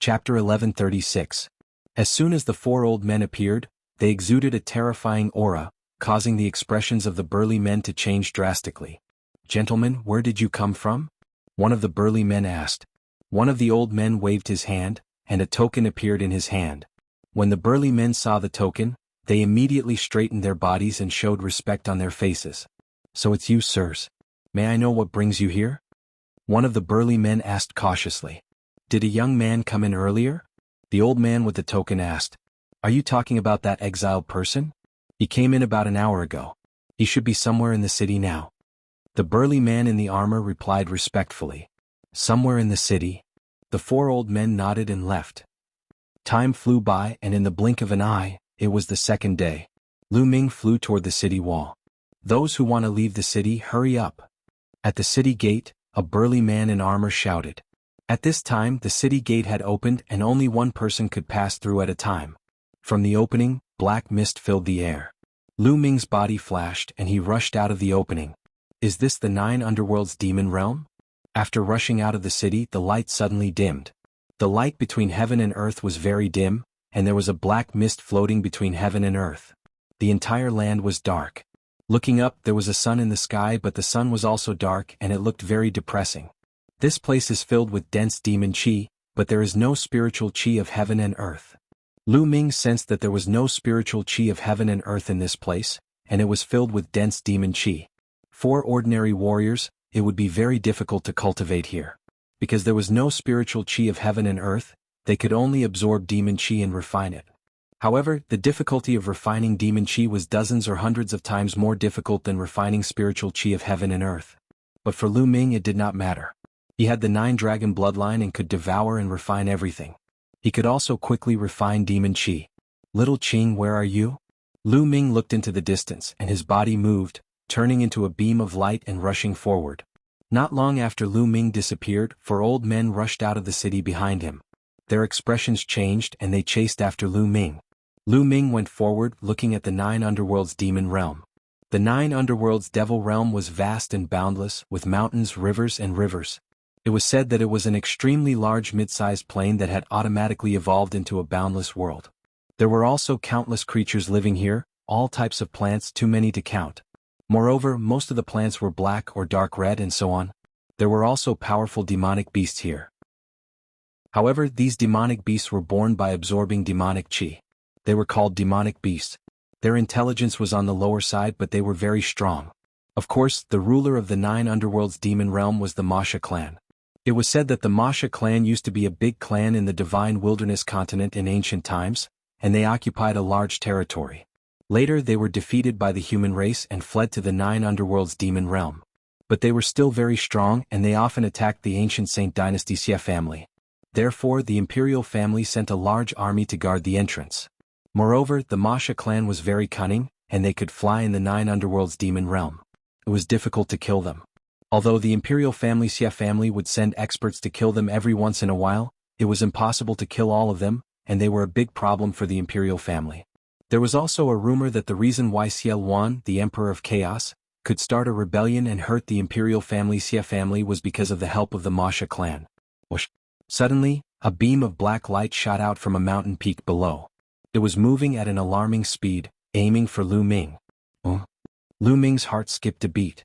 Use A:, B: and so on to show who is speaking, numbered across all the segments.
A: Chapter 1136. As soon as the four old men appeared, they exuded a terrifying aura, causing the expressions of the burly men to change drastically. "Gentlemen, where did you come from?" one of the burly men asked. One of the old men waved his hand, and a token appeared in his hand. When the burly men saw the token, they immediately straightened their bodies and showed respect on their faces. "So it's you, sirs. May I know what brings you here?" one of the burly men asked cautiously. "Did a young man come in earlier?" the old man with the token asked. "Are you talking about that exiled person? He came in about an hour ago. He should be somewhere in the city now." The burly man in the armor replied respectfully. "Somewhere in the city?" The four old men nodded and left. Time flew by, and in the blink of an eye, it was the second day. Lu Ming flew toward the city wall. "Those who want to leave the city, hurry up." At the city gate, a burly man in armor shouted. At this time the city gate had opened and only one person could pass through at a time. From the opening, black mist filled the air. Lu Ming's body flashed and he rushed out of the opening. "Is this the 9 underworlds demon realm?" After rushing out of the city, the light suddenly dimmed. The light between heaven and earth was very dim, and there was a black mist floating between heaven and earth. The entire land was dark. Looking up, there was a sun in the sky, but the sun was also dark and it looked very depressing. This place is filled with dense demon chi, but there is no spiritual chi of heaven and earth. Lu Ming sensed that there was no spiritual chi of heaven and earth in this place, and it was filled with dense demon chi. For ordinary warriors, it would be very difficult to cultivate here. Because there was no spiritual chi of heaven and earth, they could only absorb demon chi and refine it. However, the difficulty of refining demon chi was dozens or hundreds of times more difficult than refining spiritual chi of heaven and earth. But for Lu Ming it did not matter. He had the 9-dragon bloodline and could devour and refine everything. He could also quickly refine demon chi. "Little Qing, where are you?" Lu Ming looked into the distance and his body moved, turning into a beam of light and rushing forward. Not long after Lu Ming disappeared, 4 old men rushed out of the city behind him. Their expressions changed and they chased after Lu Ming. Lu Ming went forward, looking at the 9 underworlds demon realm. The 9 underworlds devil realm was vast and boundless, with mountains, rivers and rivers. It was said that it was an extremely large mid-sized plane that had automatically evolved into a boundless world. There were also countless creatures living here, all types of plants too many to count. Moreover, most of the plants were black or dark red and so on. There were also powerful demonic beasts here. However, these demonic beasts were born by absorbing demonic chi. They were called demonic beasts. Their intelligence was on the lower side, but they were very strong. Of course, the ruler of the 9 underworlds demon realm was the Masha clan. It was said that the Masha clan used to be a big clan in the Divine Wilderness continent in ancient times, and they occupied a large territory. Later they were defeated by the human race and fled to the 9 underworlds demon realm. But they were still very strong and they often attacked the ancient Saint Dynasty Xia family. Therefore the imperial family sent a large army to guard the entrance. Moreover, the Masha clan was very cunning, and they could fly in the 9 underworlds demon realm. It was difficult to kill them. Although the imperial family Xia family would send experts to kill them every once in a while, it was impossible to kill all of them, and they were a big problem for the imperial family. There was also a rumor that the reason why Xia Luan, the Emperor of Chaos, could start a rebellion and hurt the imperial family Xia family was because of the help of the Masha clan. Whoosh! Suddenly, a beam of black light shot out from a mountain peak below. It was moving at an alarming speed, aiming for Lu Ming. Lu Ming's heart skipped a beat.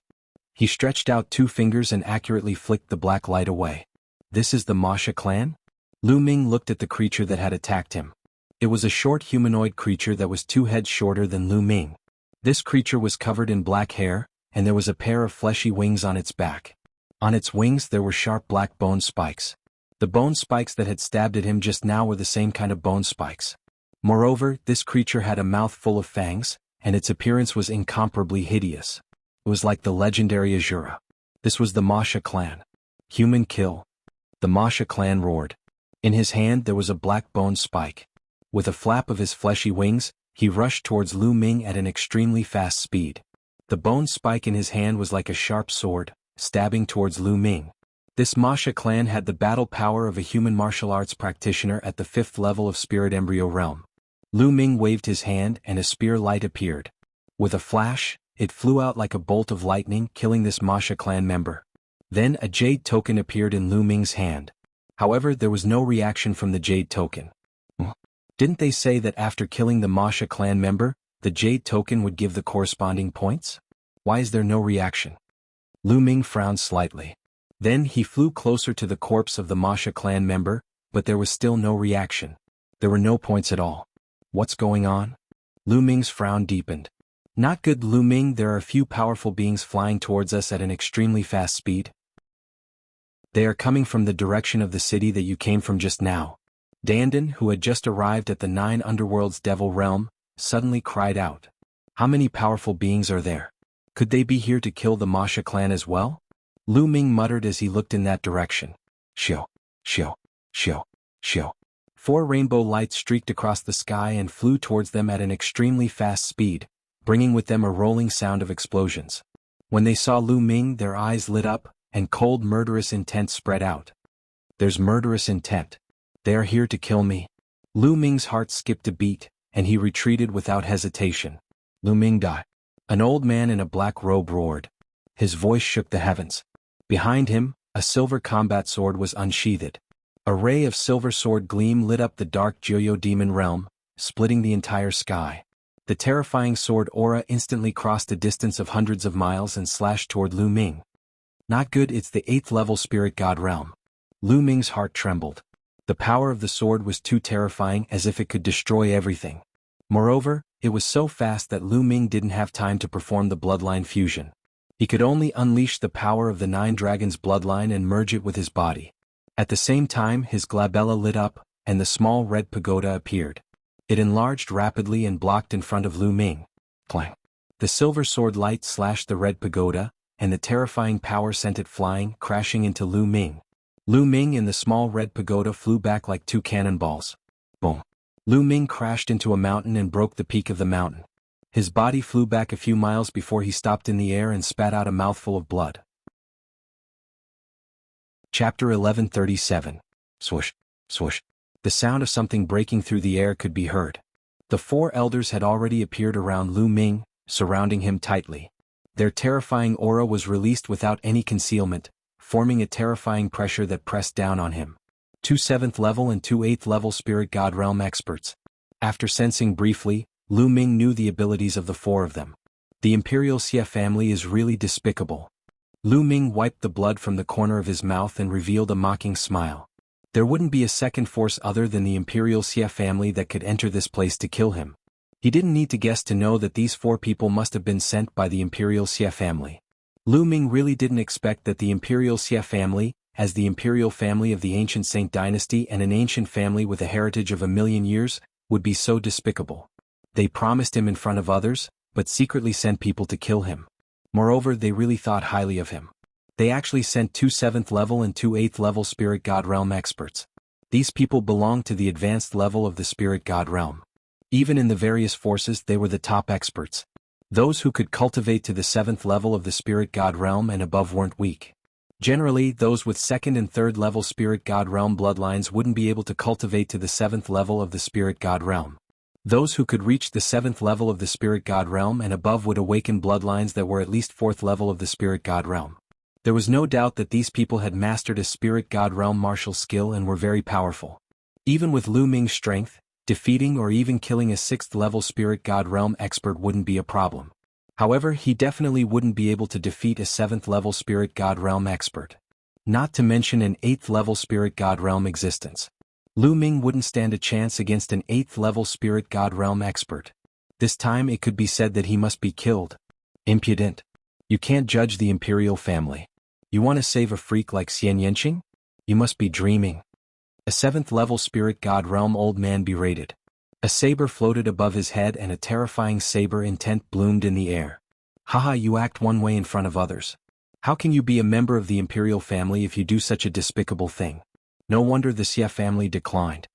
A: He stretched out 2 fingers and accurately flicked the black light away. "This is the Masha clan?" Lu Ming looked at the creature that had attacked him. It was a short humanoid creature that was 2 heads shorter than Lu Ming. This creature was covered in black hair, and there was a pair of fleshy wings on its back. On its wings there were sharp black bone spikes. The bone spikes that had stabbed at him just now were the same kind of bone spikes. Moreover, this creature had a mouth full of fangs, and its appearance was incomparably hideous. It was like the legendary Azura. This was the Masha clan. "Human kill." The Masha clan roared. In his hand there was a black bone spike. With a flap of his fleshy wings, he rushed towards Lu Ming at an extremely fast speed. The bone spike in his hand was like a sharp sword, stabbing towards Lu Ming. This Masha clan had the battle power of a human martial arts practitioner at the 5th level of Spirit Embryo Realm. Lu Ming waved his hand and a spear light appeared. With a flash, it flew out like a bolt of lightning, killing this Masha clan member. Then a jade token appeared in Lu Ming's hand. However, there was no reaction from the Jade Token. Didn't they say that after killing the Masha clan member, the Jade Token would give the corresponding points? Why is there no reaction? Lu Ming frowned slightly. Then he flew closer to the corpse of the Masha clan member, but there was still no reaction. There were no points at all. What's going on? Lu Ming's frown deepened. Not good, Lu Ming, there are a few powerful beings flying towards us at an extremely fast speed. They are coming from the direction of the city that you came from just now. Dandan, who had just arrived at the 9 Underworlds Devil Realm, suddenly cried out. How many powerful beings are there? Could they be here to kill the Masha clan as well? Lu Ming muttered as he looked in that direction. Shio, shio, shio, shio. 4 rainbow lights streaked across the sky and flew towards them at an extremely fast speed, bringing with them a rolling sound of explosions. When they saw Lu Ming, their eyes lit up, and cold murderous intent spread out. There's murderous intent. They are here to kill me. Lu Ming's heart skipped a beat, and he retreated without hesitation. Lu Ming died. An old man in a black robe roared. His voice shook the heavens. Behind him, a silver combat sword was unsheathed. A ray of silver sword gleam lit up the dark Jianghu demon realm, splitting the entire sky. The terrifying sword aura instantly crossed a distance of hundreds of miles and slashed toward Lu Ming. Not good, it's the 8th level spirit god realm. Lu Ming's heart trembled. The power of the sword was too terrifying, as if it could destroy everything. Moreover, it was so fast that Lu Ming didn't have time to perform the bloodline fusion. He could only unleash the power of the 9 dragons' bloodline and merge it with his body. At the same time, his glabella lit up, and the small red pagoda appeared. It enlarged rapidly and blocked in front of Lu Ming. Clang! The silver sword light slashed the red pagoda, and the terrifying power sent it flying, crashing into Lu Ming. Lu Ming and the small red pagoda flew back like 2 cannonballs. Boom! Lu Ming crashed into a mountain and broke the peak of the mountain. His body flew back a few miles before he stopped in the air and spat out a mouthful of blood. Chapter 1137. Swoosh, swoosh. The sound of something breaking through the air could be heard. The 4 elders had already appeared around Lu Ming, surrounding him tightly. Their terrifying aura was released without any concealment, forming a terrifying pressure that pressed down on him. 2 7th level and 2 8th level spirit god realm experts. After sensing briefly, Lu Ming knew the abilities of the 4 of them. The Imperial Xie family is really despicable. Lu Ming wiped the blood from the corner of his mouth and revealed a mocking smile. There wouldn't be a second force other than the Imperial Xie family that could enter this place to kill him. He didn't need to guess to know that these 4 people must have been sent by the Imperial Xie family. Lu Ming really didn't expect that the Imperial Xie family, as the imperial family of the ancient Saint dynasty and an ancient family with a heritage of 1,000,000 years, would be so despicable. They promised him in front of others, but secretly sent people to kill him. Moreover, they really thought highly of him. They actually sent 2 7th level and 2 8th level spirit god realm experts. These people belonged to the advanced level of the spirit god realm. Even in the various forces, they were the top experts. Those who could cultivate to the 7th level of the spirit god realm and above weren't weak. Generally, those with 2nd and 3rd level spirit god realm bloodlines wouldn't be able to cultivate to the 7th level of the spirit god realm. Those who could reach the 7th level of the spirit god realm and above would awaken bloodlines that were at least 4th level of the spirit god realm. There was no doubt that these people had mastered a spirit god realm martial skill and were very powerful. Even with Lu Ming's strength, defeating or even killing a 6th level spirit god realm expert wouldn't be a problem. However, he definitely wouldn't be able to defeat a 7th level spirit god realm expert. Not to mention an 8th level spirit god realm existence. Lu Ming wouldn't stand a chance against an 8th level spirit god realm expert. This time it could be said that he must be killed. Impudent. You can't judge the imperial family. You want to save a freak like Xian Yanqing? You must be dreaming. A 7th level spirit god realm old man berated. A saber floated above his head and a terrifying saber intent bloomed in the air. Haha, you act one way in front of others. How can you be a member of the imperial family if you do such a despicable thing? No wonder the Xie family declined.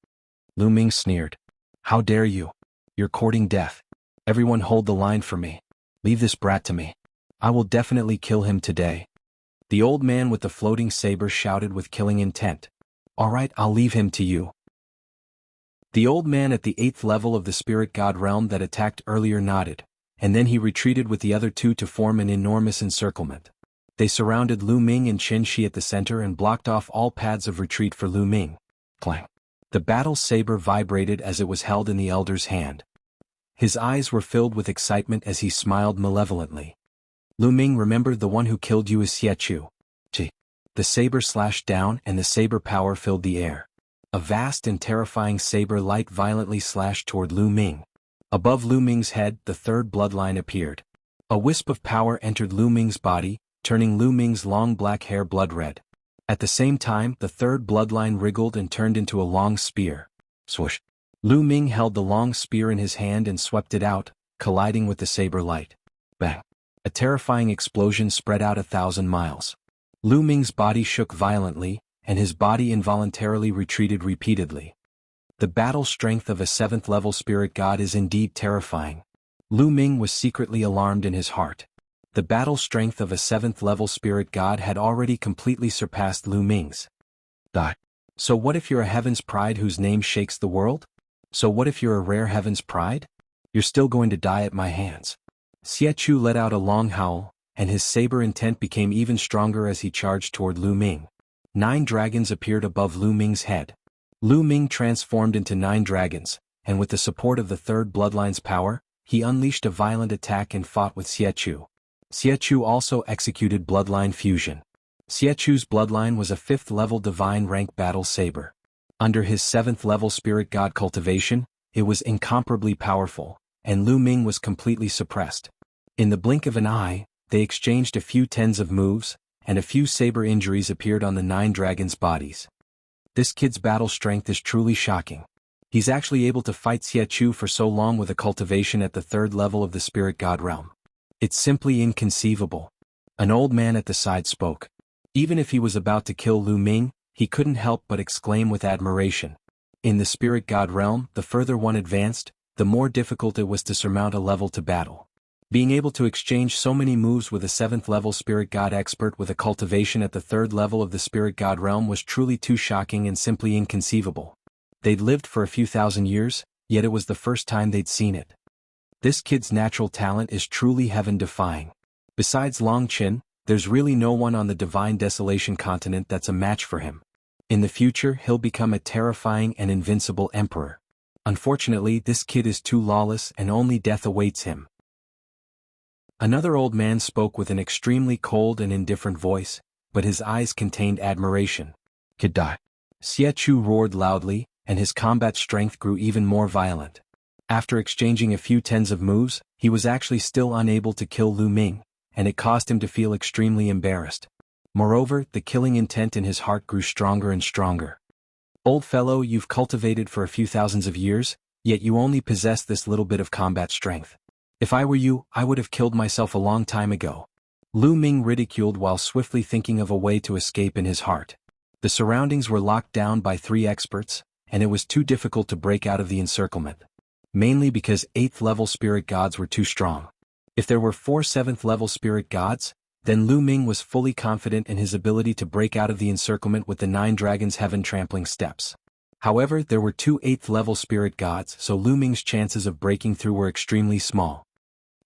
A: Lu Ming sneered. How dare you? You're courting death. Everyone hold the line for me. Leave this brat to me. I will definitely kill him today. The old man with the floating saber shouted with killing intent. All right, I'll leave him to you. The old man at the 8th level of the spirit god realm that attacked earlier nodded, and then he retreated with the other 2 to form an enormous encirclement. They surrounded Lu Ming and Qin Shi at the center and blocked off all paths of retreat for Lu Ming. Clang. The battle saber vibrated as it was held in the elder's hand. His eyes were filled with excitement as he smiled malevolently. Lu Ming, remember, the one who killed you is Xie Chu. Gee. The saber slashed down and the saber power filled the air. A vast and terrifying saber light violently slashed toward Lu Ming. Above Lu Ming's head, the third bloodline appeared. A wisp of power entered Lu Ming's body, turning Lu Ming's long black hair blood red. At the same time, the third bloodline wriggled and turned into a long spear. Swoosh. Lu Ming held the long spear in his hand and swept it out, colliding with the saber light. Bang. A terrifying explosion spread out 1,000 miles. Lu Ming's body shook violently, and his body involuntarily retreated repeatedly. The battle strength of a 7th-level spirit god is indeed terrifying. Lu Ming was secretly alarmed in his heart. The battle strength of a 7th-level spirit god had already completely surpassed Lu Ming's. So what if you're a Heaven's Pride whose name shakes the world? So what if you're a rare Heaven's Pride? You're still going to die at my hands. Xie Chu let out a long howl, and his saber intent became even stronger as he charged toward Lu Ming. 9 dragons appeared above Lu Ming's head. Lu Ming transformed into 9 dragons, and with the support of the third bloodline's power, he unleashed a violent attack and fought with Xie Chu. Xie Chu also executed bloodline fusion. Xie Chu's bloodline was a 5th-level divine rank battle saber. Under his 7th-level spirit god cultivation, it was incomparably powerful, and Lu Ming was completely suppressed. In the blink of an eye, they exchanged a few tens of moves, and a few saber injuries appeared on the 9 dragons' bodies. This kid's battle strength is truly shocking. He's actually able to fight Xie Chu for so long with a cultivation at the 3rd level of the spirit god realm. It's simply inconceivable. An old man at the side spoke. Even if he was about to kill Lu Ming, he couldn't help but exclaim with admiration. In the spirit god realm, the further one advanced, the more difficult it was to surmount a level to battle. Being able to exchange so many moves with a 7th-level spirit god expert with a cultivation at the 3rd level of the spirit god realm was truly too shocking and simply inconceivable. They'd lived for a few thousand years, yet it was the first time they'd seen it. This kid's natural talent is truly heaven-defying. Besides Long Qin, there's really no one on the Divine Desolation continent that's a match for him. In the future, he'll become a terrifying and invincible emperor. Unfortunately, this kid is too lawless and only death awaits him. Another old man spoke with an extremely cold and indifferent voice, but his eyes contained admiration. Kid die. Xie Chu roared loudly, and his combat strength grew even more violent. After exchanging a few tens of moves, he was actually still unable to kill Lu Ming, and it caused him to feel extremely embarrassed. Moreover, the killing intent in his heart grew stronger and stronger. Old fellow, you've cultivated for a few thousands of years, yet you only possess this little bit of combat strength. If I were you, I would have killed myself a long time ago. Lu Ming ridiculed while swiftly thinking of a way to escape in his heart. The surroundings were locked down by 3 experts, and it was too difficult to break out of the encirclement. Mainly because 8th-level spirit gods were too strong. If there were 4 7th-level spirit gods, then Lu Ming was fully confident in his ability to break out of the encirclement with the 9 dragons' heaven-trampling steps. However, there were 2 8th-level spirit gods, so Lu Ming's chances of breaking through were extremely small.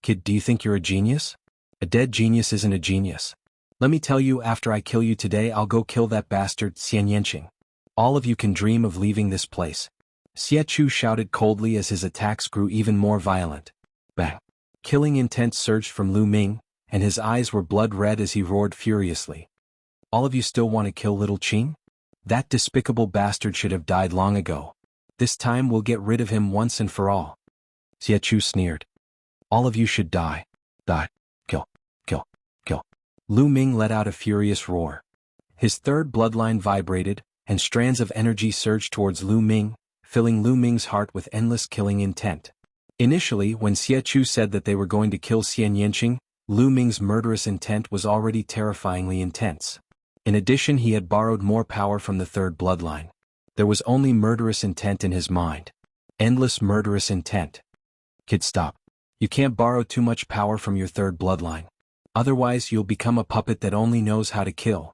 A: Kid, do you think you're a genius? A dead genius isn't a genius. Let me tell you, after I kill you today, I'll go kill that bastard, Xian Yanqing. All of you can dream of leaving this place. Xie Chu shouted coldly as his attacks grew even more violent. Bang. Killing intent surged from Lu Ming, and his eyes were blood red as he roared furiously. All of you still want to kill little Qing? That despicable bastard should have died long ago. This time we'll get rid of him once and for all. Xie Chu sneered. All of you should die. Die. Kill. Kill. Kill. Lu Ming let out a furious roar. His 3rd bloodline vibrated, and strands of energy surged towards Lu Ming, filling Lu Ming's heart with endless killing intent. Initially, when Xie Chu said that they were going to kill Xian Yanqing, Lu Ming's murderous intent was already terrifyingly intense. In addition, he had borrowed more power from the 3rd bloodline. There was only murderous intent in his mind. Endless murderous intent. Kid, stop. You can't borrow too much power from your 3rd bloodline. Otherwise, you'll become a puppet that only knows how to kill.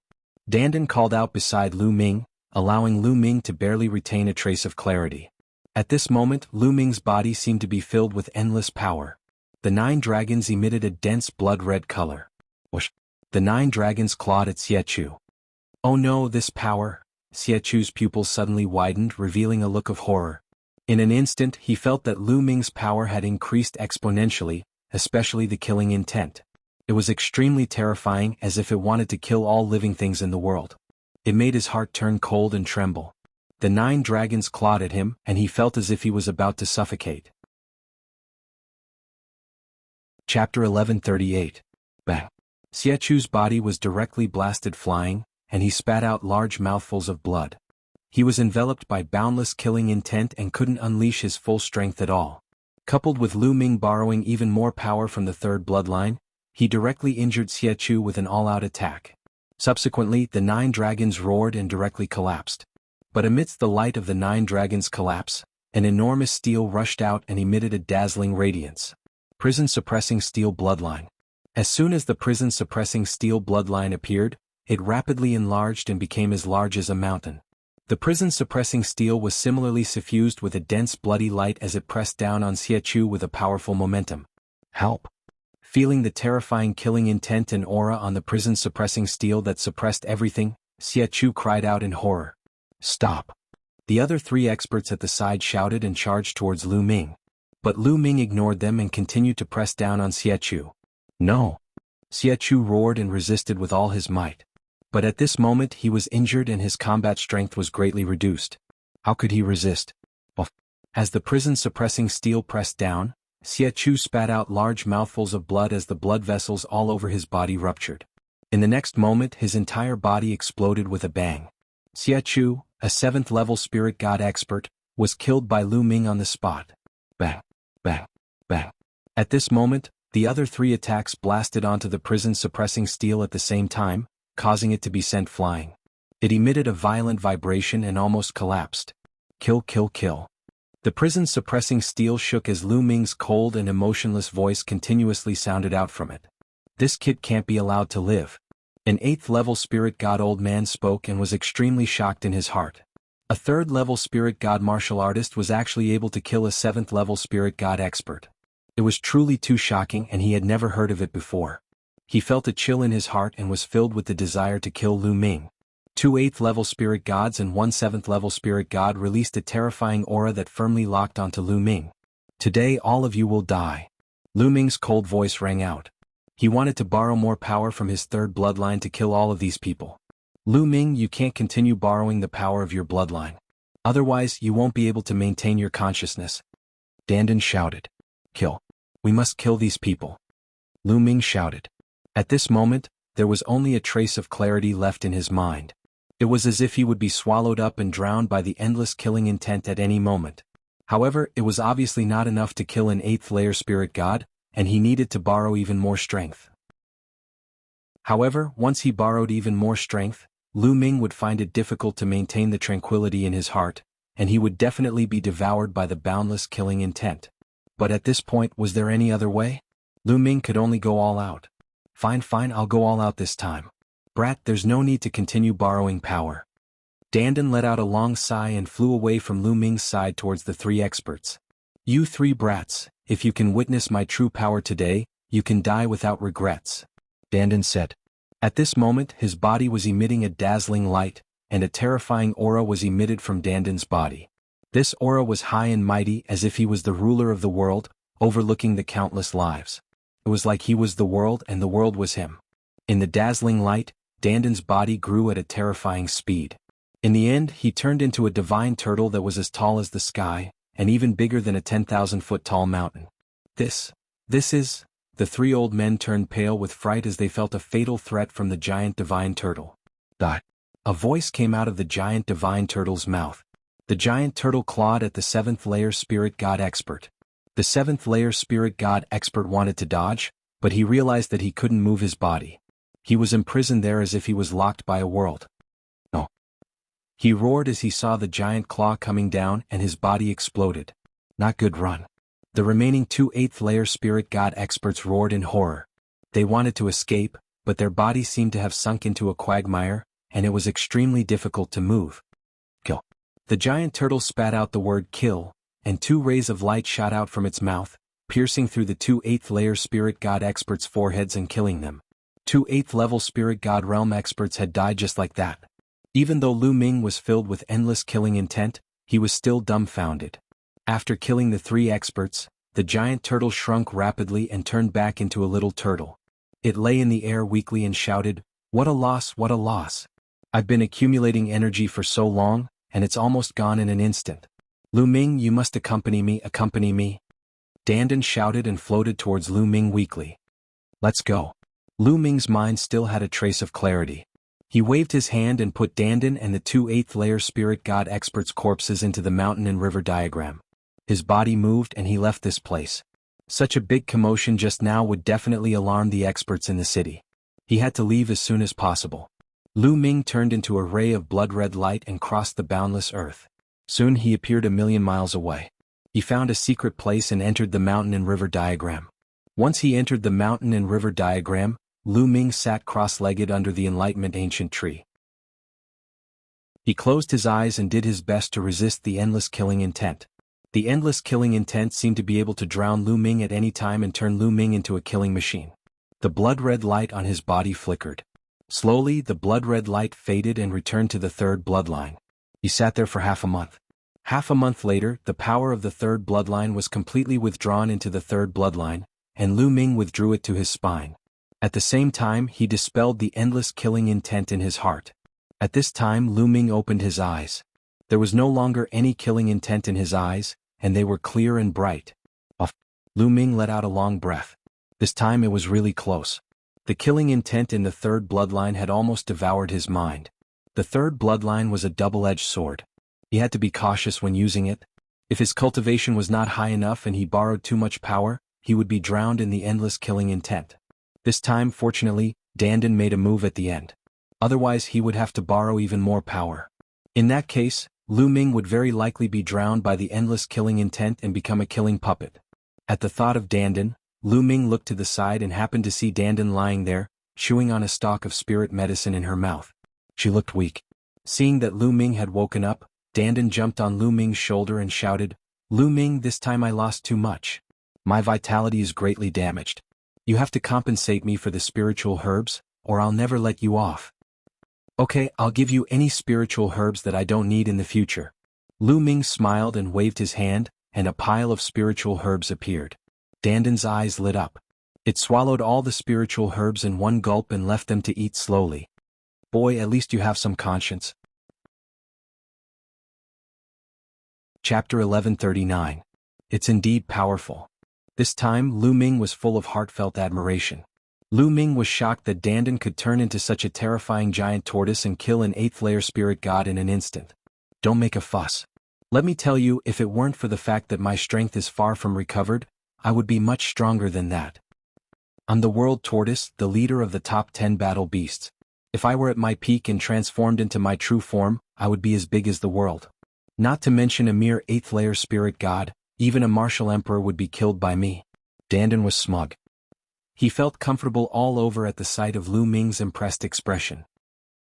A: Dandan called out beside Lu Ming, allowing Lu Ming to barely retain a trace of clarity. At this moment, Lu Ming's body seemed to be filled with endless power. The 9 dragons emitted a dense blood-red color. Whoosh! The 9 dragons clawed at Xiechu. Oh no, this power! Xiechu's pupils suddenly widened, revealing a look of horror. In an instant he felt that Lu Ming's power had increased exponentially, especially the killing intent. It was extremely terrifying, as if it wanted to kill all living things in the world. It made his heart turn cold and tremble. The 9 dragons clawed at him, and he felt as if he was about to suffocate. Chapter 1138. Bang. Xiechu's body was directly blasted flying, and he spat out large mouthfuls of blood. He was enveloped by boundless killing intent and couldn't unleash his full strength at all. Coupled with Lu Ming borrowing even more power from the third bloodline, he directly injured Xiechu with an all-out attack. Subsequently, the 9 dragons roared and directly collapsed. But amidst the light of the 9 dragons' collapse, an enormous steel rushed out and emitted a dazzling radiance. Prison-suppressing steel bloodline. As soon as the prison-suppressing steel bloodline appeared, it rapidly enlarged and became as large as a mountain. The prison-suppressing steel was similarly suffused with a dense bloody light as it pressed down on Xiechu with a powerful momentum. Help! Feeling the terrifying killing intent and aura on the prison-suppressing steel that suppressed everything, Xiechu cried out in horror. Stop! The other 3 experts at the side shouted and charged towards Lu Ming. But Lu Ming ignored them and continued to press down on Xiechu. No! Xiechu roared and resisted with all his might. But at this moment he was injured and his combat strength was greatly reduced. How could he resist? As the prison-suppressing steel pressed down, Xiechu spat out large mouthfuls of blood as the blood vessels all over his body ruptured. In the next moment his entire body exploded with a bang. Xiechu, a 7th-level spirit god expert, was killed by Lu Ming on the spot. Bang, bang, bang. At this moment, the other 3 attacks blasted onto the prison-suppressing steel at the same time, causing it to be sent flying. It emitted a violent vibration and almost collapsed. Kill, kill, kill. The prison-suppressing steel shook as Lu Ming's cold and emotionless voice continuously sounded out from it. This kid can't be allowed to live. An 8th-level spirit god old man spoke and was extremely shocked in his heart. A 3rd-level spirit god martial artist was actually able to kill a 7th-level spirit god expert. It was truly too shocking and he had never heard of it before. He felt a chill in his heart and was filled with the desire to kill Lu Ming. 2 8th-level spirit gods and 1 7th-level spirit god released a terrifying aura that firmly locked onto Lu Ming. Today all of you will die. Lu Ming's cold voice rang out. He wanted to borrow more power from his 3rd bloodline to kill all of these people. Lu Ming, you can't continue borrowing the power of your bloodline. Otherwise, you won't be able to maintain your consciousness. Dandan shouted. Kill. We must kill these people. Lu Ming shouted. At this moment, there was only a trace of clarity left in his mind. It was as if he would be swallowed up and drowned by the endless killing intent at any moment. However, it was obviously not enough to kill an 8th-layer spirit god, and he needed to borrow even more strength. However, once he borrowed even more strength, Lu Ming would find it difficult to maintain the tranquility in his heart, and he would definitely be devoured by the boundless killing intent. But at this point, was there any other way? Lu Ming could only go all out. Fine, I'll go all out this time. Brat, there's no need to continue borrowing power. Dandan let out a long sigh and flew away from Lu Ming's side towards the 3 experts. You 3 brats, if you can witness my true power today, you can die without regrets. Dandan said. At this moment his body was emitting a dazzling light, and a terrifying aura was emitted from Dandan's body. This aura was high and mighty as if he was the ruler of the world, overlooking the countless lives. It was like he was the world and the world was him. In the dazzling light, Dandan's body grew at a terrifying speed. In the end he turned into a divine turtle that was as tall as the sky, and even bigger than a 10,000-foot tall mountain. This is... The 3 old men turned pale with fright as they felt a fatal threat from the giant divine turtle. A voice came out of the giant divine turtle's mouth. The giant turtle clawed at the 7th-layer spirit god expert. The 7th-layer spirit god expert wanted to dodge, but he realized that he couldn't move his body. He was imprisoned there as if he was locked by a world. No. He roared as he saw the giant claw coming down and his body exploded. Not good, run. The remaining 2 8th-layer spirit god experts roared in horror. They wanted to escape, but their bodies seemed to have sunk into a quagmire, and it was extremely difficult to move. Kill. The giant turtle spat out the word kill, and 2 rays of light shot out from its mouth, piercing through the 2 8th-layer spirit god experts' foreheads and killing them. Two 8th-level spirit god realm experts had died just like that. Even though Lu Ming was filled with endless killing intent, he was still dumbfounded. After killing the 3 experts, the giant turtle shrunk rapidly and turned back into a little turtle. It lay in the air weakly and shouted, "What a loss, what a loss. I've been accumulating energy for so long, and it's almost gone in an instant. Lu Ming, you must accompany me, accompany me." Dandan shouted and floated towards Lu Ming weakly. "Let's go." Lu Ming's mind still had a trace of clarity. He waved his hand and put Dandan and the 2 8th-layer spirit god experts' corpses into the mountain and river diagram. His body moved and he left this place. Such a big commotion just now would definitely alarm the experts in the city. He had to leave as soon as possible. Lu Ming turned into a ray of blood-red light and crossed the boundless earth. Soon he appeared a million miles away. He found a secret place and entered the mountain and river diagram. Once he entered the mountain and river diagram, Lu Ming sat cross-legged under the Enlightenment ancient tree. He closed his eyes and did his best to resist the endless killing intent. The endless killing intent seemed to be able to drown Lu Ming at any time and turn Lu Ming into a killing machine. The blood-red light on his body flickered. Slowly, the blood-red light faded and returned to the 3rd bloodline. He sat there for half a month. Half a month later, the power of the 3rd bloodline was completely withdrawn into the 3rd bloodline, and Lu Ming withdrew it to his spine. At the same time, he dispelled the endless killing intent in his heart. At this time, Lu Ming opened his eyes. There was no longer any killing intent in his eyes, and they were clear and bright. Lu Ming let out a long breath. This time it was really close. The killing intent in the 3rd bloodline had almost devoured his mind. The 3rd bloodline was a double-edged sword. He had to be cautious when using it. If his cultivation was not high enough and he borrowed too much power, he would be drowned in the endless killing intent. This time, fortunately, Dandan made a move at the end. Otherwise he would have to borrow even more power. In that case, Lu Ming would very likely be drowned by the endless killing intent and become a killing puppet. At the thought of Dandan, Lu Ming looked to the side and happened to see Dandan lying there, chewing on a stalk of spirit medicine in her mouth. She looked weak. Seeing that Lu Ming had woken up, Dandan jumped on Lu Ming's shoulder and shouted, "Lu Ming, this time I lost too much. My vitality is greatly damaged. You have to compensate me for the spiritual herbs, or I'll never let you off." "Okay, I'll give you any spiritual herbs that I don't need in the future." Lu Ming smiled and waved his hand, and a pile of spiritual herbs appeared. Dandan's eyes lit up. It swallowed all the spiritual herbs in one gulp and left them to eat slowly. "Boy, at least you have some conscience." Chapter 1139. It's indeed powerful. This time, Lu Ming was full of heartfelt admiration. Lu Ming was shocked that Dandan could turn into such a terrifying giant tortoise and kill an 8th-layer spirit god in an instant. "Don't make a fuss. Let me tell you, if it weren't for the fact that my strength is far from recovered, I would be much stronger than that. I'm the world tortoise, the leader of the top 10 battle beasts. If I were at my peak and transformed into my true form, I would be as big as the world. Not to mention a mere 8th-layer spirit god, even a martial emperor would be killed by me." Dandan was smug. He felt comfortable all over at the sight of Lu Ming's impressed expression.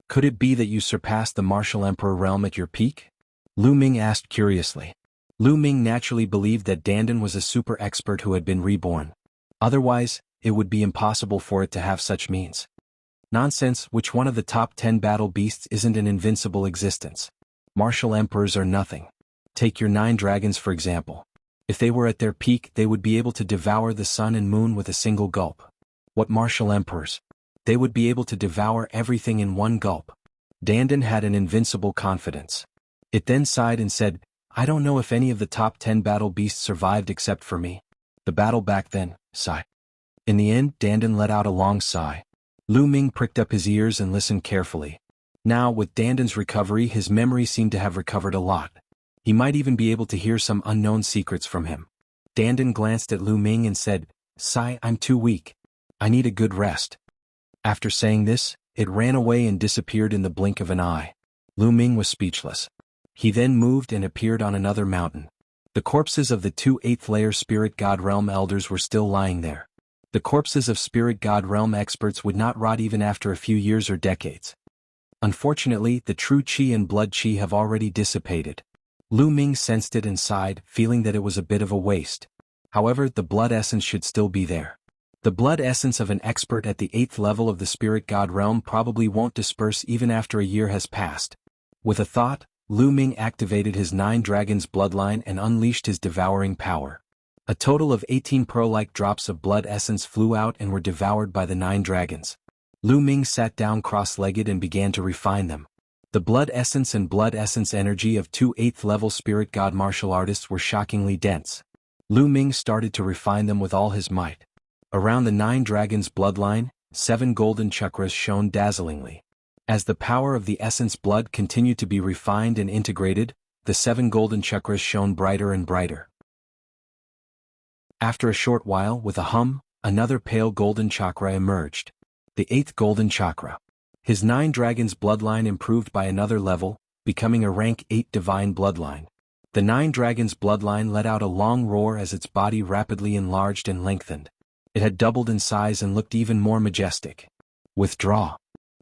A: "Could it be that you surpassed the martial emperor realm at your peak?" Lu Ming asked curiously. Lu Ming naturally believed that Dandan was a super expert who had been reborn. Otherwise, it would be impossible for it to have such means. Nonsense, which one of the top 10 battle beasts isn't an invincible existence? Martial emperors are nothing. Take your 9 dragons for example. If they were at their peak, they would be able to devour the sun and moon with a single gulp. What martial emperors? They would be able to devour everything in one gulp. Dandan had an invincible confidence. It then sighed and said, "I don't know if any of the top 10 battle beasts survived except for me. The battle back then, sigh." In the end, Dandan let out a long sigh. Lu Ming pricked up his ears and listened carefully. Now, with Dandan's recovery, his memory seemed to have recovered a lot. He might even be able to hear some unknown secrets from him. Dandan glanced at Lu Ming and said, "Sai, I'm too weak. I need a good rest." After saying this, it ran away and disappeared in the blink of an eye. Lu Ming was speechless. He then moved and appeared on another mountain. The corpses of the 2 8th-layer Spirit God Realm elders were still lying there. The corpses of Spirit God Realm experts would not rot even after a few years or decades. Unfortunately, the true Qi and blood Qi have already dissipated. Lu Ming sensed it and sighed, feeling that it was a bit of a waste. However, the blood essence should still be there. The blood essence of an expert at the 8th level of the spirit god realm probably won't disperse even after a year has passed. With a thought, Lu Ming activated his 9 dragons bloodline and unleashed his devouring power. A total of 18 pearl-like drops of blood essence flew out and were devoured by the 9 dragons. Lu Ming sat down cross-legged and began to refine them. The blood essence and blood essence energy of 2 8th level spirit god martial artists were shockingly dense. Lu Ming started to refine them with all his might. Around the 9 dragons bloodline, 7 golden chakras shone dazzlingly. As the power of the essence blood continued to be refined and integrated, the 7 golden chakras shone brighter and brighter. After a short while, with a hum, another pale golden chakra emerged. The 8th golden chakra. His 9 dragons bloodline improved by another level, becoming a rank 8 divine bloodline. The 9 dragons bloodline let out a long roar as its body rapidly enlarged and lengthened. It had doubled in size and looked even more majestic. Withdraw.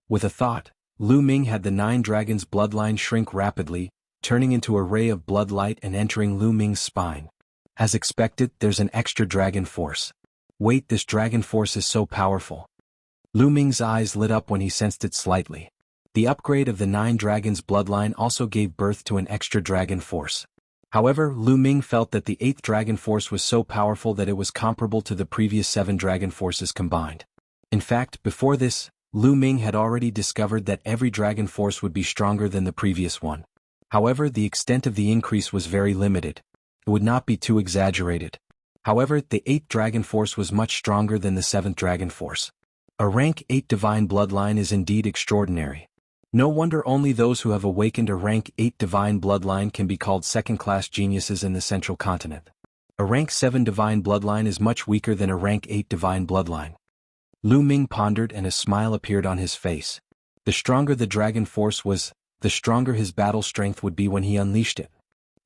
A: With a thought, Lu Ming had the 9 dragons bloodline shrink rapidly, turning into a ray of blood light and entering Lu Ming's spine. As expected, there's an extra dragon force. Wait, this dragon force is so powerful. Lu Ming's eyes lit up when he sensed it slightly. The upgrade of the 9 dragons bloodline also gave birth to an extra dragon force. However, Lu Ming felt that the 8th dragon force was so powerful that it was comparable to the previous 7 dragon forces combined. In fact, before this, Lu Ming had already discovered that every dragon force would be stronger than the previous one. However, the extent of the increase was very limited. It would not be too exaggerated. However, the 8th dragon force was much stronger than the 7th dragon force. A rank 8 divine bloodline is indeed extraordinary. No wonder only those who have awakened a rank 8 divine bloodline can be called second-class geniuses in the central continent. A rank 7 divine bloodline is much weaker than a rank 8 divine bloodline. Lu Ming pondered and a smile appeared on his face. The stronger the dragon force was, the stronger his battle strength would be when he unleashed it.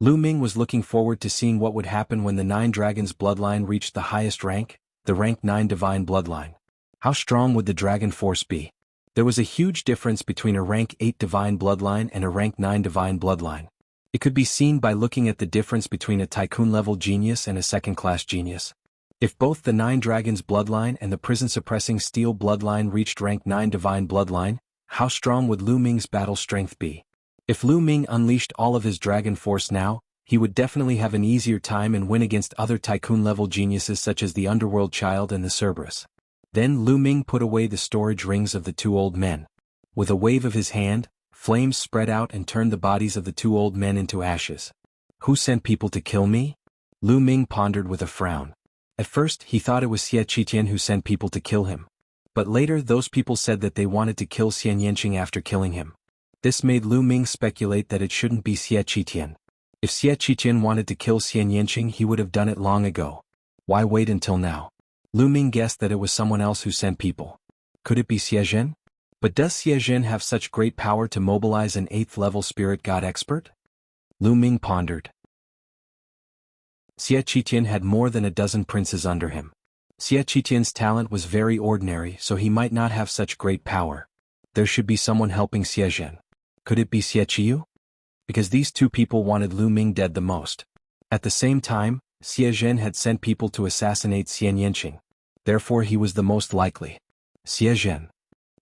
A: Lu Ming was looking forward to seeing what would happen when the 9 dragons bloodline reached the highest rank, the rank 9 divine bloodline. How strong would the dragon force be? There was a huge difference between a rank 8 divine bloodline and a rank 9 divine bloodline. It could be seen by looking at the difference between a tycoon-level genius and a second-class genius. If both the 9 dragons bloodline and the prison-suppressing steel bloodline reached rank 9 divine bloodline, how strong would Lu Ming's battle strength be? If Lu Ming unleashed all of his dragon force now, he would definitely have an easier time and win against other tycoon-level geniuses such as the Underworld Child and the Cerberus. Then Lu Ming put away the storage rings of the 2 old men. With a wave of his hand, flames spread out and turned the bodies of the 2 old men into ashes. Who sent people to kill me? Lu Ming pondered with a frown. At first, he thought it was Xie Qitian who sent people to kill him. But later those people said that they wanted to kill Xian Yanqing after killing him. This made Lu Ming speculate that it shouldn't be Xie Qitian. If Xie Qitian wanted to kill Xian Yanqing, he would have done it long ago. Why wait until now? Lu Ming guessed that it was someone else who sent people. Could it be Xie Zhen? But does Xie Zhen have such great power to mobilize an 8th level spirit god expert? Lu Ming pondered. Xie Qitian had more than a dozen princes under him. Xie Qitian's talent was very ordinary, so he might not have such great power. There should be someone helping Xie Zhen. Could it be Xie Qiyu? Because these 2 people wanted Lu Ming dead the most. At the same time, Xie Zhen had sent people to assassinate Xian Yanqing. Therefore he was the most likely. Xie Zhen.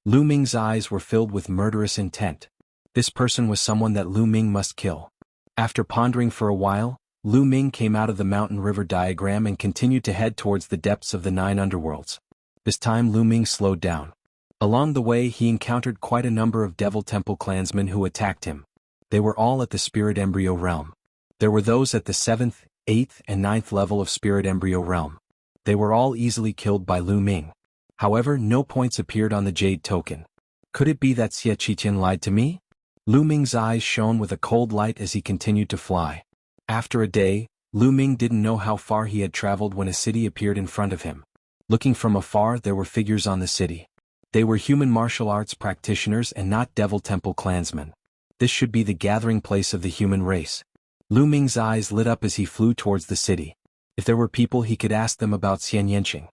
A: Lu Ming's eyes were filled with murderous intent. This person was someone that Lu Ming must kill. After pondering for a while, Lu Ming came out of the mountain river diagram and continued to head towards the depths of the 9 underworlds. This time Lu Ming slowed down. Along the way he encountered quite a number of Devil Temple clansmen who attacked him. They were all at the Spirit Embryo realm. There were those at the 7th, 8th and 9th level of Spirit Embryo realm. They were all easily killed by Lu Ming. However, no points appeared on the Jade token. Could it be that Xie Qitian lied to me? Lu Ming's eyes shone with a cold light as he continued to fly. After a day, Lu Ming didn't know how far he had traveled when a city appeared in front of him. Looking from afar, there were figures on the city. They were human martial arts practitioners and not Devil Temple clansmen. This should be the gathering place of the human race. Lu Ming's eyes lit up as he flew towards the city. If there were people, he could ask them about Xian Yanqing.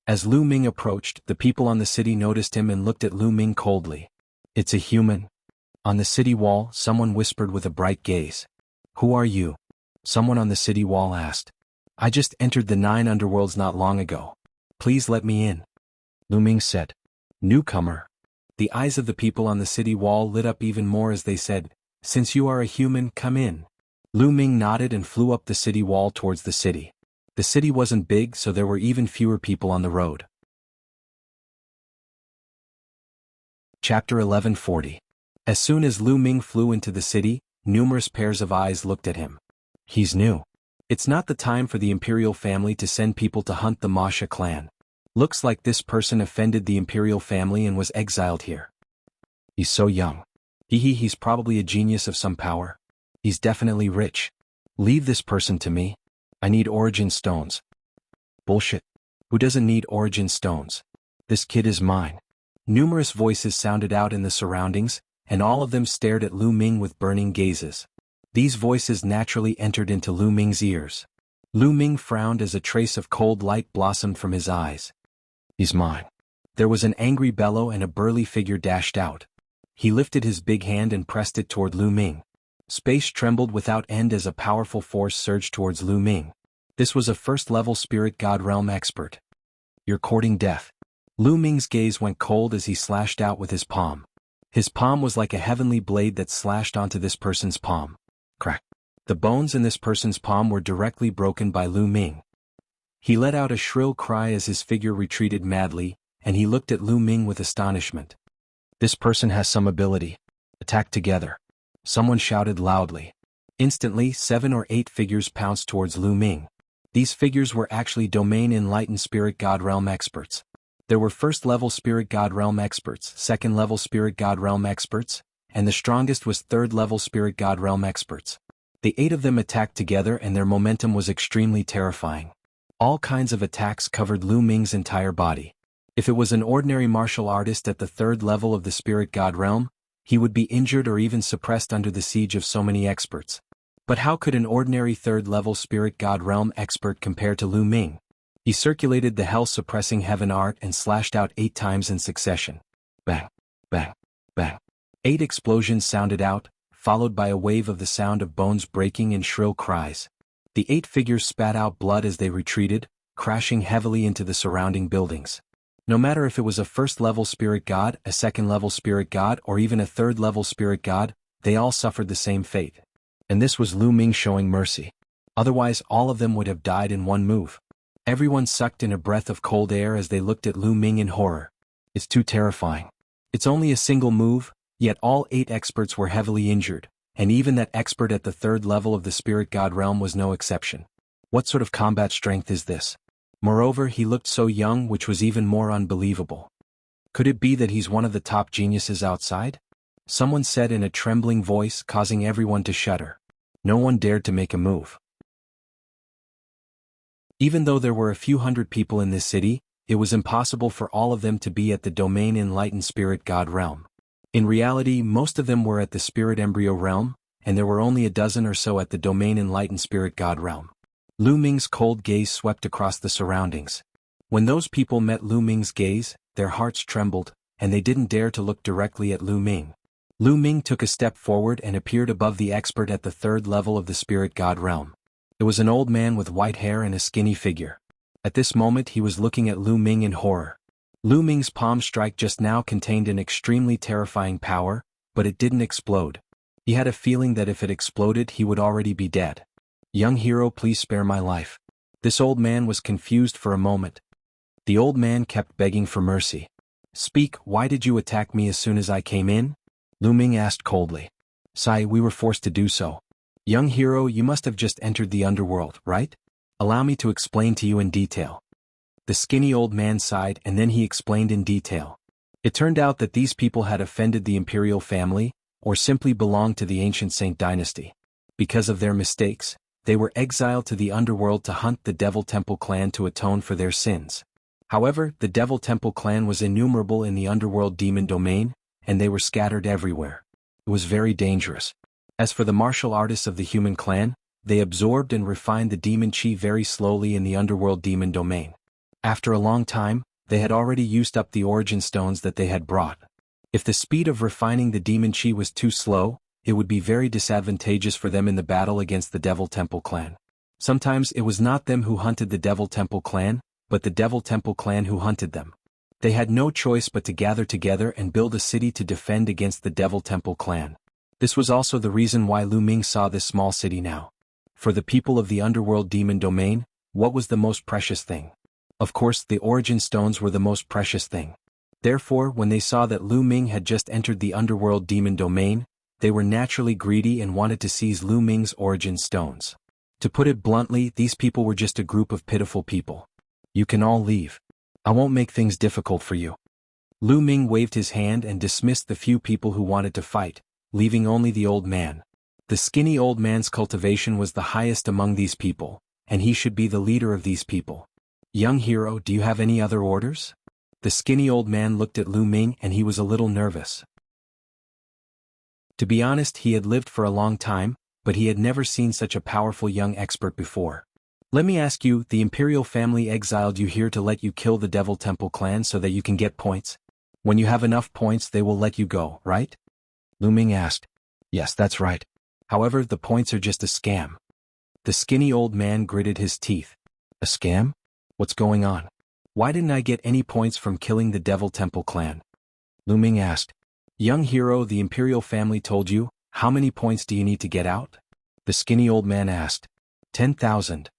A: As Lu Ming approached, the people on the city noticed him and looked at Lu Ming coldly. It's a human. On the city wall, someone whispered with a bright gaze. Who are you? Someone on the city wall asked. I just entered the 9 underworlds not long ago. Please let me in. Lu Ming said. Newcomer. The eyes of the people on the city wall lit up even more as they said, Since you are a human, come in. Lu Ming nodded and flew up the city wall towards the city. The city wasn't big, so there were even fewer people on the road. Chapter 1140. As soon as Lu Ming flew into the city, numerous pairs of eyes looked at him. He's new. It's not the time for the imperial family to send people to hunt the Masha clan. Looks like this person offended the imperial family and was exiled here. He's so young. He's probably a genius of some power. He's definitely rich. Leave this person to me. I need origin stones. Bullshit. Who doesn't need origin stones? This kid is mine. Numerous voices sounded out in the surroundings, and all of them stared at Lu Ming with burning gazes. These voices naturally entered into Lu Ming's ears. Lu Ming frowned as a trace of cold light blossomed from his eyes. He's mine. There was an angry bellow and a burly figure dashed out. He lifted his big hand and pressed it toward Lu Ming. Space trembled without end as a powerful force surged towards Lu Ming. This was a first-level spirit god realm expert. You're courting death. Lu Ming's gaze went cold as he slashed out with his palm. His palm was like a heavenly blade that slashed onto this person's palm. Crack. The bones in this person's palm were directly broken by Lu Ming. He let out a shrill cry as his figure retreated madly, and he looked at Lu Ming with astonishment. This person has some ability. Attack together. Someone shouted loudly. Instantly, 7 or 8 figures pounced towards Lu Ming. These figures were actually domain enlightened spirit god realm experts. There were first-level spirit god realm experts, second-level spirit god realm experts, and the strongest was third-level spirit god realm experts. The 8 of them attacked together and their momentum was extremely terrifying. All kinds of attacks covered Lu Ming's entire body. If it was an ordinary martial artist at the 3rd level of the spirit god realm, he would be injured or even suppressed under the siege of so many experts. But how could an ordinary 3rd-level spirit god realm expert compare to Lu Ming? He circulated the hell-suppressing heaven art and slashed out 8 times in succession. Bang, bang, bang. 8 explosions sounded out, followed by a wave of the sound of bones breaking and shrill cries. The 8 figures spat out blood as they retreated, crashing heavily into the surrounding buildings. No matter if it was a 1st-level spirit god, a 2nd-level spirit god, or even a 3rd-level spirit god, they all suffered the same fate. And this was Lu Ming showing mercy. Otherwise, all of them would have died in one move. Everyone sucked in a breath of cold air as they looked at Lu Ming in horror. It's too terrifying. It's only a single move, yet all 8 experts were heavily injured, and even that expert at the 3rd level of the spirit god realm was no exception. What sort of combat strength is this? Moreover, he looked so young, which was even more unbelievable. Could it be that he's one of the top geniuses outside? Someone said in a trembling voice, causing everyone to shudder. No one dared to make a move. Even though there were a few hundred people in this city, it was impossible for all of them to be at the domain enlightened spirit god realm. In reality, most of them were at the spirit embryo realm, and there were only a dozen or so at the domain enlightened spirit god realm. Lu Ming's cold gaze swept across the surroundings. When those people met Lu Ming's gaze, their hearts trembled, and they didn't dare to look directly at Lu Ming. Lu Ming took a step forward and appeared above the expert at the 3rd level of the spirit god realm. It was an old man with white hair and a skinny figure. At this moment he was looking at Lu Ming in horror. Lu Ming's palm strike just now contained an extremely terrifying power, but it didn't explode. He had a feeling that if it exploded he would already be dead. Young hero, please spare my life. This old man was confused for a moment. The old man kept begging for mercy. Speak, why did you attack me as soon as I came in? Lu Ming asked coldly. Sai, we were forced to do so. Young hero, you must have just entered the underworld, right? Allow me to explain to you in detail. The skinny old man sighed and then he explained in detail. It turned out that these people had offended the imperial family, or simply belonged to the ancient Saint dynasty. Because of their mistakes, they were exiled to the underworld to hunt the Devil Temple clan to atone for their sins. However, the Devil Temple clan was innumerable in the underworld demon domain, and they were scattered everywhere. It was very dangerous. As for the martial artists of the human clan, they absorbed and refined the demon chi very slowly in the underworld demon domain. After a long time, they had already used up the origin stones that they had brought. If the speed of refining the demon chi was too slow, it would be very disadvantageous for them in the battle against the Devil Temple clan. Sometimes it was not them who hunted the Devil Temple clan, but the Devil Temple clan who hunted them. They had no choice but to gather together and build a city to defend against the Devil Temple clan. This was also the reason why Lu Ming saw this small city now. For the people of the underworld demon domain, what was the most precious thing? Of course, the origin stones were the most precious thing. Therefore, when they saw that Lu Ming had just entered the underworld demon domain, they were naturally greedy and wanted to seize Lu Ming's origin stones. To put it bluntly, these people were just a group of pitiful people. You can all leave. I won't make things difficult for you. Lu Ming waved his hand and dismissed the few people who wanted to fight, leaving only the old man. The skinny old man's cultivation was the highest among these people, and he should be the leader of these people. Young hero, do you have any other orders? The skinny old man looked at Lu Ming and he was a little nervous. To be honest, he had lived for a long time, but he had never seen such a powerful young expert before. Let me ask you, the imperial family exiled you here to let you kill the Devil Temple clan so that you can get points? When you have enough points they will let you go, right? Lu Ming asked. Yes, that's right. However, the points are just a scam. The skinny old man gritted his teeth. A scam? What's going on? Why didn't I get any points from killing the Devil Temple clan? Lu Ming asked. Young hero, the imperial family told you, how many points do you need to get out? The skinny old man asked. 10,000.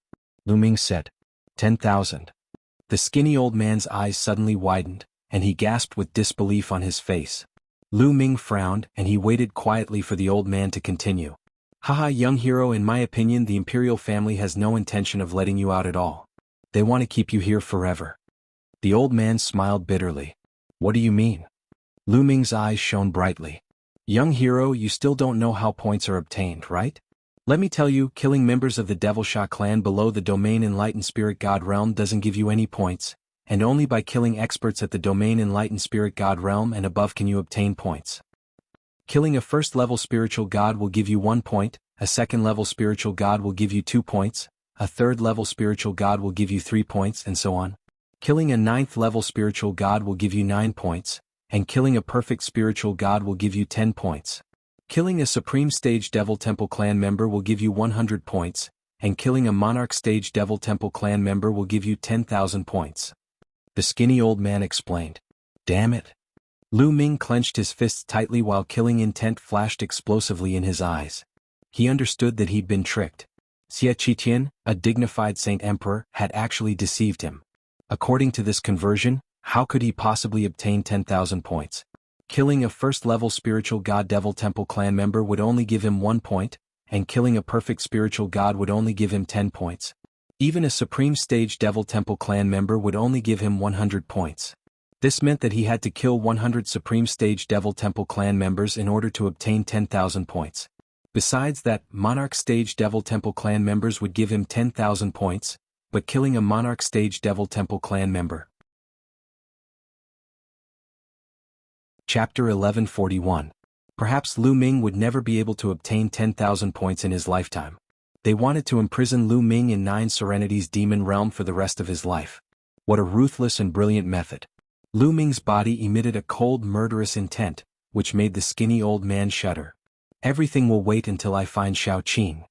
A: Lu Ming said. 10,000. The skinny old man's eyes suddenly widened, and he gasped with disbelief on his face. Lu Ming frowned, and he waited quietly for the old man to continue. Haha, young hero, in my opinion the imperial family has no intention of letting you out at all. They want to keep you here forever. The old man smiled bitterly. What do you mean? Lu Ming's eyes shone brightly. Young hero, you still don't know how points are obtained, right? Let me tell you, killing members of the Devil-Sha clan below the Domain Enlightened Spirit God realm doesn't give you any points, and only by killing experts at the Domain Enlightened Spirit God realm and above can you obtain points. Killing a first-level spiritual god will give you 1 point, a second-level spiritual god will give you 2 points, a third-level spiritual god will give you 3 points, and so on. Killing a 9th-level spiritual god will give you 9 points, and killing a perfect spiritual god will give you 10 points. Killing a Supreme Stage Devil Temple clan member will give you 100 points, and killing a Monarch Stage Devil Temple clan member will give you 10,000 points. The skinny old man explained. Damn it. Lu Ming clenched his fists tightly while killing intent flashed explosively in his eyes. He understood that he'd been tricked. Xie Qitian, a dignified Saint Emperor, had actually deceived him. According to this conversion, how could he possibly obtain 10,000 points? Killing a first-level spiritual god Devil Temple clan member would only give him 1 point, and killing a perfect spiritual god would only give him 10 points. Even a Supreme Stage Devil Temple clan member would only give him 100 points. This meant that he had to kill 100 Supreme Stage Devil Temple clan members in order to obtain 10,000 points. Besides that, Monarch Stage Devil Temple clan members would give him 10,000 points, but killing a Monarch Stage Devil Temple clan member. Chapter 1141. Perhaps Lu Ming would never be able to obtain 10,000 points in his lifetime. They wanted to imprison Lu Ming in 9 Serenity's demon realm for the rest of his life. What a ruthless and brilliant method. Lu Ming's body emitted a cold, murderous intent, which made the skinny old man shudder. Everything will wait until I find Shao Qing.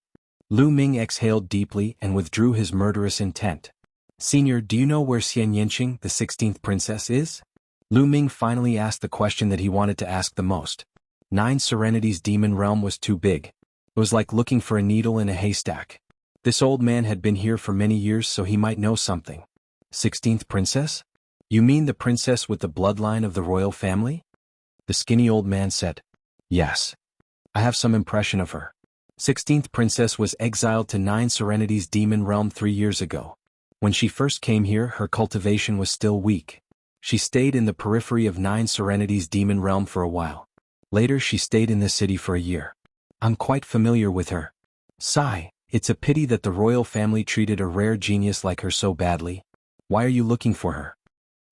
A: Lu Ming exhaled deeply and withdrew his murderous intent. Senior, do you know where Xian Yanqing, the 16th princess, is? Lu Ming finally asked the question that he wanted to ask the most. 9 Serenity's demon realm was too big. It was like looking for a needle in a haystack. This old man had been here for many years, so he might know something. 16th princess? You mean the princess with the bloodline of the royal family? The skinny old man said. Yes. I have some impression of her. 16th princess was exiled to 9 Serenity's demon realm 3 years ago. When she first came here, her cultivation was still weak. She stayed in the periphery of 9 Serenity's demon realm for a while. Later she stayed in the city for a year. I'm quite familiar with her. Sigh, it's a pity that the royal family treated a rare genius like her so badly. Why are you looking for her?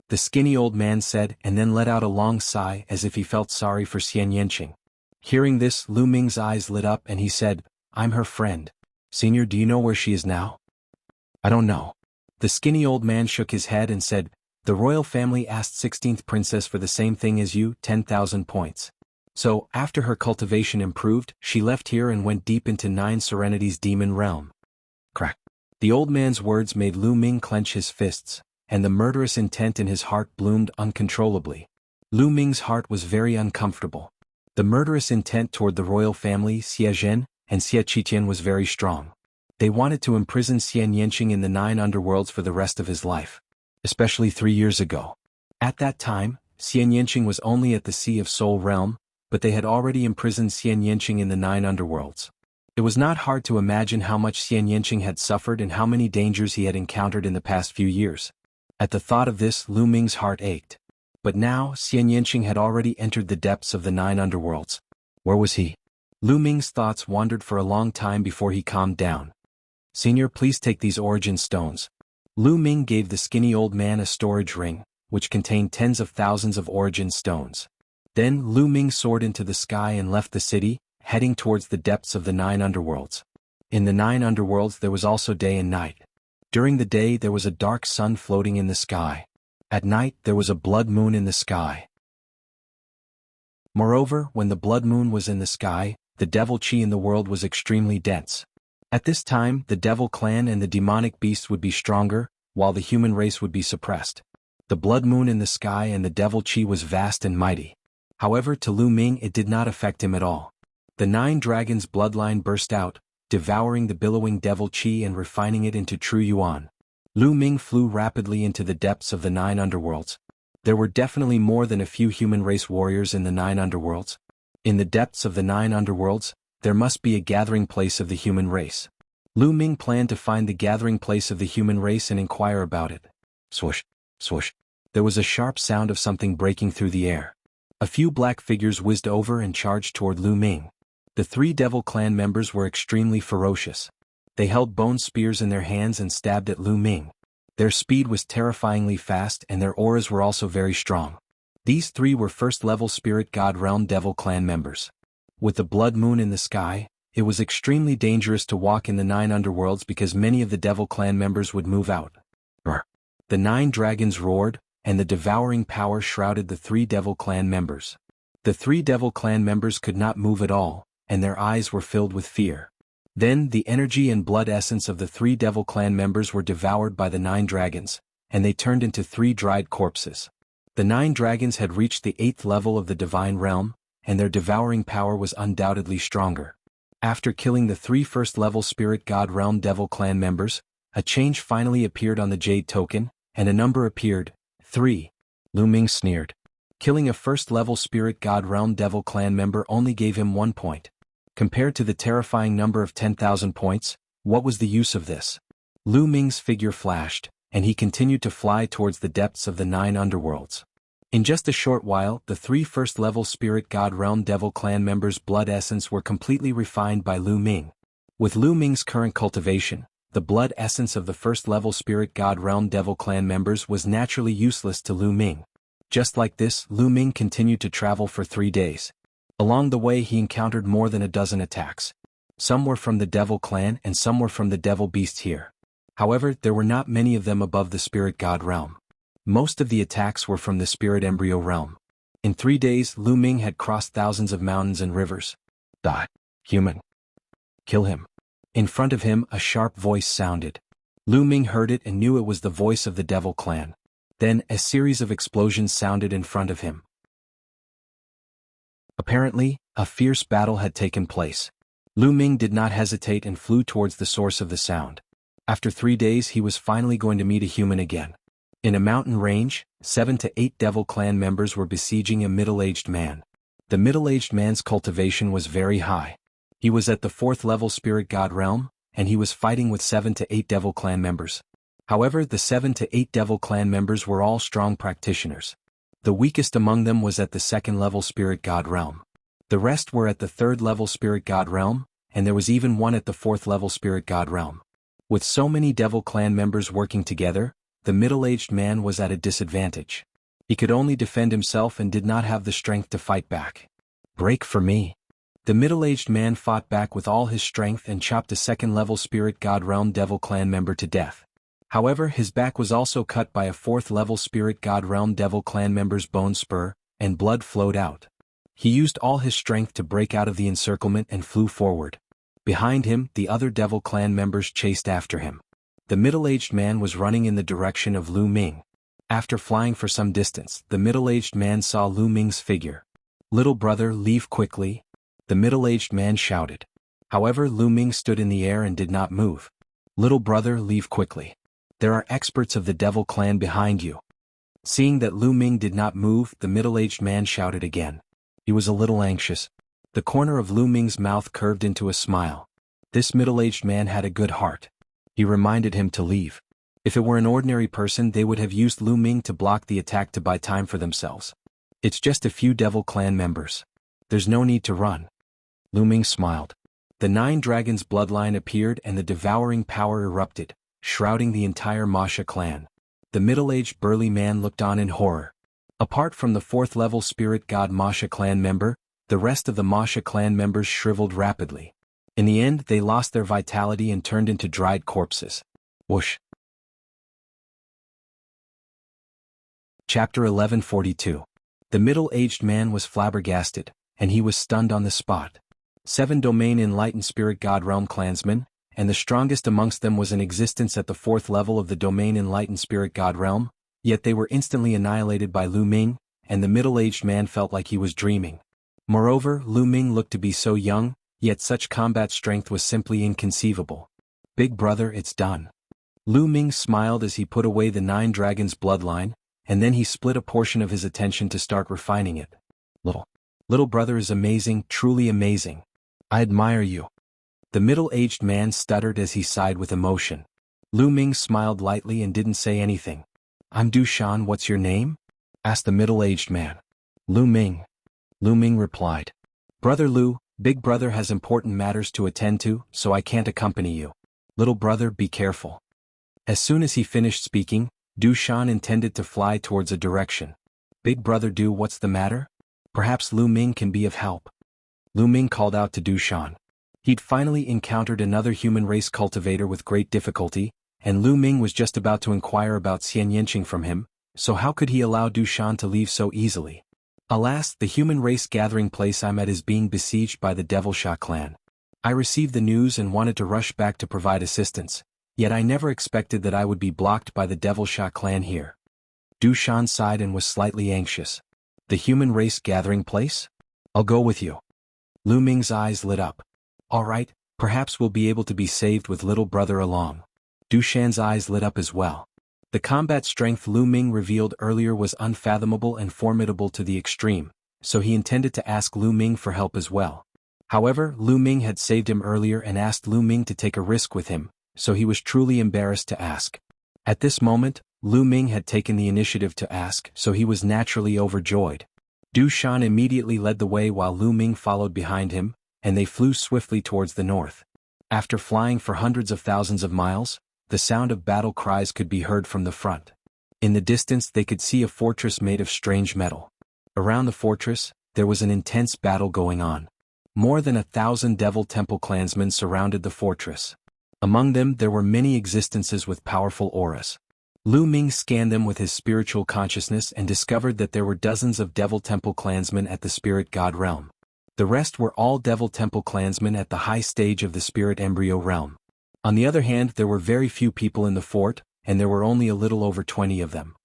A: The skinny old man said and then let out a long sigh as if he felt sorry for Xian Yanqing. Hearing this, Lu Ming's eyes lit up and he said, I'm her friend. Senior, do you know where she is now? I don't know. The skinny old man shook his head and said, the royal family asked 16th princess for the same thing as you, 10,000 points. So, after her cultivation improved, she left here and went deep into 9 Serenity's demon realm. Crack. The old man's words made Lu Ming clench his fists, and the murderous intent in his heart bloomed uncontrollably. Lu Ming's heart was very uncomfortable. The murderous intent toward the royal family Xie Zhen and Xie Qitian was very strong. They wanted to imprison Xian Yanqing in the 9 underworlds for the rest of his life. Especially 3 years ago. At that time, Xian Yanqing was only at the Sea of Soul realm, but they had already imprisoned Xian Yanqing in the 9 underworlds. It was not hard to imagine how much Xian Yanqing had suffered and how many dangers he had encountered in the past few years. At the thought of this, Lu Ming's heart ached. But now, Xian Yanqing had already entered the depths of the 9 underworlds. Where was he? Lu Ming's thoughts wandered for a long time before he calmed down. Senior, please take these origin stones. Lu Ming gave the skinny old man a storage ring, which contained tens of thousands of origin stones. Then Lu Ming soared into the sky and left the city, heading towards the depths of the 9 underworlds. In the 9 underworlds there was also day and night. During the day there was a dark sun floating in the sky. At night there was a blood moon in the sky. Moreover, when the blood moon was in the sky, the devil qi in the world was extremely dense. At this time, the devil clan and the demonic beasts would be stronger, while the human race would be suppressed. The blood moon in the sky and the devil qi was vast and mighty. However, to Lu Ming it did not affect him at all. The 9 dragons' bloodline burst out, devouring the billowing devil qi and refining it into true yuan. Lu Ming flew rapidly into the depths of the 9 underworlds. There were definitely more than a few human race warriors in the 9 underworlds. In the depths of the 9 underworlds, there must be a gathering place of the human race. Lu Ming planned to find the gathering place of the human race and inquire about it. Swoosh, swoosh. There was a sharp sound of something breaking through the air. A few black figures whizzed over and charged toward Lu Ming. The 3 devil clan members were extremely ferocious. They held bone spears in their hands and stabbed at Lu Ming. Their speed was terrifyingly fast and their auras were also very strong. These 3 were first-level Spirit God Realm Devil Clan members. With the blood moon in the sky, it was extremely dangerous to walk in the 9 underworlds because many of the Devil Clan members would move out. The 9 dragons roared, and the devouring power shrouded the 3 Devil Clan members. The 3 Devil Clan members could not move at all, and their eyes were filled with fear. Then the energy and blood essence of the 3 Devil Clan members were devoured by the 9 dragons, and they turned into 3 dried corpses. The 9 dragons had reached the 8th level of the divine realm, and their devouring power was undoubtedly stronger. After killing the 3 first-level Spirit God Realm Devil Clan members, a change finally appeared on the Jade Token, and a number appeared, 3. Lu Ming sneered. Killing a first-level Spirit God Realm Devil Clan member only gave him 1 point. Compared to the terrifying number of 10,000 points, what was the use of this? Lu Ming's figure flashed, and he continued to fly towards the depths of the 9 underworlds. In just a short while, the 3 first-level Spirit God Realm Devil Clan members' blood essence were completely refined by Lu Ming. With Lu Ming's current cultivation, the blood essence of the first-level Spirit God Realm Devil Clan members was naturally useless to Lu Ming. Just like this, Lu Ming continued to travel for 3 days. Along the way he encountered more than a dozen attacks. Some were from the Devil Clan and some were from the Devil Beast here. However, there were not many of them above the Spirit God realm. Most of the attacks were from the Spirit Embryo realm. In 3 days Lu Ming had crossed thousands of mountains and rivers. Die. Human. Kill him. In front of him a sharp voice sounded. Lu Ming heard it and knew it was the voice of the Devil Clan. Then a series of explosions sounded in front of him. Apparently, a fierce battle had taken place. Lu Ming did not hesitate and flew towards the source of the sound. After 3 days he was finally going to meet a human again. In a mountain range, 7 to 8 Devil Clan members were besieging a middle-aged man. The middle-aged man's cultivation was very high. He was at the 4th level Spirit God realm, and he was fighting with 7 to 8 Devil Clan members. However, the 7 to 8 Devil Clan members were all strong practitioners. The weakest among them was at the 2nd level Spirit God realm. The rest were at the 3rd level Spirit God realm, and there was even one at the 4th level Spirit God realm. With so many Devil Clan members working together, the middle-aged man was at a disadvantage. He could only defend himself and did not have the strength to fight back. Break for me. The middle-aged man fought back with all his strength and chopped a 2nd level Spirit God realm Devil Clan member to death. However, his back was also cut by a 4th level Spirit God Realm Devil Clan member's bone spur, and blood flowed out. He used all his strength to break out of the encirclement and flew forward. Behind him, the other Devil Clan members chased after him. The middle-aged man was running in the direction of Lu Ming. After flying for some distance, the middle-aged man saw Lu Ming's figure. "Little brother, leave quickly," the middle-aged man shouted. However, Lu Ming stood in the air and did not move. "Little brother, leave quickly. There are experts of the Devil Clan behind you." Seeing that Lu Ming did not move, the middle-aged man shouted again. He was a little anxious. The corner of Lu Ming's mouth curved into a smile. This middle-aged man had a good heart. He reminded him to leave. If it were an ordinary person, they would have used Lu Ming to block the attack to buy time for themselves. "It's just a few Devil Clan members. There's no need to run." Lu Ming smiled. The 9 dragons bloodline appeared and the devouring power erupted, shrouding the entire Masha clan. The middle-aged burly man looked on in horror. Apart from the 4th level spirit god Masha clan member, the rest of the Masha clan members shriveled rapidly. In the end, they lost their vitality and turned into dried corpses. Whoosh. Chapter 1142. The middle-aged man was flabbergasted, and he was stunned on the spot. 7 domain enlightened spirit god realm clansmen, and the strongest amongst them was in existence at the 4th level of the domain enlightened spirit god realm, yet they were instantly annihilated by Lu Ming, and the middle-aged man felt like he was dreaming. Moreover, Lu Ming looked to be so young, yet such combat strength was simply inconceivable. "Big brother, it's done." Lu Ming smiled as he put away the 9 dragons bloodline, and then he split a portion of his attention to start refining it. Little brother is amazing, truly amazing. I admire you." The middle-aged man stuttered as he sighed with emotion. Lu Ming smiled lightly and didn't say anything. "I'm Dushan, what's your name?" asked the middle-aged man. "Lu Ming." Lu Ming replied. "Brother Lu, big brother has important matters to attend to, so I can't accompany you. Little brother, be careful." As soon as he finished speaking, Dushan intended to fly towards a direction. "Big brother Du, what's the matter? Perhaps Lu Ming can be of help." Lu Ming called out to Dushan. He'd finally encountered another human race cultivator with great difficulty, and Lu Ming was just about to inquire about Xian Yanqing from him, so how could he allow Dushan to leave so easily? "Alas, the human race gathering place I'm at is being besieged by the Devil Sha clan. I received the news and wanted to rush back to provide assistance, yet I never expected that I would be blocked by the Devil Sha clan here." Dushan sighed and was slightly anxious. "The human race gathering place? I'll go with you." Lu Ming's eyes lit up. "All right, perhaps we'll be able to be saved with little brother along." Dushan's eyes lit up as well. The combat strength Lu Ming revealed earlier was unfathomable and formidable to the extreme, so he intended to ask Lu Ming for help as well. However, Lu Ming had saved him earlier and asked Lu Ming to take a risk with him, so he was truly embarrassed to ask. At this moment, Lu Ming had taken the initiative to ask, so he was naturally overjoyed. Dushan immediately led the way while Lu Ming followed behind him, and they flew swiftly towards the north. After flying for hundreds of thousands of miles, the sound of battle cries could be heard from the front. In the distance they could see a fortress made of strange metal. Around the fortress, there was an intense battle going on. More than 1,000 Devil Temple clansmen surrounded the fortress. Among them there were many existences with powerful auras. Lu Ming scanned them with his spiritual consciousness and discovered that there were dozens of Devil Temple clansmen at the Spirit God realm. The rest were all Devil Temple clansmen at the high stage of the Spirit Embryo realm. On the other hand, there were very few people in the fort, and there were only a little over 20 of them.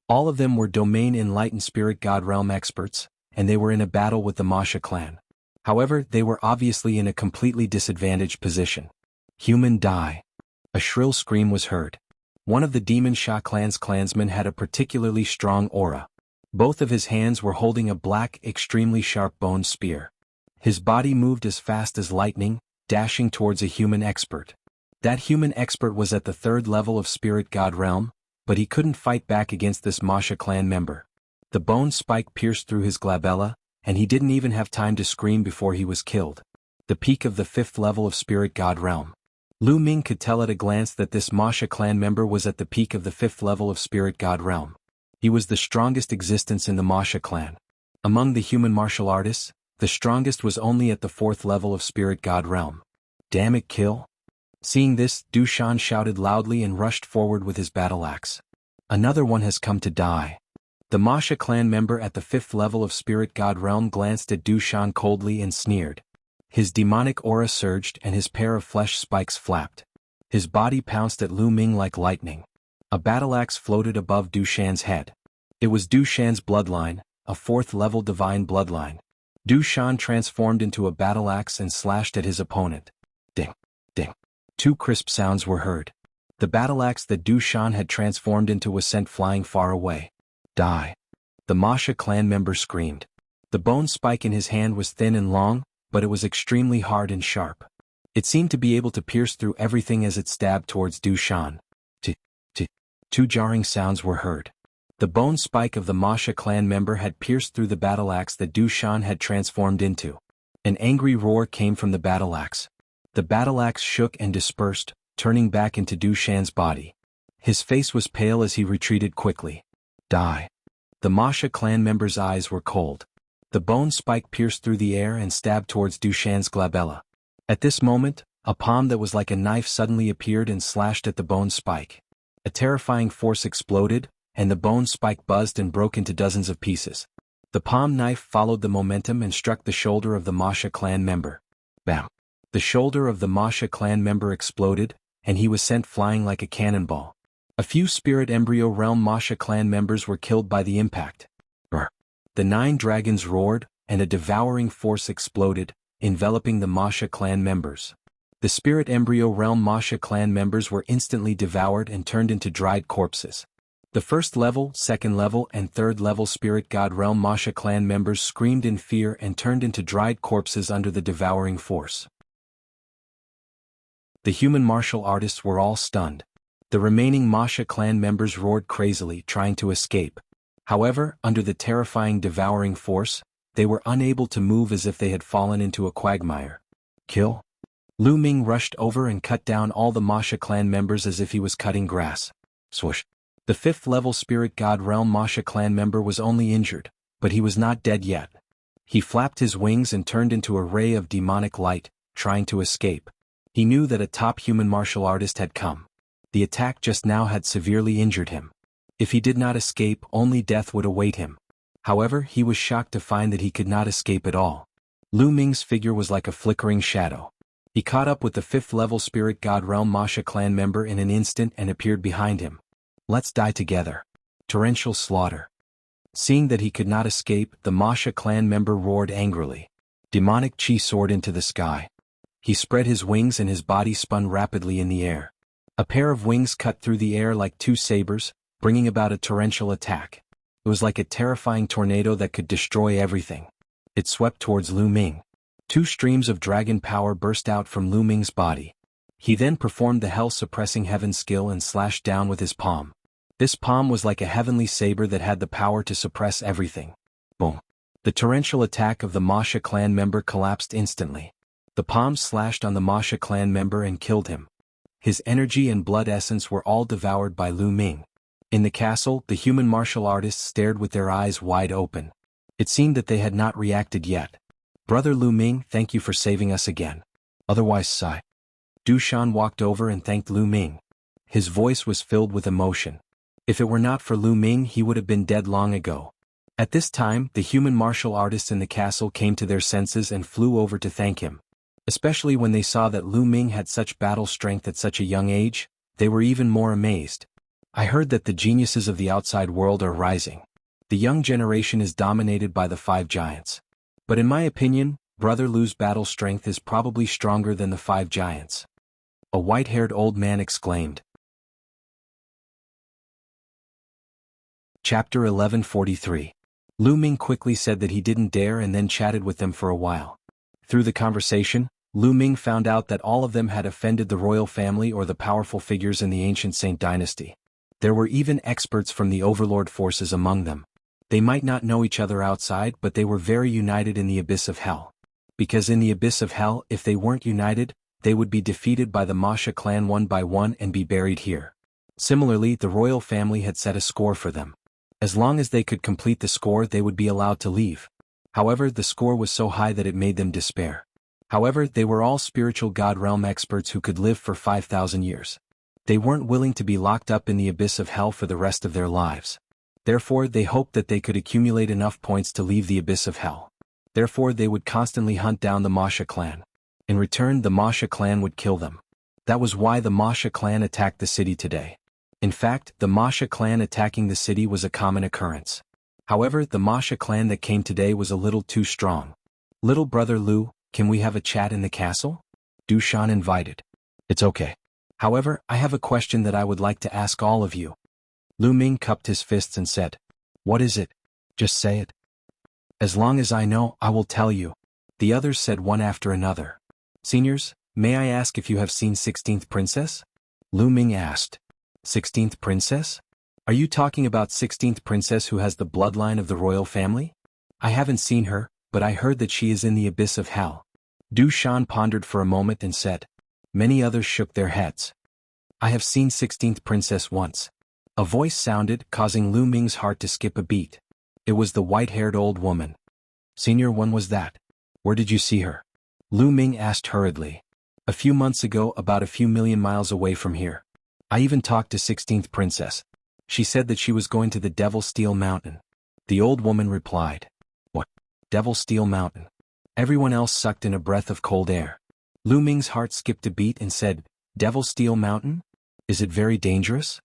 A: All of them were domain enlightened Spirit God realm experts, and they were in a battle with the Masha clan. However, they were obviously in a completely disadvantaged position. "Human die." A shrill scream was heard. One of the Demon Sha clan's clansmen had a particularly strong aura. Both of his hands were holding a black, extremely sharp-boned spear. His body moved as fast as lightning, dashing towards a human expert. That human expert was at the 3rd level of Spirit God realm, but he couldn't fight back against this Masha clan member. The bone spike pierced through his glabella, and he didn't even have time to scream before he was killed. The peak of the 5th level of Spirit God realm. Lu Ming could tell at a glance that this Masha clan member was at the peak of the 5th level of Spirit God realm. He was the strongest existence in the Masha clan. Among the human martial artists, the strongest was only at the 4th level of Spirit God realm. "Damn it, kill." Seeing this, Dushan shouted loudly and rushed forward with his battle axe. "Another one has come to die." The Masha clan member at the 5th level of Spirit God realm glanced at Dushan coldly and sneered. His demonic aura surged and his pair of flesh spikes flapped. His body pounced at Lu Ming like lightning. A battle axe floated above Du Shan's head. It was Du Shan's bloodline, a 4th-level divine bloodline. Du Shan transformed into a battle axe and slashed at his opponent. Ding, ding. 2 crisp sounds were heard. The battle axe that Du Shan had transformed into was sent flying far away. Die. The Masha clan member screamed. The bone spike in his hand was thin and long, but it was extremely hard and sharp. It seemed to be able to pierce through everything as it stabbed towards Du Shan. Two jarring sounds were heard. The bone spike of the Masha clan member had pierced through the battle axe that Du Shan had transformed into. An angry roar came from the battle axe. The battle axe shook and dispersed, turning back into Du Shan's body. His face was pale as he retreated quickly. Die. The Masha clan member's eyes were cold. The bone spike pierced through the air and stabbed towards Du Shan's glabella. At this moment, a palm that was like a knife suddenly appeared and slashed at the bone spike. A terrifying force exploded, and the bone spike buzzed and broke into dozens of pieces. The palm knife followed the momentum and struck the shoulder of the Masha clan member. Bam! The shoulder of the Masha clan member exploded, and he was sent flying like a cannonball. A few Spirit Embryo Realm Masha clan members were killed by the impact. The 9 dragons roared, and a devouring force exploded, enveloping the Masha clan members. The Spirit Embryo Realm Masha clan members were instantly devoured and turned into dried corpses. The 1st level, 2nd level and 3rd level Spirit God Realm Masha clan members screamed in fear and turned into dried corpses under the devouring force. The human martial artists were all stunned. The remaining Masha clan members roared crazily, trying to escape. However, under the terrifying devouring force, they were unable to move as if they had fallen into a quagmire. Kill? Lu Ming rushed over and cut down all the Masha clan members as if he was cutting grass. Swoosh. The 5th-level Spirit God Realm Masha clan member was only injured, but he was not dead yet. He flapped his wings and turned into a ray of demonic light, trying to escape. He knew that a top human martial artist had come. The attack just now had severely injured him. If he did not escape, only death would await him. However, he was shocked to find that he could not escape at all. Lu Ming's figure was like a flickering shadow. He caught up with the 5th-level Spirit God Realm Masha clan member in an instant and appeared behind him. Let's die together. Torrential slaughter. Seeing that he could not escape, the Masha clan member roared angrily. Demonic chi soared into the sky. He spread his wings and his body spun rapidly in the air. A pair of wings cut through the air like 2 sabers, bringing about a torrential attack. It was like a terrifying tornado that could destroy everything. It swept towards Lu Ming. 2 streams of dragon power burst out from Lu Ming's body. He then performed the hell-suppressing heaven skill and slashed down with his palm. This palm was like a heavenly saber that had the power to suppress everything. Boom. The torrential attack of the Masha clan member collapsed instantly. The palm slashed on the Masha clan member and killed him. His energy and blood essence were all devoured by Lu Ming. In the castle, the human martial artists stared with their eyes wide open. It seemed that they had not reacted yet. Brother Lu Ming, thank you for saving us again. Otherwise, sigh. Du Shan walked over and thanked Lu Ming. His voice was filled with emotion. If it were not for Lu Ming, he would have been dead long ago. At this time, the human martial artists in the castle came to their senses and flew over to thank him. Especially when they saw that Lu Ming had such battle strength at such a young age, they were even more amazed. I heard that the geniuses of the outside world are rising. The young generation is dominated by the 5 giants. But in my opinion, Brother Lu's battle strength is probably stronger than the 5 giants. A white-haired old man exclaimed. Chapter 1143. Lu Ming quickly said that he didn't dare and then chatted with them for a while. Through the conversation, Lu Ming found out that all of them had offended the royal family or the powerful figures in the ancient Saint dynasty. There were even experts from the overlord forces among them. They might not know each other outside, but they were very united in the abyss of hell. Because in the abyss of hell, if they weren't united, they would be defeated by the Masha clan one by one and be buried here. Similarly, the royal family had set a score for them. As long as they could complete the score, they would be allowed to leave. However, the score was so high that it made them despair. However, they were all spiritual God realm experts who could live for 5,000 years. They weren't willing to be locked up in the abyss of hell for the rest of their lives. Therefore, they hoped that they could accumulate enough points to leave the abyss of hell. Therefore, they would constantly hunt down the Masha clan. In return, the Masha clan would kill them. That was why the Masha clan attacked the city today. In fact, the Masha clan attacking the city was a common occurrence. However, the Masha clan that came today was a little too strong. Little brother Lu, can we have a chat in the castle? Du Shan invited. It's okay. However, I have a question that I would like to ask all of you. Lu Ming cupped his fists and said, What is it? Just say it. As long as I know, I will tell you. The others said one after another. Seniors, may I ask if you have seen 16th Princess? Lu Ming asked. 16th Princess? Are you talking about 16th Princess who has the bloodline of the royal family? I haven't seen her, but I heard that she is in the abyss of hell. Du Shan pondered for a moment and said. Many others shook their heads. I have seen 16th Princess once. A voice sounded, causing Lu Ming's heart to skip a beat. It was the white-haired old woman. Senior, when was that? Where did you see her? Lu Ming asked hurriedly. A few months ago, about a few million miles away from here. I even talked to 16th Princess. She said that she was going to the Devil Steel Mountain. The old woman replied. What? Devil Steel Mountain? Everyone else sucked in a breath of cold air. Lu Ming's heart skipped a beat and said, Devil Steel Mountain? Is it very dangerous?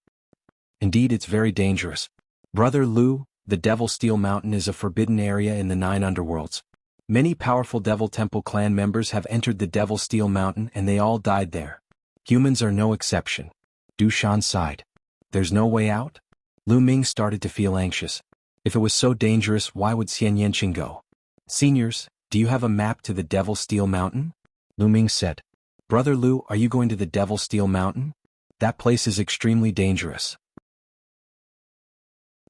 A: Indeed, it's very dangerous. Brother Lu, the Devil Steel Mountain is a forbidden area in the 9 underworlds. Many powerful Devil Temple clan members have entered the Devil Steel Mountain and they all died there. Humans are no exception. Du Shan sighed. There's no way out? Lu Ming started to feel anxious. If it was so dangerous, why would Xian Yanqing go? Seniors, do you have a map to the Devil Steel Mountain? Lu Ming said. Brother Lu, are you going to the Devil Steel Mountain? That place is extremely dangerous.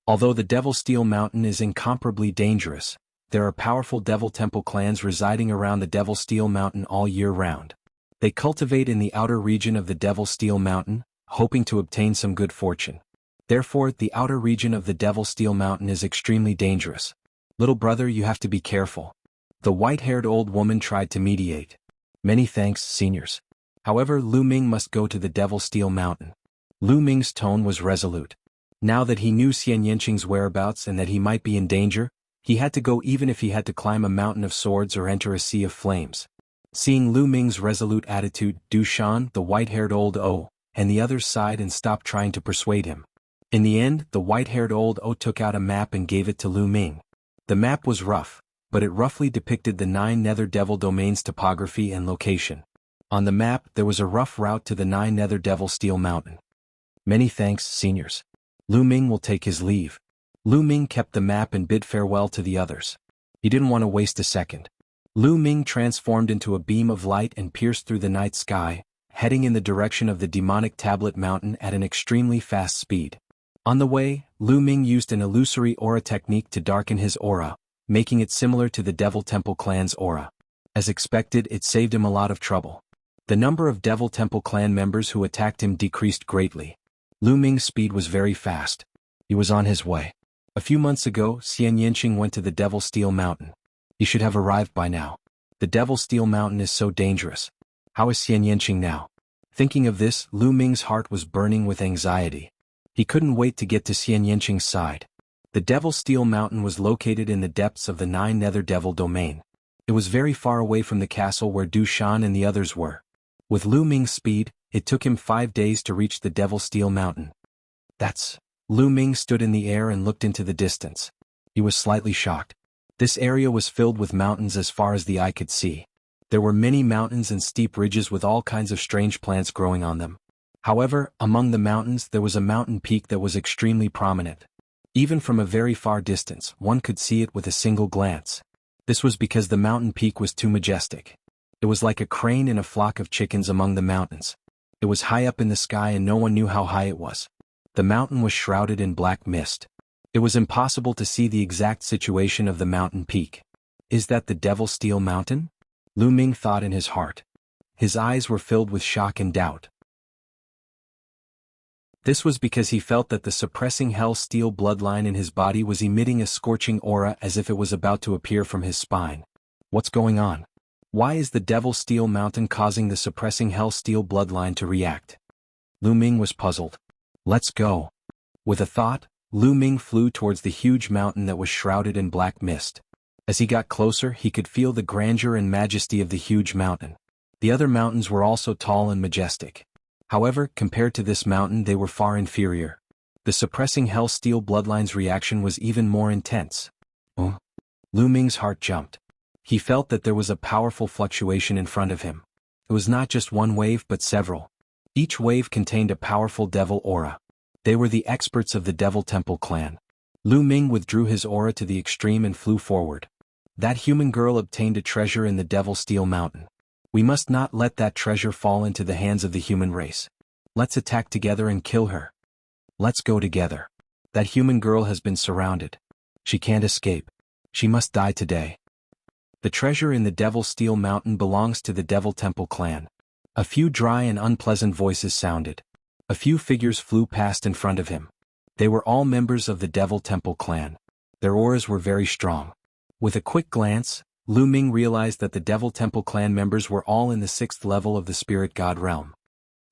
A: Although the Devil Steel Mountain is incomparably dangerous, there are powerful Devil Temple clans residing around the Devil Steel Mountain all year round. They cultivate in the outer region of the Devil Steel Mountain, hoping to obtain some good fortune. Therefore, the outer region of the Devil Steel Mountain is extremely dangerous. Little brother, you have to be careful. The white-haired old woman tried to mediate. Many thanks, seniors. However, Lu Ming must go to the Devil Steel Mountain. Lu Ming's tone was resolute. Now that he knew Xian Yanqing's whereabouts and that he might be in danger, he had to go even if he had to climb a mountain of swords or enter a sea of flames. Seeing Lu Ming's resolute attitude, Du Shan, the white-haired old O, and the others sighed and stopped trying to persuade him. In the end, the white-haired old O took out a map and gave it to Lu Ming. The map was rough, but it roughly depicted the 9 Nether Devil domains' topography and location. On the map, there was a rough route to the 9 Nether Devil Steel Mountain. Many thanks, seniors. Lu Ming will take his leave. Lu Ming kept the map and bid farewell to the others. He didn't want to waste a second. Lu Ming transformed into a beam of light and pierced through the night sky, heading in the direction of the demonic tablet mountain at an extremely fast speed. On the way, Lu Ming used an illusory aura technique to darken his aura, making it similar to the Devil Temple clan's aura. As expected, it saved him a lot of trouble. The number of Devil Temple clan members who attacked him decreased greatly. Lu Ming's speed was very fast. He was on his way. A few months ago, Xian Yanqing went to the Devil Steel Mountain. He should have arrived by now. The Devil Steel Mountain is so dangerous. How is Xian Yanqing now? Thinking of this, Lu Ming's heart was burning with anxiety. He couldn't wait to get to Xian Yanqing's side. The Devil Steel Mountain was located in the depths of the 9 Nether Devil domain. It was very far away from the castle where Du Shan and the others were. With Lu Ming's speed, it took him 5 days to reach the Devil Steel Mountain. Lu Ming stood in the air and looked into the distance. He was slightly shocked. This area was filled with mountains as far as the eye could see. There were many mountains and steep ridges with all kinds of strange plants growing on them. However, among the mountains there was a mountain peak that was extremely prominent. Even from a very far distance, one could see it with a single glance. This was because the mountain peak was too majestic. It was like a crane in a flock of chickens among the mountains. It was high up in the sky and no one knew how high it was. The mountain was shrouded in black mist. It was impossible to see the exact situation of the mountain peak. Is that the Devil Steel Mountain? Lu Ming thought in his heart. His eyes were filled with shock and doubt. This was because he felt that the suppressing hell steel bloodline in his body was emitting a scorching aura as if it was about to appear from his spine. What's going on? Why is the Devil Steel Mountain causing the suppressing hell steel bloodline to react? Lu Ming was puzzled. Let's go. With a thought, Lu Ming flew towards the huge mountain that was shrouded in black mist. As he got closer, he could feel the grandeur and majesty of the huge mountain. The other mountains were also tall and majestic. However, compared to this mountain they were far inferior. The suppressing Hell Steel Bloodline's reaction was even more intense. Oh. Lu Ming's heart jumped. He felt that there was a powerful fluctuation in front of him. It was not just one wave but several. Each wave contained a powerful devil aura. They were the experts of the Devil Temple clan. Lu Ming withdrew his aura to the extreme and flew forward. That human girl obtained a treasure in the Devil Steel Mountain. We must not let that treasure fall into the hands of the human race. Let's attack together and kill her. Let's go together. That human girl has been surrounded. She can't escape. She must die today. The treasure in the Devil Steel Mountain belongs to the Devil Temple clan. A few dry and unpleasant voices sounded. A few figures flew past in front of him. They were all members of the Devil Temple clan. Their auras were very strong. With a quick glance, Lu Ming realized that the Devil Temple clan members were all in the 6th level of the Spirit God realm.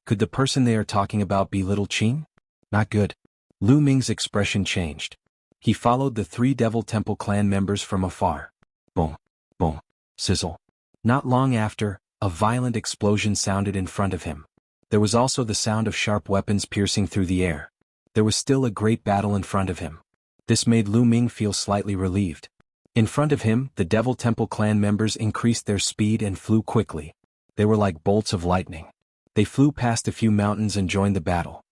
A: Could the person they are talking about be Little Qing? Not good. Lu Ming's expression changed. He followed the 3 Devil Temple clan members from afar. Boom, boom, sizzle. Not long after, a violent explosion sounded in front of him. There was also the sound of sharp weapons piercing through the air. There was still a great battle in front of him. This made Lu Ming feel slightly relieved. In front of him, the Devil Temple clan members increased their speed and flew quickly. They were like bolts of lightning. They flew past a few mountains and joined the battle.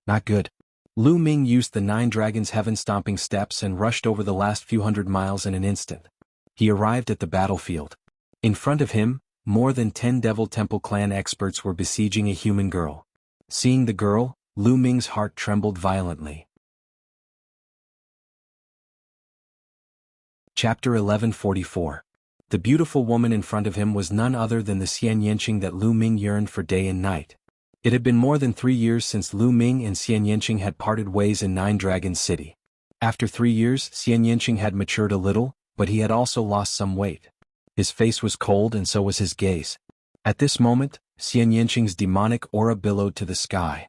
A: Not good. Lu Ming used the 9 dragons' heaven-stomping steps and rushed over the last few hundred miles in an instant. He arrived at the battlefield. In front of him, more than 10 Devil Temple clan experts were besieging a human girl. Seeing the girl, Lu Ming's heart trembled violently. Chapter 1144. The beautiful woman in front of him was none other than the Xian Yanqing that Lu Ming yearned for day and night. It had been more than 3 years since Lu Ming and Xian Yanqing had parted ways in 9 Dragons City. After 3 years, Xian Yanqing had matured a little, but he had also lost some weight. His face was cold and so was his gaze. At this moment, Xian Yanqing's demonic aura billowed to the sky.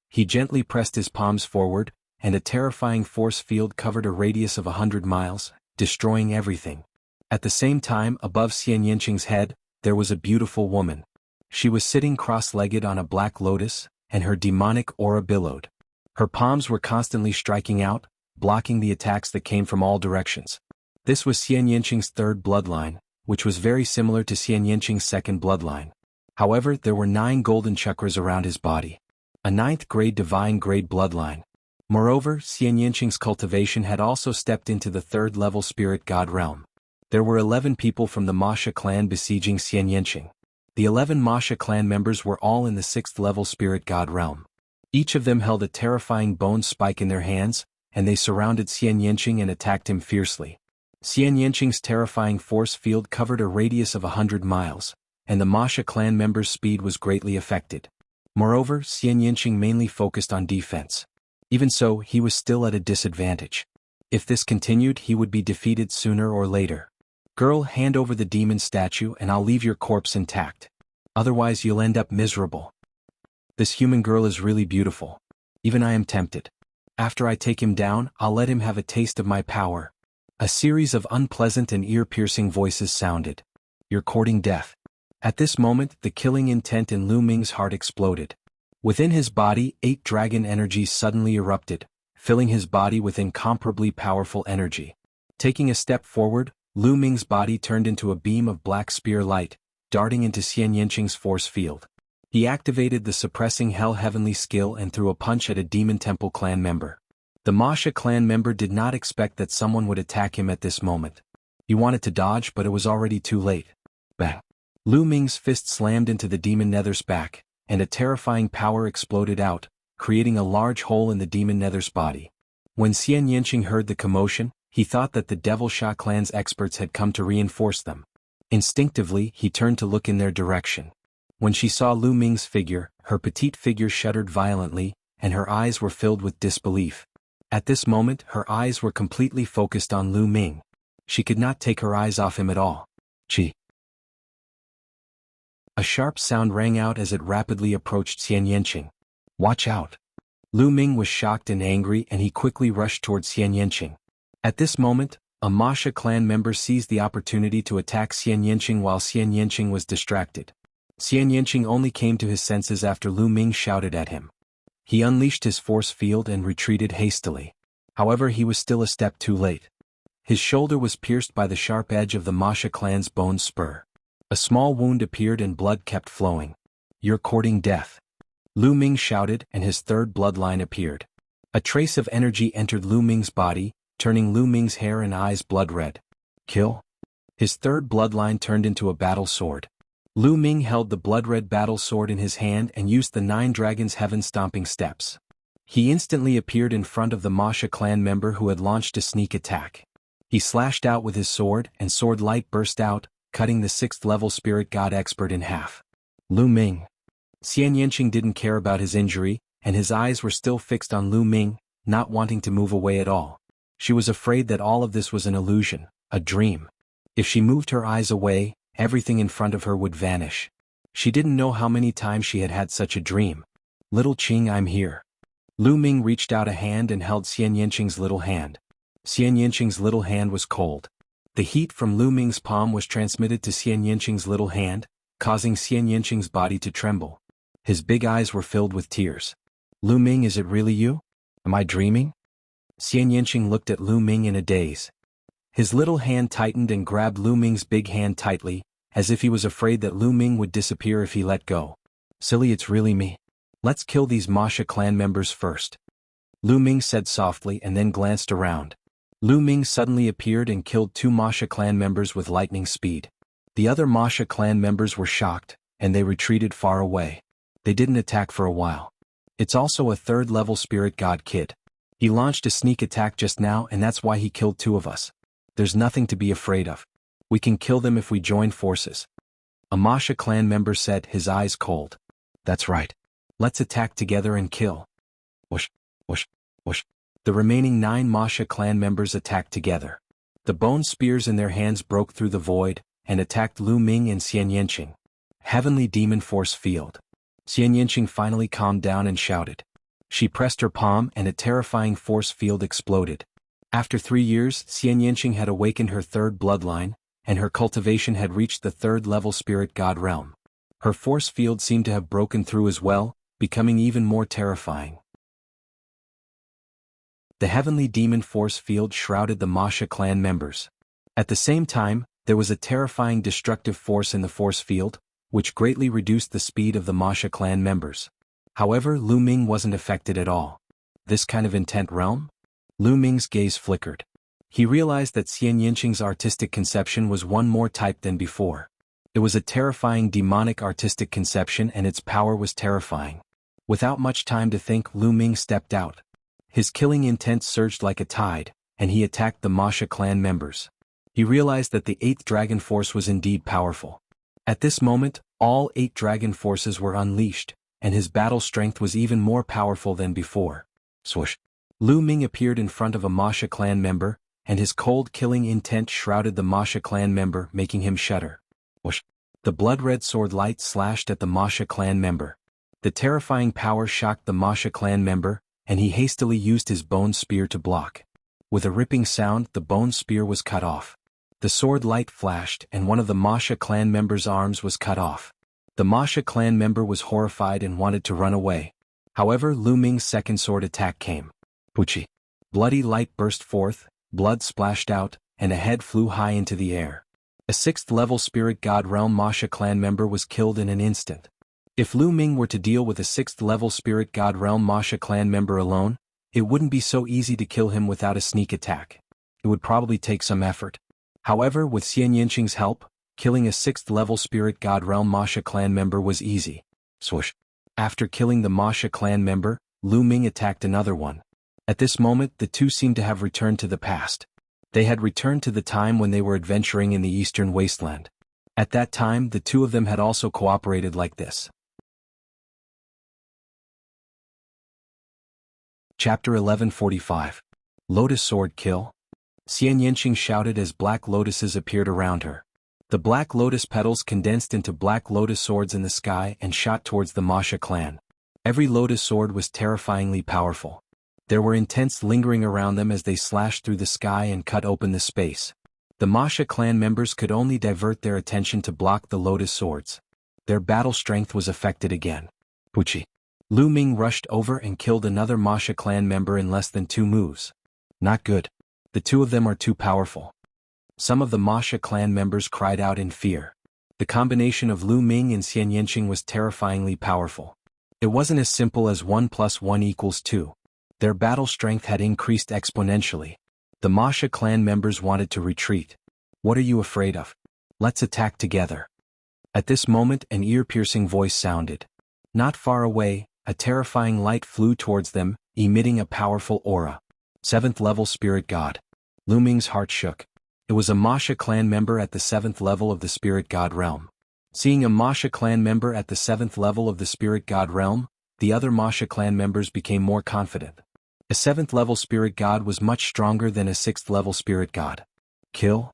A: He gently pressed his palms forward, and a terrifying force field covered a radius of 100 miles, destroying everything. At the same time, above Xian Yanqing's head, there was a beautiful woman. She was sitting cross-legged on a black lotus, and her demonic aura billowed. Her palms were constantly striking out, blocking the attacks that came from all directions. This was Xian Yanqing's 3rd bloodline, which was very similar to Xian Yanqing's 2nd bloodline. However, there were 9 golden chakras around his body. A 9th grade divine grade bloodline. Moreover, Xian Yanqing's cultivation had also stepped into the 3rd level spirit god realm. There were 11 people from the Masha clan besieging Xian Yanqing. The 11 Masha clan members were all in the 6th level spirit god realm. Each of them held a terrifying bone spike in their hands, and they surrounded Xian Yanqing and attacked him fiercely. Xian Yanqing's terrifying force field covered a radius of 100 miles, and the Masha clan members' speed was greatly affected. Moreover, Xian Yanqing mainly focused on defense. Even so, he was still at a disadvantage. If this continued, he would be defeated sooner or later. Girl, hand over the demon statue and I'll leave your corpse intact. Otherwise you'll end up miserable. This human girl is really beautiful. Even I am tempted. After I take him down, I'll let him have a taste of my power. A series of unpleasant and ear-piercing voices sounded. You're courting death. At this moment, the killing intent in Lu Ming's heart exploded. Within his body, 8 dragon energies suddenly erupted, filling his body with incomparably powerful energy. Taking a step forward, Lu Ming's body turned into a beam of black spear light, darting into Xian Yanqing's force field. He activated the suppressing hell heavenly skill and threw a punch at a Demon Temple clan member. The Masha clan member did not expect that someone would attack him at this moment. He wanted to dodge, but it was already too late. Bang! Lu Ming's fist slammed into the demon nether's back, and a terrifying power exploded out, creating a large hole in the demon nether's body. When Xian Yanqing heard the commotion, he thought that the Devil Sha clan's experts had come to reinforce them. Instinctively, he turned to look in their direction. When she saw Lu Ming's figure, her petite figure shuddered violently, and her eyes were filled with disbelief. At this moment, her eyes were completely focused on Lu Ming. She could not take her eyes off him at all. Chi. A sharp sound rang out as it rapidly approached Xian Yanqing. Watch out! Lu Ming was shocked and angry and he quickly rushed towards Xian Yanqing. At this moment, a Masha clan member seized the opportunity to attack Xian Yanqing while Xian Yanqing was distracted. Xian Yanqing only came to his senses after Lu Ming shouted at him. He unleashed his force field and retreated hastily. However, he was still a step too late. His shoulder was pierced by the sharp edge of the Masha clan's bone spur. A small wound appeared and blood kept flowing. "You're courting death," Lu Ming shouted, and his third bloodline appeared. A trace of energy entered Lu Ming's body, turning Lu Ming's hair and eyes blood red. "Kill?" His third bloodline turned into a battle sword. Lu Ming held the blood-red battle sword in his hand and used the 9 dragons' heaven-stomping steps. He instantly appeared in front of the Masha clan member who had launched a sneak attack. He slashed out with his sword, and sword light burst out, cutting the 6th-level spirit god expert in half. Lu Ming. Xian Yanqing didn't care about his injury, and his eyes were still fixed on Lu Ming, not wanting to move away at all. She was afraid that all of this was an illusion, a dream. If she moved her eyes away, everything in front of her would vanish. She didn't know how many times she had had such a dream. "Little Qing, I'm here." Lu Ming reached out a hand and held Xian Yanqing's little hand. Xian Yanqing's little hand was cold. The heat from Lu Ming's palm was transmitted to Xian Yanqing's little hand, causing Xian Yanqing's body to tremble. His big eyes were filled with tears. "Lu Ming, is it really you? Am I dreaming?" Xian Yanqing looked at Lu Ming in a daze. His little hand tightened and grabbed Lu Ming's big hand tightly, as if he was afraid that Lu Ming would disappear if he let go. "Silly, it's really me. Let's kill these Masha clan members first," Lu Ming said softly and then glanced around. Lu Ming suddenly appeared and killed 2 Masha clan members with lightning speed. The other Masha clan members were shocked, and they retreated far away. They didn't attack for a while. "It's also a 3rd-level spirit god kid. He launched a sneak attack just now, and that's why he killed 2 of us. There's nothing to be afraid of. We can kill them if we join forces," a Masha clan member said, his eyes cold. "That's right. Let's attack together and kill." Whoosh, whoosh, whoosh. The remaining 9 Masha clan members attacked together. The bone spears in their hands broke through the void, and attacked Lu Ming and Xian Yanqing. Heavenly Demon Force Field. Xian Yanqing finally calmed down and shouted. She pressed her palm and a terrifying force field exploded. After 3 years, Xian Yanqing had awakened her 3rd bloodline, and her cultivation had reached the 3rd-level spirit god realm. Her force field seemed to have broken through as well, becoming even more terrifying. The heavenly demon force field shrouded the Masha clan members. At the same time, there was a terrifying destructive force in the force field, which greatly reduced the speed of the Masha clan members. However, Lu Ming wasn't affected at all. This kind of intent realm? Lu Ming's gaze flickered. He realized that Xian Yanqing's artistic conception was one more type than before. It was a terrifying demonic artistic conception, and its power was terrifying. Without much time to think, Lu Ming stepped out. His killing intent surged like a tide, and he attacked the Masha clan members. He realized that the 8th dragon force was indeed powerful. At this moment, all 8 dragon forces were unleashed, and his battle strength was even more powerful than before. Swoosh! Lu Ming appeared in front of a Masha clan member, and his cold killing intent shrouded the Masha clan member, making him shudder. Whoosh! The blood-red sword light slashed at the Masha clan member. The terrifying power shocked the Masha clan member, and he hastily used his bone spear to block. With a ripping sound, the bone spear was cut off. The sword light flashed, and one of the Masha clan member's arms was cut off. The Masha clan member was horrified and wanted to run away. However, Lu Ming's second sword attack came. Puchi! Bloody light burst forth, blood splashed out, and a head flew high into the air. A 6th-level spirit god realm Masha clan member was killed in an instant. If Lu Ming were to deal with a 6th-level spirit god realm Masha clan member alone, it wouldn't be so easy to kill him without a sneak attack. It would probably take some effort. However, with Xian Yanqing's help, killing a 6th-level spirit god realm Masha clan member was easy. Swoosh! After killing the Masha clan member, Lu Ming attacked another one. At this moment, the two seemed to have returned to the past. They had returned to the time when they were adventuring in the eastern wasteland. At that time, the two of them had also cooperated like this. Chapter 1145. Lotus Sword Kill. Xian Yanqing shouted as black lotuses appeared around her. The black lotus petals condensed into black lotus swords in the sky and shot towards the Masha clan. Every lotus sword was terrifyingly powerful. There were intense lingering around them as they slashed through the sky and cut open the space. The Masha clan members could only divert their attention to block the lotus swords. their battle strength was affected again. Wuxia. Lu Ming rushed over and killed another Masha clan member in less than 2 moves. Not good. The two of them are too powerful. Some of the Masha clan members cried out in fear. The combination of Lu Ming and Xian Yanqing was terrifyingly powerful. It wasn't as simple as 1 + 1 = 2. Their battle strength had increased exponentially. The Masha clan members wanted to retreat. What are you afraid of? Let's attack together. At this moment an ear-piercing voice sounded. Not far away, a terrifying light flew towards them, emitting a powerful aura. 7th level spirit god. Lu Ming's heart shook. It was a Masha clan member at the 7th level of the spirit god realm. Seeing a Masha clan member at the 7th level of the spirit god realm, the other Masha clan members became more confident. A 7th level spirit god was much stronger than a 6th level spirit god. Kill.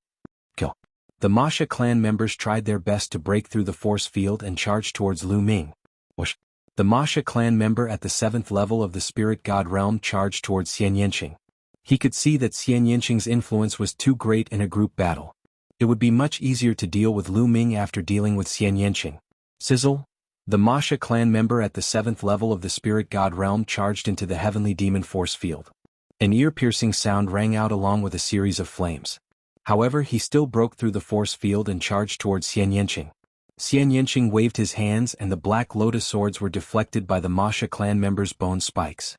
A: The Masha clan members tried their best to break through the force field and charge towards Lu Ming. Whoosh. The Masha clan member at the 7th level of the spirit god realm charged towards Xian Yanqing. He could see that Xian Yanqing's influence was too great in a group battle. It would be much easier to deal with Lu Ming after dealing with Xian Yanqing. Sizzle. The Masha clan member at the 7th level of the spirit god realm charged into the heavenly demon force field. An ear-piercing sound rang out along with a series of flames. However, he still broke through the force field and charged towards Xian Yanqing. Xian Yanqing waved his hands and the black lotus swords were deflected by the Masha clan members' bone spikes.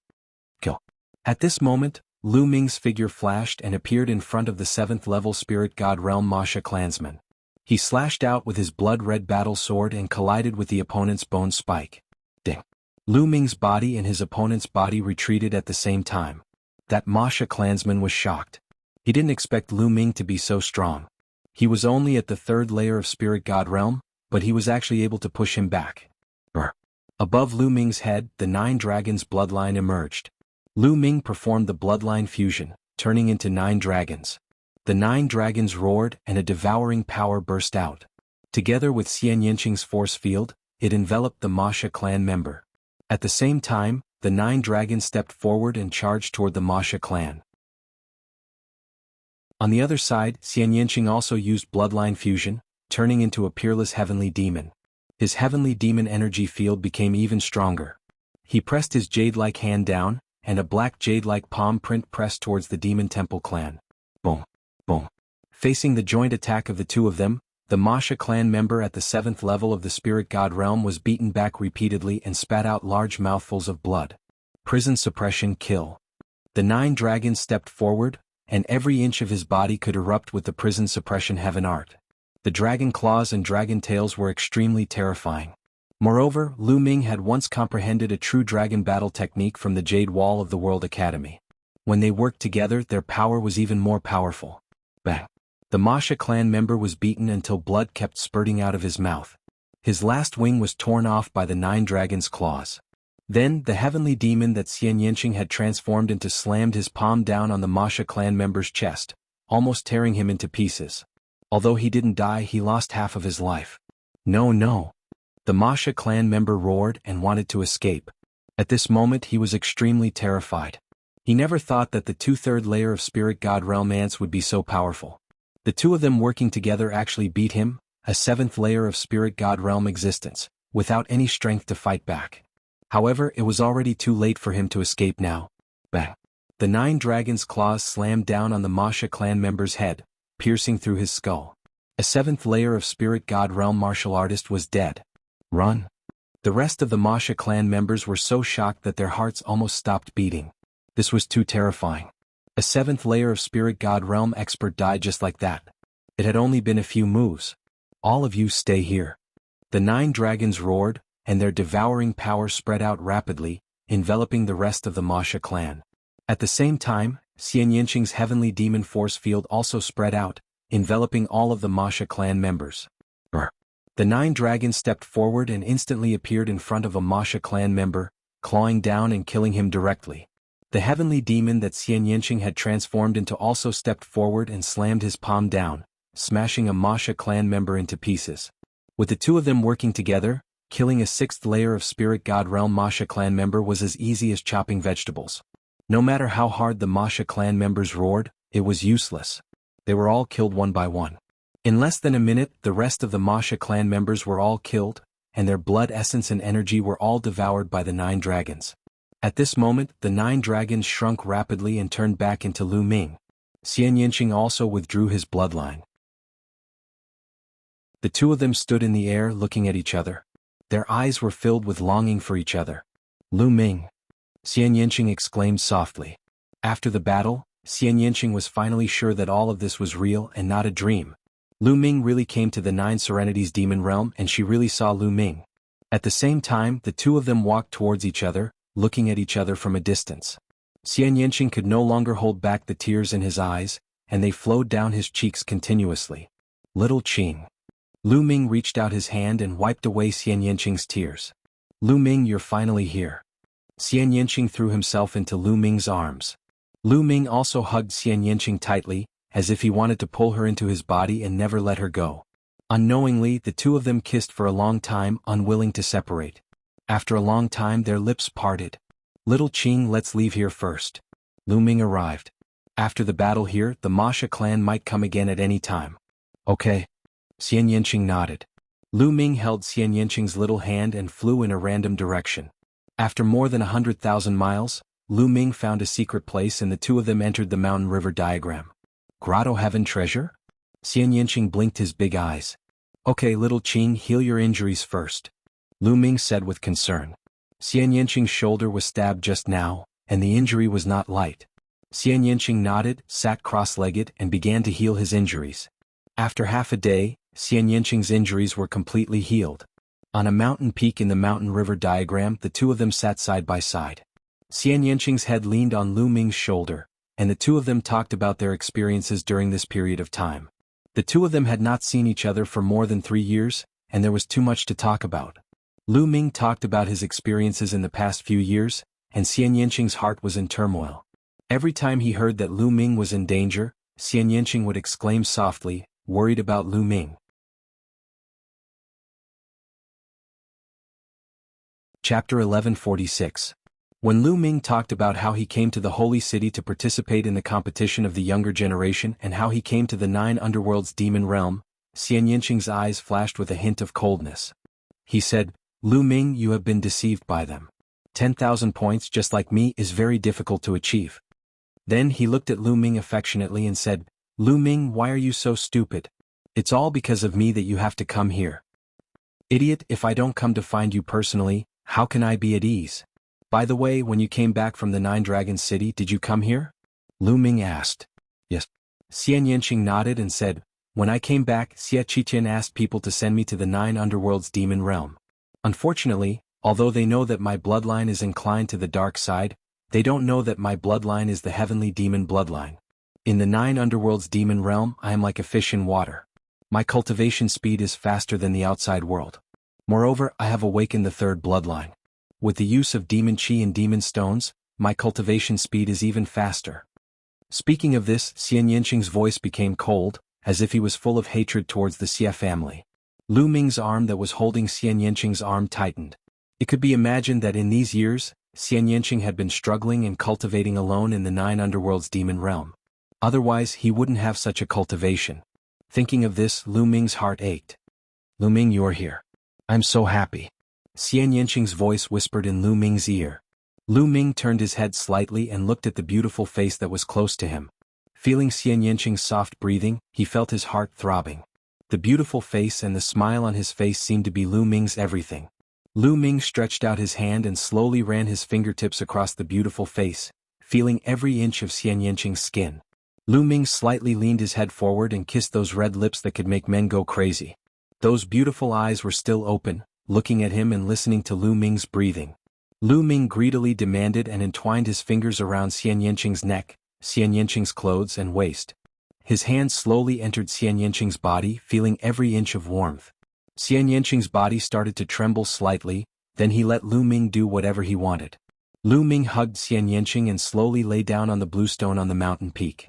A: Kill. At this moment, Lu Ming's figure flashed and appeared in front of the 7th level spirit god realm Masha clansman. He slashed out with his blood-red battle sword and collided with the opponent's bone spike. Ding. Lu Ming's body and his opponent's body retreated at the same time. That Masha clansman was shocked. He didn't expect Lu Ming to be so strong. He was only at the 3rd layer of spirit god realm, but he was actually able to push him back. Above Lu Ming's head, the 9 dragons' bloodline emerged. Lu Ming performed the bloodline fusion, turning into 9 dragons. The 9 dragons roared and a devouring power burst out. Together with Xian Yanqing's force field, it enveloped the Masha clan member. At the same time, the 9 dragons stepped forward and charged toward the Masha clan. On the other side, Xian Yanqing also used bloodline fusion, turning into a peerless heavenly demon. His heavenly demon energy field became even stronger. He pressed his jade-like hand down, and a black jade-like palm print pressed towards the demon temple clan. Boom. Boom. Facing the joint attack of the two of them, the Masha clan member at the 7th level of the spirit god realm was beaten back repeatedly and spat out large mouthfuls of blood. Prison suppression kill. The 9 dragons stepped forward, and every inch of his body could erupt with the prison suppression heaven art. The dragon claws and dragon tails were extremely terrifying. Moreover, Lu Ming had once comprehended a true dragon battle technique from the Jade Wall of the World Academy. When they worked together, their power was even more powerful. Bang! The Masha clan member was beaten until blood kept spurting out of his mouth. His last wing was torn off by the 9 dragons' claws. Then, the heavenly demon that Xian Yanqing had transformed into slammed his palm down on the Masha clan member's chest, almost tearing him into pieces. Although he didn't die, he lost half of his life. No. The Masha clan member roared and wanted to escape. At this moment he was extremely terrified. He never thought that the 2/3 layer of spirit god realm ants would be so powerful. The two of them working together actually beat him, a 7th layer of spirit god realm existence, without any strength to fight back. However, it was already too late for him to escape now. Bang! The 9 dragons' claws slammed down on the Masha clan member's head, piercing through his skull. A 7th layer of spirit god realm martial artist was dead. Run! The rest of the Masha clan members were so shocked that their hearts almost stopped beating. This was too terrifying. A 7th layer of spirit god realm expert died just like that. It had only been a few moves. All of you stay here. The 9 dragons roared, and their devouring power spread out rapidly, enveloping the rest of the Masha clan. At the same time, Xian Yanqing's heavenly demon force field also spread out, enveloping all of the Masha clan members. The 9 dragons stepped forward and instantly appeared in front of a Masha clan member, clawing down and killing him directly. The heavenly demon that Xian Yanqing had transformed into also stepped forward and slammed his palm down, smashing a Masha clan member into pieces. With the two of them working together, killing a 6th layer of spirit god realm Masha clan member was as easy as chopping vegetables. No matter how hard the Masha clan members roared, it was useless. They were all killed one by one. In less than a minute, the rest of the Masha clan members were all killed, and their blood essence and energy were all devoured by the 9 dragons. At this moment, the 9 dragons shrunk rapidly and turned back into Lu Ming. Xian Yinqing also withdrew his bloodline. The two of them stood in the air looking at each other. Their eyes were filled with longing for each other. Lu Ming! Xian Yinqing exclaimed softly. After the battle, Xian Yinqing was finally sure that all of this was real and not a dream. Lu Ming really came to the 9 Serenities demon realm and she really saw Lu Ming. At the same time, the two of them walked towards each other, looking at each other from a distance. Xian Yinqing could no longer hold back the tears in his eyes, and they flowed down his cheeks continuously. Little Qing. Lu Ming reached out his hand and wiped away Xian Yinqing's tears. Lu Ming, you're finally here. Xian Yinqing threw himself into Lu Ming's arms. Lu Ming also hugged Xian Yinqing tightly, as if he wanted to pull her into his body and never let her go. Unknowingly, the two of them kissed for a long time, unwilling to separate. After a long time their lips parted. Little Qing, let's leave here first. Lu Ming arrived. After the battle here, the Masha clan might come again at any time. Okay. Xian Yinqing nodded. Lu Ming held Xian Yinqing's little hand and flew in a random direction. After more than 100,000 miles, Lu Ming found a secret place and the two of them entered the mountain river diagram. Grotto Heaven treasure? Xian Yinqing blinked his big eyes. Okay, little Qing, heal your injuries first. Lu Ming said with concern. Xian Yinqing's shoulder was stabbed just now, and the injury was not light. Xian Yinqing nodded, sat cross-legged, and began to heal his injuries. After half a day, Xian Yinqing's injuries were completely healed. On a mountain peak in the mountain river diagram, the two of them sat side by side. Xian Yinqing's head leaned on Lu Ming's shoulder, and the two of them talked about their experiences during this period of time. The two of them had not seen each other for more than 3 years, and there was too much to talk about. Lu Ming talked about his experiences in the past few years, and Xian Yinqing's heart was in turmoil. Every time he heard that Lu Ming was in danger, Xian Yinqing would exclaim softly, worried about Lu Ming. Chapter 1146. When Lu Ming talked about how he came to the Holy City to participate in the competition of the younger generation and how he came to the 9 underworlds demon realm, Xian Yinqing's eyes flashed with a hint of coldness. He said, Lu Ming, you have been deceived by them. 10,000 points just like me is very difficult to achieve. Then he looked at Lu Ming affectionately and said, Lu Ming, why are you so stupid? It's all because of me that you have to come here. Idiot, if I don't come to find you personally, how can I be at ease? By the way, when you came back from the 9 Dragons City, did you come here? Lu Ming asked. Yes. Xian Yinqing nodded and said, when I came back, Xie Qiqian asked people to send me to the 9 underworlds demon realm. Unfortunately, although they know that my bloodline is inclined to the dark side, they don't know that my bloodline is the heavenly demon bloodline. In the 9 underworlds demon realm, I am like a fish in water. My cultivation speed is faster than the outside world. Moreover, I have awakened the 3rd bloodline. With the use of demon chi and demon stones, my cultivation speed is even faster. Speaking of this, Xian Yinqing's voice became cold, as if he was full of hatred towards the Xie family. Lu Ming's arm that was holding Xian Yinqing's arm tightened. It could be imagined that in these years, Xian Yinqing had been struggling and cultivating alone in the 9 underworlds demon realm. Otherwise, he wouldn't have such a cultivation. Thinking of this, Lu Ming's heart ached. Lu Ming, you are here. I'm so happy. Xian Yinqing's voice whispered in Lu Ming's ear. Lu Ming turned his head slightly and looked at the beautiful face that was close to him. Feeling Xian Yinqing's soft breathing, he felt his heart throbbing. The beautiful face and the smile on his face seemed to be Lu Ming's everything. Lu Ming stretched out his hand and slowly ran his fingertips across the beautiful face, feeling every inch of Xian Yinqing's skin. Lu Ming slightly leaned his head forward and kissed those red lips that could make men go crazy. Those beautiful eyes were still open, looking at him and listening to Lu Ming's breathing. Lu Ming greedily demanded and entwined his fingers around Xian Yinqing's neck, Xian Yinqing's clothes and waist. His hand slowly entered Xian Yinqing's body, feeling every inch of warmth. Xian Yinqing's body started to tremble slightly, then he let Lu Ming do whatever he wanted. Lu Ming hugged Xian Yinqing and slowly lay down on the bluestone on the mountain peak.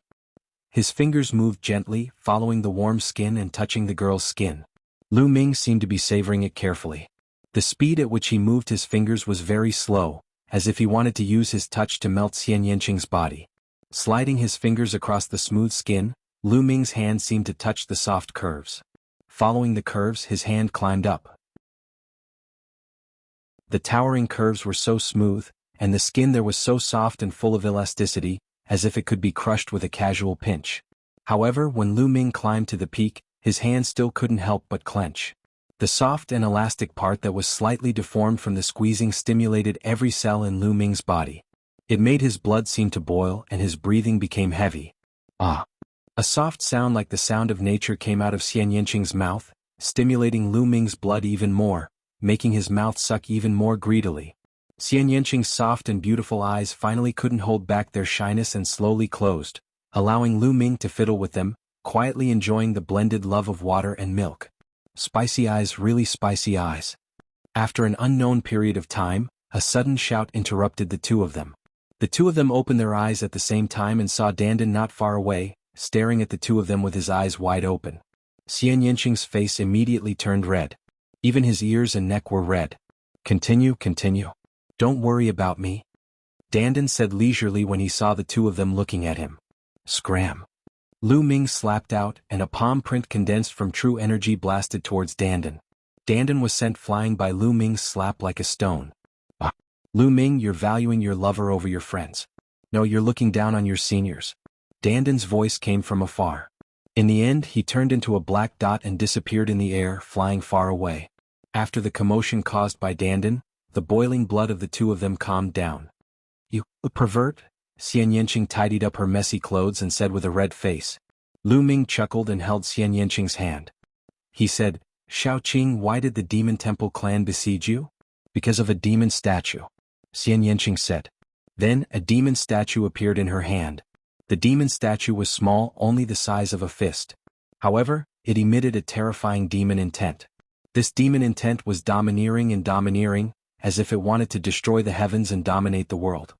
A: His fingers moved gently, following the warm skin and touching the girl's skin. Lu Ming seemed to be savoring it carefully. The speed at which he moved his fingers was very slow, as if he wanted to use his touch to melt Xian Yinqing's body. Sliding his fingers across the smooth skin, Lu Ming's hand seemed to touch the soft curves. Following the curves, his hand climbed up. The towering curves were so smooth, and the skin there was so soft and full of elasticity, as if it could be crushed with a casual pinch. However, when Lu Ming climbed to the peak, his hand still couldn't help but clench. The soft and elastic part that was slightly deformed from the squeezing stimulated every cell in Lu Ming's body. It made his blood seem to boil and his breathing became heavy. Ah! A soft sound like the sound of nature came out of Xian Yanqing's mouth, stimulating Lu Ming's blood even more, making his mouth suck even more greedily. Xian Yanqing's soft and beautiful eyes finally couldn't hold back their shyness and slowly closed, allowing Lu Ming to fiddle with them, quietly enjoying the blended love of water and milk. Spicy eyes, really spicy eyes. After an unknown period of time, a sudden shout interrupted the two of them. The two of them opened their eyes at the same time and saw Dandan not far away, staring at the two of them with his eyes wide open. Xian Yanqing's face immediately turned red. Even his ears and neck were red. Continue. Don't worry about me, Dandan said leisurely when he saw the two of them looking at him. Scram. Lu Ming slapped out, and a palm print condensed from true energy blasted towards Dandan. Dandan was sent flying by Lu Ming's slap like a stone. Ah. Lu Ming, you're valuing your lover over your friends. No, you're looking down on your seniors. Dandan's voice came from afar. In the end, he turned into a black dot and disappeared in the air, flying far away. After the commotion caused by Dandan, the boiling blood of the two of them calmed down. You pervert? Xian Yanqing tidied up her messy clothes and said with a red face. Lu Ming chuckled and held Xian Yanqing's hand. He said, Shaoqing, why did the Demon Temple clan besiege you? Because of a demon statue, Xian Yanqing said. Then, a demon statue appeared in her hand. The demon statue was small, only the size of a fist. However, it emitted a terrifying demon intent. This demon intent was domineering, as if it wanted to destroy the heavens and dominate the world.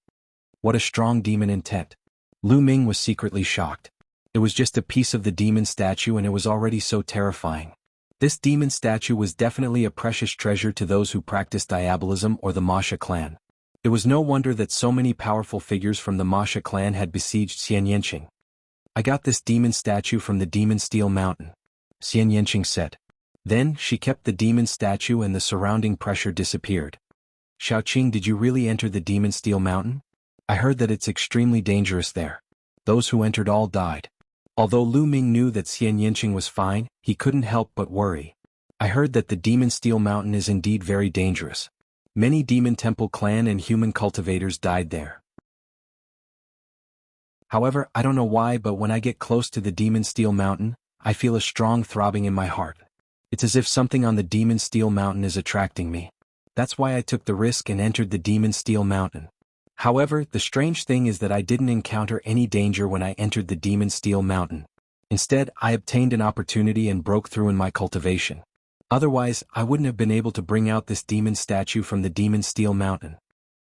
A: What a strong demon intent. Lu Ming was secretly shocked. It was just a piece of the demon statue and it was already so terrifying. This demon statue was definitely a precious treasure to those who practiced diabolism or the Masha clan. It was no wonder that so many powerful figures from the Masha clan had besieged Xian Yanqing. I got this demon statue from the Demon Steel Mountain, Xian Yanqing said. Then, she kept the demon statue and the surrounding pressure disappeared. Shaoqing, did you really enter the Demon Steel Mountain? I heard that it's extremely dangerous there. Those who entered all died. Although Lu Ming knew that Xian Yanqing was fine, he couldn't help but worry. I heard that the Demon Steel Mountain is indeed very dangerous. Many Demon Temple clan and human cultivators died there. However, I don't know why, but when I get close to the Demon Steel Mountain, I feel a strong throbbing in my heart. It's as if something on the Demon Steel Mountain is attracting me. That's why I took the risk and entered the Demon Steel Mountain. However, the strange thing is that I didn't encounter any danger when I entered the Demon Steel Mountain. Instead, I obtained an opportunity and broke through in my cultivation. Otherwise, I wouldn't have been able to bring out this demon statue from the Demon Steel Mountain.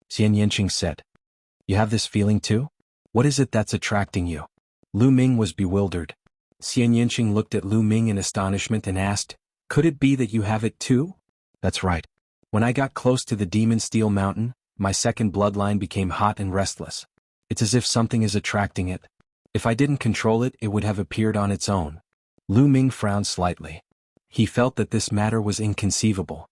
A: Xian Yanqing said. You have this feeling too? What is it that's attracting you? Lu Ming was bewildered. Xian Yanqing looked at Lu Ming in astonishment and asked, Could it be that you have it too? That's right. When I got close to the Demon Steel Mountain, my second bloodline became hot and restless. It's as if something is attracting it. If I didn't control it, it would have appeared on its own. Lu Ming frowned slightly. He felt that this matter was inconceivable.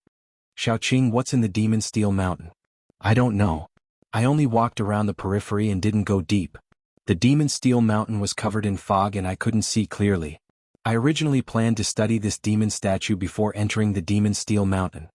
A: Shaoqing, what's in the Demon Steel Mountain? I don't know. I only walked around the periphery and didn't go deep. The Demon Steel Mountain was covered in fog and I couldn't see clearly. I originally planned to study this demon statue before entering the Demon Steel Mountain,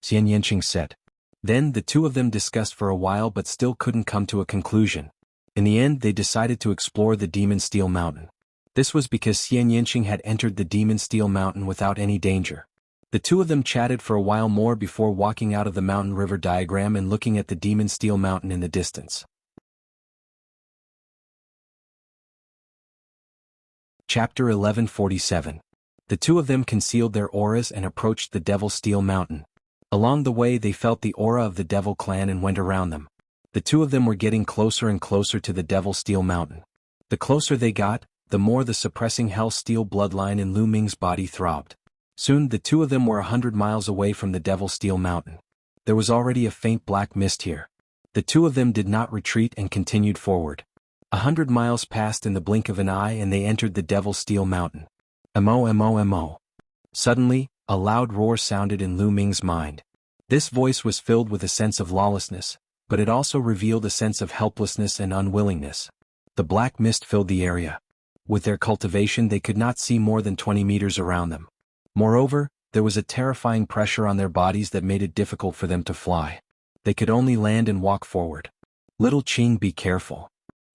A: Xian Yanqing said. Then the two of them discussed for a while but still couldn't come to a conclusion. In the end, they decided to explore the Demon Steel Mountain. This was because Xian Yanqing had entered the Demon Steel Mountain without any danger. The two of them chatted for a while more before walking out of the mountain river diagram and looking at the Demon Steel Mountain in the distance. Chapter 1147. The two of them concealed their auras and approached the Devil Steel Mountain. Along the way they felt the aura of the Devil clan and went around them. The two of them were getting closer and closer to the Devil Steel Mountain. The closer they got, the more the suppressing Hell Steel bloodline in Lu Ming's body throbbed. Soon the two of them were 100 miles away from the Devil Steel Mountain. There was already a faint black mist here. The two of them did not retreat and continued forward. 100 miles passed in the blink of an eye and they entered the Devil Steel Mountain. Mo. Suddenly, a loud roar sounded in Lu Ming's mind. This voice was filled with a sense of lawlessness, but it also revealed a sense of helplessness and unwillingness. The black mist filled the area. With their cultivation they could not see more than 20 meters around them. Moreover, there was a terrifying pressure on their bodies that made it difficult for them to fly. They could only land and walk forward. Little Qing, be careful.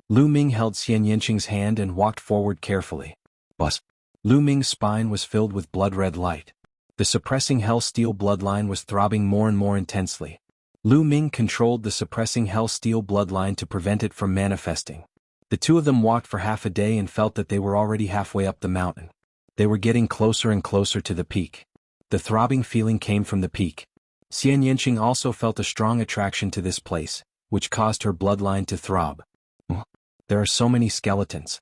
A: Lu Ming held Xian Yanqing's hand and walked forward carefully. Bus. Lu Ming's spine was filled with blood-red light. The suppressing hell steel bloodline was throbbing more and more intensely. Lu Ming controlled the suppressing hell steel bloodline to prevent it from manifesting. The two of them walked for half a day and felt that they were already halfway up the mountain. They were getting closer and closer to the peak. The throbbing feeling came from the peak. Xian Yanqing also felt a strong attraction to this place, which caused her bloodline to throb. There are so many skeletons.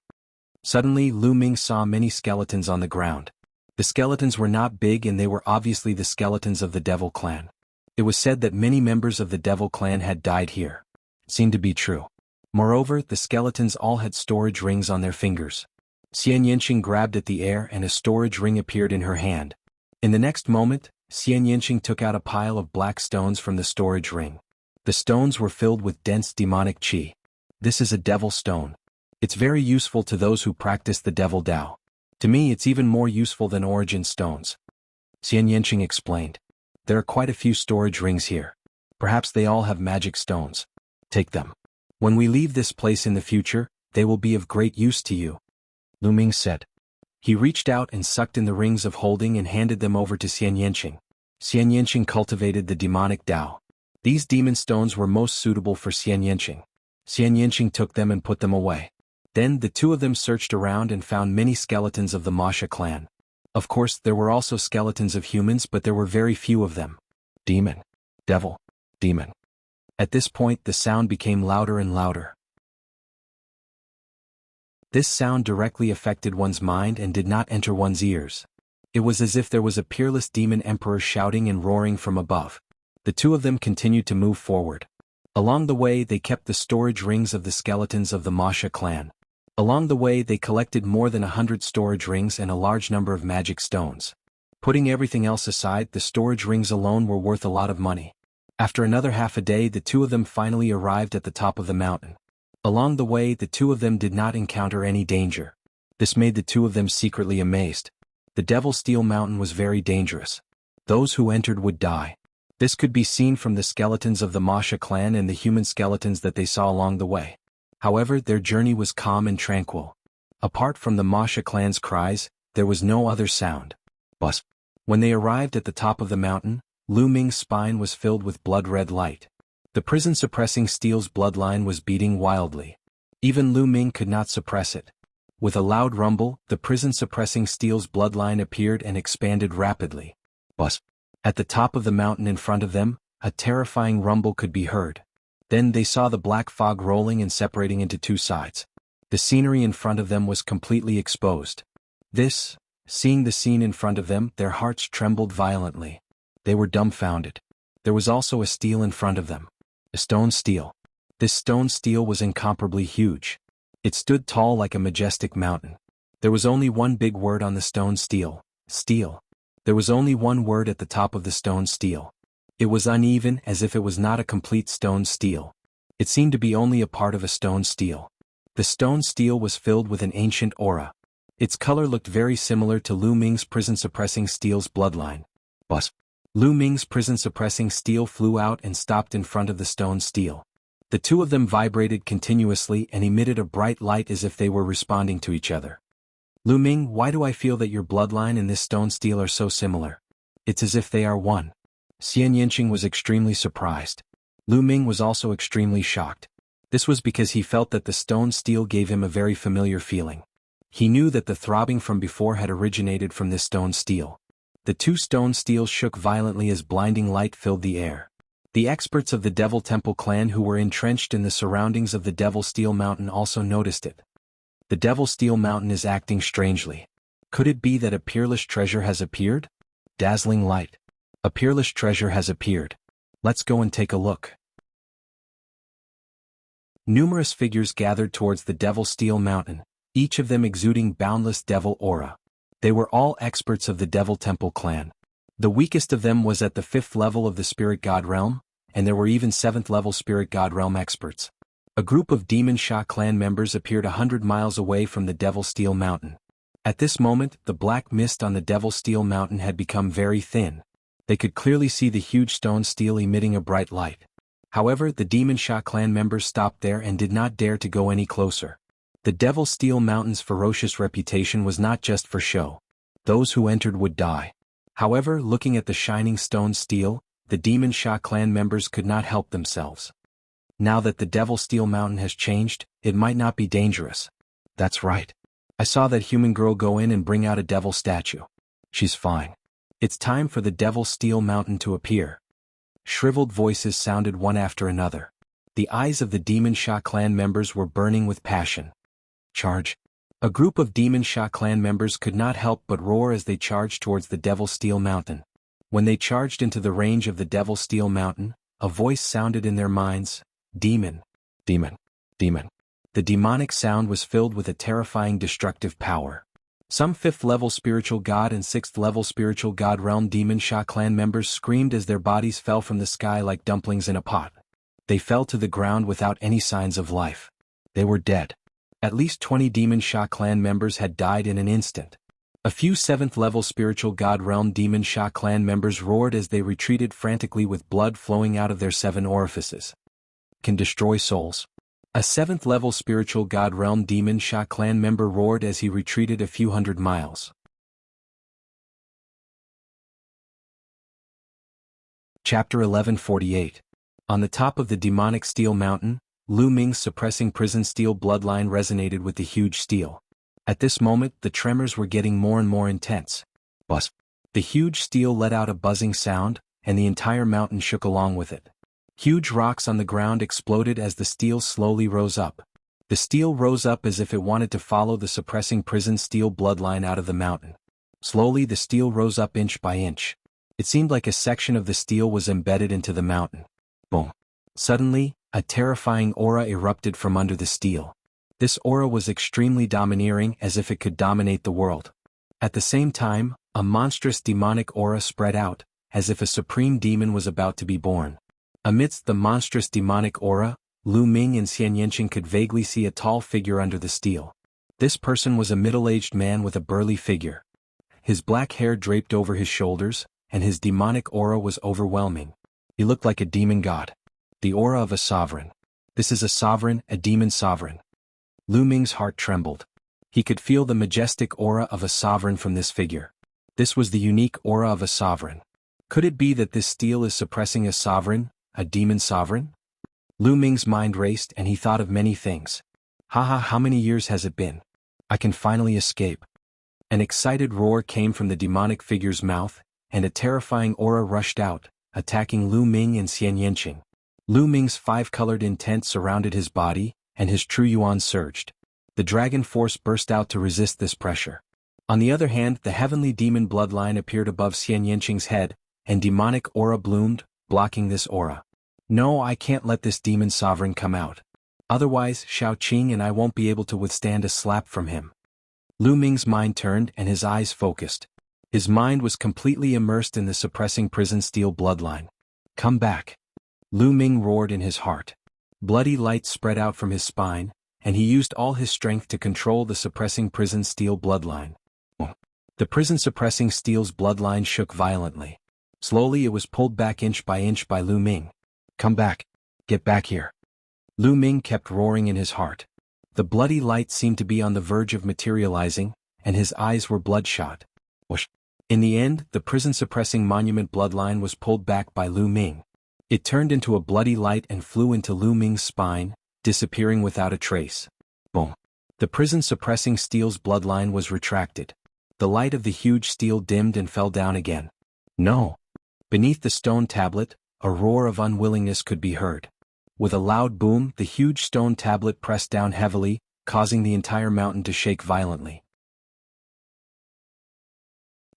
A: Suddenly Lu Ming saw many skeletons on the ground. The skeletons were not big and they were obviously the skeletons of the Devil Clan. It was said that many members of the Devil Clan had died here. It seemed to be true. Moreover, the skeletons all had storage rings on their fingers. Xian Yanqing grabbed at the air and a storage ring appeared in her hand. In the next moment, Xian Yanqing took out a pile of black stones from the storage ring. The stones were filled with dense demonic qi. This is a devil stone. It's very useful to those who practice the devil Dao. To me it's even more useful than origin stones. Xian Yanqing explained. There are quite a few storage rings here. Perhaps they all have magic stones. Take them. When we leave this place in the future, they will be of great use to you. Lu Ming said. He reached out and sucked in the rings of holding and handed them over to Xian Yanqing. Xian Yanqing cultivated the demonic Dao. These demon stones were most suitable for Xian Yanqing. Xian Yanqing took them and put them away. Then the two of them searched around and found many skeletons of the Masha clan. Of course, there were also skeletons of humans, but there were very few of them. Demon. Devil. Demon. At this point the sound became louder and louder. This sound directly affected one's mind and did not enter one's ears. It was as if there was a peerless demon emperor shouting and roaring from above. The two of them continued to move forward. Along the way they kept the storage rings of the skeletons of the Masha clan. Along the way they collected more than 100 storage rings and a large number of magic stones. Putting everything else aside, the storage rings alone were worth a lot of money. After another half a day the two of them finally arrived at the top of the mountain. Along the way the two of them did not encounter any danger. This made the two of them secretly amazed. The Devil Steel Mountain was very dangerous. Those who entered would die. This could be seen from the skeletons of the Masha clan and the human skeletons that they saw along the way. However, their journey was calm and tranquil. Apart from the Masha clan's cries, there was no other sound. Bus. When they arrived at the top of the mountain, Lu Ming's spine was filled with blood-red light. The prison-suppressing steel's bloodline was beating wildly. Even Lu Ming could not suppress it. With a loud rumble, the prison-suppressing steel's bloodline appeared and expanded rapidly. Bus. At the top of the mountain in front of them, a terrifying rumble could be heard. Then they saw the black fog rolling and separating into two sides. The scenery in front of them was completely exposed. Seeing the scene in front of them, their hearts trembled violently. They were dumbfounded. There was also a stele in front of them. A stone stele. This stone stele was incomparably huge. It stood tall like a majestic mountain. There was only one big word on the stone stele. Steel. There was only one word at the top of the stone stele. It was uneven, as if it was not a complete stone stele. It seemed to be only a part of a stone stele. The stone stele was filled with an ancient aura. Its color looked very similar to Lu Ming's prison-suppressing steel's bloodline. Bus. Lu Ming's prison-suppressing stele flew out and stopped in front of the stone stele. The two of them vibrated continuously and emitted a bright light as if they were responding to each other. Lu Ming, why do I feel that your bloodline and this stone stele are so similar? It's as if they are one. Xian Yanqing was extremely surprised. Lu Ming was also extremely shocked. This was because he felt that the stone stele gave him a very familiar feeling. He knew that the throbbing from before had originated from this stone stele. The two stone steles shook violently as blinding light filled the air. The experts of the Devil Temple clan who were entrenched in the surroundings of the Devil Steel Mountain also noticed it. The Devil Steel Mountain is acting strangely. Could it be that a peerless treasure has appeared? Dazzling light. A peerless treasure has appeared. Let's go and take a look. Numerous figures gathered towards the Devil Steel Mountain, each of them exuding boundless devil aura. They were all experts of the Devil Temple clan. The weakest of them was at the 5th level of the Spirit God Realm, and there were even 7th level Spirit God Realm experts. A group of Demon Sha clan members appeared 100 miles away from the Devil Steel Mountain. At this moment, the black mist on the Devil Steel Mountain had become very thin. They could clearly see the huge stone steel emitting a bright light. However, the Demon Sha clan members stopped there and did not dare to go any closer. The Devil Steel Mountain's ferocious reputation was not just for show. Those who entered would die. However, looking at the shining stone steel, the Demon Sha clan members could not help themselves. Now that the Devil Steel Mountain has changed, it might not be dangerous. That's right. I saw that human girl go in and bring out a devil statue. She's fine. It's time for the Devil Steel Mountain to appear. Shriveled voices sounded one after another. The eyes of the Demon Sha clan members were burning with passion. Charge. A group of Demon Sha clan members could not help but roar as they charged towards the Devil Steel Mountain. When they charged into the range of the Devil Steel Mountain, a voice sounded in their minds, "Demon, demon, demon." The demonic sound was filled with a terrifying destructive power. Some 5th level spiritual god and 6th level spiritual god realm Demon Sha clan members screamed as their bodies fell from the sky like dumplings in a pot. They fell to the ground without any signs of life. They were dead. At least 20 Demon Sha clan members had died in an instant. A few 7th level spiritual god realm Demon Sha clan members roared as they retreated frantically with blood flowing out of their 7 orifices. Can destroy souls. A 7th level spiritual god realm Demon Sha clan member roared as he retreated a few hundred miles. Chapter 1148. On the top of the demonic steel mountain, Lu Ming's suppressing prison steel bloodline resonated with the huge steel. At this moment, the tremors were getting more and more intense. Buzz. The huge steel let out a buzzing sound, and the entire mountain shook along with it. Huge rocks on the ground exploded as the steel slowly rose up. The steel rose up as if it wanted to follow the suppressing prison steel bloodline out of the mountain. Slowly the steel rose up inch by inch. It seemed like a section of the steel was embedded into the mountain. Boom. Suddenly, a terrifying aura erupted from under the steel. This aura was extremely domineering, as if it could dominate the world. At the same time, a monstrous demonic aura spread out, as if a supreme demon was about to be born. Amidst the monstrous demonic aura, Lu Ming and Xian Yanqing could vaguely see a tall figure under the steel. This person was a middle-aged man with a burly figure. His black hair draped over his shoulders, and his demonic aura was overwhelming. He looked like a demon god. The aura of a sovereign. This is a sovereign, a demon sovereign. Lu Ming's heart trembled. He could feel the majestic aura of a sovereign from this figure. This was the unique aura of a sovereign. Could it be that this steel is suppressing a sovereign, a demon sovereign? Lu Ming's mind raced and he thought of many things. Haha, how many years has it been? I can finally escape. An excited roar came from the demonic figure's mouth, and a terrifying aura rushed out, attacking Lu Ming and Xian Yanqing. Lu Ming's 5-colored intent surrounded his body, and his true yuan surged. The dragon force burst out to resist this pressure. On the other hand, the heavenly demon bloodline appeared above Xian Yanqing's head, and demonic aura bloomed, blocking this aura. No, I can't let this demon sovereign come out. Otherwise, Shao Qing and I won't be able to withstand a slap from him. Lu Ming's mind turned and his eyes focused. His mind was completely immersed in the suppressing prison steel bloodline. Come back. Lu Ming roared in his heart. Bloody light spread out from his spine, and he used all his strength to control the suppressing prison steel bloodline. The prison suppressing steel's bloodline shook violently. Slowly it was pulled back inch by Lu Ming. Come back. Get back here. Lu Ming kept roaring in his heart. The bloody light seemed to be on the verge of materializing, and his eyes were bloodshot. Whoosh. In the end, the prison suppressing monument bloodline was pulled back by Lu Ming. It turned into a bloody light and flew into Lu Ming's spine, disappearing without a trace. Boom. The prison suppressing steel's bloodline was retracted. The light of the huge steel dimmed and fell down again. No. Beneath the stone tablet, a roar of unwillingness could be heard. With a loud boom, the huge stone tablet pressed down heavily, causing the entire mountain to shake violently.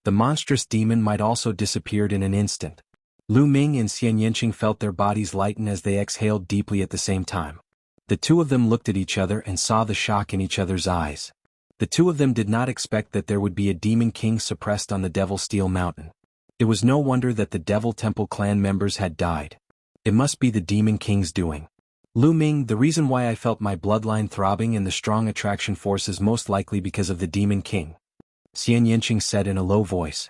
A: The monstrous demon might also disappeared in an instant. Lu Ming and Xian Yanqing felt their bodies lighten as they exhaled deeply at the same time. The two of them looked at each other and saw the shock in each other's eyes. The two of them did not expect that there would be a demon king suppressed on the Devil Steel Mountain. It was no wonder that the Devil Temple clan members had died. It must be the Demon King's doing. Lu Ming, the reason why I felt my bloodline throbbing and the strong attraction force is most likely because of the Demon King. Xian Yanqing said in a low voice.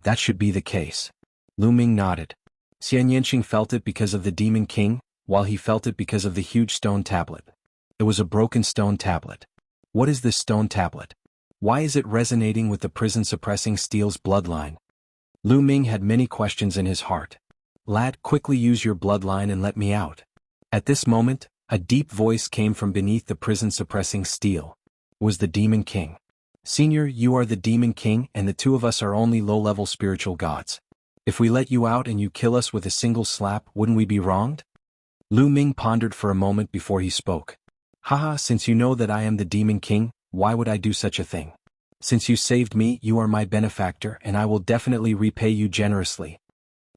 A: That should be the case. Lu Ming nodded. Xian Yanqing felt it because of the Demon King, while he felt it because of the huge stone tablet. It was a broken stone tablet. What is this stone tablet? Why is it resonating with the prison-suppressing steel's bloodline? Lu Ming had many questions in his heart. Lad, quickly use your bloodline and let me out. At this moment, a deep voice came from beneath the prison-suppressing steel. It was the Demon King. Senior, you are the Demon King and the two of us are only low-level spiritual gods. If we let you out and you kill us with a single slap, wouldn't we be wronged? Lu Ming pondered for a moment before he spoke. Haha, since you know that I am the Demon King, why would I do such a thing? Since you saved me, you are my benefactor and I will definitely repay you generously.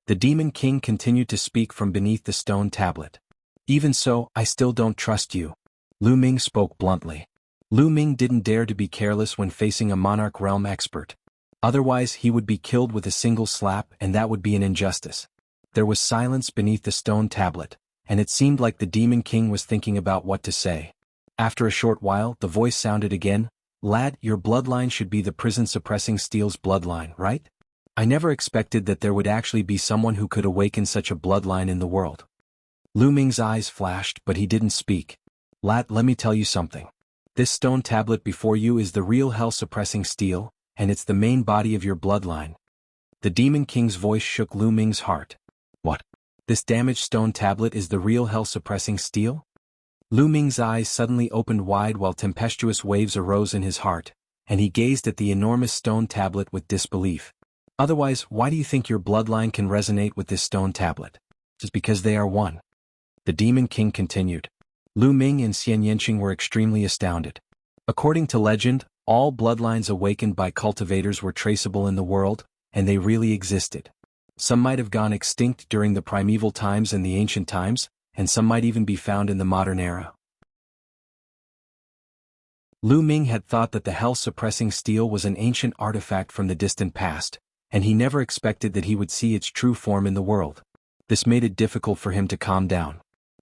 A: The Demon King continued to speak from beneath the stone tablet. Even so, I still don't trust you. Lu Ming spoke bluntly. Lu Ming didn't dare to be careless when facing a Monarch Realm expert. Otherwise he would be killed with a single slap and that would be an injustice. There was silence beneath the stone tablet, and it seemed like the Demon King was thinking about what to say. After a short while, the voice sounded again. Lad, your bloodline should be the prison-suppressing steel's bloodline, right? I never expected that there would actually be someone who could awaken such a bloodline in the world. Lu Ming's eyes flashed, but he didn't speak. Lad, let me tell you something. This stone tablet before you is the real hell-suppressing steel, and it's the main body of your bloodline. The Demon King's voice shook Lu Ming's heart. What? This damaged stone tablet is the real hell-suppressing steel? Lu Ming's eyes suddenly opened wide while tempestuous waves arose in his heart, and he gazed at the enormous stone tablet with disbelief. Otherwise, why do you think your bloodline can resonate with this stone tablet? Just because they are one. The Demon King continued. Lu Ming and Xian Yanqing were extremely astounded. According to legend, all bloodlines awakened by cultivators were traceable in the world, and they really existed. Some might have gone extinct during the primeval times and the ancient times, and some might even be found in the modern era. Lu Ming had thought that the hell-suppressing steel was an ancient artifact from the distant past, and he never expected that he would see its true form in the world. This made it difficult for him to calm down.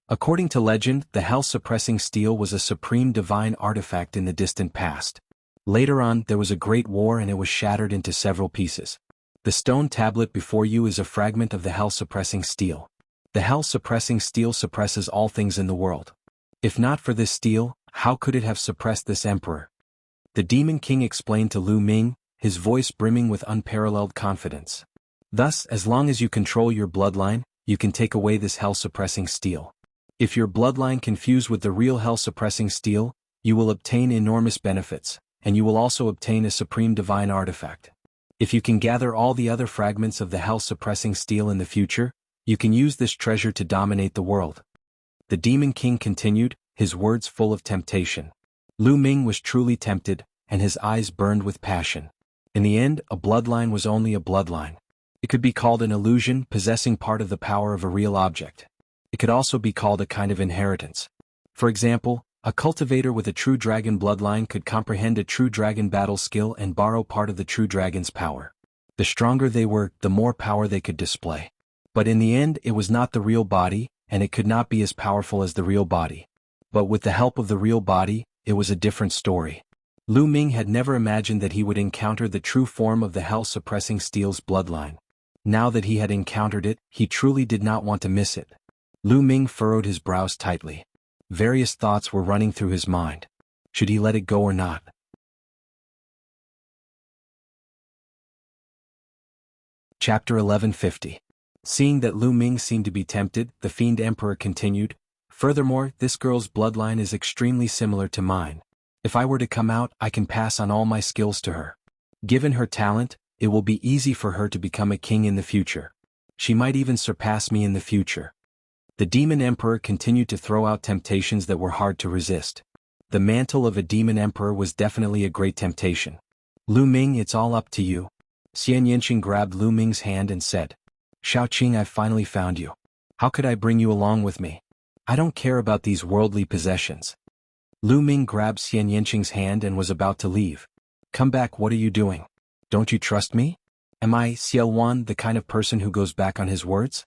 A: According to legend, the hell-suppressing steel was a supreme divine artifact in the distant past. Later on, there was a great war and it was shattered into several pieces. The stone tablet before you is a fragment of the hell-suppressing steel. The hell-suppressing steel suppresses all things in the world. If not for this steel, how could it have suppressed this emperor? The Demon King explained to Lu Ming, his voice brimming with unparalleled confidence. Thus, as long as you control your bloodline, you can take away this hell-suppressing steel. If your bloodline can fuse with the real hell-suppressing steel, you will obtain enormous benefits, and you will also obtain a supreme divine artifact. If you can gather all the other fragments of the hell-suppressing steel in the future, you can use this treasure to dominate the world. The Demon King continued, his words full of temptation. Lu Ming was truly tempted, and his eyes burned with passion. In the end, a bloodline was only a bloodline. It could be called an illusion possessing part of the power of a real object. It could also be called a kind of inheritance. For example, a cultivator with a true dragon bloodline could comprehend a true dragon battle skill and borrow part of the true dragon's power. The stronger they were, the more power they could display. But in the end, it was not the real body, and it could not be as powerful as the real body. But with the help of the real body, it was a different story. Lu Ming had never imagined that he would encounter the true form of the hell-suppressing steel's bloodline. Now that he had encountered it, he truly did not want to miss it. Lu Ming furrowed his brows tightly. Various thoughts were running through his mind. Should he let it go or not? Chapter 1150. Seeing that Lu Ming seemed to be tempted, the Fiend Emperor continued, Furthermore, this girl's bloodline is extremely similar to mine. If I were to come out, I can pass on all my skills to her. Given her talent, it will be easy for her to become a king in the future. She might even surpass me in the future. The Demon Emperor continued to throw out temptations that were hard to resist. The mantle of a Demon Emperor was definitely a great temptation. Lu Ming, it's all up to you. Xian Yanqing grabbed Lu Ming's hand and said, Shaoqing, I've finally found you. How could I bring you along with me? I don't care about these worldly possessions. Lu Ming grabbed Xian Yanqing's hand and was about to leave. Come back, what are you doing? Don't you trust me? Am I, Xiao Wan, the kind of person who goes back on his words?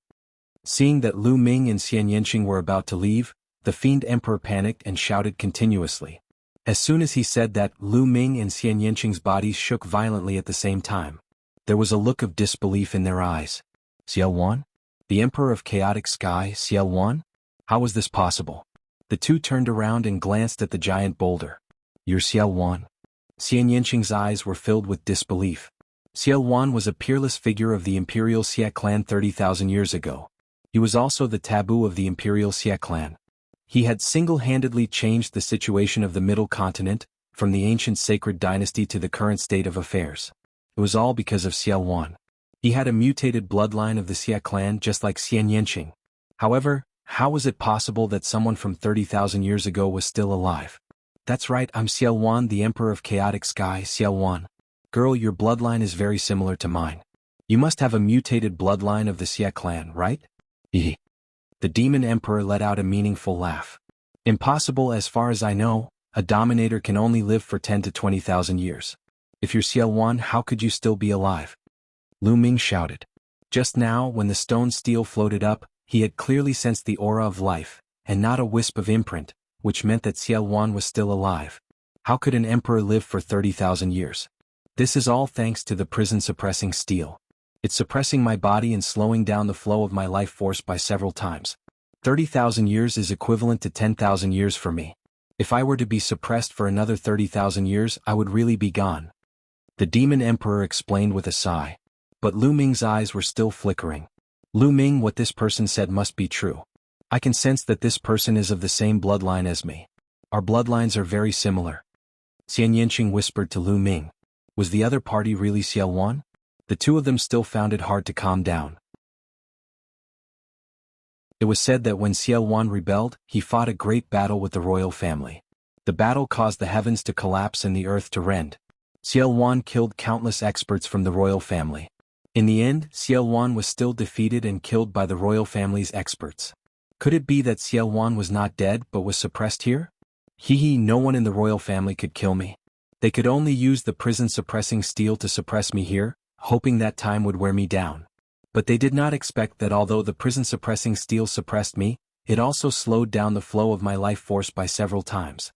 A: Seeing that Lu Ming and Xian Yanqing were about to leave, the Fiend Emperor panicked and shouted continuously. As soon as he said that, Lu Ming and Xian Yanqing's bodies shook violently at the same time. There was a look of disbelief in their eyes. Xiao Wan? The Emperor of Chaotic Sky, Xiao Wan? How was this possible? The two turned around and glanced at the giant boulder. You're Xiao Wan? Xian Yanqing's eyes were filled with disbelief. Xiao Wan was a peerless figure of the Imperial Xia clan 30,000 years ago. He was also the taboo of the Imperial Xia clan. He had single-handedly changed the situation of the Middle Continent, from the ancient sacred dynasty to the current state of affairs. It was all because of Xiao Wan. He had a mutated bloodline of the Xia clan just like Xian Yanqing. However, how was it possible that someone from 30,000 years ago was still alive? That's right, I'm Xiao Wan, the Emperor of Chaotic Sky, Xiao Wan. Girl, your bloodline is very similar to mine. You must have a mutated bloodline of the Xia clan, right? Hehe. The Demon Emperor let out a meaningful laugh. Impossible, as far as I know, a Dominator can only live for 10 to 20,000 years. If you're Xiao Wan, how could you still be alive? Lu Ming shouted. Just now, when the stone steel floated up, he had clearly sensed the aura of life, and not a wisp of imprint, which meant that Xiao Wan was still alive. How could an emperor live for 30,000 years? This is all thanks to the prison-suppressing steel. It's suppressing my body and slowing down the flow of my life force by several times. 30,000 years is equivalent to 10,000 years for me. If I were to be suppressed for another 30,000 years, I would really be gone. The Demon Emperor explained with a sigh. But Lu Ming's eyes were still flickering. Lu Ming, what this person said must be true. I can sense that this person is of the same bloodline as me. Our bloodlines are very similar. Xian Yanqing whispered to Lu Ming. Was the other party really Xiao Wan? The two of them still found it hard to calm down. It was said that when Xiao Wan rebelled, he fought a great battle with the royal family. The battle caused the heavens to collapse and the earth to rend. Xiao Wan killed countless experts from the royal family. In the end, Xiao Wan was still defeated and killed by the royal family's experts. Could it be that Xiao Wan was not dead but was suppressed here? Hee, no one in the royal family could kill me. They could only use the prison-suppressing steel to suppress me here, hoping that time would wear me down. But they did not expect that although the prison-suppressing steel suppressed me, it also slowed down the flow of my life force by several times.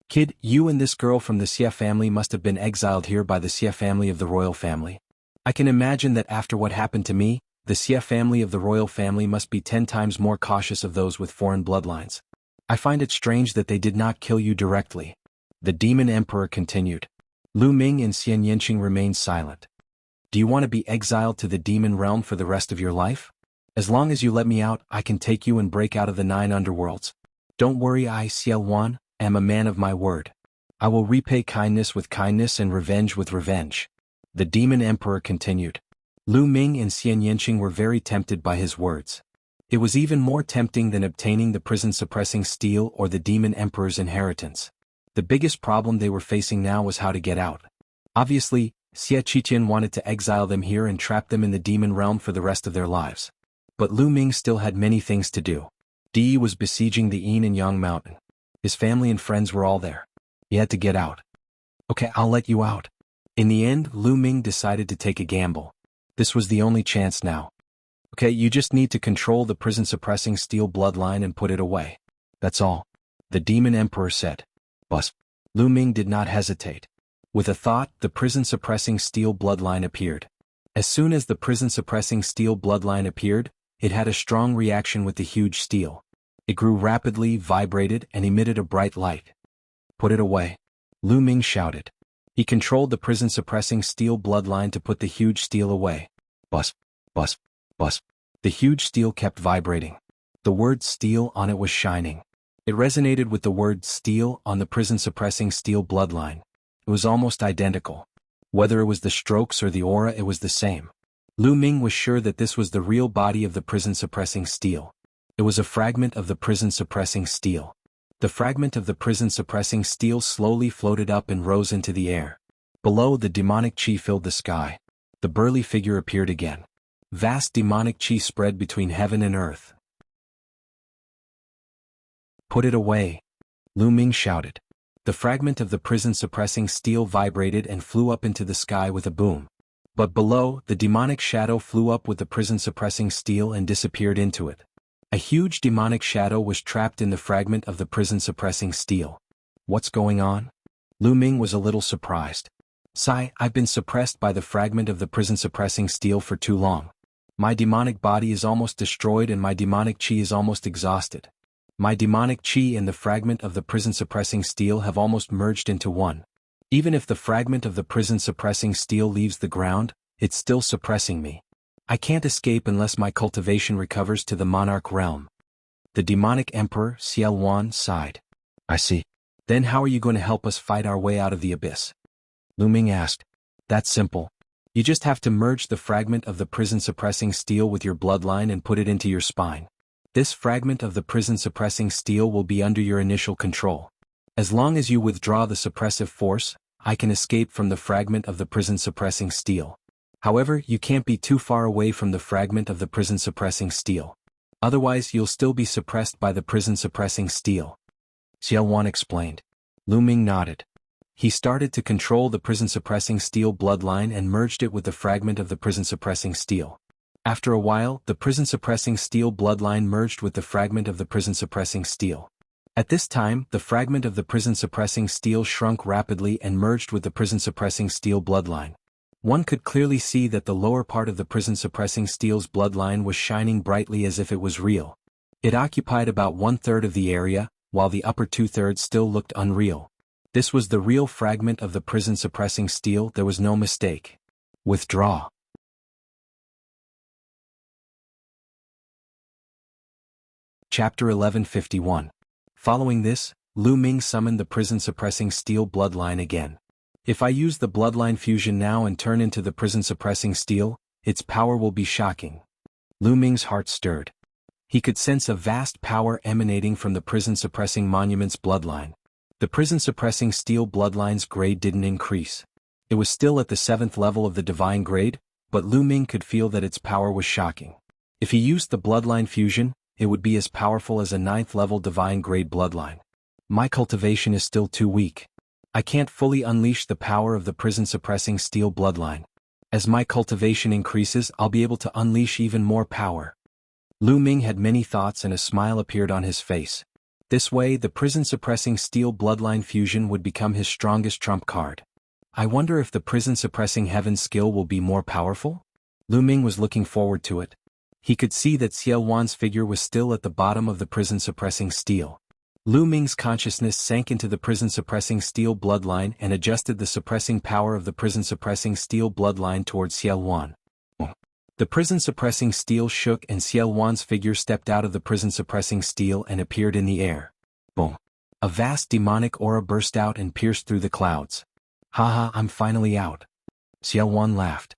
A: Kid, you and this girl from the Xia family must have been exiled here by the Xia family of the royal family. I can imagine that after what happened to me, the Xia family of the royal family must be 10 times more cautious of those with foreign bloodlines. I find it strange that they did not kill you directly. The Demon Emperor continued. Lu Ming and Xian Yanqing remained silent. Do you want to be exiled to the demon realm for the rest of your life? As long as you let me out, I can take you and break out of the 9 underworlds. Don't worry, I, Xiao Wan, am a man of my word. I will repay kindness with kindness and revenge with revenge. The Demon Emperor continued. Lu Ming and Xian Yanqing were very tempted by his words. It was even more tempting than obtaining the prison-suppressing steel or the Demon Emperor's inheritance. The biggest problem they were facing now was how to get out. Obviously, Xia Qiqian wanted to exile them here and trap them in the demon realm for the rest of their lives. But Lu Ming still had many things to do. Di was besieging the Yin and Yang mountain. His family and friends were all there. He had to get out. Okay, I'll let you out. In the end, Lu Ming decided to take a gamble. This was the only chance now. Okay, you just need to control the prison-suppressing steel bloodline and put it away. That's all. The Demon Emperor said. But Lu Ming did not hesitate. With a thought, the prison-suppressing steel bloodline appeared. As soon as the prison-suppressing steel bloodline appeared, it had a strong reaction with the huge steel. It grew rapidly, vibrated, and emitted a bright light. Put it away. Lu Ming shouted. He controlled the prison-suppressing steel bloodline to put the huge steel away. Buzz, buzz, buzz. The huge steel kept vibrating. The word steel on it was shining. It resonated with the word steel on the prison-suppressing steel bloodline. It was almost identical. Whether it was the strokes or the aura, it was the same. Lu Ming was sure that this was the real body of the prison-suppressing steel. It was a fragment of the prison-suppressing steel. The fragment of the prison-suppressing steel slowly floated up and rose into the air. Below, the demonic chi filled the sky. The burly figure appeared again. Vast demonic chi spread between heaven and earth. Put it away. Lu Ming shouted. The fragment of the prison-suppressing steel vibrated and flew up into the sky with a boom. But below, the demonic shadow flew up with the prison-suppressing steel and disappeared into it. A huge demonic shadow was trapped in the fragment of the prison-suppressing steel. What's going on? Lu Ming was a little surprised. Sigh, I've been suppressed by the fragment of the prison-suppressing steel for too long. My demonic body is almost destroyed and my demonic chi is almost exhausted. My demonic chi and the fragment of the prison-suppressing steel have almost merged into one. Even if the fragment of the prison-suppressing steel leaves the ground, it's still suppressing me. I can't escape unless my cultivation recovers to the monarch realm. The demonic emperor, Xiao Wan, sighed. I see. Then how are you going to help us fight our way out of the abyss? Lu Ming asked. That's simple. You just have to merge the fragment of the prison-suppressing steel with your bloodline and put it into your spine. This fragment of the prison-suppressing steel will be under your initial control. As long as you withdraw the suppressive force, I can escape from the fragment of the prison-suppressing steel. However, you can't be too far away from the fragment of the prison-suppressing steel. Otherwise, you'll still be suppressed by the prison-suppressing steel. Xiao Wan explained. Lu Ming nodded. He started to control the prison-suppressing steel bloodline and merged it with the fragment of the prison-suppressing steel. After a while, the prison-suppressing steel bloodline merged with the fragment of the prison-suppressing steel. At this time, the fragment of the prison-suppressing steel shrunk rapidly and merged with the prison-suppressing steel bloodline. One could clearly see that the lower part of the prison-suppressing steel's bloodline was shining brightly as if it was real. It occupied about 1/3 of the area, while the upper 2/3 still looked unreal. This was the real fragment of the prison-suppressing steel, there was no mistake. Withdraw. Chapter 1151. Following this, Lu Ming summoned the prison-suppressing steel bloodline again. If I use the bloodline fusion now and turn into the prison-suppressing steel, its power will be shocking. Lu Ming's heart stirred. He could sense a vast power emanating from the prison-suppressing monument's bloodline. The prison-suppressing steel bloodline's grade didn't increase. It was still at the 7th level of the divine grade, but Lu Ming could feel that its power was shocking. If he used the bloodline fusion, it would be as powerful as a 9th level divine grade bloodline. My cultivation is still too weak. I can't fully unleash the power of the prison-suppressing steel bloodline. As my cultivation increases, I'll be able to unleash even more power. Lu Ming had many thoughts and a smile appeared on his face. This way, the prison-suppressing steel bloodline fusion would become his strongest trump card. I wonder if the prison-suppressing heaven skill will be more powerful? Lu Ming was looking forward to it. He could see that Xiao Wan's figure was still at the bottom of the prison-suppressing steel. Lu Ming's consciousness sank into the prison-suppressing steel bloodline and adjusted the suppressing power of the prison-suppressing steel bloodline towards Xiao Wan. The prison-suppressing steel shook and Xiao Wan's figure stepped out of the prison-suppressing steel and appeared in the air. Boom! A vast demonic aura burst out and pierced through the clouds. Haha, I'm finally out. Xiao Wan laughed.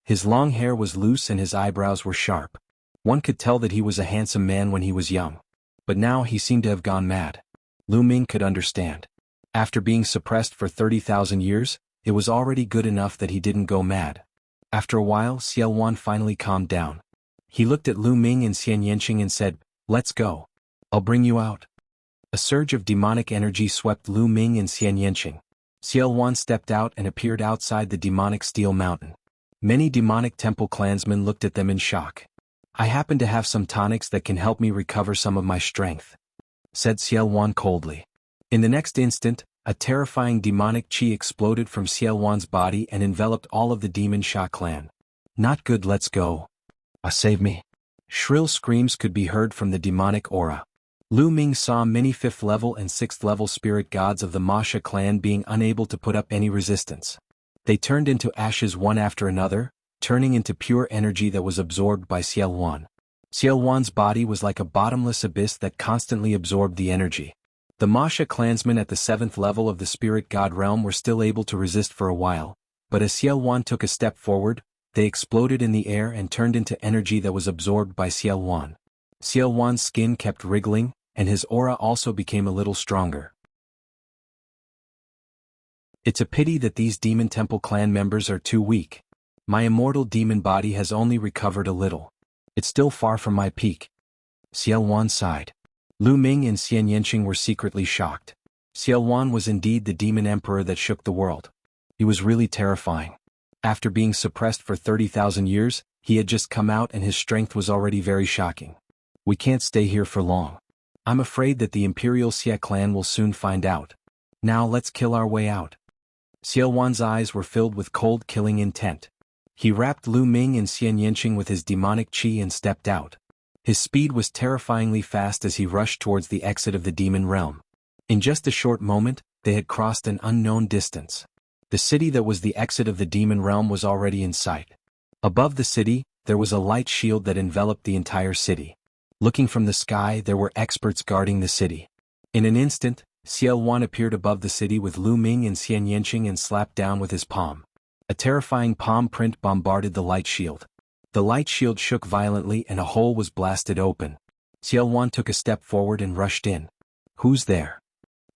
A: His long hair was loose and his eyebrows were sharp. One could tell that he was a handsome man when he was young. But now he seemed to have gone mad. Lu Ming could understand. After being suppressed for 30,000 years, it was already good enough that he didn't go mad. After a while, Xiao Wan finally calmed down. He looked at Lu Ming and Xian Yanqing and said, "Let's go. I'll bring you out." A surge of demonic energy swept Lu Ming and Xian Yanqing. Xiao Wan stepped out and appeared outside the demonic steel mountain. Many demonic temple clansmen looked at them in shock. "I happen to have some tonics that can help me recover some of my strength," said Xiao Wan coldly. In the next instant, a terrifying demonic chi exploded from Xiao Wan's body and enveloped all of the Demon Sha clan. "Not good, let's go. Save me." Shrill screams could be heard from the demonic aura. Lu Ming saw many 5th level and 6th level spirit gods of the Ma Sha clan being unable to put up any resistance. They turned into ashes one after another, turning into pure energy that was absorbed by Xiao Wan. Xiao Wan's body was like a bottomless abyss that constantly absorbed the energy. The Ma Sha clansmen at the 7th level of the spirit god realm were still able to resist for a while, but as Xiao Wan took a step forward, they exploded in the air and turned into energy that was absorbed by Xiao Wan. Xiao Wan's skin kept wriggling, and his aura also became a little stronger. It's a pity that these Demon Temple clan members are too weak. My immortal demon body has only recovered a little. It's still far from my peak. Xiao Wan sighed. Lu Ming and Xian Yanqing were secretly shocked. Xiao Wan was indeed the demon emperor that shook the world. He was really terrifying. After being suppressed for 30,000 years, he had just come out and his strength was already very shocking. We can't stay here for long. I'm afraid that the Imperial Xie clan will soon find out. Now let's kill our way out. Xiao Wan's eyes were filled with cold killing intent. He wrapped Lu Ming and Xian Yanqing with his demonic qi and stepped out. His speed was terrifyingly fast as he rushed towards the exit of the demon realm. In just a short moment, they had crossed an unknown distance. The city that was the exit of the demon realm was already in sight. Above the city, there was a light shield that enveloped the entire city. Looking from the sky, there were experts guarding the city. In an instant, Xiao Wan appeared above the city with Lu Ming and Xian Yanqing and slapped down with his palm. A terrifying palm print bombarded the light shield. The light shield shook violently and a hole was blasted open. Xiao Wan took a step forward and rushed in. Who's there?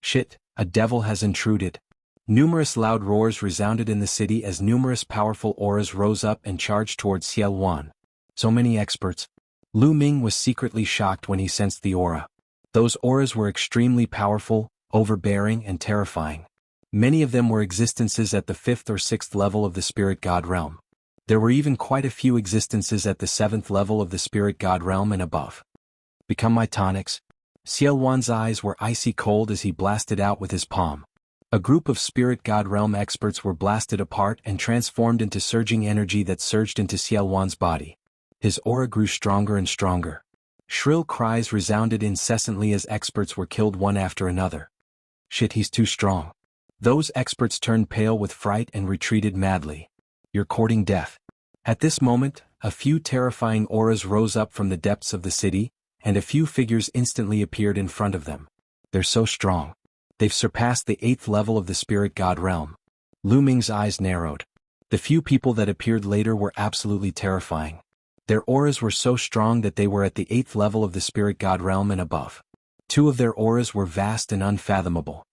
A: Shit, a devil has intruded. Numerous loud roars resounded in the city as numerous powerful auras rose up and charged towards Xiao Wan. So many experts. Lu Ming was secretly shocked when he sensed the aura. Those auras were extremely powerful, overbearing and terrifying. Many of them were existences at the 5th or 6th level of the Spirit God realm. There were even quite a few existences at the 7th level of the Spirit God realm and above. Become my tonics. Xiao Wan's eyes were icy cold as he blasted out with his palm. A group of Spirit God realm experts were blasted apart and transformed into surging energy that surged into Xiao Wan's body. His aura grew stronger and stronger. Shrill cries resounded incessantly as experts were killed one after another. Shit, he's too strong. Those experts turned pale with fright and retreated madly. You're courting death. At this moment, a few terrifying auras rose up from the depths of the city, and a few figures instantly appeared in front of them. They're so strong. They've surpassed the 8th level of the Spirit God realm. Lu Ming's eyes narrowed. The few people that appeared later were absolutely terrifying. Their auras were so strong that they were at the 8th level of the Spirit God realm and above. 2 of their auras were vast and unfathomable.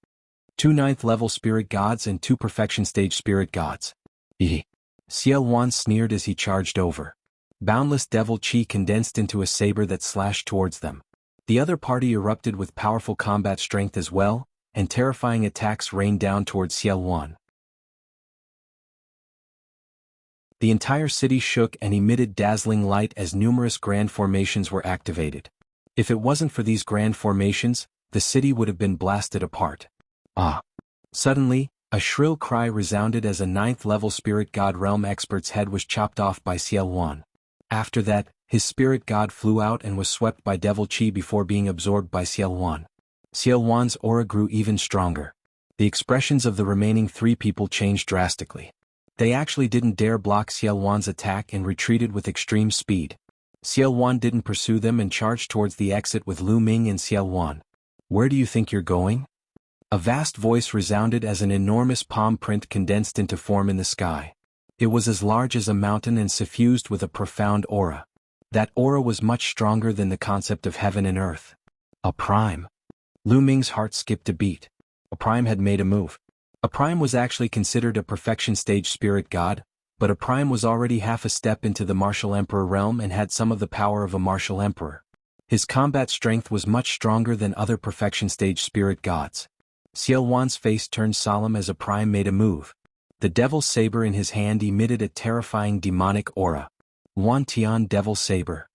A: 2 9th level Spirit Gods and 2 Perfection Stage Spirit Gods. Xiao Wan sneered as he charged over. Boundless devil chi condensed into a saber that slashed towards them. The other party erupted with powerful combat strength as well, and terrifying attacks rained down towards Xiao Wan. The entire city shook and emitted dazzling light as numerous grand formations were activated. If it wasn't for these grand formations, the city would have been blasted apart. Ah! Suddenly, a shrill cry resounded as a 9th level Spirit God realm expert's head was chopped off by Xiao Wan. After that, his Spirit God flew out and was swept by devil chi before being absorbed by Xiao Wan. Xiao Wan's aura grew even stronger. The expressions of the remaining 3 people changed drastically. They actually didn't dare block Xiao Wan's attack and retreated with extreme speed. Xiao Wan didn't pursue them and charged towards the exit with Lu Ming and Xiao Wan. Where do you think you're going? A vast voice resounded as an enormous palm print condensed into form in the sky. It was as large as a mountain and suffused with a profound aura. That aura was much stronger than the concept of heaven and earth. A prime. Lu Ming's heart skipped a beat. A prime had made a move. A prime was actually considered a perfection stage spirit god, but a prime was already half a step into the martial emperor realm and had some of the power of a martial emperor. His combat strength was much stronger than other perfection stage spirit gods. Xiao Wan's face turned solemn as a prime made a move. The devil's saber in his hand emitted a terrifying demonic aura. Wan Tian Devil Saber.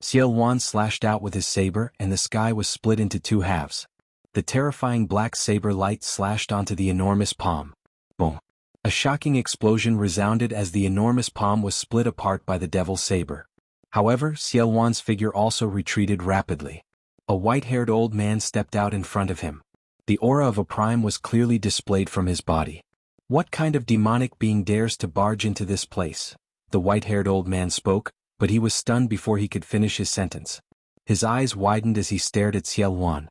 A: Xiao Wan slashed out with his saber and the sky was split into 2 halves. The terrifying black saber light slashed onto the enormous palm. Boom. A shocking explosion resounded as the enormous palm was split apart by the devil's saber. However, Xiao Wan's figure also retreated rapidly. A white-haired old man stepped out in front of him. The aura of a prime was clearly displayed from his body. What kind of demonic being dares to barge into this place? The white-haired old man spoke, but he was stunned before he could finish his sentence. His eyes widened as he stared at Xiao Wan.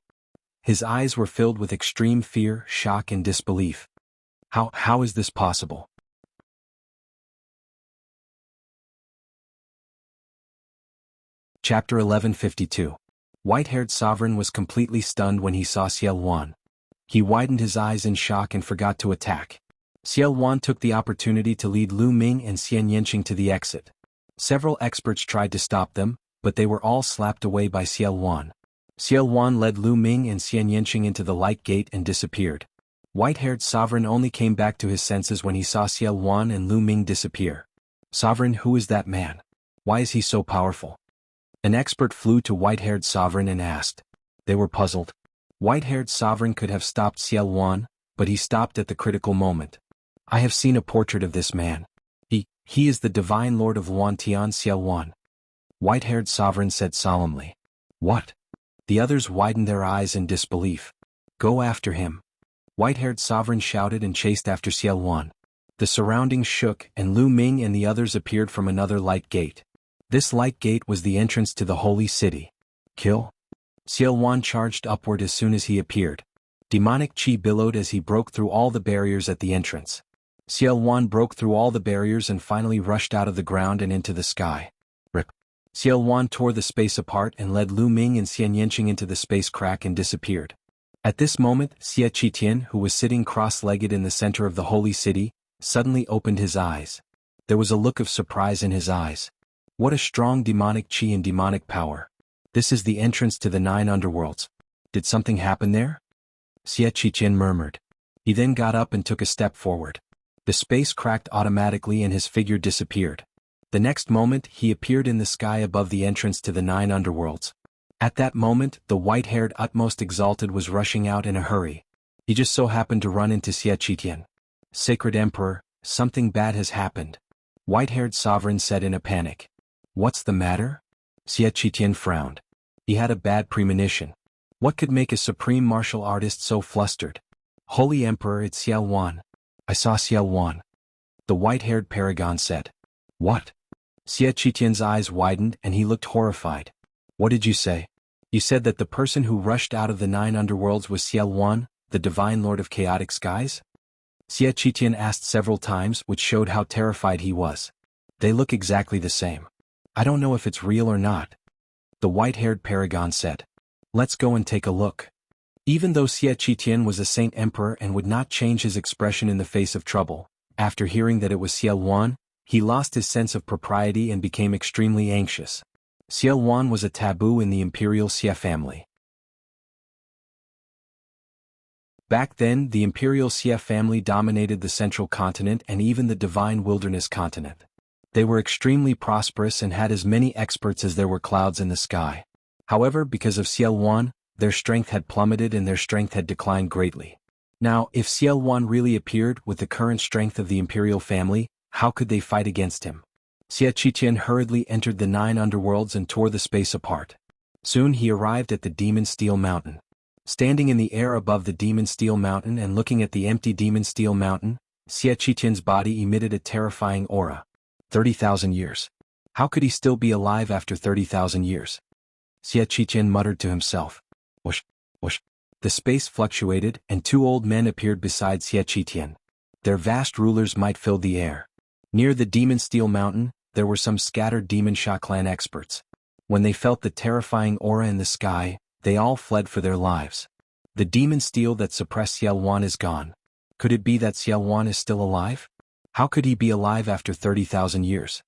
A: His eyes were filled with extreme fear, shock and disbelief. How is this possible? Chapter 1152. White-haired sovereign was completely stunned when he saw Xiao Wan. He widened his eyes in shock and forgot to attack. Xiao Wan took the opportunity to lead Lu Ming and Xian Yanqing to the exit. Several experts tried to stop them, but they were all slapped away by Xiao Wan. Xiao Wan led Lu Ming and Xian Yanqing into the light gate and disappeared. White-haired sovereign only came back to his senses when he saw Xiao Wan and Lu Ming disappear. Sovereign, who is that man? Why is he so powerful? An expert flew to white-haired sovereign and asked. They were puzzled. White-haired sovereign could have stopped Xiao Wan, but he stopped at the critical moment. I have seen a portrait of this man. He is the divine lord of Wantian Xiao Wan. White-haired sovereign said solemnly. What? The others widened their eyes in disbelief. Go after him. White-haired sovereign shouted and chased after Xiao Wan. The surroundings shook and Lu Ming and the others appeared from another light gate. This light gate was the entrance to the holy city. Kill? Xiao Wan charged upward as soon as he appeared. Demonic chi billowed as he broke through all the barriers at the entrance. Xiao Wan broke through all the barriers and finally rushed out of the ground and into the sky. Rip. Xiao Wan tore the space apart and led Lu Ming and Xian Yanqing into the space crack and disappeared. At this moment, Xie Qitian, who was sitting cross-legged in the center of the holy city, suddenly opened his eyes. There was a look of surprise in his eyes. What a strong demonic chi and demonic power. This is the entrance to the 9 underworlds. Did something happen there? Xie Qitian murmured. He then got up and took a step forward. The space cracked automatically and his figure disappeared. The next moment, he appeared in the sky above the entrance to the 9 underworlds. At that moment, the white-haired utmost exalted was rushing out in a hurry. He just so happened to run into Xie Qitian. Sacred Emperor, something bad has happened. White-haired sovereign said in a panic. What's the matter? Xie Qitian frowned. He had a bad premonition. What could make a supreme martial artist so flustered? Holy Emperor, it's Xiao Wan. I saw Xiao Wan. The white-haired paragon said. What? Xie Qitian's eyes widened and he looked horrified. What did you say? You said that the person who rushed out of the 9 underworlds was Xiao Wan, the divine lord of chaotic skies? Xie Qitian asked several times, which showed how terrified he was. They look exactly the same. I don't know if it's real or not. The white-haired paragon said. Let's go and take a look. Even though Xie Qitian was a saint emperor and would not change his expression in the face of trouble, after hearing that it was Xiao Wan, he lost his sense of propriety and became extremely anxious. Xiao Wan was a taboo in the imperial Xie family. Back then, the imperial Xie family dominated the central continent and even the divine wilderness continent. They were extremely prosperous and had as many experts as there were clouds in the sky. However, because of Xiao Wan, their strength had plummeted and their strength had declined greatly. Now, if Xiao Wan really appeared with the current strength of the imperial family, how could they fight against him? Xie Qitian hurriedly entered the 9 underworlds and tore the space apart. Soon he arrived at the Demon Steel Mountain. Standing in the air above the Demon Steel Mountain and looking at the empty Demon Steel Mountain, Xie Qitian's body emitted a terrifying aura. 30,000 years. How could he still be alive after 30,000 years? Xie Qitian muttered to himself. Whoosh, whoosh. The space fluctuated and 2 old men appeared beside Xie Qitian. Their vast rulers might fill the air. Near the Demon Steel Mountain, there were some scattered Demon Sha clan experts. When they felt the terrifying aura in the sky, they all fled for their lives. The Demon Steel that suppressed Xiao Wan is gone. Could it be that Xiao Wan is still alive? How could he be alive after 30,000 years?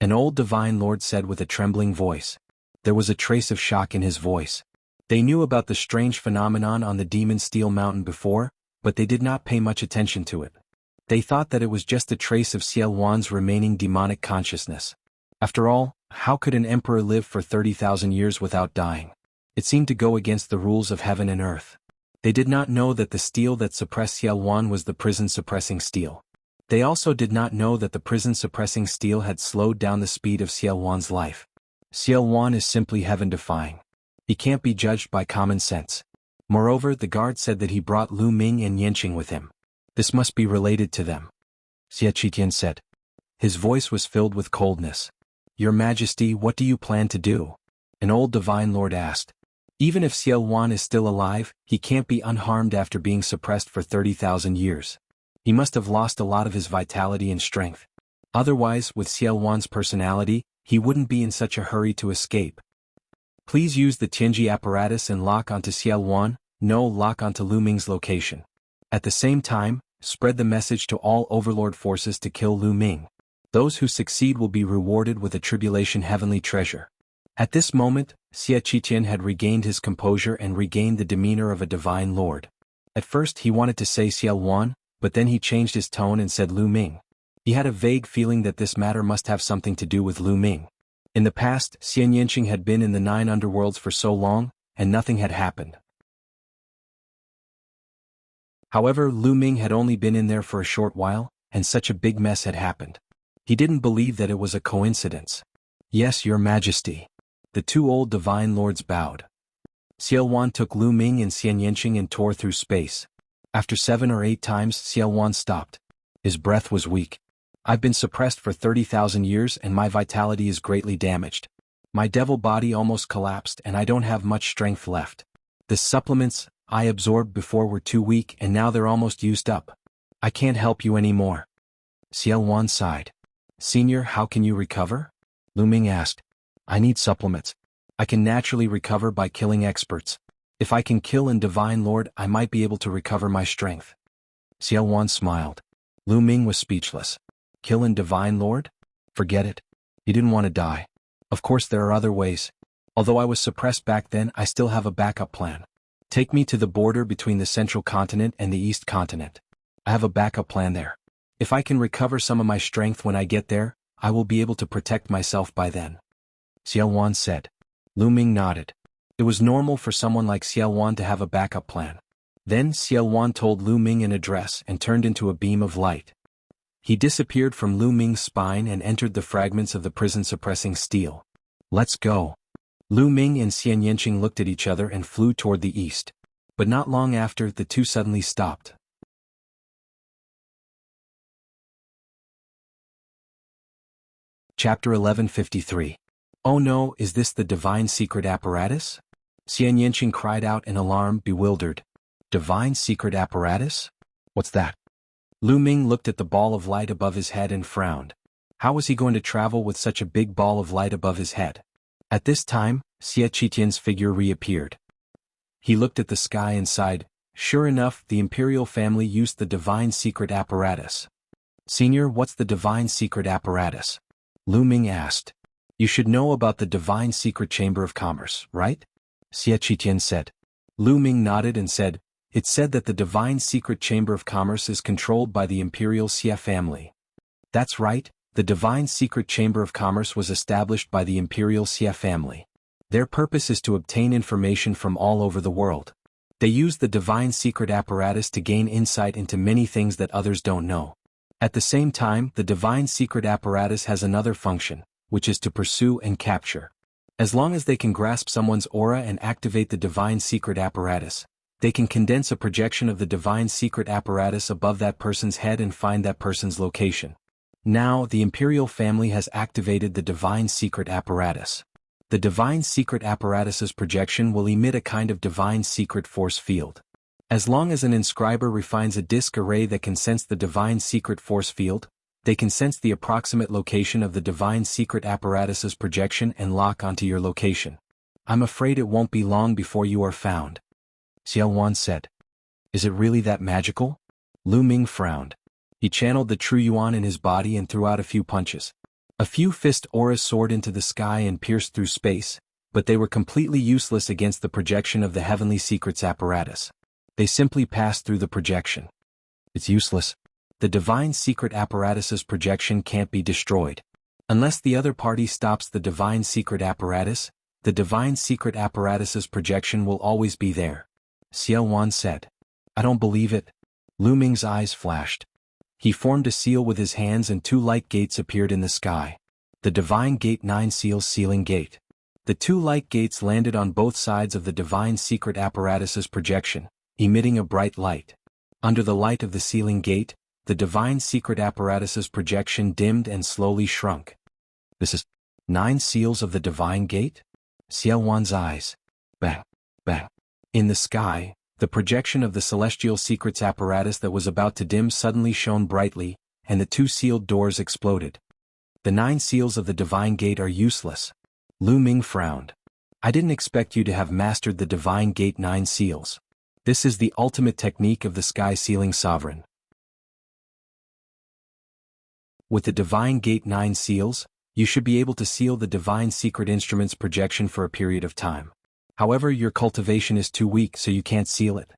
A: An old divine lord said with a trembling voice. There was a trace of shock in his voice. They knew about the strange phenomenon on the Demon Steel Mountain before, but they did not pay much attention to it. They thought that it was just a trace of Xiao Wan's remaining demonic consciousness. After all, how could an emperor live for 30,000 years without dying? It seemed to go against the rules of heaven and earth. They did not know that the steel that suppressed Xiao Wan was the prison-suppressing steel. They also did not know that the prison-suppressing steel had slowed down the speed of Xiao Wan's life. Xiao Wan is simply heaven-defying. He can't be judged by common sense. Moreover, the guard said that he brought Lu Ming and Yanqing with him. This must be related to them. Xie Qitian said. His voice was filled with coldness. Your Majesty, what do you plan to do? An old divine lord asked. Even if Xiao Wan is still alive, he can't be unharmed after being suppressed for 30,000 years. He must have lost a lot of his vitality and strength. Otherwise, with Xiao Wan's personality, he wouldn't be in such a hurry to escape. Please use the Tianji apparatus and lock onto Xiao Wan, no, lock onto Lu Ming's location. At the same time, spread the message to all Overlord forces to kill Lu Ming. Those who succeed will be rewarded with a tribulation heavenly treasure. At this moment, Xie Qitian had regained his composure and regained the demeanor of a divine lord. At first he wanted to say Xiao Wan, but then he changed his tone and said Lu Ming. He had a vague feeling that this matter must have something to do with Lu Ming. In the past, Xian Yanqing had been in the 9 underworlds for so long, and nothing had happened. However, Lu Ming had only been in there for a short while, and such a big mess had happened. He didn't believe that it was a coincidence. Yes, Your Majesty. The 2 old divine lords bowed. Xiao Wan took Lu Ming and Xian Yanqing and tore through space. After 7 or 8 times, Xiao Wan stopped. His breath was weak. I've been suppressed for 30,000 years and my vitality is greatly damaged. My devil body almost collapsed and I don't have much strength left. The supplements I absorbed before were too weak and now they're almost used up. I can't help you anymore. Xiao Wan sighed. Senior, how can you recover? Lu Ming asked. I need supplements. I can naturally recover by killing experts. If I can kill an divine lord, I might be able to recover my strength. Xiao Wan smiled. Lu Ming was speechless. Kill an divine lord? Forget it. He didn't want to die. Of course there are other ways. Although I was suppressed back then, I still have a backup plan. Take me to the border between the central continent and the east continent. I have a backup plan there. If I can recover some of my strength when I get there, I will be able to protect myself by then. Xiao Wan said. Lu Ming nodded. It was normal for someone like Xiao Wan to have a backup plan. Then Xiao Wan told Lu Ming an address and turned into a beam of light. He disappeared from Lu Ming's spine and entered the fragments of the prison-suppressing steel. Let's go. Lu Ming and Xian Yanqing looked at each other and flew toward the east. But not long after, the two suddenly stopped. Chapter 1153. Oh no, is this the divine secret apparatus? Xian Yanqing cried out in alarm, bewildered. Divine secret apparatus? What's that? Lu Ming looked at the ball of light above his head and frowned. How was he going to travel with such a big ball of light above his head? At this time, Xie Qitian's figure reappeared. He looked at the sky and sighed. Sure enough, the imperial family used the divine secret apparatus. Senior, what's the divine secret apparatus? Lu Ming asked. You should know about the divine secret chamber of commerce, right? Xie Qitian said. Lu Ming nodded and said, it's said that the divine secret chamber of commerce is controlled by the imperial Xie family. That's right, the divine secret chamber of commerce was established by the imperial Xie family. Their purpose is to obtain information from all over the world. They use the divine secret apparatus to gain insight into many things that others don't know. At the same time, the divine secret apparatus has another function, which is to pursue and capture. As long as they can grasp someone's aura and activate the divine secret apparatus, they can condense a projection of the divine secret apparatus above that person's head and find that person's location. Now, the imperial family has activated the divine secret apparatus. The divine secret apparatus's projection will emit a kind of divine secret force field. As long as an inscriber refines a disk array that can sense the divine secret force field, they can sense the approximate location of the divine secret apparatus's projection and lock onto your location. I'm afraid it won't be long before you are found. Xiao Wan said. Is it really that magical? Lu Ming frowned. He channeled the true yuan in his body and threw out a few punches. A few fist auras soared into the sky and pierced through space, but they were completely useless against the projection of the heavenly secrets apparatus. They simply passed through the projection. It's useless. The divine secret apparatus's projection can't be destroyed. Unless the other party stops the divine secret apparatus, the divine secret apparatus's projection will always be there. Xiao Wan said. I don't believe it. Lu Ming's eyes flashed. He formed a seal with his hands and 2 light gates appeared in the sky. The Divine Gate 9 Seals Sealing Gate. The 2 light gates landed on both sides of the divine secret apparatus's projection, emitting a bright light. Under the light of the sealing gate, the divine secret apparatus's projection dimmed and slowly shrunk. This is 9 seals of the divine gate? Xiao Wan's eyes. Bang, bang. In the sky, the projection of the celestial secrets apparatus that was about to dim suddenly shone brightly, and the 2 sealed doors exploded. The 9 seals of the divine gate are useless. Lu Ming frowned. I didn't expect you to have mastered the divine gate 9 seals. This is the ultimate technique of the sky sealing sovereign. With the divine gate 9 seals, you should be able to seal the divine secret instrument's projection for a period of time. However, your cultivation is too weak so you can't seal it.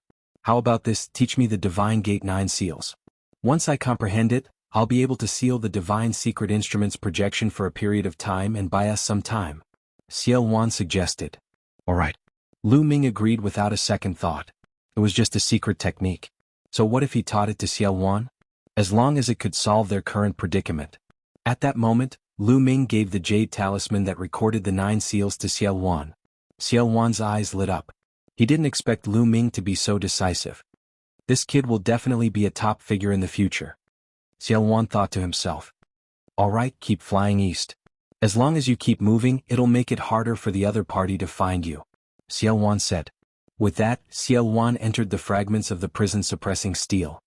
A: How about this? Teach me the Divine Gate 9 seals. Once I comprehend it, I'll be able to seal the Divine Secret Instrument's projection for a period of time and buy us some time. Xiao Wan suggested. Alright. Lu Ming agreed without a second thought. It was just a secret technique. So what if he taught it to Xiao Wan? As long as it could solve their current predicament. At that moment, Lu Ming gave the jade talisman that recorded the 9 seals to Xiao Wan. Xiao Wan's eyes lit up. He didn't expect Lu Ming to be so decisive. This kid will definitely be a top figure in the future. Xiao Wan thought to himself. Alright, keep flying east. As long as you keep moving, it'll make it harder for the other party to find you. Xiao Wan said. With that, Xiao Wan entered the fragments of the prison suppressing steel.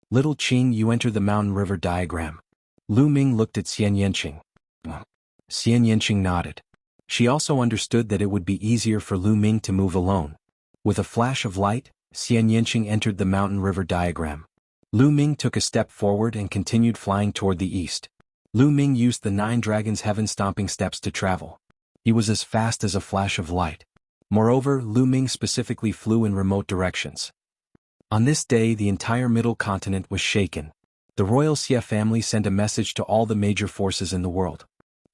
A: Little Qing, you enter the mountain river diagram. Lu Ming looked at Xian Yanqing. Xian Yanqing nodded. She also understood that it would be easier for Lu Ming to move alone. With a flash of light, Xian Yanqing entered the mountain river diagram. Lu Ming took a step forward and continued flying toward the east. Lu Ming used the 9 dragons' heaven-stomping steps to travel. He was as fast as a flash of light. Moreover, Lu Ming specifically flew in remote directions. On this day, the entire middle continent was shaken. The royal Xia family sent a message to all the major forces in the world.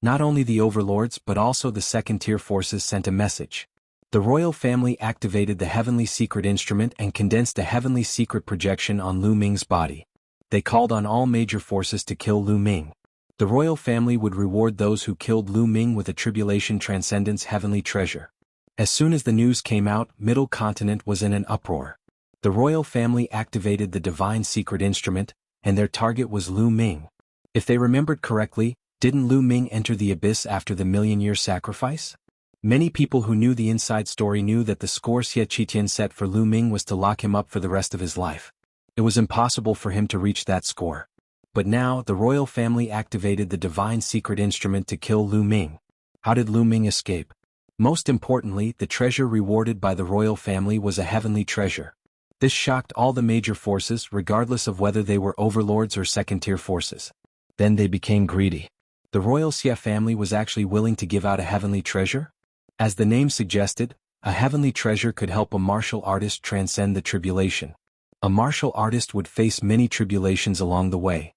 A: Not only the overlords but also the second-tier forces sent a message. The royal family activated the heavenly secret instrument and condensed a heavenly secret projection on Lu Ming's body. They called on all major forces to kill Lu Ming. The royal family would reward those who killed Lu Ming with a tribulation transcendence heavenly treasure. As soon as the news came out, Middle Continent was in an uproar. The royal family activated the divine secret instrument, and their target was Lu Ming. If they remembered correctly, didn't Lu Ming enter the abyss after the million-year sacrifice? Many people who knew the inside story knew that the score Xie Qitian set for Lu Ming was to lock him up for the rest of his life. It was impossible for him to reach that score. But now, the royal family activated the divine secret instrument to kill Lu Ming. How did Lu Ming escape? Most importantly, the treasure rewarded by the royal family was a heavenly treasure. This shocked all the major forces regardless of whether they were overlords or second-tier forces. Then they became greedy. The royal Xia family was actually willing to give out a heavenly treasure? As the name suggested, a heavenly treasure could help a martial artist transcend the tribulation. A martial artist would face many tribulations along the way.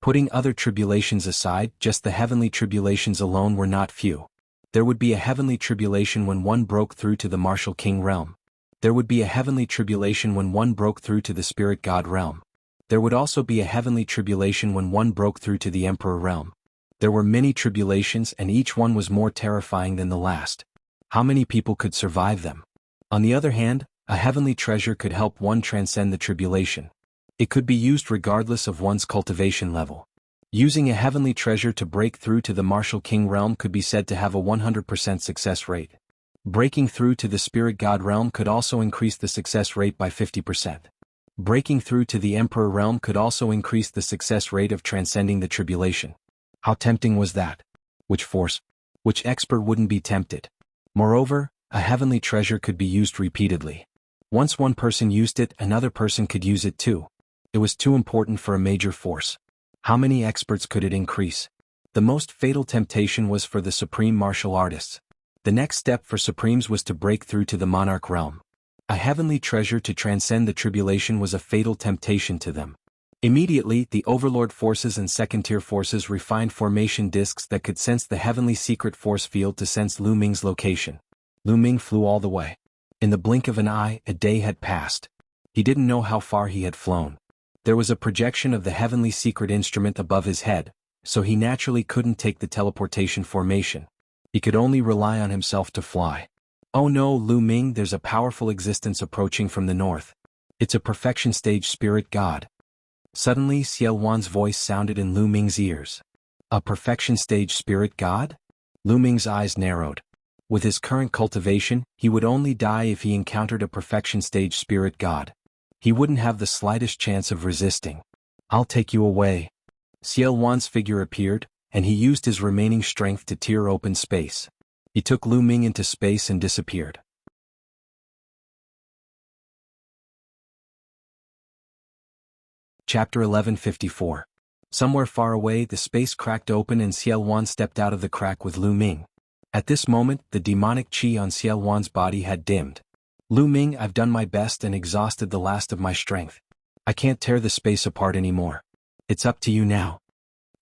A: Putting other tribulations aside, just the heavenly tribulations alone were not few. There would be a heavenly tribulation when one broke through to the martial king realm. There would be a heavenly tribulation when one broke through to the spirit god realm. There would also be a heavenly tribulation when one broke through to the emperor realm. There were many tribulations and each one was more terrifying than the last. How many people could survive them? On the other hand, a heavenly treasure could help one transcend the tribulation. It could be used regardless of one's cultivation level. Using a heavenly treasure to break through to the martial king realm could be said to have a 100% success rate. Breaking through to the spirit god realm could also increase the success rate by 50%. Breaking through to the emperor realm could also increase the success rate of transcending the tribulation. How tempting was that? Which force? Which expert wouldn't be tempted? Moreover, a heavenly treasure could be used repeatedly. Once one person used it, another person could use it too. It was too important for a major force. How many experts could it increase? The most fatal temptation was for the supreme martial artists. The next step for supremes was to break through to the monarch realm. A heavenly treasure to transcend the tribulation was a fatal temptation to them. Immediately, the overlord forces and second-tier forces refined formation discs that could sense the heavenly secret force field to sense Lu Ming's location. Lu Ming flew all the way. In the blink of an eye, a day had passed. He didn't know how far he had flown. There was a projection of the heavenly secret instrument above his head, so he naturally couldn't take the teleportation formation. He could only rely on himself to fly. Oh no, Lu Ming, there's a powerful existence approaching from the north. It's a perfection stage spirit god. Suddenly, Xiao Wan's voice sounded in Lu Ming's ears. A perfection stage spirit god? Lu Ming's eyes narrowed. With his current cultivation, he would only die if he encountered a perfection stage spirit god. He wouldn't have the slightest chance of resisting. I'll take you away. Xiao Wan's figure appeared, and he used his remaining strength to tear open space. He took Lu Ming into space and disappeared. Chapter 1154. Somewhere far away, the space cracked open and Xiao Wan stepped out of the crack with Lu Ming. At this moment, the demonic chi on Xiao Wan's body had dimmed. Lu Ming, I've done my best and exhausted the last of my strength. I can't tear the space apart anymore. It's up to you now,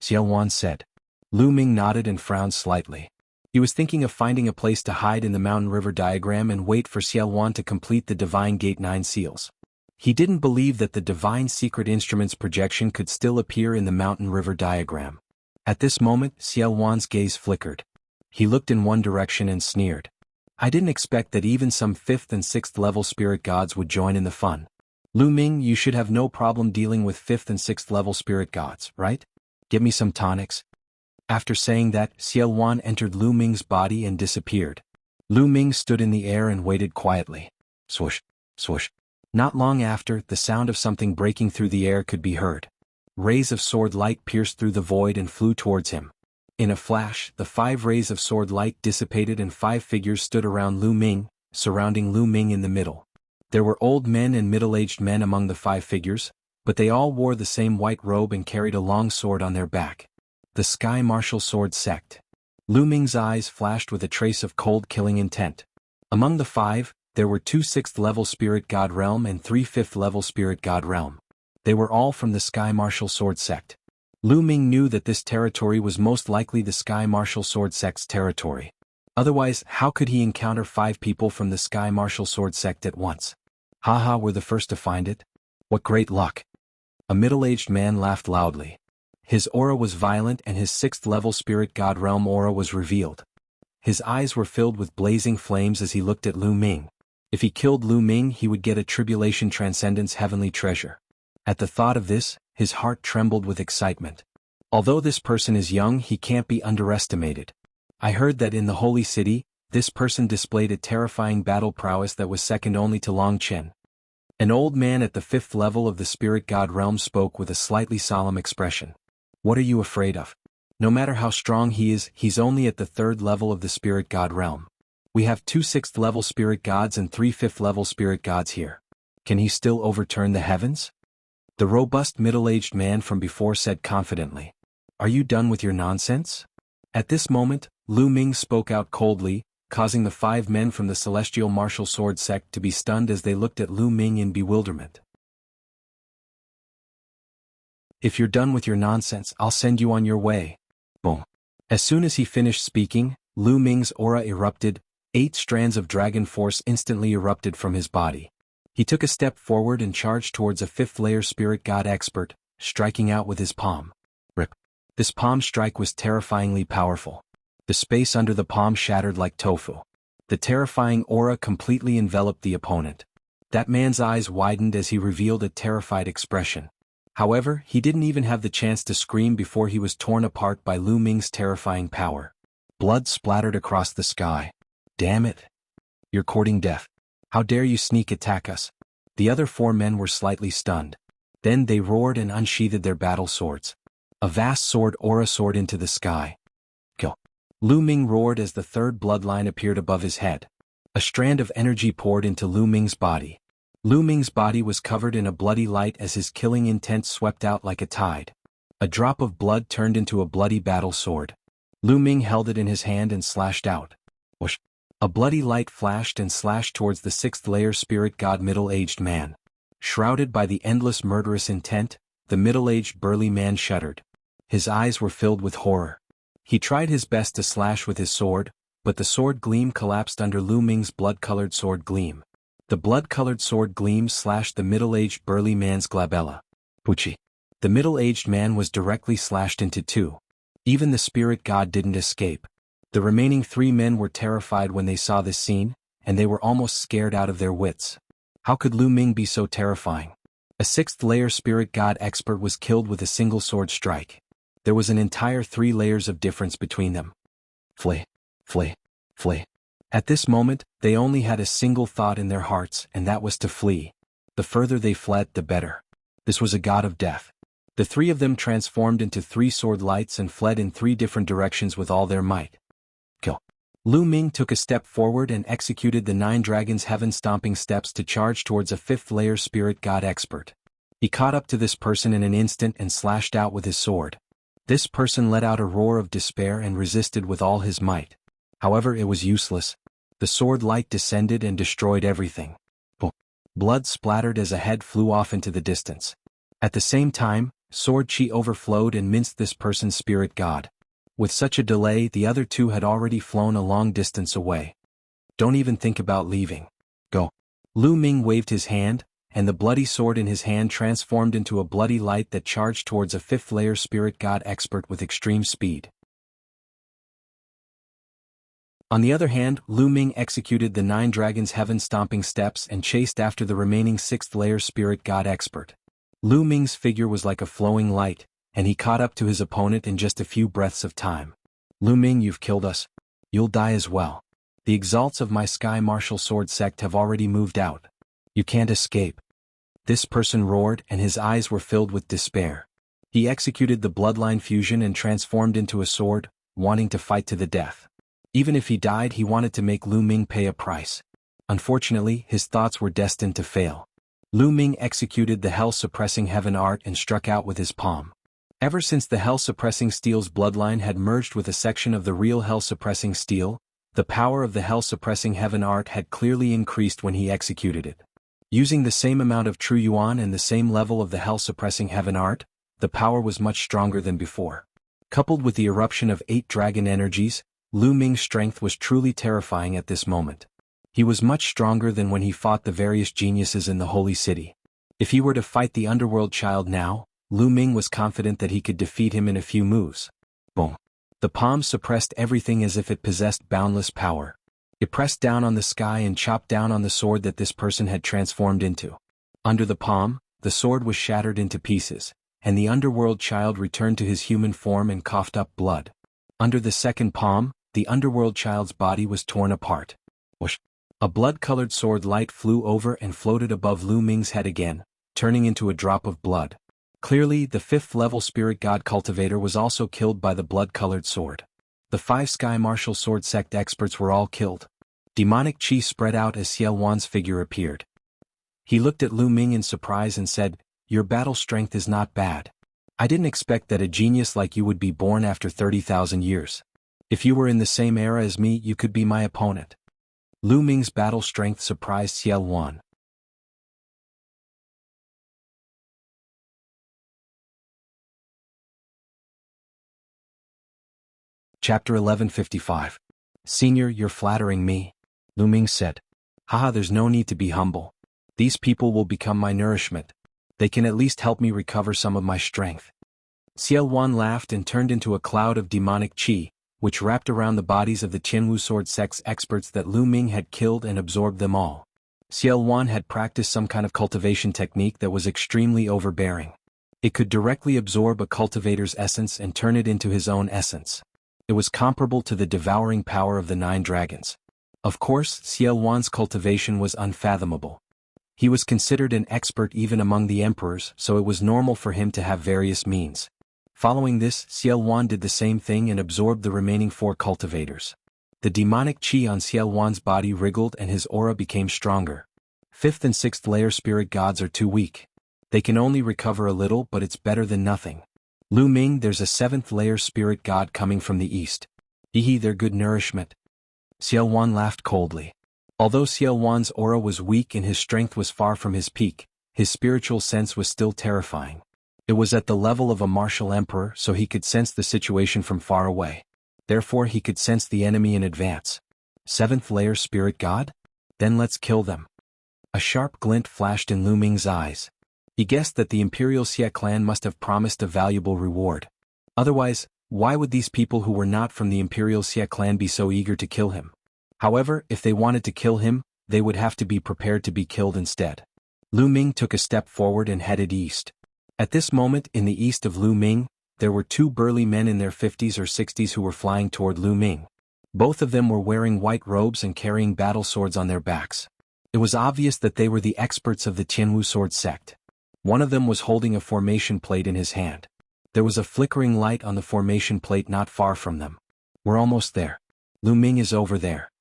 A: Xiao Wan said. Lu Ming nodded and frowned slightly. He was thinking of finding a place to hide in the mountain river diagram and wait for Xiao Wan to complete the Divine Gate 9 seals. He didn't believe that the Divine Secret Instrument's projection could still appear in the mountain river diagram. At this moment, Xiao Wan's gaze flickered. He looked in one direction and sneered. I didn't expect that even some 5th and 6th level spirit gods would join in the fun. Lu Ming, you should have no problem dealing with 5th and 6th level spirit gods, right? Give me some tonics. After saying that, Xiao Wan entered Lu Ming's body and disappeared. Lu Ming stood in the air and waited quietly. Swoosh, swoosh. Not long after, the sound of something breaking through the air could be heard. Rays of sword light pierced through the void and flew towards him. In a flash, the 5 rays of sword light dissipated and 5 figures stood around Lu Ming, surrounding Lu Ming in the middle. There were old men and middle-aged men among the 5 figures, but they all wore the same white robe and carried a long sword on their back. The Sky Martial Sword Sect. Lu Ming's eyes flashed with a trace of cold killing intent. Among the 5, there were 2 6th-level Spirit God Realm and 3 5th-level Spirit God Realm. They were all from the Sky Martial Sword Sect. Lu Ming knew that this territory was most likely the Sky Martial Sword Sect's territory. Otherwise, how could he encounter 5 people from the Sky Martial Sword Sect at once? Haha, we're the first to find it? What great luck! A middle-aged man laughed loudly. His aura was violent and his 6th-level Spirit God Realm aura was revealed. His eyes were filled with blazing flames as he looked at Lu Ming. If he killed Lu Ming, he would get a Tribulation Transcendence heavenly treasure. At the thought of this, his heart trembled with excitement. Although this person is young, he can't be underestimated. I heard that in the Holy City, this person displayed a terrifying battle prowess that was second only to Long Chen. An old man at the 5th level of the Spirit God Realm spoke with a slightly solemn expression. What are you afraid of? No matter how strong he is, he's only at the 3rd level of the Spirit God Realm. We have 2 6th-level Spirit Gods and 3 5th-level Spirit Gods here. Can he still overturn the heavens? The robust middle-aged man from before said confidently. Are you done with your nonsense? At this moment, Lu Ming spoke out coldly, causing the 5 men from the Celestial Martial Sword Sect to be stunned as they looked at Lu Ming in bewilderment. If you're done with your nonsense, I'll send you on your way. Boom. As soon as he finished speaking, Lu Ming's aura erupted. 8 strands of dragon force instantly erupted from his body. He took a step forward and charged towards a 5th-layer Spirit God expert, striking out with his palm. Rip. This palm strike was terrifyingly powerful. The space under the palm shattered like tofu. The terrifying aura completely enveloped the opponent. That man's eyes widened as he revealed a terrified expression. However, he didn't even have the chance to scream before he was torn apart by Lu Ming's terrifying power. Blood splattered across the sky. Damn it! You're courting death. How dare you sneak attack us? The other 4 men were slightly stunned. Then they roared and unsheathed their battle swords. A vast sword aura soared into the sky. Kill! Lu Ming roared as the 3rd bloodline appeared above his head. A strand of energy poured into Lu Ming's body. Lu Ming's body was covered in a bloody light as his killing intent swept out like a tide. A drop of blood turned into a bloody battle sword. Lu Ming held it in his hand and slashed out. Whoosh! A bloody light flashed and slashed towards the 6th-layer Spirit God middle-aged man. Shrouded by the endless murderous intent, the middle-aged burly man shuddered. His eyes were filled with horror. He tried his best to slash with his sword, but the sword gleam collapsed under Lu Ming's blood-colored sword gleam. The blood-colored sword gleam slashed the middle-aged burly man's glabella. Pucci. The middle-aged man was directly slashed into 2. Even the Spirit God didn't escape. The remaining 3 men were terrified when they saw this scene, and they were almost scared out of their wits. How could Lu Ming be so terrifying? A 6th-layer Spirit God expert was killed with a single sword strike. There was an entire 3 layers of difference between them. Flee, flee, flee. At this moment, they only had a single thought in their hearts, and that was to flee. The further they fled, the better. This was a god of death. The 3 of them transformed into 3 sword lights and fled in 3 different directions with all their might. Kill. Lu Ming took a step forward and executed the 9 dragons' heaven-stomping steps to charge towards a 5th-layer Spirit God expert. He caught up to this person in an instant and slashed out with his sword. This person let out a roar of despair and resisted with all his might. However, it was useless. The sword light descended and destroyed everything. Blood splattered as a head flew off into the distance. At the same time, sword chi overflowed and minced this person's spirit god. With such a delay, the other two had already flown a long distance away. Don't even think about leaving. Go. Lu Ming waved his hand, and the bloody sword in his hand transformed into a bloody light that charged towards a fifth-layer spirit god expert with extreme speed. On the other hand, Lu Ming executed the 9 dragons' heaven-stomping steps and chased after the remaining 6th-layer spirit god expert. Lu Ming's figure was like a flowing light, and he caught up to his opponent in just a few breaths of time. Lu Ming, you've killed us. You'll die as well. The exalts of my Sky Martial Sword sect have already moved out. You can't escape. This person roared, and his eyes were filled with despair. He executed the bloodline fusion and transformed into a sword, wanting to fight to the death. Even if he died, he wanted to make Lu Ming pay a price. Unfortunately, his thoughts were destined to fail. Lu Ming executed the hell-suppressing heaven art and struck out with his palm. Ever since the hell-suppressing steel's bloodline had merged with a section of the real hell-suppressing steel, the power of the hell-suppressing heaven art had clearly increased when he executed it. Using the same amount of true yuan and the same level of the hell-suppressing heaven art, the power was much stronger than before. Coupled with the eruption of 8 dragon energies, Lu Ming's strength was truly terrifying at this moment. He was much stronger than when he fought the various geniuses in the Holy City. If he were to fight the underworld child now, Lu Ming was confident that he could defeat him in a few moves. Boom. The palm suppressed everything as if it possessed boundless power. It pressed down on the sky and chopped down on the sword that this person had transformed into. Under the palm, the sword was shattered into pieces, and the underworld child returned to his human form and coughed up blood. Under the second palm, the underworld child's body was torn apart. Whoosh! A blood-colored sword light flew over and floated above Lu Ming's head again, turning into a drop of blood. Clearly, the 5th-level spirit god cultivator was also killed by the blood-colored sword. The 5 Sky Martial Sword sect experts were all killed. Demonic chi spread out as Xiao Wan's figure appeared. He looked at Lu Ming in surprise and said, "Your battle strength is not bad. I didn't expect that a genius like you would be born after 30,000 years. If you were in the same era as me, you could be my opponent." Lu Ming's battle strength surprised Xiao Wan. Chapter 1155. Senior, you're flattering me. Lu Ming said. Haha, there's no need to be humble. These people will become my nourishment. They can at least help me recover some of my strength. Xiao Wan laughed and turned into a cloud of demonic chi, which wrapped around the bodies of the Jianghu sword sect's experts that Lu Ming had killed and absorbed them all. Xiao Wan had practiced some kind of cultivation technique that was extremely overbearing. It could directly absorb a cultivator's essence and turn it into his own essence. It was comparable to the devouring power of the 9 dragons. Of course, Xiao Wan's cultivation was unfathomable. He was considered an expert even among the emperors, so it was normal for him to have various means. Following this, Xiao Wan did the same thing and absorbed the remaining 4 cultivators. The demonic chi on Xiao Wan's body wriggled and his aura became stronger. 5th and 6th layer spirit gods are too weak. They can only recover a little, but it's better than nothing. Lu Ming, there's a 7th layer spirit god coming from the east. Hehe, they're good nourishment. Xiao Wan laughed coldly. Although Xiao Wan's aura was weak and his strength was far from his peak, his spiritual sense was still terrifying. It was at the level of a martial emperor, so he could sense the situation from far away. Therefore he could sense the enemy in advance. 7th layer spirit god? Then let's kill them. A sharp glint flashed in Lu Ming's eyes. He guessed that the Imperial Xie clan must have promised a valuable reward. Otherwise, why would these people who were not from the Imperial Xie clan be so eager to kill him? However, if they wanted to kill him, they would have to be prepared to be killed instead. Lu Ming took a step forward and headed east. At this moment, in the east of Lu Ming, there were 2 burly men in their 50s or 60s who were flying toward Lu Ming. Both of them were wearing white robes and carrying battle swords on their backs. It was obvious that they were the experts of the Jianghu sword sect. One of them was holding a formation plate in his hand. There was a flickering light on the formation plate not far from them. We're almost there. Lu Ming is over there.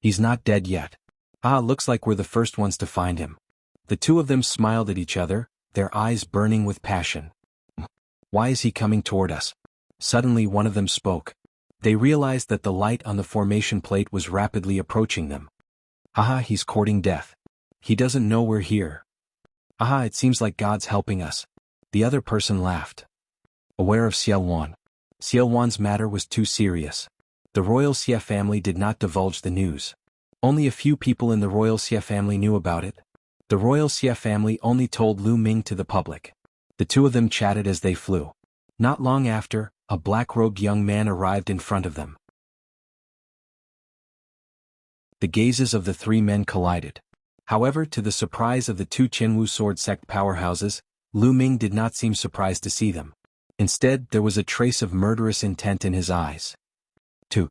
A: He's not dead yet. Ah, looks like we're the first ones to find him. The 2 of them smiled at each other, their eyes burning with passion. Why is he coming toward us? Suddenly one of them spoke. They realized that the light on the formation plate was rapidly approaching them. Haha, he's courting death. He doesn't know we're here. Aha, it seems like God's helping us. The other person laughed. Aware of Xiaowan. Xiaowan's matter was too serious. The royal Xia family did not divulge the news. Only a few people in the royal Xia family knew about it. The royal Xia family only told Lu Ming to the public. The two of them chatted as they flew. Not long after, a black-robed young man arrived in front of them. The gazes of the three men collided. However, to the surprise of the two Jianghu sword sect powerhouses, Lu Ming did not seem surprised to see them. Instead, there was a trace of murderous intent in his eyes. To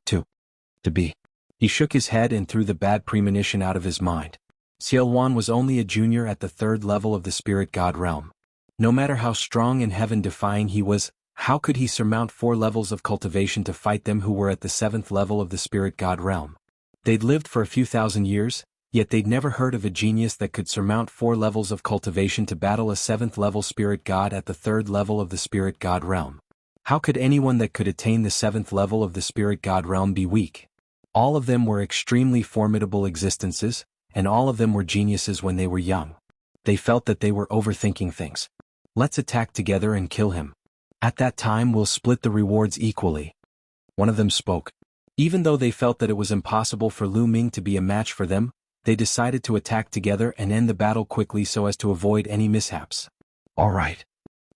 A: be. He shook his head and threw the bad premonition out of his mind. Xiaowan was only a junior at the 3rd level of the spirit god realm. No matter how strong and heaven-defying he was, how could he surmount 4 levels of cultivation to fight them who were at the 7th level of the spirit god realm? They'd lived for a few thousand years, yet they'd never heard of a genius that could surmount 4 levels of cultivation to battle a 7th level spirit god at the 3rd level of the spirit god realm. How could anyone that could attain the 7th level of the spirit god realm be weak? All of them were extremely formidable existences, and all of them were geniuses when they were young. They felt that they were overthinking things. Let's attack together and kill him. At that time we'll split the rewards equally. One of them spoke. Even though they felt that it was impossible for Lu Ming to be a match for them, they decided to attack together and end the battle quickly so as to avoid any mishaps. All right.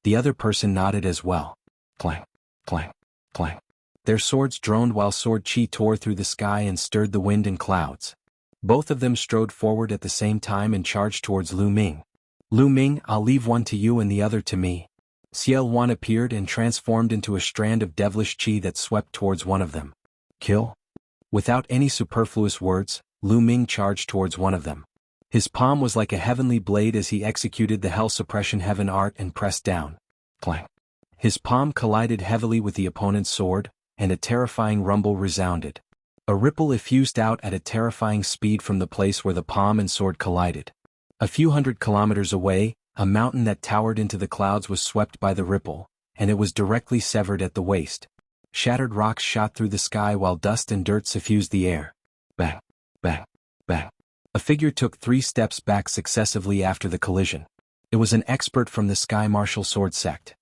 A: The other person nodded as well. Clang, clang, clang. Their swords droned while sword chi tore through the sky and stirred the wind and clouds. Both of them strode forward at the same time and charged towards Lu Ming. Lu Ming, I'll leave one to you and the other to me. Xiaowan appeared and transformed into a strand of devilish chi that swept towards one of them. Kill? Without any superfluous words, Lu Ming charged towards one of them. His palm was like a heavenly blade as he executed the hell suppression heaven art and pressed down. Clang. His palm collided heavily with the opponent's sword, and a terrifying rumble resounded. A ripple effused out at a terrifying speed from the place where the palm and sword collided. A few hundred kilometers away, a mountain that towered into the clouds was swept by the ripple, and it was directly severed at the waist. Shattered rocks shot through the sky while dust and dirt suffused the air. Bang, bang, bang. A figure took 3 steps back successively after the collision. It was an expert from the Sky Martial Sword sect.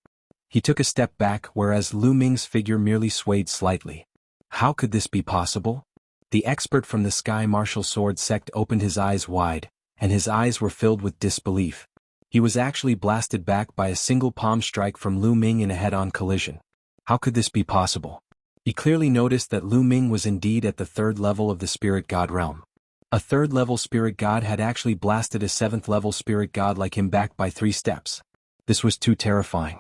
A: He took a step back whereas Lu Ming's figure merely swayed slightly. How could this be possible? The expert from the Sky Martial Sword sect opened his eyes wide, and his eyes were filled with disbelief. He was actually blasted back by a single palm strike from Lu Ming in a head-on collision. How could this be possible? He clearly noticed that Lu Ming was indeed at the 3rd level of the spirit god realm. A 3rd level spirit god had actually blasted a 7th level spirit god like him back by 3 steps. This was too terrifying.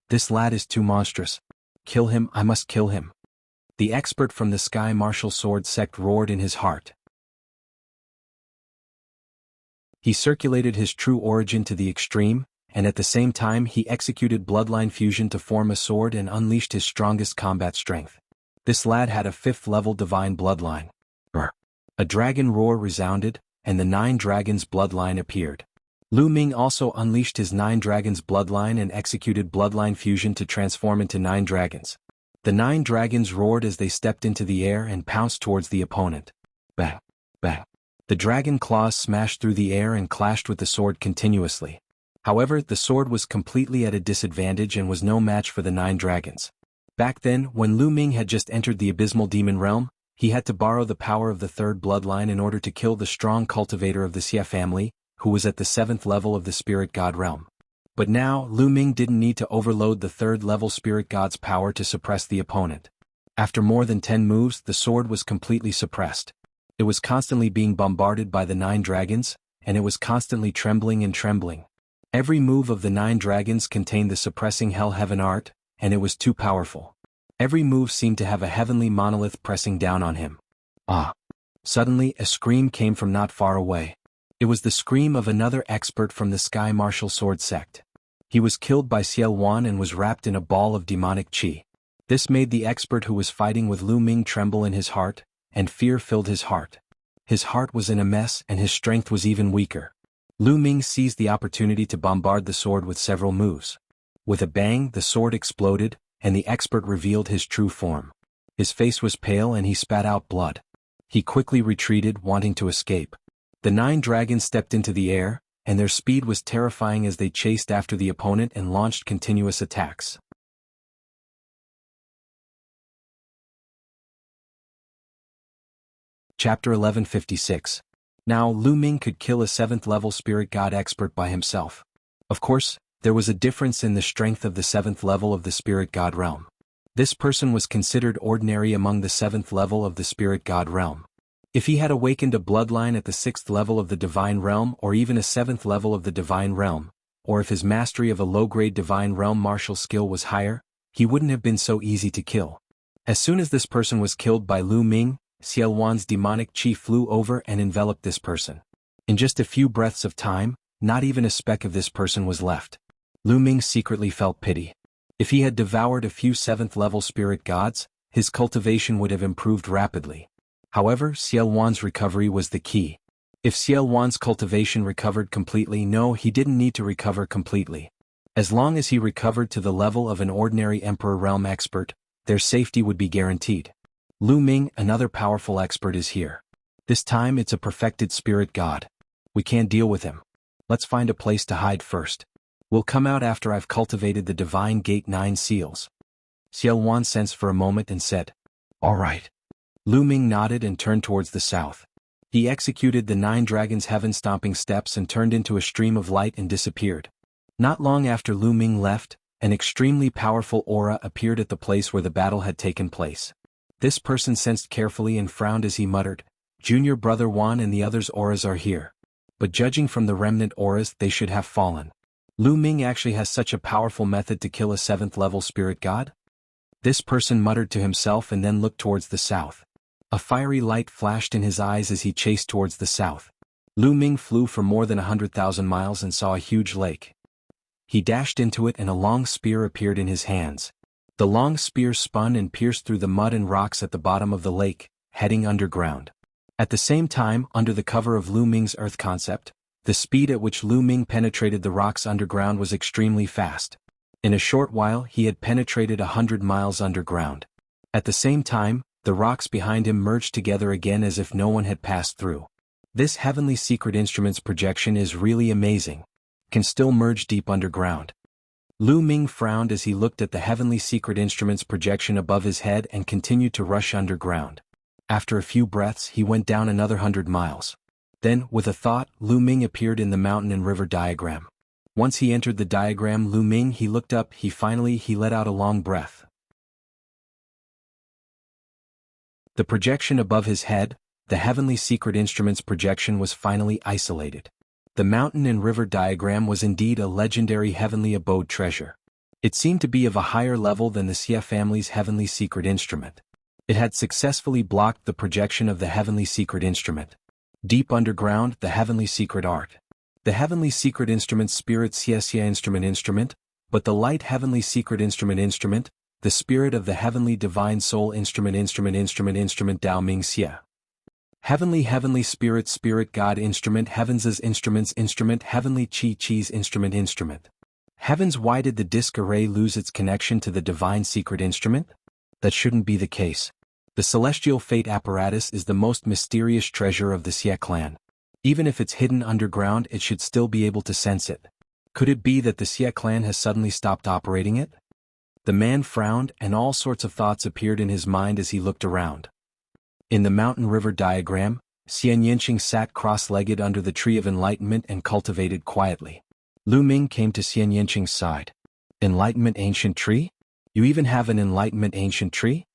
A: This lad is too monstrous. Kill him, I must kill him. The expert from the Sky Martial Sword sect roared in his heart. He circulated his true origin to the extreme, and at the same time he executed bloodline fusion to form a sword and unleashed his strongest combat strength. This lad had a 5th level divine bloodline. Brr. A dragon roar resounded, and the 9 dragons bloodline appeared. Lu Ming also unleashed his 9 dragons bloodline and executed bloodline fusion to transform into 9 dragons. The 9 dragons roared as they stepped into the air and pounced towards the opponent. Bang, bang. The dragon claws smashed through the air and clashed with the sword continuously. However, the sword was completely at a disadvantage and was no match for the 9 dragons. Back then, when Lu Ming had just entered the abysmal demon realm, he had to borrow the power of the 3rd bloodline in order to kill the strong cultivator of the Xia family, who was at the 7th level of the spirit god realm. But now, Lu Ming didn't need to overload the 3rd level spirit god's power to suppress the opponent. After more than 10 moves, the sword was completely suppressed. It was constantly being bombarded by the 9 dragons, and it was constantly trembling and trembling. Every move of the 9 dragons contained the suppressing hell heaven art, and it was too powerful. Every move seemed to have a heavenly monolith pressing down on him. Ah! Suddenly, a scream came from not far away. It was the scream of another expert from the Sky Martial Sword sect. He was killed by Xiaowan and was wrapped in a ball of demonic chi. This made the expert who was fighting with Lu Ming tremble in his heart, and fear filled his heart. His heart was in a mess and his strength was even weaker. Lu Ming seized the opportunity to bombard the sword with several moves. With a bang, the sword exploded, and the expert revealed his true form. His face was pale and he spat out blood. He quickly retreated, wanting to escape. The 9 dragons stepped into the air, and their speed was terrifying as they chased after the opponent and launched continuous attacks. Chapter 1156. Now Lu Ming could kill a 7th level spirit god expert by himself. Of course, there was a difference in the strength of the 7th level of the spirit god realm. This person was considered ordinary among the 7th level of the spirit god realm. If he had awakened a bloodline at the 6th level of the divine realm or even a 7th level of the divine realm, or if his mastery of a low-grade divine realm martial skill was higher, he wouldn't have been so easy to kill. As soon as this person was killed by Lu Ming, Xiaowan's demonic chi flew over and enveloped this person. In just a few breaths of time, not even a speck of this person was left. Lu Ming secretly felt pity. If he had devoured a few 7th level spirit gods, his cultivation would have improved rapidly. However, Xiaowan's recovery was the key. If Xiaowan's cultivation recovered completely, no, he didn't need to recover completely. As long as he recovered to the level of an ordinary Emperor Realm expert, their safety would be guaranteed. Lu Ming, another powerful expert, is here. This time it's a perfected spirit god. We can't deal with him. Let's find a place to hide first. We'll come out after I've cultivated the Divine Gate 9 seals. Xiaowan sensed for a moment and said, "All right." Lu Ming nodded and turned towards the south. He executed the 9 dragons' heaven-stomping steps and turned into a stream of light and disappeared. Not long after Lu Ming left, an extremely powerful aura appeared at the place where the battle had taken place. This person sensed carefully and frowned as he muttered, "Junior brother Wan and the others' auras are here. But judging from the remnant auras, they should have fallen. Lu Ming actually has such a powerful method to kill a 7th level spirit god?" This person muttered to himself and then looked towards the south. A fiery light flashed in his eyes as he chased towards the south. Lu Ming flew for more than 100,000 miles and saw a huge lake. He dashed into it and a long spear appeared in his hands. The long spear spun and pierced through the mud and rocks at the bottom of the lake, heading underground. At the same time, under the cover of Lu Ming's earth concept, the speed at which Lu Ming penetrated the rocks underground was extremely fast. In a short while he had penetrated 100 miles underground. At the same time, the rocks behind him merged together again as if no one had passed through. This Heavenly Secret Instruments projection is really amazing. Can still merge deep underground. Lu Ming frowned as he looked at the Heavenly Secret Instruments projection above his head and continued to rush underground. After a few breaths he went down another 100 miles. Then, with a thought, Lu Ming appeared in the mountain and river diagram. Once he entered the diagram, Lu Ming, he looked up, he let out a long breath. The projection above his head, the Heavenly Secret Instruments projection, was finally isolated. The mountain and river diagram was indeed a legendary heavenly abode treasure. It seemed to be of a higher level than the Xia family's Heavenly Secret Instrument. It had successfully blocked the projection of the Heavenly Secret Instrument. Deep underground, the Heavenly Secret Art. The Heavenly Secret Instrument Spirit Xia Instrument, but the Light Heavenly Secret Instrument, the Spirit of the Heavenly Divine Soul Instrument Dao Ming Xia. Heavenly Spirit God Instrument, Heavens' Instrument, Heavenly Chi's Instrument. Heavens, why did the disk array lose its connection to the Divine Secret Instrument? That shouldn't be the case. The Celestial Fate Apparatus is the most mysterious treasure of the Xia clan. Even if it's hidden underground, it should still be able to sense it. Could it be that the Xia clan has suddenly stopped operating it? The man frowned and all sorts of thoughts appeared in his mind as he looked around. In the mountain river diagram, Xian Yinqing sat cross-legged under the tree of enlightenment and cultivated quietly. Lu Ming came to Xian Yinqing's side. Enlightenment ancient tree? You even have an enlightenment ancient tree?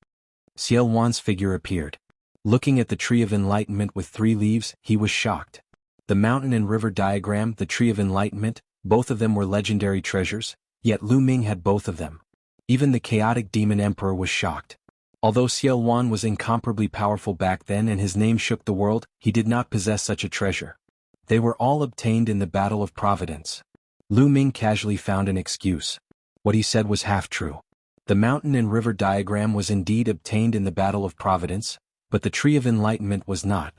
A: Xiao Wan's figure appeared. Looking at the tree of enlightenment with 3 leaves, he was shocked. The mountain and river diagram, the tree of enlightenment, both of them were legendary treasures, yet Lu Ming had both of them. Even the chaotic demon emperor was shocked. Although Xiao Wan was incomparably powerful back then and his name shook the world, he did not possess such a treasure. They were all obtained in the Battle of Providence. Lu Ming casually found an excuse. What he said was half true. The mountain and river diagram was indeed obtained in the Battle of Providence, but the Tree of Enlightenment was not.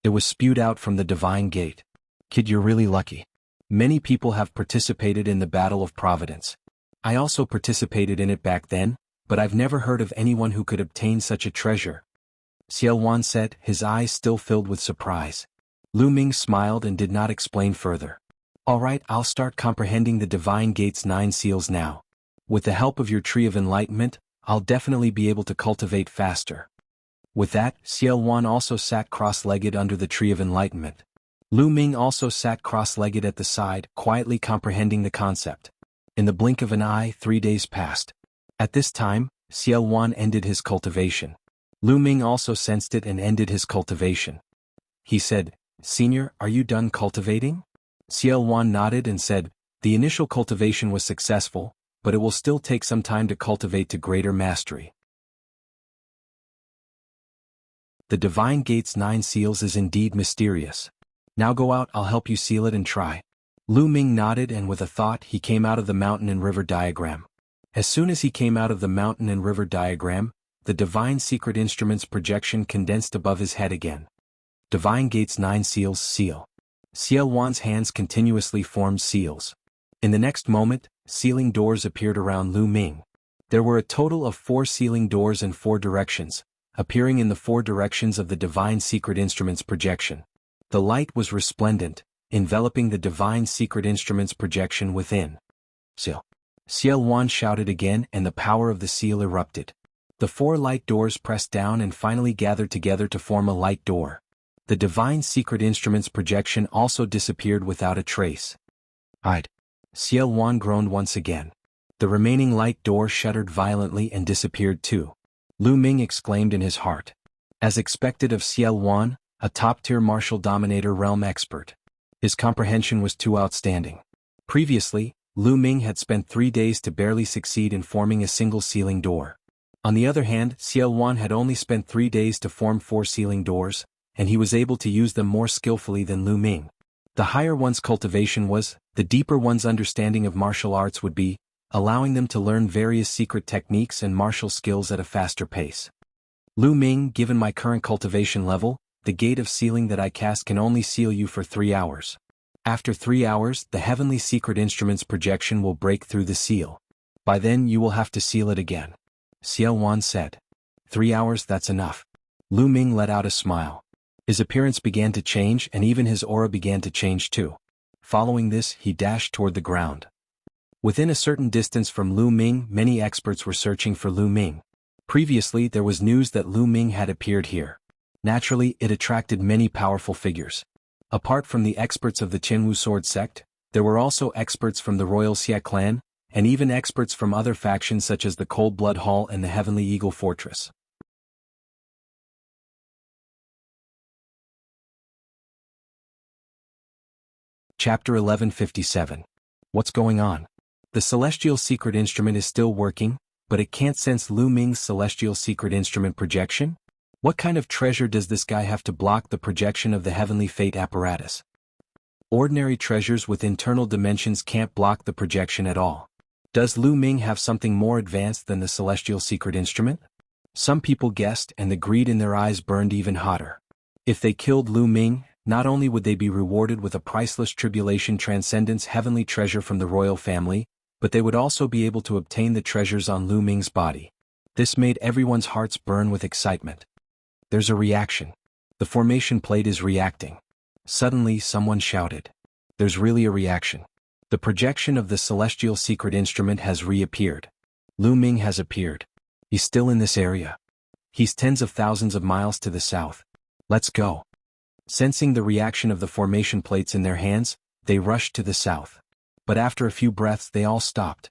A: It was spewed out from the Divine Gate. Kid, you're really lucky. Many people have participated in the Battle of Providence. I also participated in it back then, but I've never heard of anyone who could obtain such a treasure," Xiao Wan said, his eyes still filled with surprise. Lu Ming smiled and did not explain further. "All right, I'll start comprehending the Divine Gate's 9 seals now. With the help of your Tree of Enlightenment, I'll definitely be able to cultivate faster." With that, Xiao Wan also sat cross-legged under the Tree of Enlightenment. Lu Ming also sat cross-legged at the side, quietly comprehending the concept. In the blink of an eye, 3 days passed. At this time, Xiao Wan ended his cultivation. Lu Ming also sensed it and ended his cultivation. He said, "Senior, are you done cultivating?" Xiao Wan nodded and said, "The initial cultivation was successful, but it will still take some time to cultivate to greater mastery." The Divine Gate's 9 seals is indeed mysterious. Now go out, I'll help you seal it and try. Lu Ming nodded, and with a thought he came out of the mountain and river diagram. As soon as he came out of the mountain and river diagram, the Divine Secret Instrument's projection condensed above his head again. Divine Gate's 9 seals seal. Xiao Wan's hands continuously formed seals. In the next moment, sealing doors appeared around Lu Ming. There were a total of 4 sealing doors in 4 directions, appearing in the 4 directions of the Divine Secret Instrument's projection. The light was resplendent, enveloping the Divine Secret Instrument's projection within. "Seal." Xiao Wan shouted again, and the power of the seal erupted. The 4 light doors pressed down and finally gathered together to form a light door. The Divine Secret Instrument's projection also disappeared without a trace. "I'd." Xiao Wan groaned once again. The remaining light door shuddered violently and disappeared too. Lu Ming exclaimed in his heart. As expected of Xiao Wan, a top-tier martial dominator realm expert. His comprehension was too outstanding. Previously, Lu Ming had spent 3 days to barely succeed in forming a single sealing door. On the other hand, Xiao Wan had only spent 3 days to form 4 sealing doors, and he was able to use them more skillfully than Lu Ming. The higher one's cultivation was, the deeper one's understanding of martial arts would be, allowing them to learn various secret techniques and martial skills at a faster pace. Lu Ming, given my current cultivation level, the gate of sealing that I cast can only seal you for 3 hours. After 3 hours, the Heavenly Secret Instrument's projection will break through the seal. By then you will have to seal it again. Xiao Wan said. 3 hours, that's enough. Lu Ming let out a smile. His appearance began to change and even his aura began to change too. Following this, he dashed toward the ground. Within a certain distance from Lu Ming, many experts were searching for Lu Ming. Previously, there was news that Lu Ming had appeared here. Naturally, it attracted many powerful figures. Apart from the experts of the Jianghu sword sect, there were also experts from the Royal Xia clan, and even experts from other factions such as the Cold Blood Hall and the Heavenly Eagle Fortress. Chapter 1157. What's going on? The Celestial Secret Instrument is still working, but it can't sense Lu Ming's Celestial Secret Instrument projection? What kind of treasure does this guy have to block the projection of the Heavenly Fate apparatus? Ordinary treasures with internal dimensions can't block the projection at all. Does Lu Ming have something more advanced than the Celestial Secret Instrument? Some people guessed, and the greed in their eyes burned even hotter. If they killed Lu Ming, not only would they be rewarded with a priceless Tribulation Transcendence heavenly treasure from the royal family, but they would also be able to obtain the treasures on Lu Ming's body. This made everyone's hearts burn with excitement. There's a reaction. The formation plate is reacting. Suddenly someone shouted. There's really a reaction. The projection of the Celestial Secret Instrument has reappeared. Lu Ming has appeared. He's still in this area. He's tens of thousands of miles to the south. Let's go. Sensing the reaction of the formation plates in their hands, they rushed to the south. But after a few breaths they all stopped.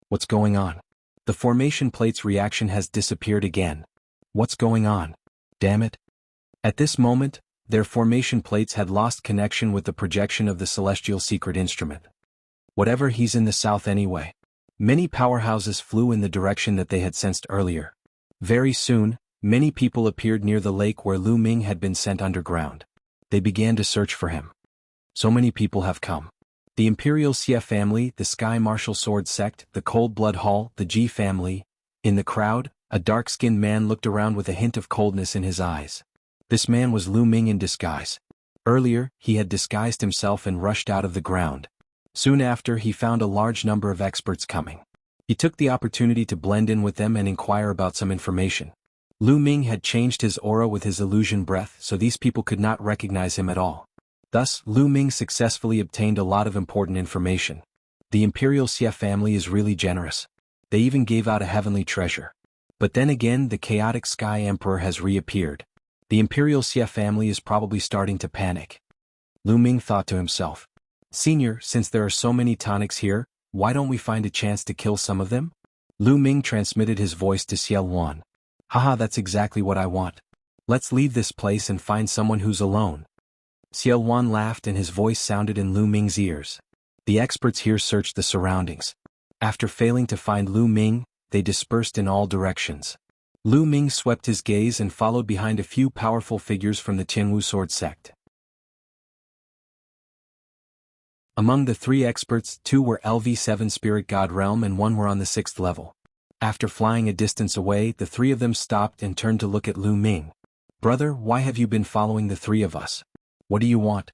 A: What's going on? The formation plate's reaction has disappeared again. What's going on? Damn it. At this moment, their formation plates had lost connection with the projection of the Celestial Secret Instrument. Whatever, he's in the south anyway. Many powerhouses flew in the direction that they had sensed earlier. Very soon, many people appeared near the lake where Lu Ming had been sent underground. They began to search for him. So many people have come. The Imperial Xia family, the Sky Martial Sword sect, the Cold Blood Hall, the Ji family. In the crowd, a dark-skinned man looked around with a hint of coldness in his eyes. This man was Lu Ming in disguise. Earlier, he had disguised himself and rushed out of the ground. Soon after, he found a large number of experts coming. He took the opportunity to blend in with them and inquire about some information. Lu Ming had changed his aura with his illusion breath, so these people could not recognize him at all. Thus, Lu Ming successfully obtained a lot of important information. The Imperial Xie family is really generous. They even gave out a heavenly treasure. But then again, the chaotic Sky Emperor has reappeared. The Imperial Xie family is probably starting to panic. Lu Ming thought to himself. Senior, since there are so many tonics here, why don't we find a chance to kill some of them? Lu Ming transmitted his voice to Xiao Wan. Haha, that's exactly what I want. Let's leave this place and find someone who's alone. Xiao Wan laughed and his voice sounded in Lu Ming's ears. The experts here searched the surroundings. After failing to find Lu Ming, they dispersed in all directions. Lu Ming swept his gaze and followed behind a few powerful figures from the Jianghu sword sect. Among the 3 experts, 2 were LV7 Spirit God Realm and 1 were on the 6th level. After flying a distance away, the 3 of them stopped and turned to look at Lu Ming. Brother, why have you been following the 3 of us? What do you want?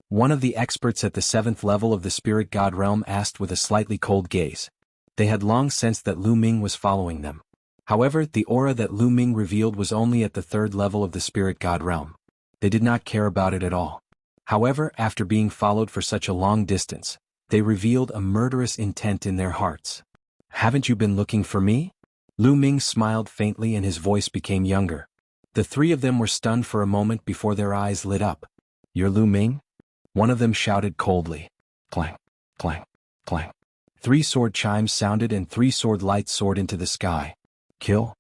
A: One of the experts at the 7th level of the Spirit God Realm asked with a slightly cold gaze. They had long sensed that Lu Ming was following them. However, the aura that Lu Ming revealed was only at the 3rd level of the Spirit God Realm. They did not care about it at all. However, after being followed for such a long distance, they revealed a murderous intent in their hearts. Haven't you been looking for me? Lu Ming smiled faintly and his voice became younger. The 3 of them were stunned for a moment before their eyes lit up. You're Lu Ming? One of them shouted coldly. Clang, clang, clang. 3 sword chimes sounded and 3 sword lights soared into the sky. Kill?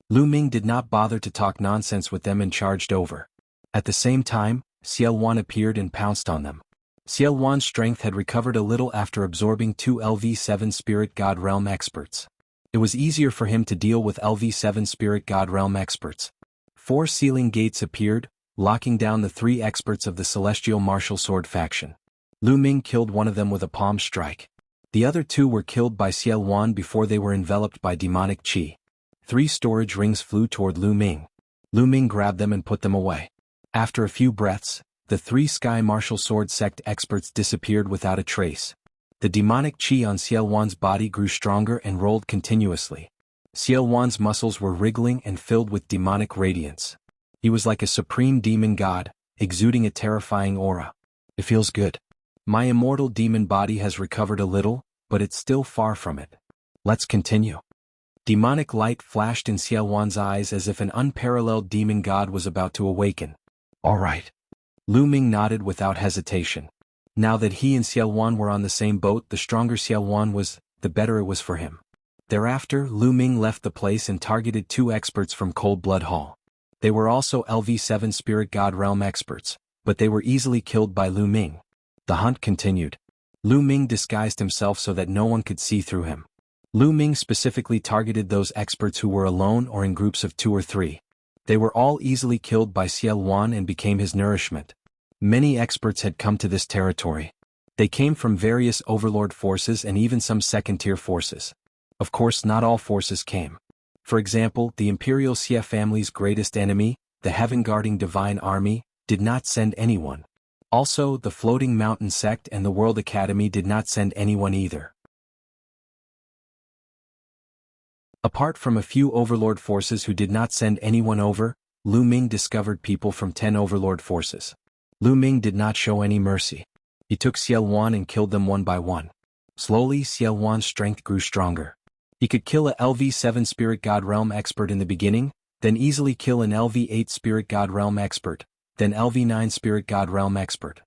A: Lu Ming did not bother to talk nonsense with them and charged over. At the same time, Xiao Wan appeared and pounced on them. Xiao Wan's strength had recovered a little after absorbing 2 LV7 Spirit God Realm experts. It was easier for him to deal with LV7 Spirit God Realm experts. 4 sealing gates appeared, locking down the 3 experts of the Celestial Martial Sword faction. Lu Ming killed one of them with a palm strike. The other 2 were killed by Xiao Wan before they were enveloped by demonic qi. 3 storage rings flew toward Lu Ming. Lu Ming grabbed them and put them away. After a few breaths, the 3 Sky Martial Sword sect experts disappeared without a trace. The demonic qi on Xiao Wan's body grew stronger and rolled continuously. Xiao Wan's muscles were wriggling and filled with demonic radiance. He was like a supreme demon god, exuding a terrifying aura. It feels good. My immortal demon body has recovered a little, but it's still far from it. Let's continue. Demonic light flashed in Xiao Wan's eyes as if an unparalleled demon god was about to awaken. All right. Lu Ming nodded without hesitation. Now that he and Xiao Wan were on the same boat, the stronger Xiao Wan was, the better it was for him. Thereafter, Lu Ming left the place and targeted 2 experts from Cold Blood Hall. They were also LV7 Spirit God Realm experts, but they were easily killed by Lu Ming. The hunt continued. Lu Ming disguised himself so that no one could see through him. Lu Ming specifically targeted those experts who were alone or in groups of 2 or 3. They were all easily killed by Xiao Wan and became his nourishment. Many experts had come to this territory. They came from various overlord forces and even some second-tier forces. Of course, not all forces came. For example, the Imperial Xie family's greatest enemy, the Heaven-Guarding Divine Army, did not send anyone. Also, the Floating Mountain Sect and the World Academy did not send anyone either. Apart from a few overlord forces who did not send anyone over, Lu Ming discovered people from 10 overlord forces. Lu Ming did not show any mercy. He took Xiao Wan and killed them one by one. Slowly, Xiao Wan's strength grew stronger. He could kill a LV7 Spirit God Realm expert in the beginning, then easily kill an LV8 Spirit God Realm expert, then LV9 Spirit God Realm expert.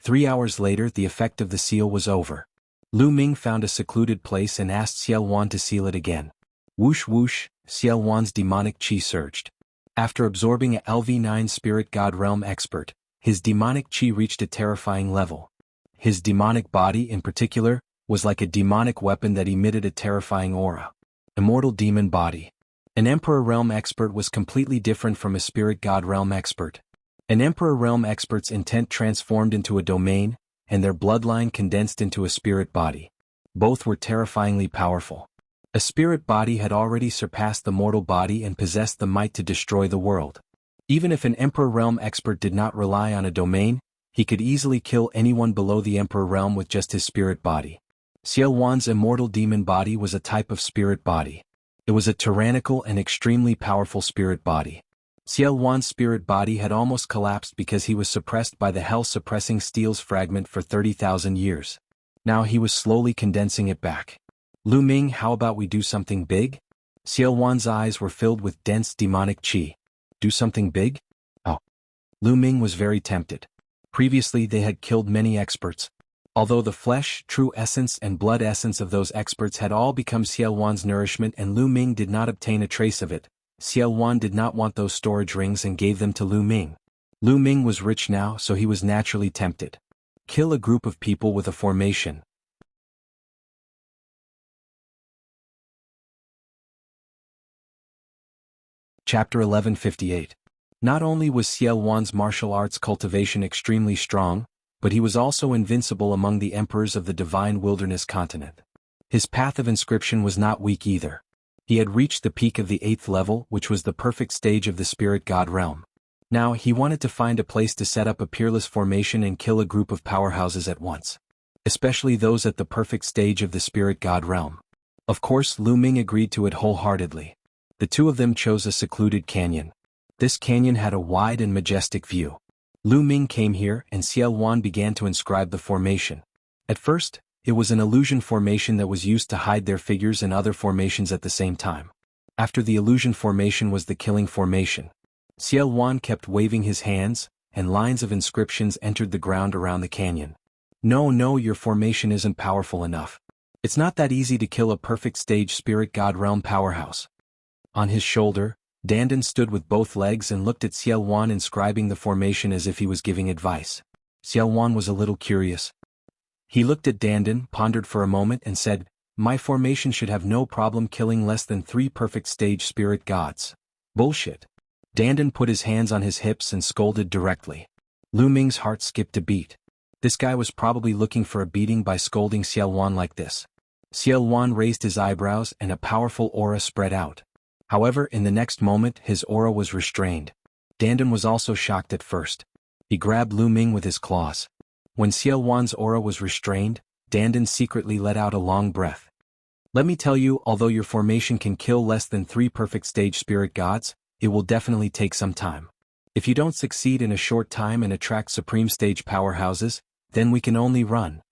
A: 3 hours later, the effect of the seal was over. Lu Ming found a secluded place and asked Xiao Wan to seal it again. Whoosh whoosh, Xiao Wan's demonic qi surged. After absorbing a LV9 Spirit God Realm expert, his demonic qi reached a terrifying level. His demonic body, in particular, was like a demonic weapon that emitted a terrifying aura. Immortal demon body. An Emperor Realm expert was completely different from a Spirit God Realm expert. An Emperor Realm expert's intent transformed into a domain, and their bloodline condensed into a spirit body. Both were terrifyingly powerful. A spirit body had already surpassed the mortal body and possessed the might to destroy the world. Even if an Emperor Realm expert did not rely on a domain, he could easily kill anyone below the Emperor Realm with just his spirit body. Xiao Wan's immortal demon body was a type of spirit body. It was a tyrannical and extremely powerful spirit body. Xiao Wan's spirit body had almost collapsed because he was suppressed by the hell-suppressing steel's fragment for 30,000 years. Now he was slowly condensing it back. Lu Ming, how about we do something big? Xiao Wan's eyes were filled with dense demonic qi. Do something big? Oh. Lu Ming was very tempted. Previously they had killed many experts. Although the flesh, true essence and blood essence of those experts had all become Xiao Wan's nourishment and Lu Ming did not obtain a trace of it, Xiao Wan did not want those storage rings and gave them to Lu Ming. Lu Ming was rich now, so he was naturally tempted. Kill a group of people with a formation. Chapter 1158. Not only was Xiao Wan's martial arts cultivation extremely strong, but he was also invincible among the emperors of the divine wilderness continent. His path of inscription was not weak either. He had reached the peak of the 8th level, which was the perfect stage of the spirit god realm. Now he wanted to find a place to set up a peerless formation and kill a group of powerhouses at once. Especially those at the perfect stage of the spirit god realm. Of course, Lu Ming agreed to it wholeheartedly. The two of them chose a secluded canyon. This canyon had a wide and majestic view. Lu Ming came here and Xiao Wan began to inscribe the formation. At first, it was an illusion formation that was used to hide their figures and other formations at the same time. After the illusion formation was the killing formation. Xiao Wan kept waving his hands, and lines of inscriptions entered the ground around the canyon. No, your formation isn't powerful enough. It's not that easy to kill a perfect stage spirit god realm powerhouse. On his shoulder, Dandan stood with both legs and looked at Xiao Wan inscribing the formation as if he was giving advice. Xiao Wan was a little curious. He looked at Dandan, pondered for a moment and said, "My formation should have no problem killing less than 3 perfect stage spirit gods." Bullshit. Dandan put his hands on his hips and scolded directly. Lu Ming's heart skipped a beat. This guy was probably looking for a beating by scolding Xiao Wan like this. Xiao Wan raised his eyebrows and a powerful aura spread out. However, in the next moment his aura was restrained. Dandan was also shocked at first. He grabbed Lu Ming with his claws. When Xiao Wan's aura was restrained, Dandan secretly let out a long breath. Let me tell you, although your formation can kill less than 3 perfect stage spirit gods, it will definitely take some time. If you don't succeed in a short time and attract supreme stage powerhouses, then we can only run.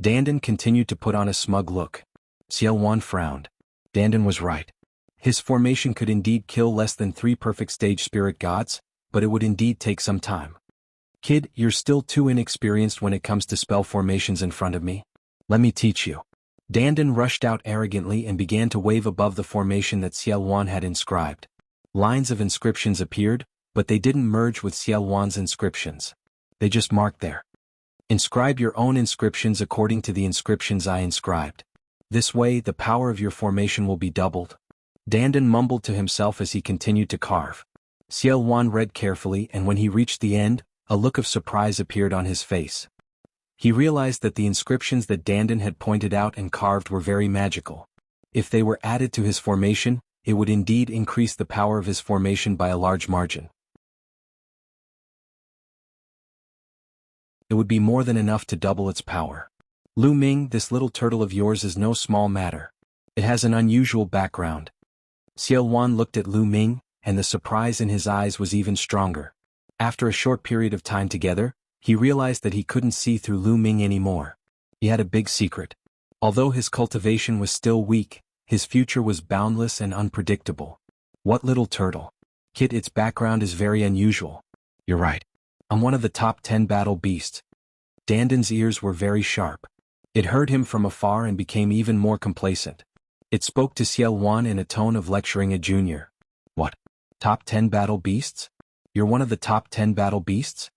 A: Dandan continued to put on a smug look. Xiao Wan frowned. Dandan was right. His formation could indeed kill less than 3 perfect stage spirit gods, but it would indeed take some time. Kid, you're still too inexperienced when it comes to spell formations in front of me. Let me teach you. Dandan rushed out arrogantly and began to wave above the formation that Xiao Wan had inscribed. Lines of inscriptions appeared, but they didn't merge with Xiao Wan's inscriptions. They just marked there. Inscribe your own inscriptions according to the inscriptions I inscribed. This way, the power of your formation will be doubled. Dandan mumbled to himself as he continued to carve. Xiao Wan read carefully and when he reached the end, a look of surprise appeared on his face. He realized that the inscriptions that Dandan had pointed out and carved were very magical. If they were added to his formation, it would indeed increase the power of his formation by a large margin. It would be more than enough to double its power. Lu Ming, this little turtle of yours is no small matter. It has an unusual background. Xiao Wan looked at Lu Ming, and the surprise in his eyes was even stronger. After a short period of time together, he realized that he couldn't see through Lu Ming anymore. He had a big secret. Although his cultivation was still weak, his future was boundless and unpredictable. What little turtle? Kid, its background is very unusual. You're right. I'm one of the top 10 battle beasts. Dandan's ears were very sharp. It heard him from afar and became even more complacent. It spoke to Xiao Wan in a tone of lecturing a junior. What? Top 10 battle beasts? You're one of the top 10 battle beasts?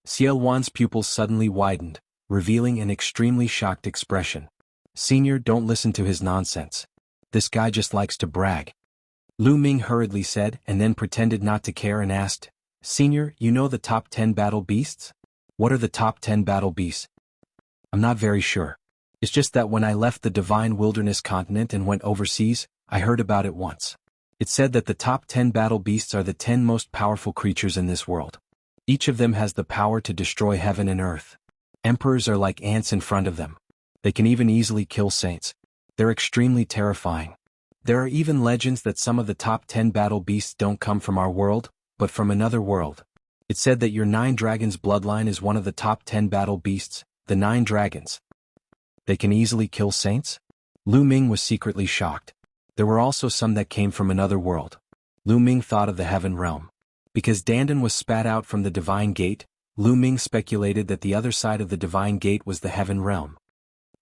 A: Xiao Wan's pupils suddenly widened, revealing an extremely shocked expression. Senior, don't listen to his nonsense. This guy just likes to brag. Lu Ming hurriedly said and then pretended not to care and asked, Senior, you know the top 10 battle beasts? What are the top 10 battle beasts? I'm not very sure. It's just that when I left the divine wilderness continent and went overseas, I heard about it once. It said that the top 10 battle beasts are the 10 most powerful creatures in this world. Each of them has the power to destroy heaven and earth. Emperors are like ants in front of them. They can even easily kill saints. They're extremely terrifying. There are even legends that some of the top 10 battle beasts don't come from our world, but from another world. It's said that your 9 dragons bloodline is one of the top 10 battle beasts, the 9 dragons. They can easily kill saints? Lu Ming was secretly shocked. There were also some that came from another world. Lu Ming thought of the heaven realm. Because Dandan was spat out from the divine gate, Lu Ming speculated that the other side of the divine gate was the heaven realm.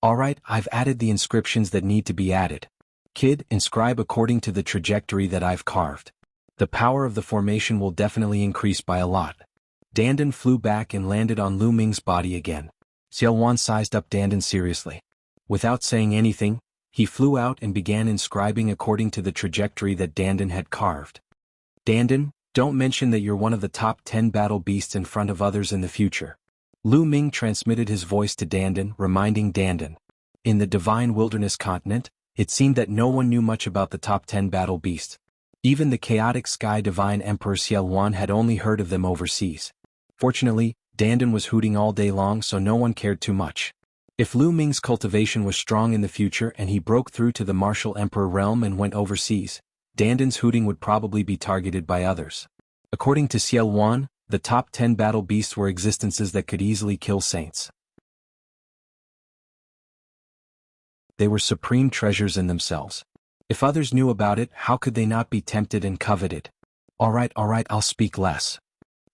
A: Alright, I've added the inscriptions that need to be added. Kid, inscribe according to the trajectory that I've carved. The power of the formation will definitely increase by a lot. Dandan flew back and landed on Lu Ming's body again. Xiaowan sized up Dandan seriously. Without saying anything, he flew out and began inscribing according to the trajectory that Dandan had carved. Dandan, don't mention that you're one of the top 10 battle beasts in front of others in the future. Lu Ming transmitted his voice to Dandan, reminding Dandan. In the Divine Wilderness continent, it seemed that no one knew much about the top 10 battle beasts. Even the chaotic Sky Divine Emperor Xiaowan had only heard of them overseas. Fortunately, Dandan was hooting all day long, so no one cared too much. If Lu Ming's cultivation was strong in the future and he broke through to the martial emperor realm and went overseas, Dandan's hooting would probably be targeted by others. According to Xiaowan, the top 10 battle beasts were existences that could easily kill saints. They were supreme treasures in themselves. If others knew about it, how could they not be tempted and coveted? Alright, I'll speak less.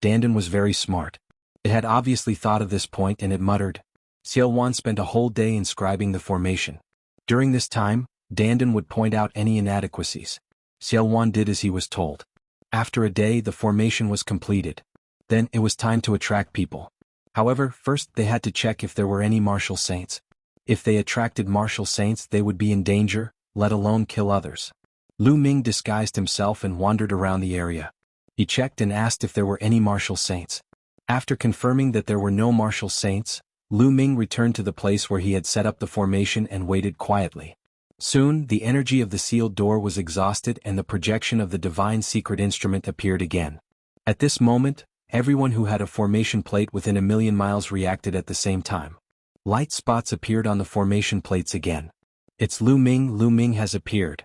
A: Dandan was very smart. It had obviously thought of this point and it muttered. Xiaowan spent a whole day inscribing the formation. During this time, Dandan would point out any inadequacies. Xiaowan did as he was told. After a day, the formation was completed. Then it was time to attract people. However, first they had to check if there were any martial saints. If they attracted martial saints, they would be in danger, let alone kill others. Lu Ming disguised himself and wandered around the area. He checked and asked if there were any martial saints. After confirming that there were no martial saints, Lu Ming returned to the place where he had set up the formation and waited quietly. Soon, the energy of the sealed door was exhausted and the projection of the divine secret instrument appeared again. At this moment, everyone who had a formation plate within 1,000,000 miles reacted at the same time. Light spots appeared on the formation plates again. It's Lu Ming has appeared.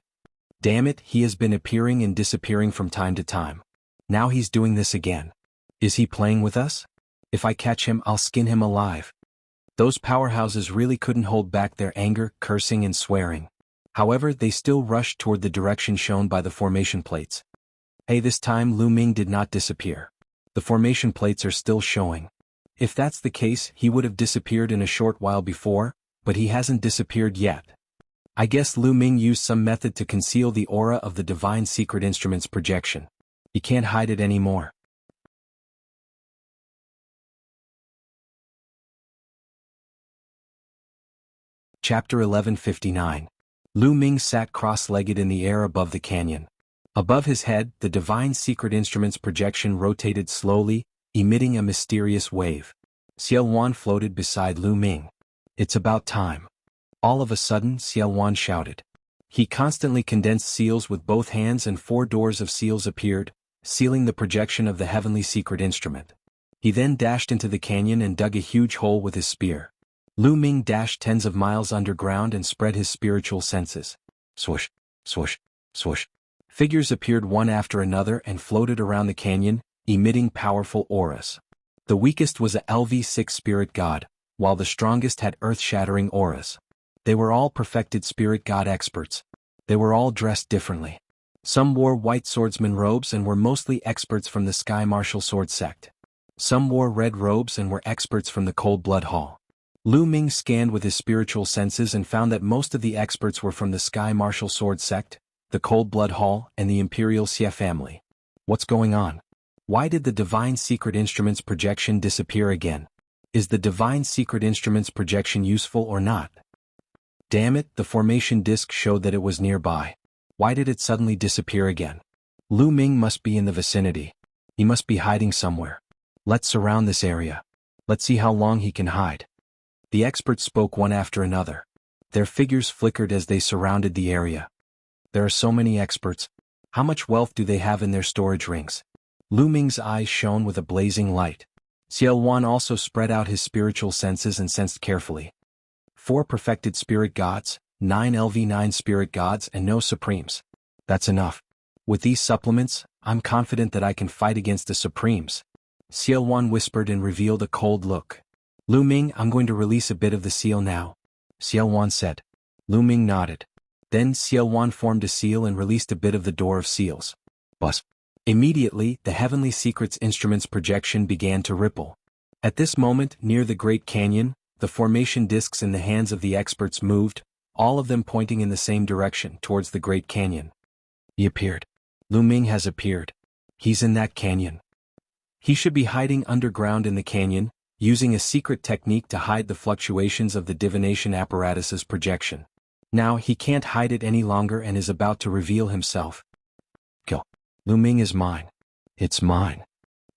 A: Damn it, he has been appearing and disappearing from time to time. Now he's doing this again. Is he playing with us? If I catch him, I'll skin him alive. Those powerhouses really couldn't hold back their anger, cursing and swearing. However, they still rushed toward the direction shown by the formation plates. Hey, this time Lu Ming did not disappear. The formation plates are still showing. If that's the case, he would have disappeared in a short while before, but he hasn't disappeared yet. I guess Lu Ming used some method to conceal the aura of the divine secret instrument's projection. He can't hide it anymore. Chapter 1159. Lu Ming sat cross-legged in the air above the canyon. Above his head, the divine secret instrument's projection rotated slowly, emitting a mysterious wave. Xiaowan floated beside Lu Ming. It's about time. All of a sudden, Xiaowan shouted. He constantly condensed seals with both hands and 4 doors of seals appeared, sealing the projection of the heavenly secret instrument. He then dashed into the canyon and dug a huge hole with his spear. Lu Ming dashed tens of miles underground and spread his spiritual senses. Swoosh, swoosh, swoosh. Figures appeared one after another and floated around the canyon, emitting powerful auras. The weakest was a LV6 spirit god, while the strongest had earth-shattering auras. They were all perfected spirit god experts. They were all dressed differently. Some wore white swordsman robes and were mostly experts from the Sky Martial Sword sect. Some wore red robes and were experts from the Cold Blood Hall. Lu Ming scanned with his spiritual senses and found that most of the experts were from the Sky Martial Sword sect, the Cold Blood Hall, and the Imperial Xie family. What's going on? Why did the Divine Secret Instrument's projection disappear again? Is the Divine Secret Instrument's projection useful or not? Damn it, the formation disk showed that it was nearby. Why did it suddenly disappear again? Lu Ming must be in the vicinity. He must be hiding somewhere. Let's surround this area. Let's see how long he can hide. The experts spoke one after another. Their figures flickered as they surrounded the area. There are so many experts. How much wealth do they have in their storage rings? Lu Ming's eyes shone with a blazing light. Xiaowan also spread out his spiritual senses and sensed carefully. 4 perfected spirit gods, 9 LV9 spirit gods and no supremes. That's enough. With these supplements, I'm confident that I can fight against the supremes. Xiaowan whispered and revealed a cold look. Lu Ming, I'm going to release a bit of the seal now, Xiaowan said. Lu Ming nodded. Then Xiaowan formed a seal and released a bit of the door of seals. Buzz. Immediately, the Heavenly Secrets Instrument's projection began to ripple. At this moment, near the Great Canyon, the formation discs in the hands of the experts moved, all of them pointing in the same direction, towards the Great Canyon. He appeared. Lu Ming has appeared. He's in that canyon. He should be hiding underground in the canyon, using a secret technique to hide the fluctuations of the divination apparatus's projection. Now he can't hide it any longer and is about to reveal himself. Go. Lu Ming is mine. It's mine.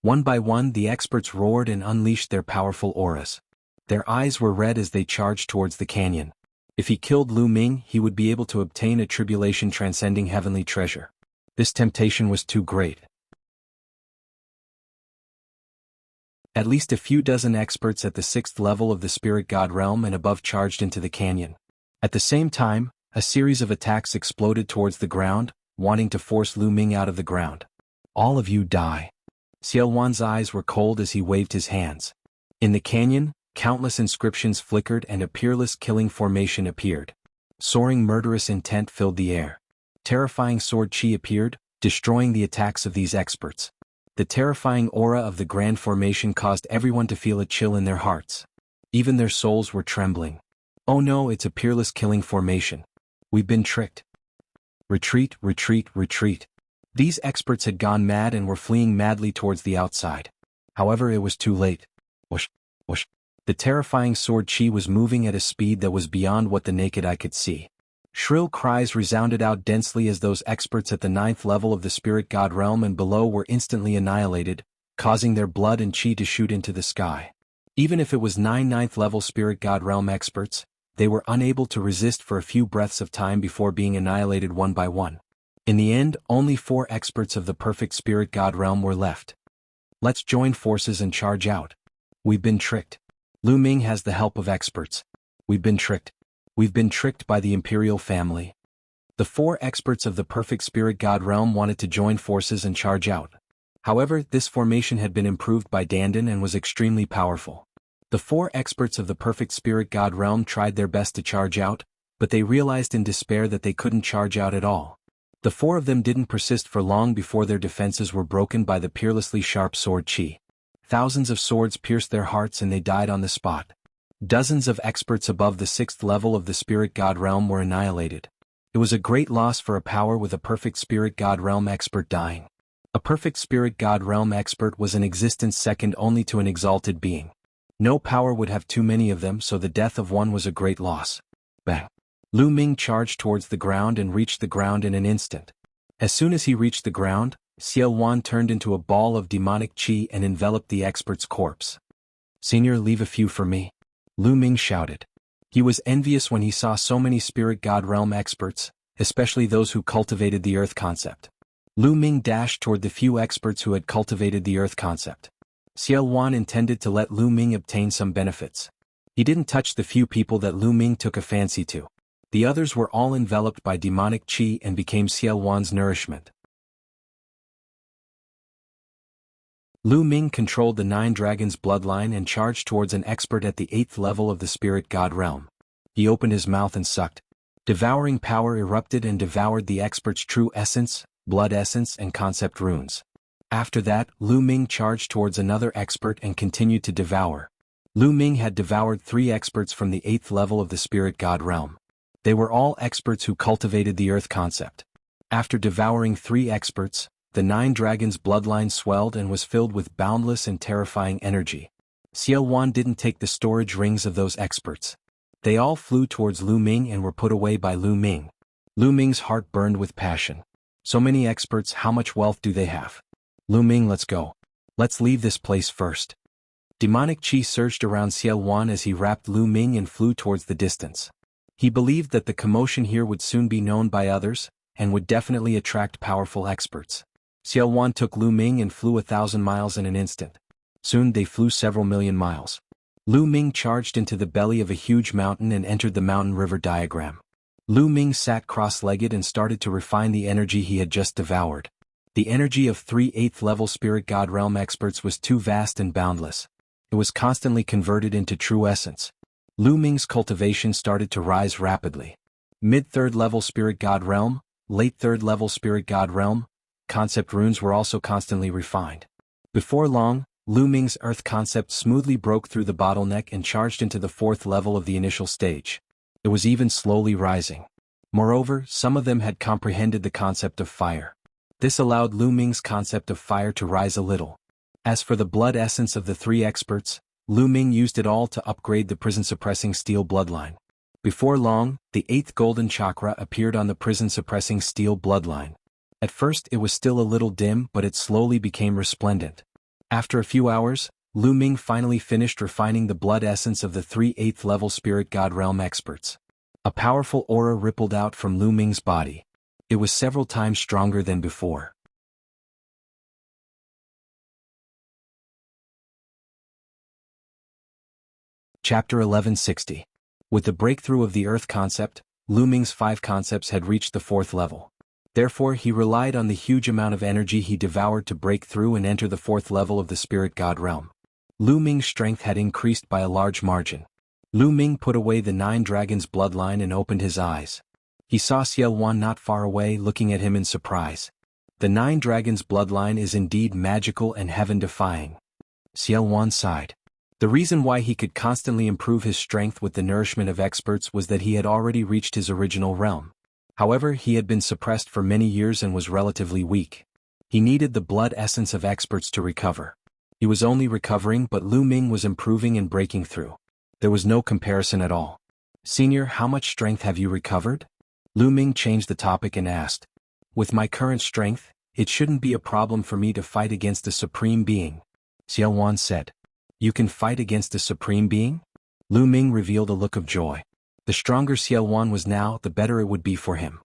A: One by one the experts roared and unleashed their powerful auras. Their eyes were red as they charged towards the canyon. If he killed Lu Ming, he would be able to obtain a tribulation transcending heavenly treasure. This temptation was too great. At least a few dozen experts at the 6th level of the spirit god realm and above charged into the canyon. At the same time, a series of attacks exploded towards the ground, wanting to force Lu Ming out of the ground. All of you die. Xiaowan's eyes were cold as he waved his hands. In the canyon, countless inscriptions flickered and a peerless killing formation appeared. Soaring murderous intent filled the air. Terrifying sword chi appeared, destroying the attacks of these experts. The terrifying aura of the grand formation caused everyone to feel a chill in their hearts. Even their souls were trembling. Oh no, it's a peerless killing formation. We've been tricked. Retreat, retreat, retreat. These experts had gone mad and were fleeing madly towards the outside. However, it was too late. Whoosh, whoosh. The terrifying sword chi was moving at a speed that was beyond what the naked eye could see. Shrill cries resounded out densely as those experts at the 9th level of the spirit god realm and below were instantly annihilated, causing their blood and chi to shoot into the sky. Even if it was 9 9th level spirit god realm experts, they were unable to resist for a few breaths of time before being annihilated one by one. In the end, only 4 experts of the perfect spirit god realm were left. Let's join forces and charge out. We've been tricked. Lu Ming has the help of experts. We've been tricked. We've been tricked by the imperial family. The 4 experts of the perfect spirit god realm wanted to join forces and charge out. However, this formation had been improved by Dandan and was extremely powerful. The 4 experts of the perfect spirit god realm tried their best to charge out, but they realized in despair that they couldn't charge out at all. The 4 of them didn't persist for long before their defenses were broken by the peerlessly sharp sword chi. Thousands of swords pierced their hearts and they died on the spot. Dozens of experts above the 6th level of the spirit god realm were annihilated. It was a great loss for a power with a perfect spirit god realm expert dying. A perfect spirit god realm expert was an existence second only to an exalted being. No power would have too many of them, so the death of one was a great loss. Bang! Lu Ming charged towards the ground and reached the ground in an instant. As soon as he reached the ground, Xiaowan turned into a ball of demonic chi and enveloped the expert's corpse. Senior, leave a few for me. Lu Ming shouted. He was envious when he saw so many spirit god realm experts, especially those who cultivated the earth concept. Lu Ming dashed toward the few experts who had cultivated the earth concept. Xiaowan intended to let Lu Ming obtain some benefits. He didn't touch the few people that Lu Ming took a fancy to. The others were all enveloped by demonic chi and became Xiaowan's nourishment. Lu Ming controlled the 9 dragons bloodline and charged towards an expert at the 8th level of the spirit god realm. He opened his mouth and sucked. Devouring power erupted and devoured the expert's true essence, blood essence and concept runes. After that, Lu Ming charged towards another expert and continued to devour. Lu Ming had devoured 3 experts from the 8th level of the spirit god realm. They were all experts who cultivated the earth concept. After devouring 3 experts, the 9 dragons' bloodline swelled and was filled with boundless and terrifying energy. Xiaowan didn't take the storage rings of those experts. They all flew towards Lu Ming and were put away by Lu Ming. Lu Ming's heart burned with passion. So many experts, how much wealth do they have? Lu Ming, let's go. Let's leave this place first. Demonic chi surged around Xiaowan as he wrapped Lu Ming and flew towards the distance. He believed that the commotion here would soon be known by others, and would definitely attract powerful experts. Xiaowan took Lu Ming and flew 1,000 miles in an instant. Soon they flew several million miles. Lu Ming charged into the belly of a huge mountain and entered the mountain river diagram. Lu Ming sat cross-legged and started to refine the energy he had just devoured. The energy of 3 8th level spirit god realm experts was too vast and boundless. It was constantly converted into true essence. Lu Ming's cultivation started to rise rapidly. Mid-3rd level spirit god realm, late 3rd level spirit god realm, concept runes were also constantly refined. Before long, Lu Ming's earth concept smoothly broke through the bottleneck and charged into the 4th level of the initial stage. It was even slowly rising. Moreover, some of them had comprehended the concept of fire. This allowed Lu Ming's concept of fire to rise a little. As for the blood essence of the 3 experts, Lu Ming used it all to upgrade the prison-suppressing steel bloodline. Before long, the 8th golden chakra appeared on the prison-suppressing steel bloodline. At first it was still a little dim, but it slowly became resplendent. After a few hours, Lu Ming finally finished refining the blood essence of the 3 8th level spirit god realm experts. A powerful aura rippled out from Lu Ming's body. It was several times stronger than before. Chapter 1160. With the breakthrough of the Earth concept, Lu Ming's 5 concepts had reached the 4th level. Therefore he relied on the huge amount of energy he devoured to break through and enter the 4th level of the spirit god realm. Lu Ming's strength had increased by a large margin. Lu Ming put away the 9 dragons bloodline and opened his eyes. He saw Xiao Wan not far away looking at him in surprise. The 9 dragons bloodline is indeed magical and heaven-defying. Xiao Wan sighed. The reason why he could constantly improve his strength with the nourishment of experts was that he had already reached his original realm. However, he had been suppressed for many years and was relatively weak. He needed the blood essence of experts to recover. He was only recovering, but Lu Ming was improving and breaking through. There was no comparison at all. Senior, how much strength have you recovered? Lu Ming changed the topic and asked. With my current strength, it shouldn't be a problem for me to fight against the Supreme Being. Xiao Wan said. You can fight against the Supreme Being? Lu Ming revealed a look of joy. The stronger Xiao Wan was now, the better it would be for him.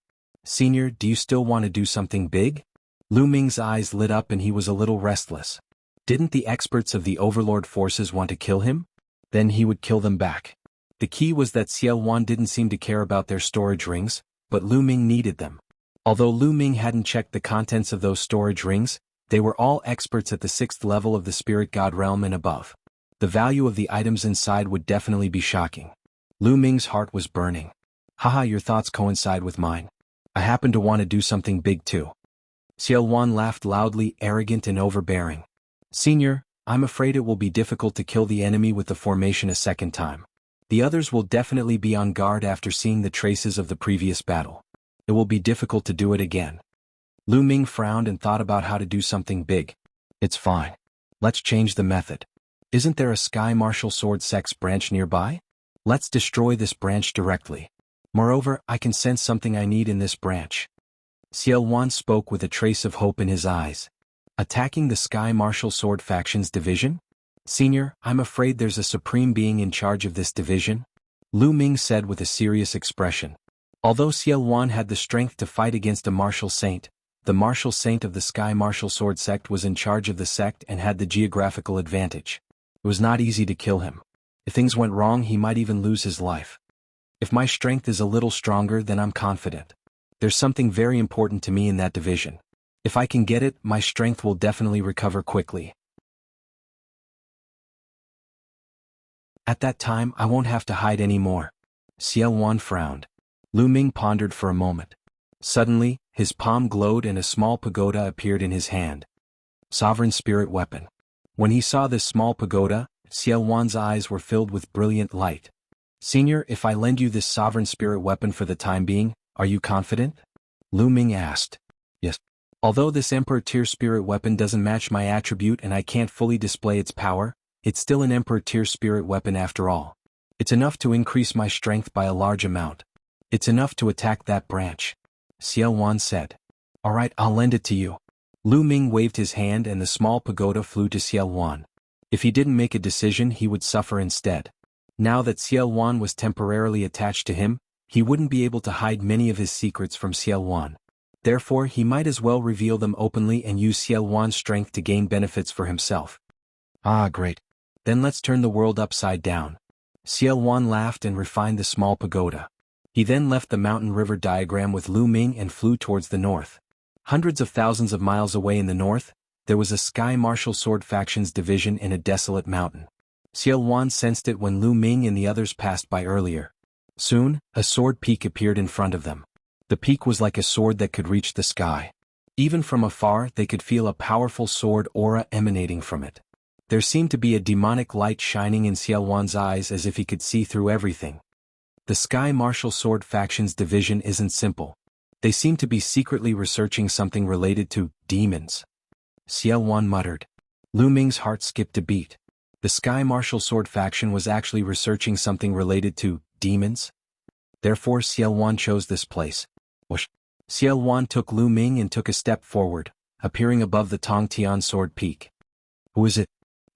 A: Senior, do you still want to do something big? Lu Ming's eyes lit up and he was a little restless. Didn't the experts of the Overlord forces want to kill him? Then he would kill them back. The key was that Xiao Wan didn't seem to care about their storage rings, but Lu Ming needed them. Although Lu Ming hadn't checked the contents of those storage rings, they were all experts at the 6th level of the spirit god realm and above. The value of the items inside would definitely be shocking. Lu Ming's heart was burning. Haha, your thoughts coincide with mine. I happen to want to do something big too. Xiao Wan laughed loudly, arrogant and overbearing. Senior, I'm afraid it will be difficult to kill the enemy with the formation a second time. The others will definitely be on guard after seeing the traces of the previous battle. It will be difficult to do it again. Lu Ming frowned and thought about how to do something big. It's fine. Let's change the method. Isn't there a Sky Martial Sword Sect's branch nearby? Let's destroy this branch directly. Moreover, I can sense something I need in this branch. Xiao Wan spoke with a trace of hope in his eyes. Attacking the Sky Martial Sword Faction's division? Senior, I'm afraid there's a Supreme Being in charge of this division, Lu Ming said with a serious expression. Although Xiao Wan had the strength to fight against a martial saint, the martial saint of the Sky Martial Sword Sect was in charge of the sect and had the geographical advantage. It was not easy to kill him. If things went wrong, he might even lose his life. If my strength is a little stronger, then I'm confident. There's something very important to me in that division. If I can get it, my strength will definitely recover quickly. At that time, I won't have to hide anymore. Xiao Wan frowned. Lu Ming pondered for a moment. Suddenly, his palm glowed and a small pagoda appeared in his hand. Sovereign Spirit Weapon. When he saw this small pagoda, Xiao Wan's eyes were filled with brilliant light. Senior, if I lend you this Sovereign Spirit Weapon for the time being, are you confident? Lu Ming asked. Yes. Although this Emperor Tier Spirit Weapon doesn't match my attribute and I can't fully display its power, it's still an Emperor Tier Spirit Weapon after all. It's enough to increase my strength by a large amount. It's enough to attack that branch. Xiao Wan said. Alright, I'll lend it to you. Lu Ming waved his hand and the small pagoda flew to Xiao Wan. If he didn't make a decision, he would suffer instead. Now that Xiao Wan was temporarily attached to him, he wouldn't be able to hide many of his secrets from Xiao Wan. Therefore, he might as well reveal them openly and use Xiao Wan's strength to gain benefits for himself. Ah, great. Then let's turn the world upside down. Xiao Wan laughed and refined the small pagoda. He then left the mountain river diagram with Lu Ming and flew towards the north. Hundreds of thousands of miles away in the north, there was a Sky Martial Sword Faction's division in a desolate mountain. Xiao Wan sensed it when Lu Ming and the others passed by earlier. Soon, a sword peak appeared in front of them. The peak was like a sword that could reach the sky. Even from afar, they could feel a powerful sword aura emanating from it. There seemed to be a demonic light shining in Xiao Wan's eyes as if he could see through everything. The Sky Martial Sword Faction's division isn't simple. They seem to be secretly researching something related to demons. Xiao Wan muttered. Lu Ming's heart skipped a beat. The Sky Martial Sword Faction was actually researching something related to demons? Therefore Xiao Wan chose this place. Whoosh. Xiao Wan took Lu Ming and took a step forward, appearing above the Tongtian Sword Peak. Who is it?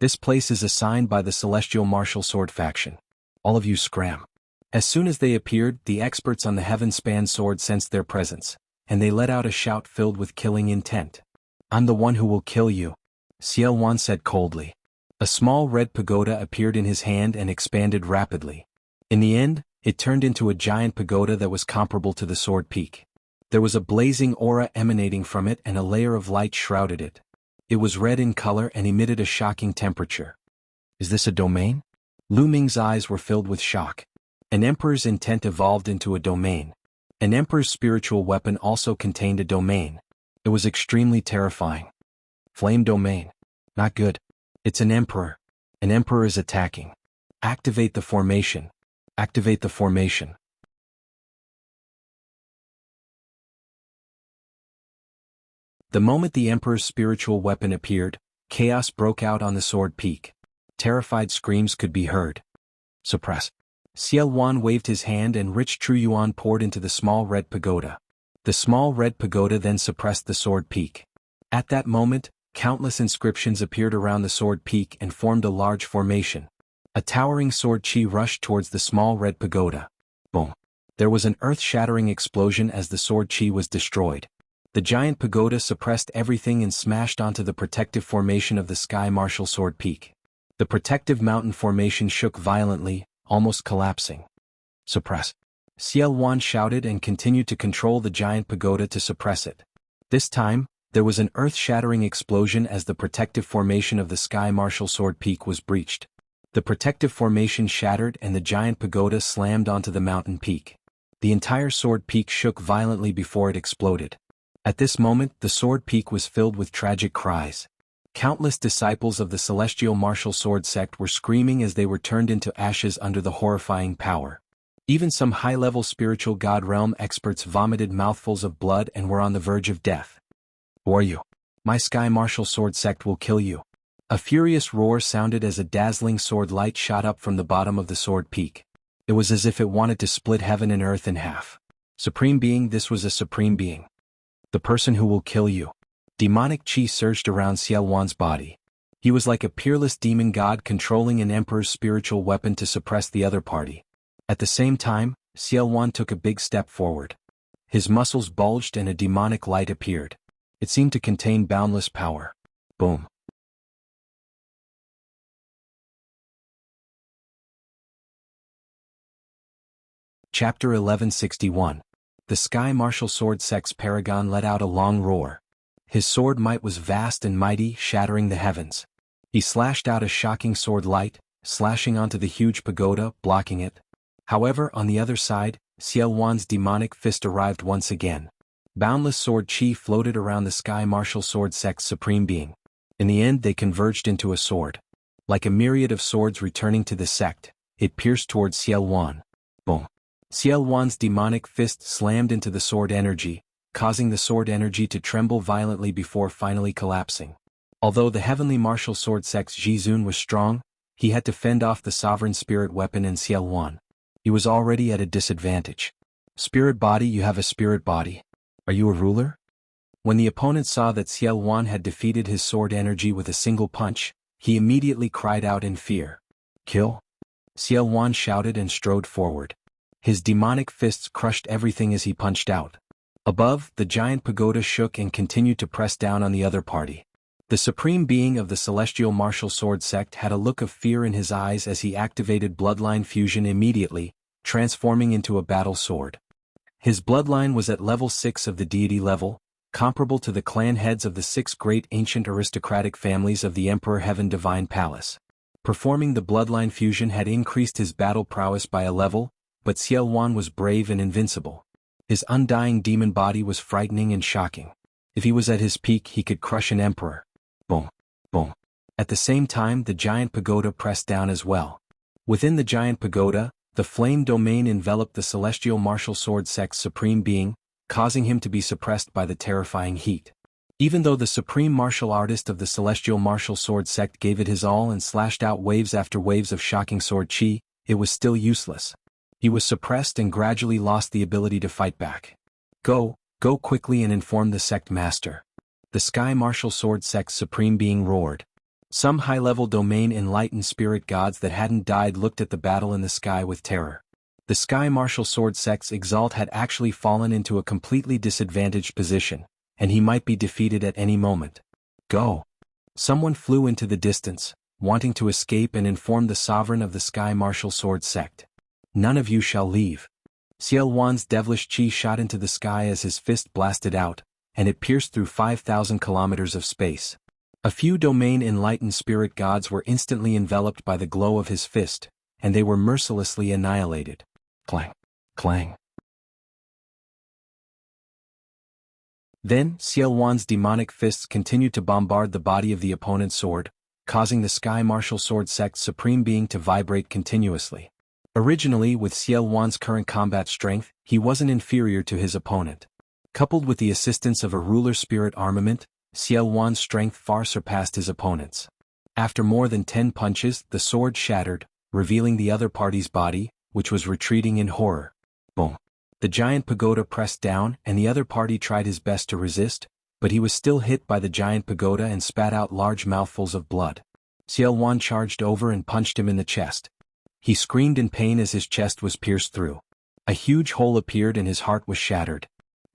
A: This place is assigned by the Celestial Martial Sword Faction. All of you scram. As soon as they appeared, the experts on the Heaven-Span Sword sensed their presence, and they let out a shout filled with killing intent. I'm the one who will kill you, Xiao Wan said coldly. A small red pagoda appeared in his hand and expanded rapidly. In the end, it turned into a giant pagoda that was comparable to the Sword Peak. There was a blazing aura emanating from it and a layer of light shrouded it. It was red in color and emitted a shocking temperature. Is this a domain? Lu Ming's eyes were filled with shock. An emperor's intent evolved into a domain. An emperor's spiritual weapon also contained a domain. It was extremely terrifying. Flame domain. Not good. It's an emperor. An emperor is attacking. Activate the formation. Activate the formation. The moment the emperor's spiritual weapon appeared, chaos broke out on the Sword Peak. Terrified screams could be heard. Suppress. Xiao Wan waved his hand and rich true yuan poured into the small red pagoda. The small red pagoda then suppressed the Sword Peak. At that moment, countless inscriptions appeared around the Sword Peak and formed a large formation. A towering sword chi rushed towards the small red pagoda. Boom. There was an earth-shattering explosion as the sword chi was destroyed. The giant pagoda suppressed everything and smashed onto the protective formation of the Sky Martial Sword Peak. The protective mountain formation shook violently, almost collapsing. Suppress. Xiao Wan shouted and continued to control the giant pagoda to suppress it. This time, there was an earth-shattering explosion as the protective formation of the Sky Martial Sword Peak was breached. The protective formation shattered and the giant pagoda slammed onto the mountain peak. The entire Sword Peak shook violently before it exploded. At this moment, the Sword Peak was filled with tragic cries. Countless disciples of the Celestial Martial Sword sect were screaming as they were turned into ashes under the horrifying power. Even some high-level spiritual god realm experts vomited mouthfuls of blood and were on the verge of death. Who are you? My Sky Martial Sword sect will kill you. A furious roar sounded as a dazzling sword light shot up from the bottom of the Sword Peak. It was as if it wanted to split heaven and earth in half. Supreme Being, this was a Supreme Being. The person who will kill you. Demonic chi surged around Xiao Wan's body. He was like a peerless demon god controlling an emperor's spiritual weapon to suppress the other party. At the same time, Xiao Wan took a big step forward. His muscles bulged and a demonic light appeared. It seemed to contain boundless power. Boom. Chapter 1161. The Sky Martial Sword Sect's paragon let out a long roar. His sword might was vast and mighty, shattering the heavens. He slashed out a shocking sword light, slashing onto the huge pagoda, blocking it. However, on the other side, Xiao Wan's demonic fist arrived once again. Boundless sword chi floated around the Sky Martial Sword Sect's Supreme Being. In the end, they converged into a sword. Like a myriad of swords returning to the sect, it pierced towards Xiao Wan. Boom. Xiao Wan's demonic fist slammed into the sword energy, causing the sword energy to tremble violently before finally collapsing. Although the Heavenly Martial Sword Sect's Jizun was strong, he had to fend off the Sovereign Spirit weapon in Xiao Wan. He was already at a disadvantage. Spirit body, you have a spirit body. Are you a ruler? When the opponent saw that Xiao Wan had defeated his sword energy with a single punch, he immediately cried out in fear. Kill? Xiao Wan shouted and strode forward. His demonic fists crushed everything as he punched out. Above, the giant pagoda shook and continued to press down on the other party. The supreme being of the celestial martial sword sect had a look of fear in his eyes as he activated bloodline fusion immediately, transforming into a battle sword. His bloodline was at level 6 of the deity level, comparable to the clan heads of the 6 great ancient aristocratic families of the Emperor Heaven Divine Palace. Performing the bloodline fusion had increased his battle prowess by a level, but Xiao Wan was brave and invincible. His undying demon body was frightening and shocking. If he was at his peak, he could crush an emperor. Boom, boom. At the same time, the giant pagoda pressed down as well. Within the giant pagoda, the flame domain enveloped the celestial martial sword sect's supreme being, causing him to be suppressed by the terrifying heat. Even though the supreme martial artist of the celestial martial sword sect gave it his all and slashed out waves after waves of shocking sword chi, it was still useless. He was suppressed and gradually lost the ability to fight back. Go quickly and inform the sect master. The Sky Martial Sword Sect's supreme being roared. Some high-level domain enlightened spirit gods that hadn't died looked at the battle in the sky with terror. The Sky Martial Sword Sect's exalt had actually fallen into a completely disadvantaged position, and he might be defeated at any moment. Go! Someone flew into the distance, wanting to escape and inform the sovereign of the Sky Martial Sword Sect. None of you shall leave. Xiao Wan's devilish chi shot into the sky as his fist blasted out, and it pierced through 5,000 kilometers of space. A few domain-enlightened spirit gods were instantly enveloped by the glow of his fist, and they were mercilessly annihilated. Clang, clang. Then, Xiao Wan's demonic fists continued to bombard the body of the opponent's sword, causing the Sky Martial Sword Sect's supreme being to vibrate continuously. Originally, with Xiao Wan's current combat strength, he wasn't inferior to his opponent. Coupled with the assistance of a ruler spirit armament, Xiao Wan's strength far surpassed his opponent's. After more than 10 punches, the sword shattered, revealing the other party's body, which was retreating in horror. Boom. The giant pagoda pressed down, and the other party tried his best to resist, but he was still hit by the giant pagoda and spat out large mouthfuls of blood. Xiao Wan charged over and punched him in the chest. He screamed in pain as his chest was pierced through. A huge hole appeared and his heart was shattered.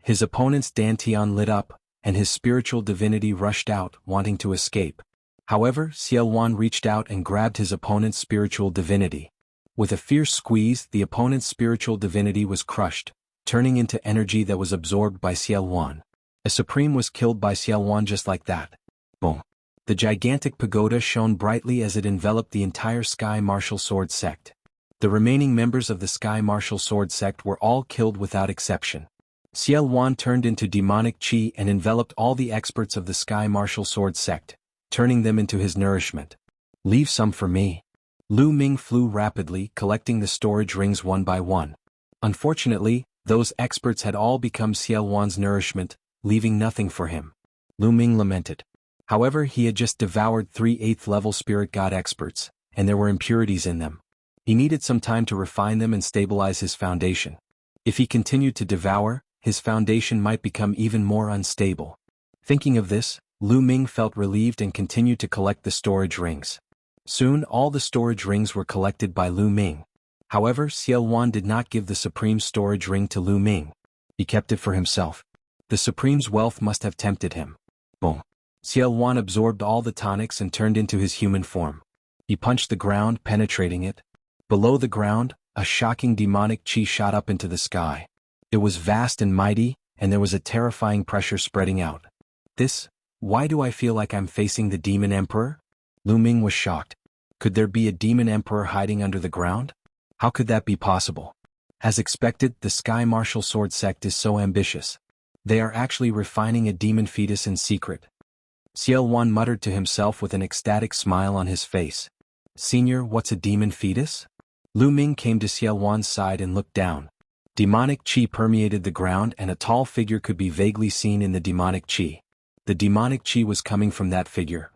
A: His opponent's dantian lit up, and his spiritual divinity rushed out, wanting to escape. However, Xiao Wan reached out and grabbed his opponent's spiritual divinity. With a fierce squeeze, the opponent's spiritual divinity was crushed, turning into energy that was absorbed by Xiao Wan. A supreme was killed by Xiao Wan just like that. Boom. The gigantic pagoda shone brightly as it enveloped the entire Sky Martial Sword Sect. The remaining members of the Sky Martial Sword Sect were all killed without exception. Xiao Wan turned into demonic chi and enveloped all the experts of the Sky Martial Sword Sect, turning them into his nourishment. Leave some for me. Lu Ming flew rapidly, collecting the storage rings one by one. Unfortunately, those experts had all become Xiao Wan's nourishment, leaving nothing for him. Lu Ming lamented. However, he had just devoured 3 8th-level spirit god experts, and there were impurities in them. He needed some time to refine them and stabilize his foundation. If he continued to devour, his foundation might become even more unstable. Thinking of this, Lu Ming felt relieved and continued to collect the storage rings. Soon all the storage rings were collected by Lu Ming. However, Xiao Wan did not give the supreme storage ring to Lu Ming. He kept it for himself. The supreme's wealth must have tempted him. Boom. Xiao Wan absorbed all the tonics and turned into his human form. He punched the ground, penetrating it. Below the ground, a shocking demonic chi shot up into the sky. It was vast and mighty, and there was a terrifying pressure spreading out. Why do I feel like I'm facing the Demon Emperor? Lu Ming was shocked. Could there be a Demon Emperor hiding under the ground? How could that be possible? As expected, the Sky Martial Sword Sect is so ambitious. They are actually refining a demon fetus in secret. Xiao Wan muttered to himself with an ecstatic smile on his face. Senior, what's a demon fetus? Lu Ming came to Xiao Wan's side and looked down. Demonic chi permeated the ground and a tall figure could be vaguely seen in the demonic chi. The demonic chi was coming from that figure.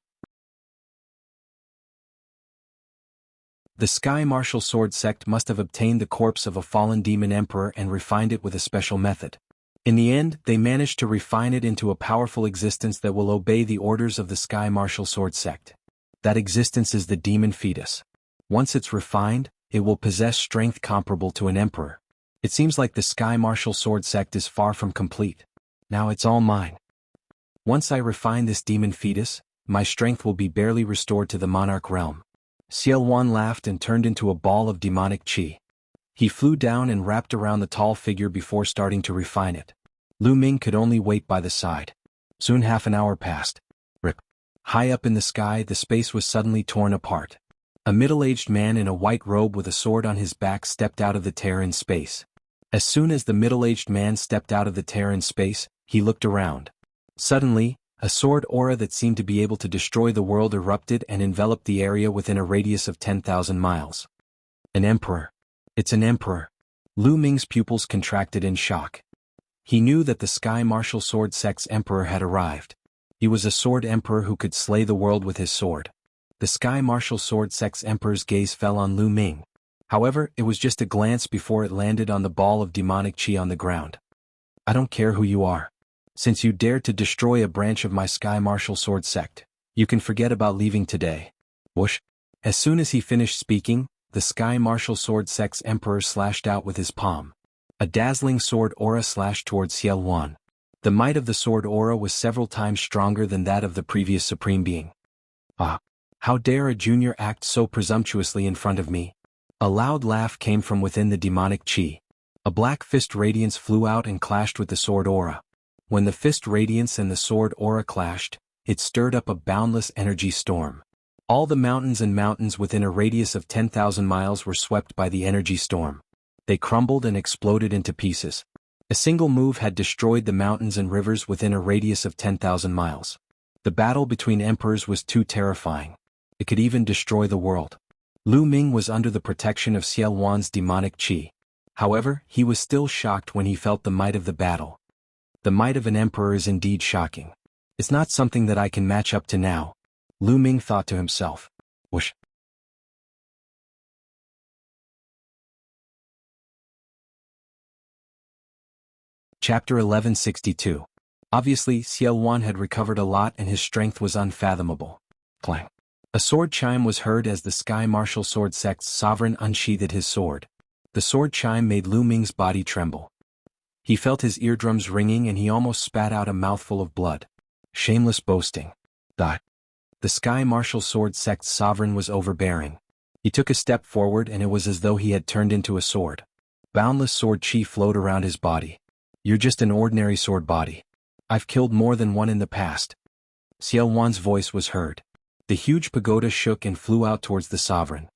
A: The Sky Martial Sword Sect must have obtained the corpse of a fallen demon emperor and refined it with a special method. In the end, they managed to refine it into a powerful existence that will obey the orders of the Sky Martial Sword Sect. That existence is the demon fetus. Once it's refined, it will possess strength comparable to an emperor. It seems like the Sky Martial Sword Sect is far from complete. Now it's all mine. Once I refine this demon fetus, my strength will be barely restored to the monarch realm. Xiao Wan laughed and turned into a ball of demonic qi. He flew down and wrapped around the tall figure before starting to refine it. Lu Ming could only wait by the side. Soon half an hour passed. Rip. High up in the sky, the space was suddenly torn apart. A middle-aged man in a white robe with a sword on his back stepped out of the tear in space. As soon as the middle-aged man stepped out of the tear in space, he looked around. Suddenly, a sword aura that seemed to be able to destroy the world erupted and enveloped the area within a radius of 10,000 miles. An emperor. It's an emperor. Lu Ming's pupils contracted in shock. He knew that the Sky Martial Sword Sect's emperor had arrived. He was a sword emperor who could slay the world with his sword. The Sky Martial Sword Sect's emperor's gaze fell on Lu Ming. However, it was just a glance before it landed on the ball of demonic qi on the ground. I don't care who you are. Since you dared to destroy a branch of my Sky Martial Sword Sect, you can forget about leaving today. Whoosh. As soon as he finished speaking, the Sky Martial Sword Sect's emperor slashed out with his palm. A dazzling sword aura slashed towards Xiao Wan. The might of the sword aura was several times stronger than that of the previous supreme being. Ah! How dare a junior act so presumptuously in front of me? A loud laugh came from within the demonic qi. A black fist radiance flew out and clashed with the sword aura. When the fist radiance and the sword aura clashed, it stirred up a boundless energy storm. All the mountains within a radius of 10,000 miles were swept by the energy storm. They crumbled and exploded into pieces. A single move had destroyed the mountains and rivers within a radius of 10,000 miles. The battle between emperors was too terrifying. It could even destroy the world. Lu Ming was under the protection of Xiao Wan's demonic qi. However, he was still shocked when he felt the might of the battle. The might of an emperor is indeed shocking. It's not something that I can match up to now, Lu Ming thought to himself. Whoosh. Chapter 1162. Obviously, Xiao Wan had recovered a lot and his strength was unfathomable. Clang. A sword chime was heard as the Sky Martial Sword Sect's sovereign unsheathed his sword. The sword chime made Lu Ming's body tremble. He felt his eardrums ringing and he almost spat out a mouthful of blood. Shameless boasting. The Sky Martial Sword Sect's sovereign was overbearing. He took a step forward and it was as though he had turned into a sword. Boundless sword chi flowed around his body. You're just an ordinary sword body. I've killed more than one in the past. Xiao Wan's voice was heard. The huge pagoda shook and flew out towards the sovereign.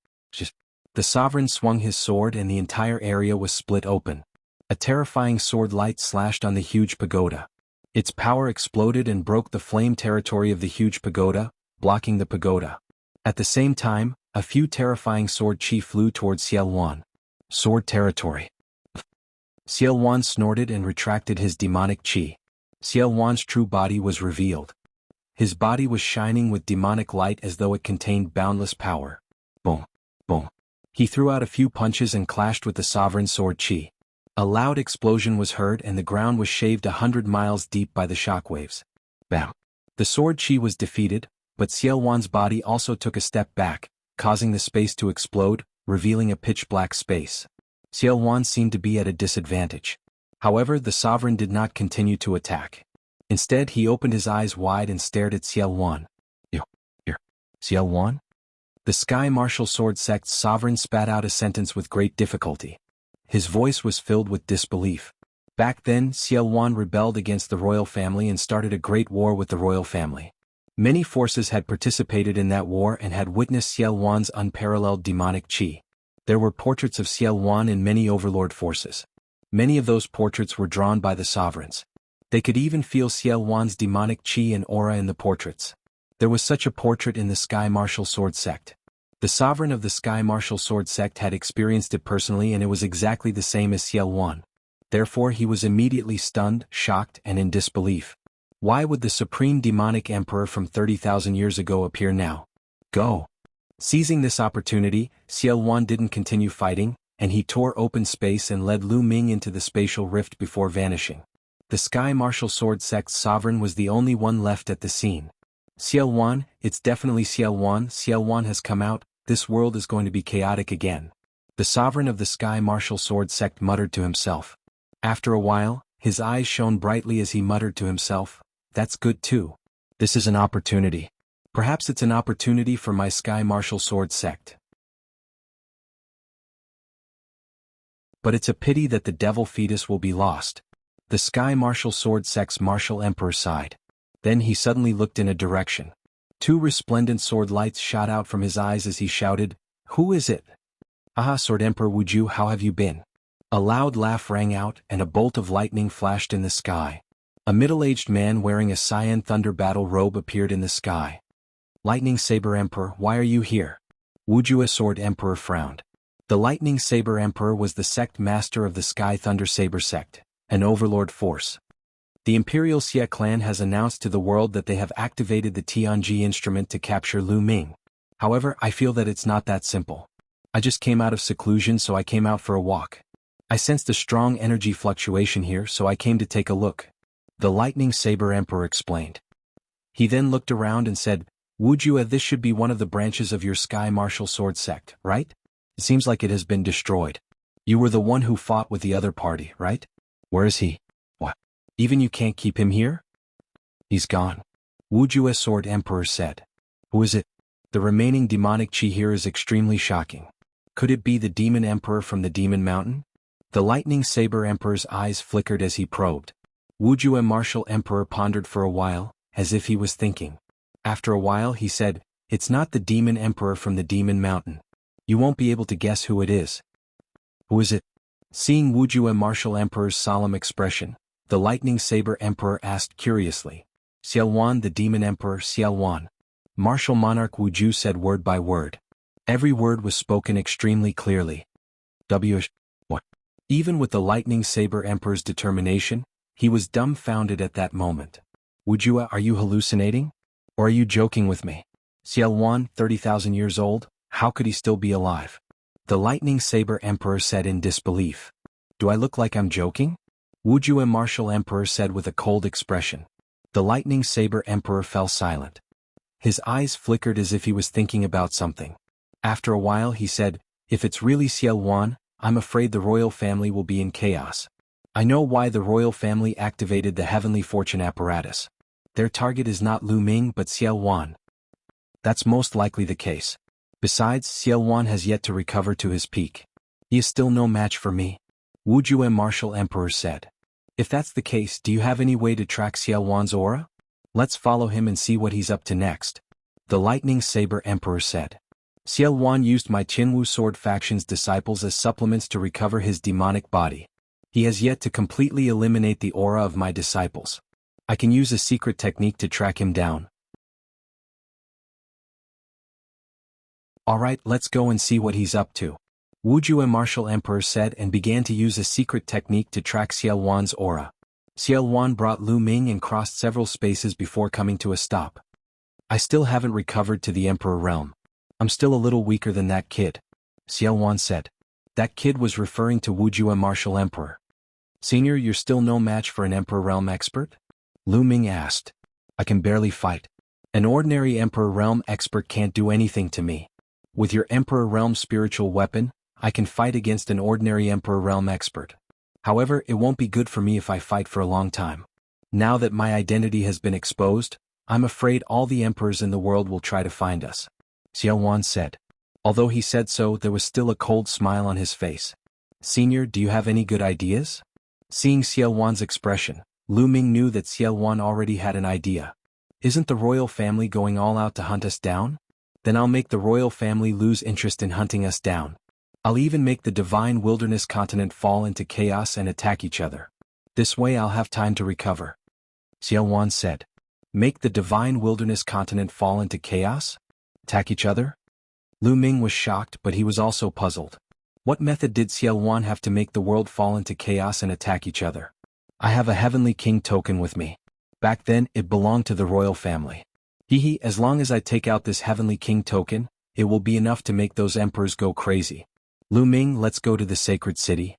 A: The sovereign swung his sword and the entire area was split open. A terrifying sword light slashed on the huge pagoda. Its power exploded and broke the flame territory of the huge pagoda, blocking the pagoda. At the same time, a few terrifying sword chi flew towards Xiao Wan. Sword territory. Xiao Wan snorted and retracted his demonic qi. Xiao Wan's true body was revealed. His body was shining with demonic light as though it contained boundless power. Boom. Boom. He threw out a few punches and clashed with the sovereign sword chi. A loud explosion was heard and the ground was shaved 100 miles deep by the shockwaves. Bam. The sword chi was defeated, but Xiao Wan's body also took a step back, causing the space to explode, revealing a pitch-black space. Xiao Wan seemed to be at a disadvantage. However, the sovereign did not continue to attack. Instead, he opened his eyes wide and stared at Xiao Wan. Xiao Wan? The Sky Martial Sword Sect's sovereign spat out a sentence with great difficulty. His voice was filled with disbelief. Back then, Xiao Wan rebelled against the royal family and started a great war with the royal family. Many forces had participated in that war and had witnessed Xiao Wan's unparalleled demonic qi. There were portraits of Xiao Wan in many overlord forces. Many of those portraits were drawn by the sovereigns. They could even feel Xiao Wan's demonic qi and aura in the portraits. There was such a portrait in the Sky Martial Sword Sect. The sovereign of the Sky Martial Sword Sect had experienced it personally and it was exactly the same as Xiao Wan. Therefore he was immediately stunned, shocked, and in disbelief. Why would the supreme demonic emperor from 30,000 years ago appear now? Go! Seizing this opportunity, Xiao Wan didn't continue fighting, and he tore open space and led Lu Ming into the spatial rift before vanishing. The Sky Martial Sword Sect's sovereign was the only one left at the scene. Xiao Wan, it's definitely Xiao Wan. Xiao Wan has come out, this world is going to be chaotic again. The sovereign of the Sky Martial Sword Sect muttered to himself. After a while, his eyes shone brightly as he muttered to himself, that's good too. This is an opportunity. Perhaps it's an opportunity for my Sky Martial Sword sect. But it's a pity that the devil fetus will be lost. The Sky Martial Sword sect's martial emperor sighed. Then he suddenly looked in a direction. Two resplendent sword lights shot out from his eyes as he shouted, "Who is it?" "Ah, Sword Emperor Wuju, how have you been?" A loud laugh rang out and a bolt of lightning flashed in the sky. A middle-aged man wearing a cyan thunder battle robe appeared in the sky. "Lightning Saber Emperor, why are you here?" Wuju, Sword Emperor, frowned. The Lightning Saber Emperor was the sect master of the Sky Thunder Saber sect, an overlord force. The Imperial Xie clan has announced to the world that they have activated the Tianji instrument to capture Lu Ming. However, I feel that it's not that simple. I just came out of seclusion, so I came out for a walk. I sensed a strong energy fluctuation here, so I came to take a look. The Lightning Saber Emperor explained. He then looked around and said, "Wuju, this should be one of the branches of your Sky Martial Sword sect, right? It seems like it has been destroyed. You were the one who fought with the other party, right? Where is he?" "What? Even you can't keep him here?" "He's gone," Wuju, Sword Emperor said. "Who is it?" "The remaining demonic chi here is extremely shocking. Could it be the Demon Emperor from the Demon Mountain?" The Lightning Saber Emperor's eyes flickered as he probed. Wuju, Martial Emperor, pondered for a while, as if he was thinking. After a while he said, "It's not the Demon Emperor from the Demon Mountain. You won't be able to guess who it is." "Who is it?" Seeing Wuju, Martial Emperor's solemn expression, the Lightning Saber Emperor asked curiously. "Xiaowan, the Demon Emperor, Xiaowan." Martial Monarch Wuju said word by word. Every word was spoken extremely clearly. What? Even with the Lightning Saber Emperor's determination, he was dumbfounded at that moment. "Wuju, are you hallucinating? Or are you joking with me? Xiaowan, 30,000 years old, how could he still be alive?" The Lightning Saber Emperor said in disbelief. "Do I look like I'm joking?" Wuju, Martial Emperor, said with a cold expression. The Lightning Saber Emperor fell silent. His eyes flickered as if he was thinking about something. After a while he said, "If it's really Xiaowan, I'm afraid the royal family will be in chaos. I know why the royal family activated the Heavenly Fortune apparatus. Their target is not Lu Ming but Xiaowan. That's most likely the case. Besides, Xiaowan has yet to recover to his peak. He is still no match for me," Wuju, Martial Emperor, said. "If that's the case, do you have any way to track Xiaowan's aura? Let's follow him and see what he's up to next," the Lightning Saber Emperor said. "Xiaowan used my Qinwu Sword faction's disciples as supplements to recover his demonic body. He has yet to completely eliminate the aura of my disciples. I can use a secret technique to track him down." "Alright, let's go and see what he's up to," Wuju, Martial Emperor, said and began to use a secret technique to track Xiaowan's aura. Xiaowan brought Lu Ming and crossed several spaces before coming to a stop. "I still haven't recovered to the Emperor realm. I'm still a little weaker than that kid," Xiaowan said. That kid was referring to Wuju, Martial Emperor. "Senior, you're still no match for an Emperor realm expert?" Lu Ming asked. "I can barely fight. An ordinary Emperor realm expert can't do anything to me. With your Emperor realm spiritual weapon, I can fight against an ordinary Emperor realm expert. However, it won't be good for me if I fight for a long time. Now that my identity has been exposed, I'm afraid all the emperors in the world will try to find us," Xiaowan said. Although he said so, there was still a cold smile on his face. "Senior, do you have any good ideas?" Seeing Xiaowan's expression, Lu Ming knew that Xiaowan already had an idea. "Isn't the royal family going all out to hunt us down? Then I'll make the royal family lose interest in hunting us down. I'll even make the divine wilderness continent fall into chaos and attack each other. This way I'll have time to recover," Xiaowan said. "Make the divine wilderness continent fall into chaos? Attack each other?" Lu Ming was shocked, but he was also puzzled. What method did Xiaowan have to make the world fall into chaos and attack each other? "I have a Heavenly King token with me. Back then, it belonged to the royal family. As long as I take out this Heavenly King token, it will be enough to make those emperors go crazy. Lu Ming, let's go to the sacred city."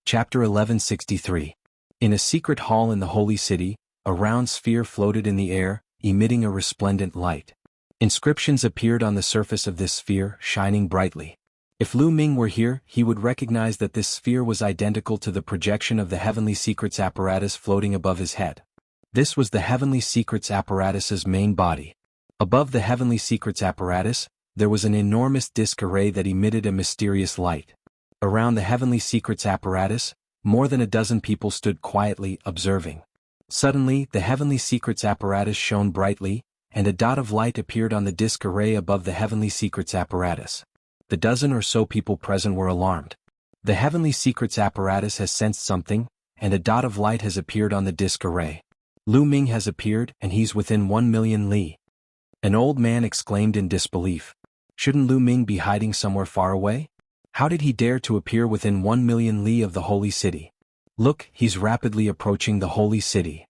A: Chapter 1163. In a secret hall in the holy city, a round sphere floated in the air, emitting a resplendent light. Inscriptions appeared on the surface of this sphere, shining brightly. If Lu Ming were here, he would recognize that this sphere was identical to the projection of the Heavenly Secrets apparatus floating above his head. This was the Heavenly Secrets apparatus's main body. Above the Heavenly Secrets apparatus, there was an enormous disk array that emitted a mysterious light. Around the Heavenly Secrets apparatus, more than a dozen people stood quietly, observing. Suddenly, the Heavenly Secrets apparatus shone brightly, and a dot of light appeared on the disk array above the Heavenly Secrets apparatus. The dozen or so people present were alarmed. The Heavenly Secrets apparatus has sensed something, and a dot of light has appeared on the disk array. Lu Ming has appeared, and he's within 1,000,000 li. An old man exclaimed in disbelief. Shouldn't Lu Ming be hiding somewhere far away? How did he dare to appear within 1,000,000 li of the holy city? Look, he's rapidly approaching the holy city.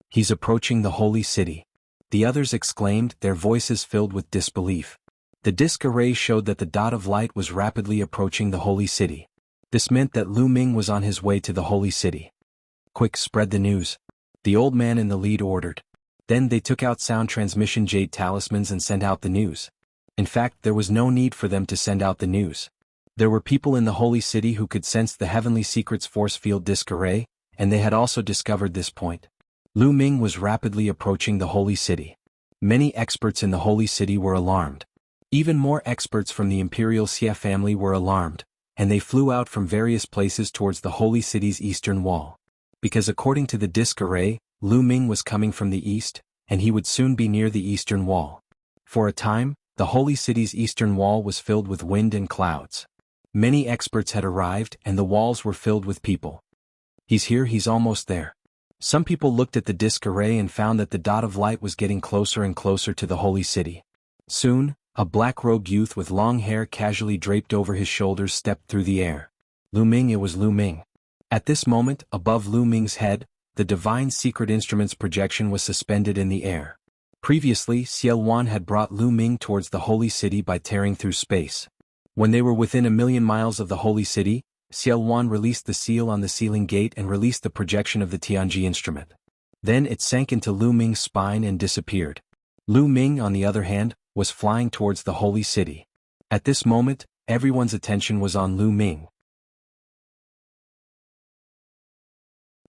A: He's approaching the holy city. The others exclaimed, their voices filled with disbelief. The disk array showed that the dot of light was rapidly approaching the holy city. This meant that Lu Ming was on his way to the holy city. Quick, spread the news. The old man in the lead ordered. Then they took out sound transmission jade talismans and sent out the news. In fact, there was no need for them to send out the news. There were people in the holy city who could sense the Heavenly Secrets force field disk array, and they had also discovered this point. Lu Ming was rapidly approaching the holy city. Many experts in the holy city were alarmed. Even more experts from the imperial Xie family were alarmed, and they flew out from various places towards the holy city's eastern wall. Because according to the disk array, Lu Ming was coming from the east, and he would soon be near the eastern wall. For a time, the holy city's eastern wall was filled with wind and clouds. Many experts had arrived, and the walls were filled with people. He's here, he's almost there. Some people looked at the disk array and found that the dot of light was getting closer and closer to the holy city. Soon, a black-robed youth with long hair casually draped over his shoulders stepped through the air. Lu Ming, it was Lu Ming. At this moment, above Lu Ming's head, the Divine Secret Instrument's projection was suspended in the air. Previously, Xiao Wan had brought Lu Ming towards the holy city by tearing through space. When they were within 1,000,000 miles of the holy city, Xiao Wan released the seal on the sealing gate and released the projection of the Tianji instrument. Then it sank into Lu Ming's spine and disappeared. Lu Ming, on the other hand, was flying towards the holy city. At this moment, everyone's attention was on Lu Ming.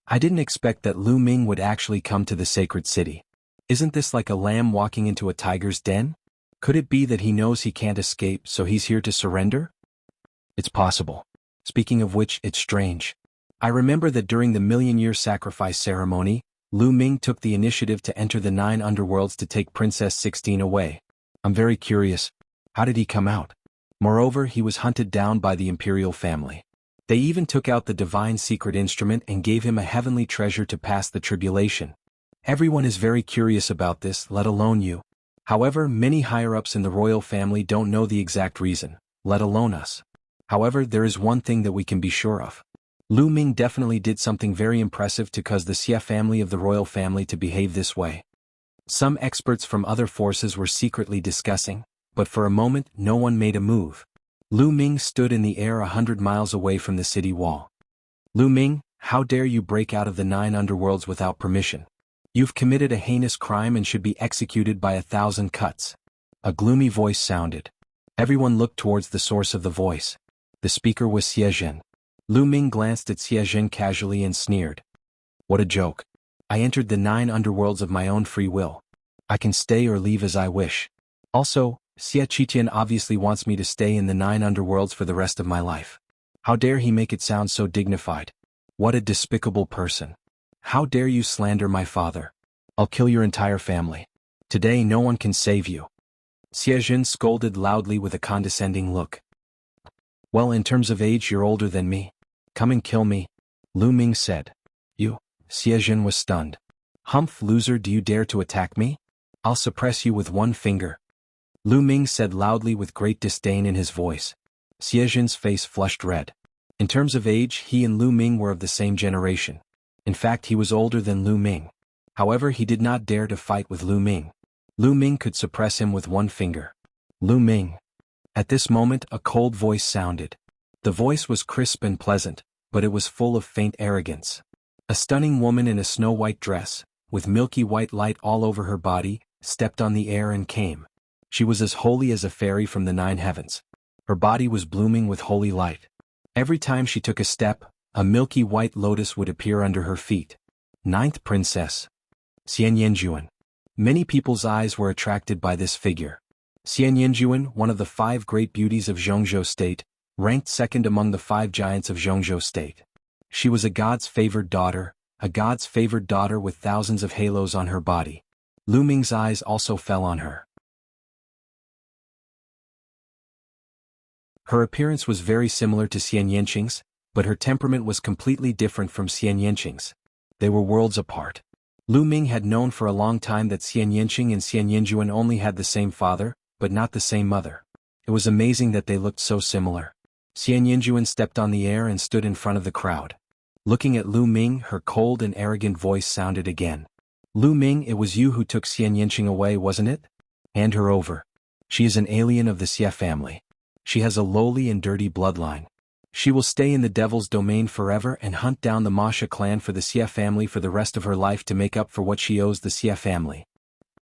A: I didn't expect that Lu Ming would actually come to the sacred city. Isn't this like a lamb walking into a tiger's den? Could it be that he knows he can't escape, so he's here to surrender? It's possible. Speaking of which, it's strange. I remember that during the 1,000,000-year sacrifice ceremony, Lu Ming took the initiative to enter the 9 underworlds to take Princess 16 away. I'm very curious. How did he come out? Moreover, he was hunted down by the imperial family. They even took out the divine secret instrument and gave him a heavenly treasure to pass the tribulation. Everyone is very curious about this, let alone you. However, many higher-ups in the royal family don't know the exact reason, let alone us. However, there is one thing that we can be sure of. Lu Ming definitely did something very impressive to cause the Xie family of the royal family to behave this way. Some experts from other forces were secretly discussing, but for a moment no one made a move. Lu Ming stood in the air 100 miles away from the city wall. Lu Ming, how dare you break out of the 9 underworlds without permission? You've committed a heinous crime and should be executed by 1,000 cuts. A gloomy voice sounded. Everyone looked towards the source of the voice. The speaker was Xie Zhen. Lu Ming glanced at Xie Zhen casually and sneered. What a joke. I entered the 9 underworlds of my own free will. I can stay or leave as I wish. Also, Xie Qitian obviously wants me to stay in the 9 underworlds for the rest of my life. How dare he make it sound so dignified? What a despicable person. How dare you slander my father? I'll kill your entire family. Today no one can save you. Xie Zhen scolded loudly with a condescending look. Well, in terms of age you're older than me. Come and kill me, Lu Ming said. You? Xie Zhen was stunned. Humph, loser, do you dare to attack me? I'll suppress you with one finger. Lu Ming said loudly with great disdain in his voice. Xie Zhen's face flushed red. In terms of age, he and Lu Ming were of the same generation. In fact, he was older than Lu Ming. However, he did not dare to fight with Lu Ming. Lu Ming could suppress him with one finger. Lu Ming. At this moment, a cold voice sounded. The voice was crisp and pleasant, but it was full of faint arrogance. A stunning woman in a snow-white dress, with milky white light all over her body, stepped on the air and came. She was as holy as a fairy from the 9 heavens. Her body was blooming with holy light. Every time she took a step, a milky white lotus would appear under her feet. Ninth Princess. Xian Yanjuan. Many people's eyes were attracted by this figure. Xian Yanjuan, one of the 5 great beauties of Jianghu State, ranked second among the 5 giants of Jianghu State. She was a god's favored daughter with thousands of halos on her body. Lu Ming's eyes also fell on her. Her appearance was very similar to Xian Yanqing's, but her temperament was completely different from Xian Yanqing's. They were worlds apart. Lu Ming had known for a long time that Xian Yanqing and Xian Yanjuan only had the same father, but not the same mother. It was amazing that they looked so similar. Xian Yanjuan stepped on the air and stood in front of the crowd. Looking at Lu Ming, her cold and arrogant voice sounded again. Lu Ming, it was you who took Xian Yanqing away, wasn't it? Hand her over. She is an alien of the Xie family. She has a lowly and dirty bloodline. She will stay in the devil's domain forever and hunt down the Masha clan for the Xie family for the rest of her life to make up for what she owes the Xie family.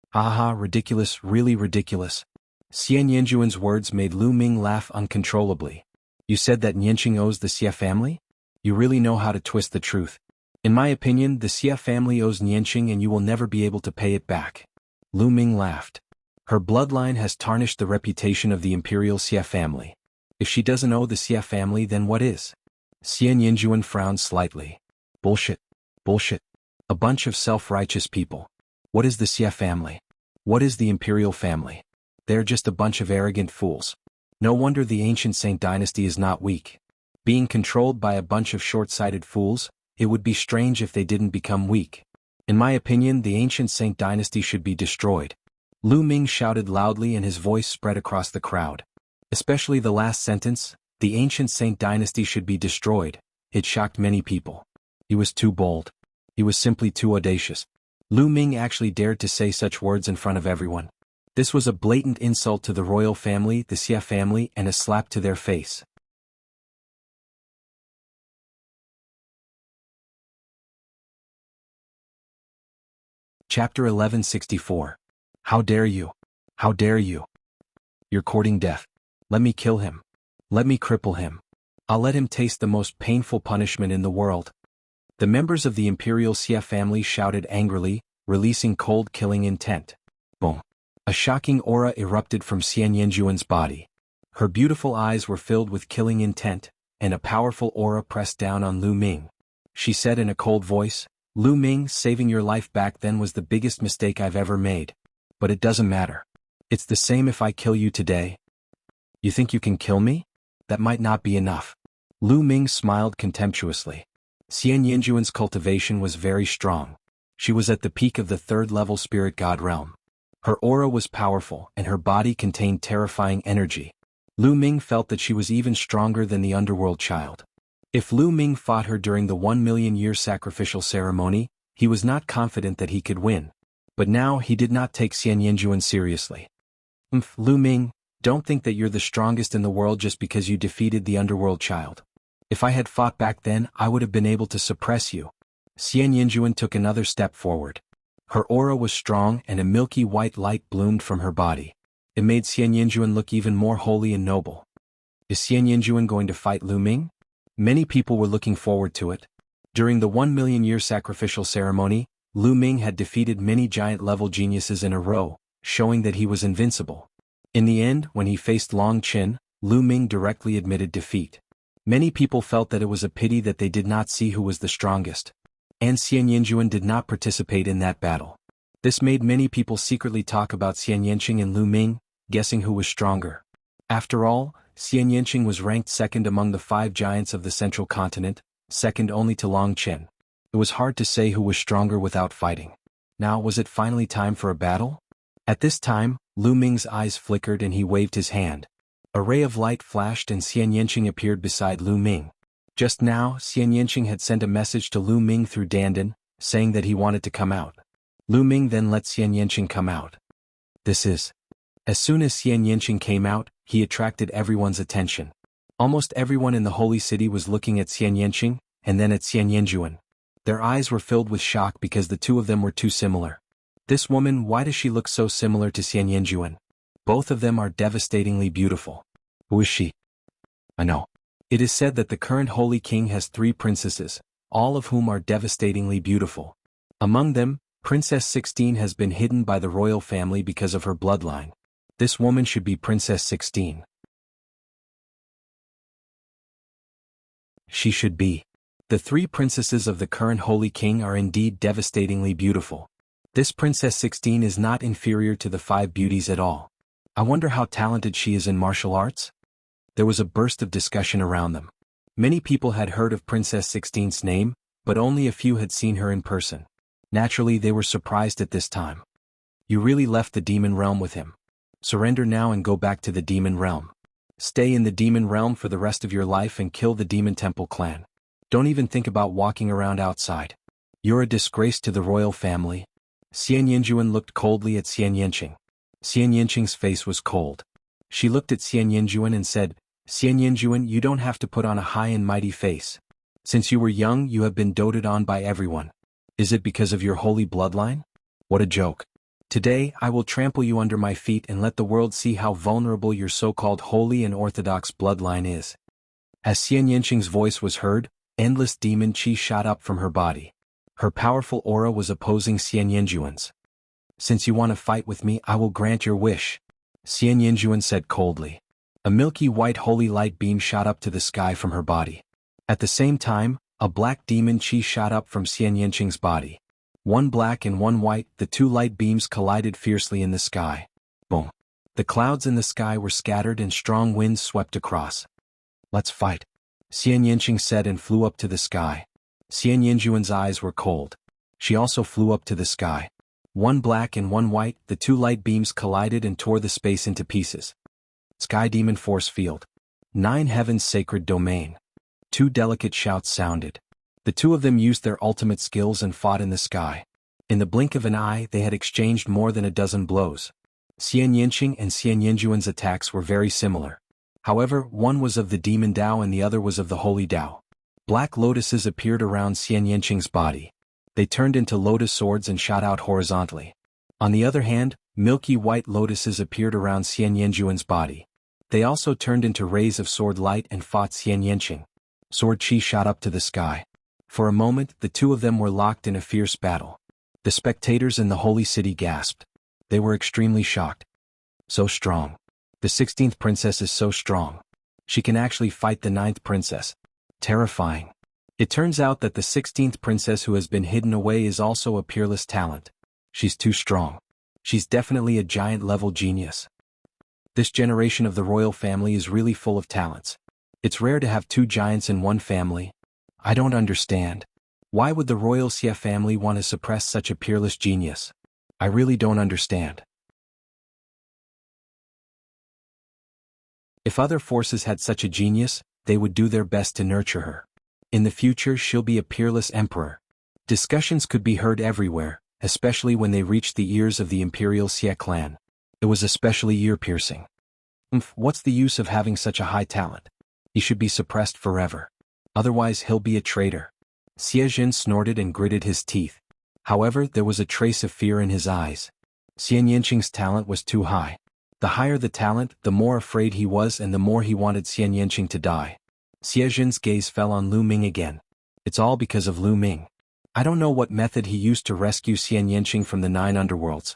A: Haha, ridiculous, really ridiculous. Xian Yanjuan's words made Lu Ming laugh uncontrollably. You said that Yanqing owes the Xie family? You really know how to twist the truth. In my opinion, the Xie family owes Yanqing and you will never be able to pay it back. Lu Ming laughed. Her bloodline has tarnished the reputation of the imperial Xie family. If she doesn't owe the Xie family, then what is? Xian Yanjuan frowned slightly. Bullshit. Bullshit. A bunch of self-righteous people. What is the Xie family? What is the imperial family? They're just a bunch of arrogant fools. No wonder the ancient Saint dynasty is not weak. Being controlled by a bunch of short-sighted fools, it would be strange if they didn't become weak. In my opinion, the ancient Saint dynasty should be destroyed. Lu Ming shouted loudly and his voice spread across the crowd. Especially the last sentence, the ancient Saint dynasty should be destroyed. It shocked many people. He was too bold. He was simply too audacious. Lu Ming actually dared to say such words in front of everyone. This was a blatant insult to the royal family, the Xie family, and a slap to their face. Chapter 1164. How dare you? How dare you? You're courting death. Let me kill him. Let me cripple him. I'll let him taste the most painful punishment in the world. The members of the imperial Xie family shouted angrily, releasing cold killing intent. Boom. A shocking aura erupted from Xian Yanjuan's body. Her beautiful eyes were filled with killing intent, and a powerful aura pressed down on Lu Ming. She said in a cold voice, Lu Ming, saving your life back then was the biggest mistake I've ever made. But it doesn't matter. It's the same if I kill you today. You think you can kill me? That might not be enough. Lu Ming smiled contemptuously. Xian Yanjuan's cultivation was very strong. She was at the peak of the 3rd-level spirit god realm. Her aura was powerful and her body contained terrifying energy. Lu Ming felt that she was even stronger than the underworld child. If Lu Ming fought her during the 1,000,000-year sacrificial ceremony, he was not confident that he could win. But now he did not take Xian Yanjuan seriously. Lu Ming, don't think that you're the strongest in the world just because you defeated the underworld child. If I had fought back then, I would have been able to suppress you. Xian Yanjuan took another step forward. Her aura was strong and a milky white light bloomed from her body. It made Xian Yanjuan look even more holy and noble. Is Xian Yanjuan going to fight Lu Ming? Many people were looking forward to it. During the 1,000,000-year sacrificial ceremony, Lu Ming had defeated many giant-level geniuses in a row, showing that he was invincible. In the end, when he faced Long Qin, Lu Ming directly admitted defeat. Many people felt that it was a pity that they did not see who was the strongest. And Xian Yanjuan did not participate in that battle. This made many people secretly talk about Xian Yanqing and Lu Ming, guessing who was stronger. After all, Xian Yanqing was ranked second among the 5 giants of the central continent, second only to Long Qin. It was hard to say who was stronger without fighting. Now was it finally time for a battle? At this time, Lu Ming's eyes flickered and he waved his hand. A ray of light flashed and Xian Yanqing appeared beside Lu Ming. Just now, Xian Yanqing had sent a message to Lu Ming through Dandan, saying that he wanted to come out. Lu Ming then let Xian Yanqing come out. As soon as Xian Yanqing came out, he attracted everyone's attention. Almost everyone in the holy city was looking at Xian Yanqing, and then at Xian Yanjuan. Their eyes were filled with shock because the two of them were too similar. This woman, why does she look so similar to Xian Yanjuan? Both of them are devastatingly beautiful. Who is she? I know. It is said that the current Holy King has 3 princesses, all of whom are devastatingly beautiful. Among them, Princess 16 has been hidden by the royal family because of her bloodline. This woman should be Princess 16. She should be. The 3 princesses of the current Holy King are indeed devastatingly beautiful. This Princess 16 is not inferior to the 5 beauties at all. I wonder how talented she is in martial arts? There was a burst of discussion around them. Many people had heard of Princess 16's name, but only a few had seen her in person. Naturally, they were surprised at this time. You really left the demon realm with him. Surrender now and go back to the demon realm. Stay in the demon realm for the rest of your life and kill the demon temple clan. Don't even think about walking around outside. You're a disgrace to the royal family. Xian Yinjuan looked coldly at Xian Yinqing. Xian Yinqing's face was cold. She looked at Xian Yinjuan and said, Xian Yinjuan, you don't have to put on a high and mighty face. Since you were young, you have been doted on by everyone. Is it because of your holy bloodline? What a joke. Today, I will trample you under my feet and let the world see how vulnerable your so-called holy and orthodox bloodline is. As Xian Yinqing's voice was heard, endless demon chi shot up from her body. Her powerful aura was opposing Xian Yinjuan's. Since you want to fight with me, I will grant your wish. Xian Yinjuan said coldly. A milky white holy light beam shot up to the sky from her body. At the same time, a black demon chi shot up from Xian Yinqing's body. One black and one white, the 2 light beams collided fiercely in the sky. Boom. The clouds in the sky were scattered and strong winds swept across. Let's fight. Xian Yinqing said and flew up to the sky. Xian Yinjuan's eyes were cold. She also flew up to the sky. One black and one white, the 2 light beams collided and tore the space into pieces. Sky Demon Force Field. 9 Heavens Sacred Domain. 2 delicate shouts sounded. The 2 of them used their ultimate skills and fought in the sky. In the blink of an eye, they had exchanged more than a dozen blows. Xian Yinqing and Xian Yinjuan's attacks were very similar. However, one was of the demon Dao and the other was of the holy Dao. Black lotuses appeared around Xian Yinqing's body. They turned into lotus swords and shot out horizontally. On the other hand, milky white lotuses appeared around Xian Yinjuan's body. They also turned into rays of sword light and fought Xian Yinqing. Sword chi shot up to the sky. For a moment, the 2 of them were locked in a fierce battle. The spectators in the holy city gasped. They were extremely shocked. So strong. The 16th princess is so strong. She can actually fight the 9th princess. Terrifying. It turns out that the 16th princess who has been hidden away is also a peerless talent. She's too strong. She's definitely a giant-level genius. This generation of the royal family is really full of talents. It's rare to have 2 giants in one family. I don't understand. Why would the royal Xia family want to suppress such a peerless genius? I really don't understand. If other forces had such a genius, they would do their best to nurture her. In the future, she'll be a peerless emperor. Discussions could be heard everywhere, especially when they reached the ears of the imperial Xia clan. It was especially ear-piercing. What's the use of having such a high talent? He should be suppressed forever. Otherwise he'll be a traitor. Xie Jin snorted and gritted his teeth. However, there was a trace of fear in his eyes. Xian Yinqing's talent was too high. The higher the talent, the more afraid he was and the more he wanted Xian Yinqing to die. Xie Jin's gaze fell on Lu Ming again. It's all because of Lu Ming. I don't know what method he used to rescue Xian Yinqing from the 9 underworlds.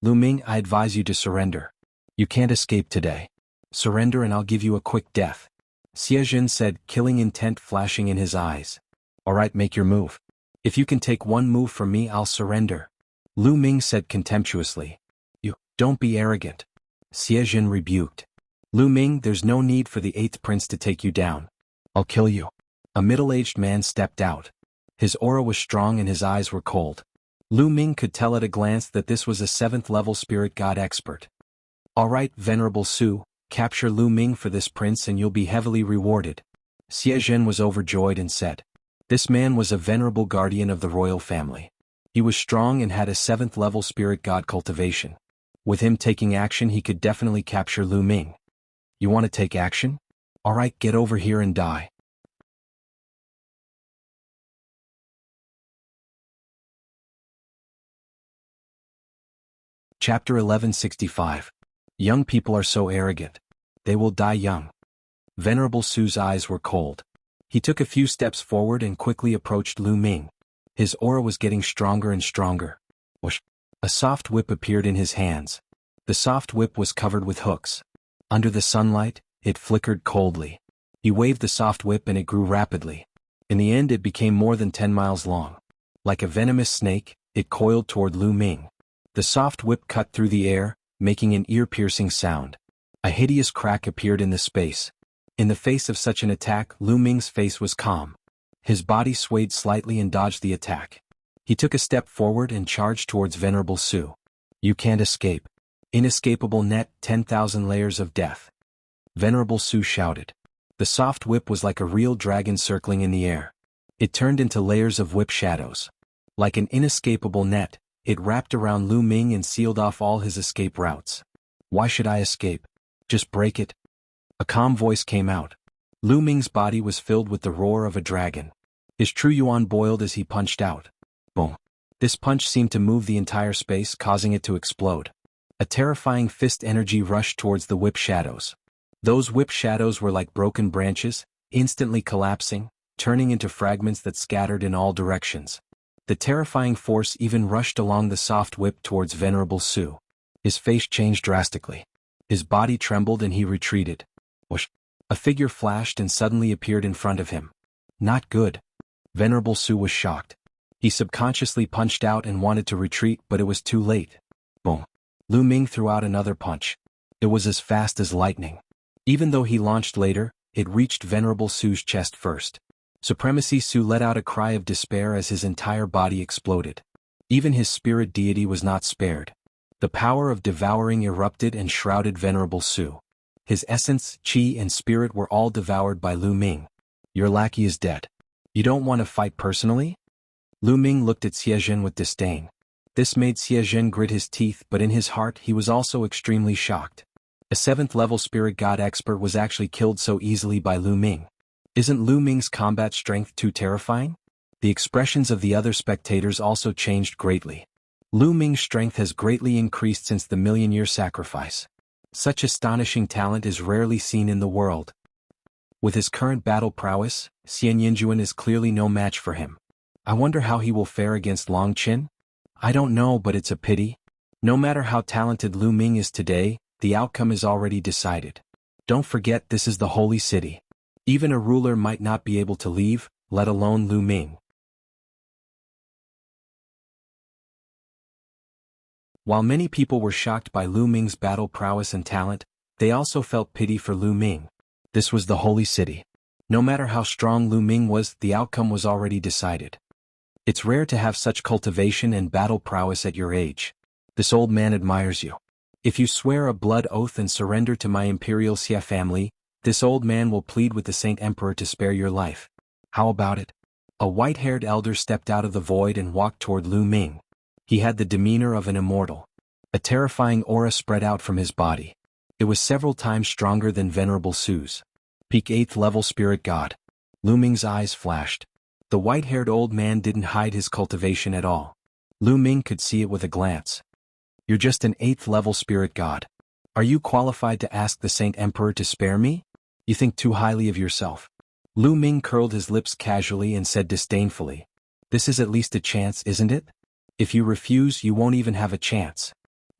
A: Lu Ming, I advise you to surrender. You can't escape today. Surrender and I'll give you a quick death. Xie Jin said, killing intent flashing in his eyes. Alright, make your move. If you can take one move from me, I'll surrender. Lu Ming said contemptuously. You, don't be arrogant. Xie Jin rebuked. Lu Ming, there's no need for the 8th prince to take you down. I'll kill you. A middle-aged man stepped out. His aura was strong and his eyes were cold. Lu Ming could tell at a glance that this was a 7th-level spirit god expert. Alright, Venerable Su, capture Lu Ming for this prince and you'll be heavily rewarded. Xie Jin was overjoyed and said. This man was a venerable guardian of the royal family. He was strong and had a 7th-level spirit god cultivation. With him taking action, he could definitely capture Lu Ming. You want to take action? Alright, get over here and die. Chapter 1165. Young people are so arrogant. They will die young. Venerable Su's eyes were cold. He took a few steps forward and quickly approached Lu Ming. His aura was getting stronger and stronger. Whoosh! A soft whip appeared in his hands. The soft whip was covered with hooks. Under the sunlight, it flickered coldly. He waved the soft whip and it grew rapidly. In the end it became more than 10 miles long. Like a venomous snake, it coiled toward Lu Ming. The soft whip cut through the air, making an ear-piercing sound. A hideous crack appeared in the space. In the face of such an attack, Lu Ming's face was calm. His body swayed slightly and dodged the attack. He took a step forward and charged towards Venerable Su. You can't escape. Inescapable net, 10,000 layers of death. Venerable Su shouted. The soft whip was like a real dragon circling in the air. It turned into layers of whip shadows. Like an inescapable net, it wrapped around Lu Ming and sealed off all his escape routes. Why should I escape? Just break it. A calm voice came out. Lu Ming's body was filled with the roar of a dragon. His true yuan boiled as he punched out. Boom. This punch seemed to move the entire space, causing it to explode. A terrifying fist energy rushed towards the whip shadows. Those whip shadows were like broken branches, instantly collapsing, turning into fragments that scattered in all directions. The terrifying force even rushed along the soft whip towards Venerable Su. His face changed drastically. His body trembled and he retreated. Whoosh! A figure flashed and suddenly appeared in front of him. Not good. Venerable Su was shocked. He subconsciously punched out and wanted to retreat, but it was too late. Boom. Lu Ming threw out another punch. It was as fast as lightning. Even though he launched later, it reached Venerable Su's chest first. Supremacy Su let out a cry of despair as his entire body exploded. Even his spirit deity was not spared. The power of devouring erupted and shrouded Venerable Su. His essence, chi and spirit were all devoured by Lu Ming. Your lackey is dead. You don't want to fight personally? Lu Ming looked at Xie Zhen with disdain. This made Xie Zhen grit his teeth, but in his heart he was also extremely shocked. A 7th-level spirit god expert was actually killed so easily by Lu Ming. Isn't Lu Ming's combat strength too terrifying? The expressions of the other spectators also changed greatly. Lu Ming's strength has greatly increased since the million-year sacrifice. Such astonishing talent is rarely seen in the world. With his current battle prowess, Xian Yinjuan is clearly no match for him. I wonder how he will fare against Long Qin? I don't know, but it's a pity. No matter how talented Lu Ming is today, the outcome is already decided. Don't forget this is the holy city. Even a ruler might not be able to leave, let alone Lu Ming. While many people were shocked by Lu Ming's battle prowess and talent, they also felt pity for Lu Ming. This was the holy city. No matter how strong Lu Ming was, the outcome was already decided. It's rare to have such cultivation and battle prowess at your age. This old man admires you. If you swear a blood oath and surrender to my imperial Xia family, this old man will plead with the Saint Emperor to spare your life. How about it? A white-haired elder stepped out of the void and walked toward Lu Ming. He had the demeanor of an immortal. A terrifying aura spread out from his body. It was several times stronger than Venerable Su's. Peak 8th level spirit god. Lu Ming's eyes flashed. The white-haired old man didn't hide his cultivation at all. Lu Ming could see it with a glance. You're just an 8th level spirit god. Are you qualified to ask the Saint Emperor to spare me? You think too highly of yourself. Lu Ming curled his lips casually and said disdainfully. This is at least a chance, isn't it? If you refuse, you won't even have a chance.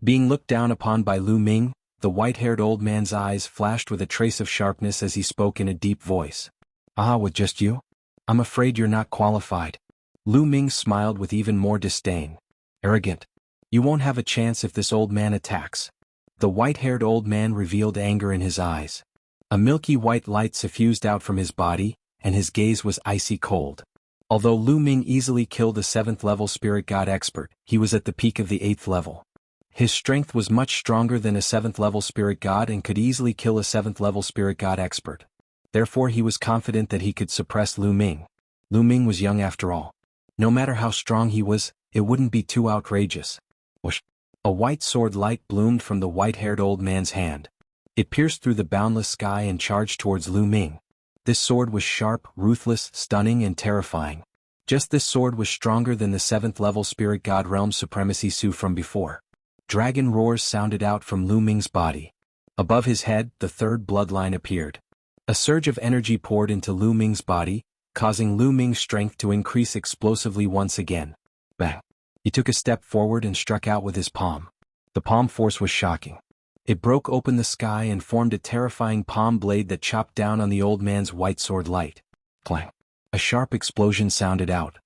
A: Being looked down upon by Lu Ming, the white-haired old man's eyes flashed with a trace of sharpness as he spoke in a deep voice. Ah, with just you? I'm afraid you're not qualified. Lu Ming smiled with even more disdain. Arrogant. You won't have a chance if this old man attacks. The white-haired old man revealed anger in his eyes. A milky white light suffused out from his body, and his gaze was icy cold. Although Lu Ming easily killed a 7th level spirit god expert, he was at the peak of the 8th level. His strength was much stronger than a 7th level spirit god and could easily kill a 7th level spirit god expert. Therefore he was confident that he could suppress Lu Ming. Lu Ming was young after all. No matter how strong he was, it wouldn't be too outrageous. Whoosh! A white sword light bloomed from the white-haired old man's hand. It pierced through the boundless sky and charged towards Lu Ming. This sword was sharp, ruthless, stunning, and terrifying. Just this sword was stronger than the 7th level spirit god realm Supremacy Su from before. Dragon roars sounded out from Lu Ming's body. Above his head, the third bloodline appeared. A surge of energy poured into Lu Ming's body, causing Lu Ming's strength to increase explosively once again. Bang! He took a step forward and struck out with his palm. The palm force was shocking. It broke open the sky and formed a terrifying palm blade that chopped down on the old man's white sword light. Clang! A sharp explosion sounded out.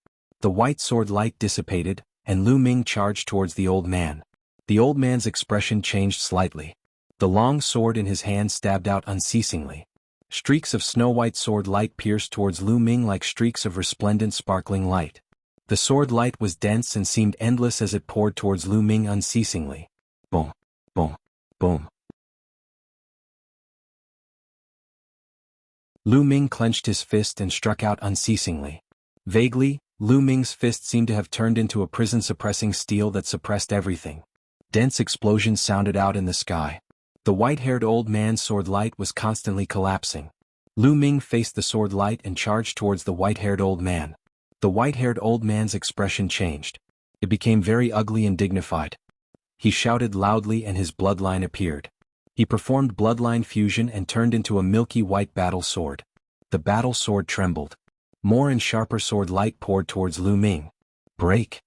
A: The white sword light dissipated, and Lu Ming charged towards the old man. The old man's expression changed slightly. The long sword in his hand stabbed out unceasingly. Streaks of snow-white sword light pierced towards Lu Ming like streaks of resplendent sparkling light. The sword light was dense and seemed endless as it poured towards Lu Ming unceasingly. Boom! Boom! Boom! Lu Ming clenched his fist and struck out unceasingly. Vaguely, Lu Ming's fist seemed to have turned into a prison-suppressing steel that suppressed everything. Dense explosions sounded out in the sky. The white-haired old man's sword light was constantly collapsing. Lu Ming faced the sword light and charged towards the white-haired old man. The white-haired old man's expression changed. It became very ugly and dignified. He shouted loudly and his bloodline appeared. He performed bloodline fusion and turned into a milky white battle sword. The battle sword trembled. More and sharper sword light poured towards Lu Ming. Break!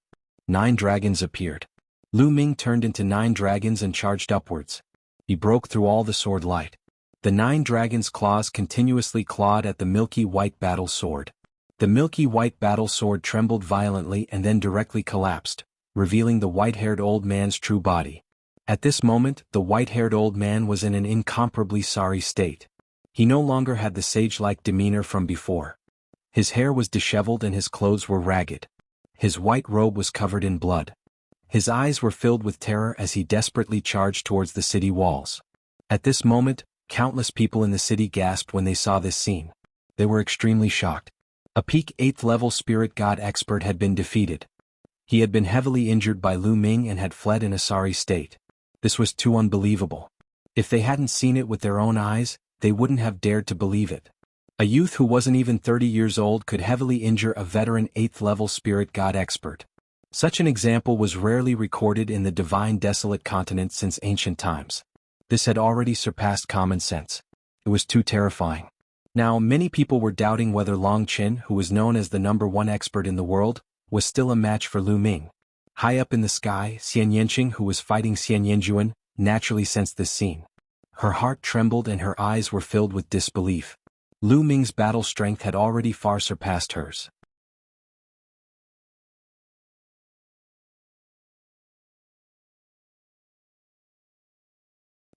A: 9 dragons appeared. Lu Ming turned into 9 dragons and charged upwards. He broke through all the sword light. The 9 dragons' claws continuously clawed at the milky white battle sword. The milky white battle sword trembled violently and then directly collapsed, revealing the white-haired old man's true body. At this moment, the white-haired old man was in an incomparably sorry state. He no longer had the sage-like demeanor from before. His hair was disheveled and his clothes were ragged. His white robe was covered in blood. His eyes were filled with terror as he desperately charged towards the city walls. At this moment, countless people in the city gasped when they saw this scene. They were extremely shocked. A peak 8th level spirit god expert had been defeated. He had been heavily injured by Lu Ming and had fled in a sorry state. This was too unbelievable. If they hadn't seen it with their own eyes, they wouldn't have dared to believe it. A youth who wasn't even 30 years old could heavily injure a veteran 8th level spirit god expert. Such an example was rarely recorded in the divine desolate continent since ancient times. This had already surpassed common sense. It was too terrifying. Now, many people were doubting whether Long Qin, who was known as the #1 expert in the world, was still a match for Lu Ming. High up in the sky, Xian Yanqing, who was fighting Xian Yanjuan, naturally sensed this scene. Her heart trembled and her eyes were filled with disbelief. Lu Ming's battle strength had already far surpassed hers.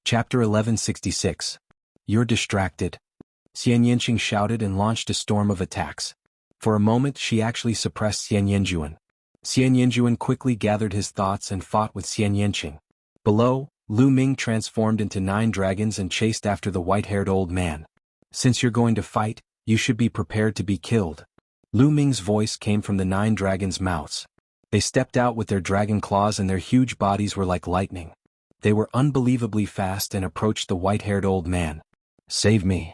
A: Chapter 1166. You're distracted. Xian Yanqing shouted and launched a storm of attacks. For a moment she actually suppressed Xian Yanjuan. Xian Yanjuan quickly gathered his thoughts and fought with Xian Yanqing. Below, Lu Ming transformed into 9 dragons and chased after the white-haired old man. Since you're going to fight, you should be prepared to be killed. Lu Ming's voice came from the 9 dragons' mouths. They stepped out with their dragon claws and their huge bodies were like lightning. They were unbelievably fast and approached the white-haired old man. Save me.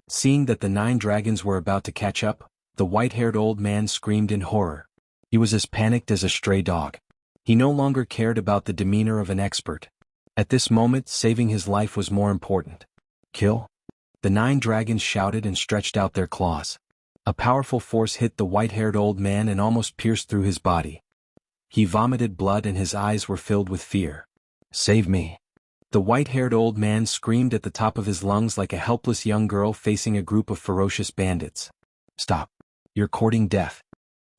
A: Seeing that the 9 dragons were about to catch up, the white-haired old man screamed in horror. He was as panicked as a stray dog. He no longer cared about the demeanor of an expert. At this moment, saving his life was more important. Kill? The 9 dragons shouted and stretched out their claws. A powerful force hit the white-haired old man and almost pierced through his body. He vomited blood and his eyes were filled with fear. Save me. The white-haired old man screamed at the top of his lungs like a helpless young girl facing a group of ferocious bandits. Stop. You're courting death.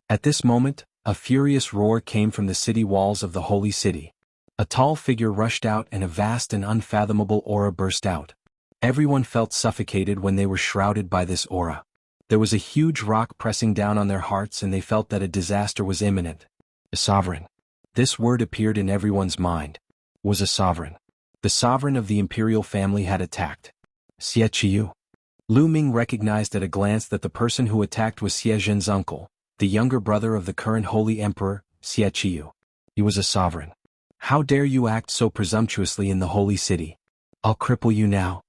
A: At this moment, a furious roar came from the city walls of the holy city. A tall figure rushed out and a vast and unfathomable aura burst out. Everyone felt suffocated when they were shrouded by this aura. There was a huge rock pressing down on their hearts and they felt that a disaster was imminent. A sovereign. This word appeared in everyone's mind. Was a sovereign. The sovereign of the imperial family had attacked. Xie Qiyu. Lu Ming recognized at a glance that the person who attacked was Xie Zhen's uncle, the younger brother of the current holy emperor, Xie Qiyu. He was a sovereign. How dare you act so presumptuously in the holy city? I'll cripple you now.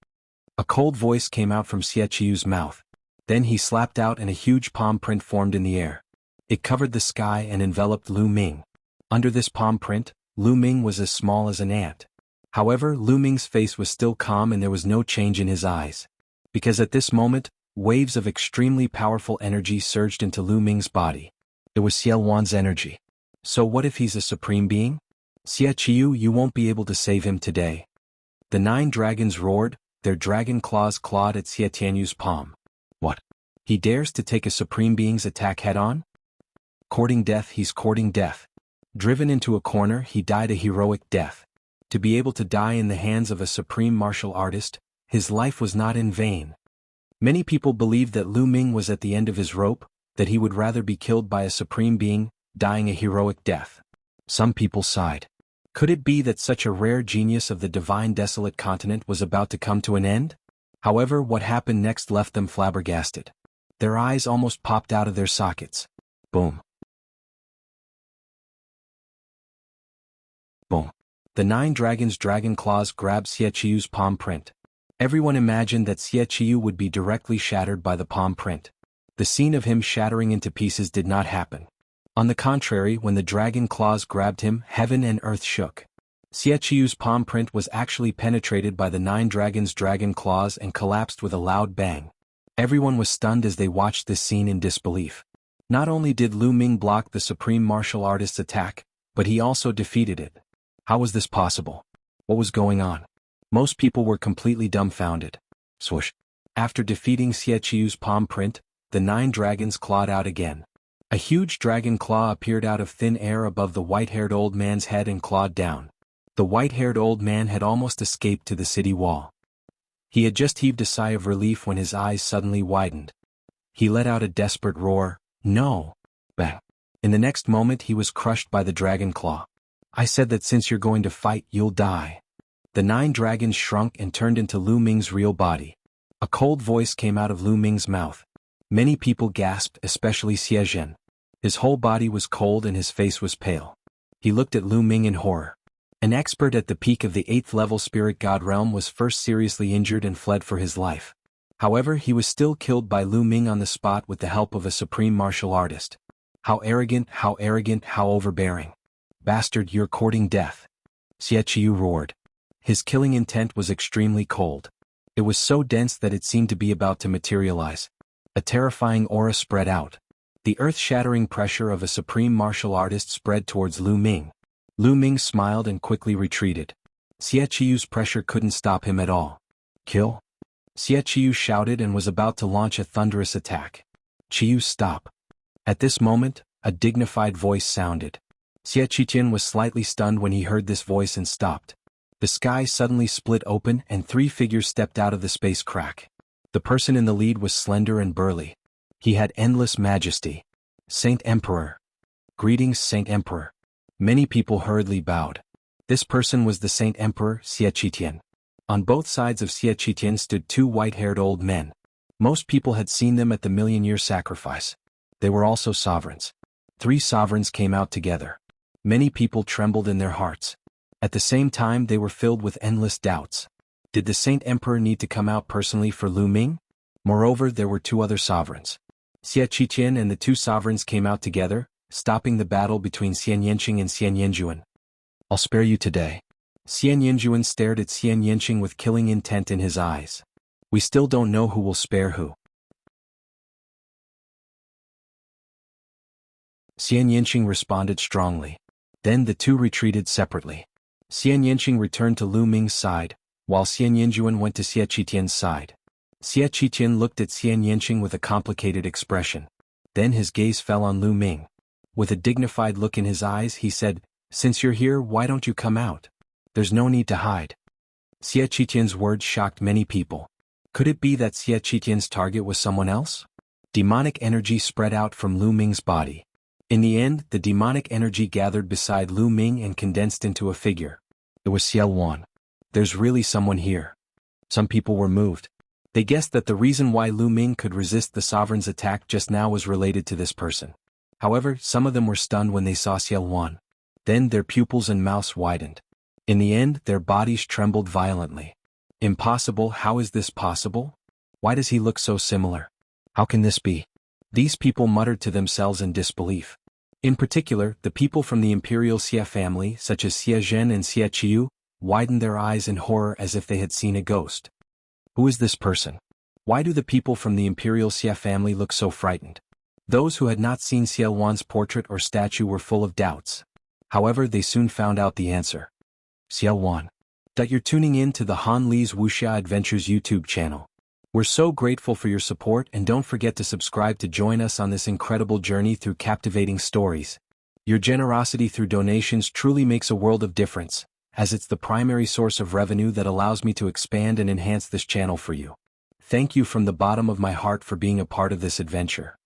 A: A cold voice came out from Xie Qiyu's mouth. Then he slapped out and a huge palm print formed in the air. It covered the sky and enveloped Lu Ming. Under this palm print, Lu Ming was as small as an ant. However, Lu Ming's face was still calm and there was no change in his eyes. Because at this moment, waves of extremely powerful energy surged into Lu Ming's body. It was Xiao Wan's energy. So what if he's a supreme being? Xie Qiu, you won't be able to save him today. The 9 dragons roared, their dragon claws clawed at Xie Tianyu's palm. What? He dares to take a supreme being's attack head-on? Courting death, he's courting death. Driven into a corner, he died a heroic death. To be able to die in the hands of a supreme martial artist, his life was not in vain. Many people believed that Lu Ming was at the end of his rope, that he would rather be killed by a supreme being, dying a heroic death. Some people sighed. Could it be that such a rare genius of the divine desolate continent was about to come to an end? However, what happened next left them flabbergasted. Their eyes almost popped out of their sockets. Boom. Boom. The 9 dragons' dragon claws grabbed Xie Qiu's palm print. Everyone imagined that Xie Qiu would be directly shattered by the palm print. The scene of him shattering into pieces did not happen. On the contrary, when the dragon claws grabbed him, heaven and earth shook. Xie Qiu's palm print was actually penetrated by the 9 dragons' dragon claws and collapsed with a loud bang. Everyone was stunned as they watched this scene in disbelief. Not only did Lu Ming block the supreme martial artist's attack, but he also defeated it. How was this possible? What was going on? Most people were completely dumbfounded. Swoosh. After defeating Xie Qiu's palm print, the 9 dragons clawed out again. A huge dragon claw appeared out of thin air above the white-haired old man's head and clawed down. The white-haired old man had almost escaped to the city wall. He had just heaved a sigh of relief when his eyes suddenly widened. He let out a desperate roar, "No!" Bang! In the next moment he was crushed by the dragon claw. "I said that since you're going to fight, you'll die." The 9 dragons shrunk and turned into Lu Ming's real body. A cold voice came out of Lu Ming's mouth. Many people gasped, especially Xie Zhen. His whole body was cold and his face was pale. He looked at Lu Ming in horror. An expert at the peak of the 8th level spirit god realm was first seriously injured and fled for his life. However, he was still killed by Lu Ming on the spot with the help of a supreme martial artist. How arrogant, how overbearing. "Bastard, you're courting death." Xie Qiu roared. His killing intent was extremely cold. It was so dense that it seemed to be about to materialize. A terrifying aura spread out. The earth-shattering pressure of a supreme martial artist spread towards Lu Ming. Lu Ming smiled and quickly retreated. Xie Qiu's pressure couldn't stop him at all. "Kill?" Xie Qiu shouted and was about to launch a thunderous attack. "Qiu, stop." At this moment, a dignified voice sounded. Xie Qiqian was slightly stunned when he heard this voice and stopped. The sky suddenly split open and 3 figures stepped out of the space crack. The person in the lead was slender and burly. He had endless majesty. "Saint Emperor." "Greetings, Saint Emperor." Many people hurriedly bowed. This person was the Saint Emperor, Xie Qiqian. On both sides of Xie Qiqian stood 2 white-haired old men. Most people had seen them at the million-year sacrifice. They were also sovereigns. 3 sovereigns came out together. Many people trembled in their hearts. At the same time they were filled with endless doubts. Did the Saint Emperor need to come out personally for Lu Ming? Moreover, there were 2 other sovereigns. Xie Qiqian and the 2 sovereigns came out together, stopping the battle between Xian Yanqing and Xian Yanjuan. "I'll spare you today." Xian Yanjuan stared at Xian Yanqing with killing intent in his eyes. "We still don't know who will spare who." Xian Yanqing responded strongly. Then the 2 retreated separately. Xian Yanqing returned to Lu Ming's side, while Xian Yanjuan went to Xie Qiqian's side. Xie Qiqian looked at Xian Yanqing with a complicated expression. Then his gaze fell on Lu Ming. With a dignified look in his eyes he said, "Since you're here, why don't you come out? There's no need to hide." Xie Qiqian's words shocked many people. Could it be that Xie Qiqian's target was someone else? Demonic energy spread out from Lu Ming's body. In the end, the demonic energy gathered beside Lu Ming and condensed into a figure. It was Xiao Wan. There's really someone here. Some people were moved. They guessed that the reason why Lu Ming could resist the sovereign's attack just now was related to this person. However, some of them were stunned when they saw Xiao Wan. Then their pupils and mouths widened. In the end, their bodies trembled violently. "Impossible, how is this possible? Why does he look so similar? How can this be?" These people muttered to themselves in disbelief. In particular, the people from the imperial Xie family, such as Xie Zhen and Xie Qiu, widened their eyes in horror as if they had seen a ghost. Who is this person? Why do the people from the Imperial Xia family look so frightened? Those who had not seen Xie Wan's portrait or statue were full of doubts. However, they soon found out the answer. Xie Wan. That you're tuning in to the Han Li's Wuxia Adventures YouTube channel. We're so grateful for your support, and don't forget to subscribe to join us on this incredible journey through captivating stories. Your generosity through donations truly makes a world of difference, as it's the primary source of revenue that allows me to expand and enhance this channel for you. Thank you from the bottom of my heart for being a part of this adventure.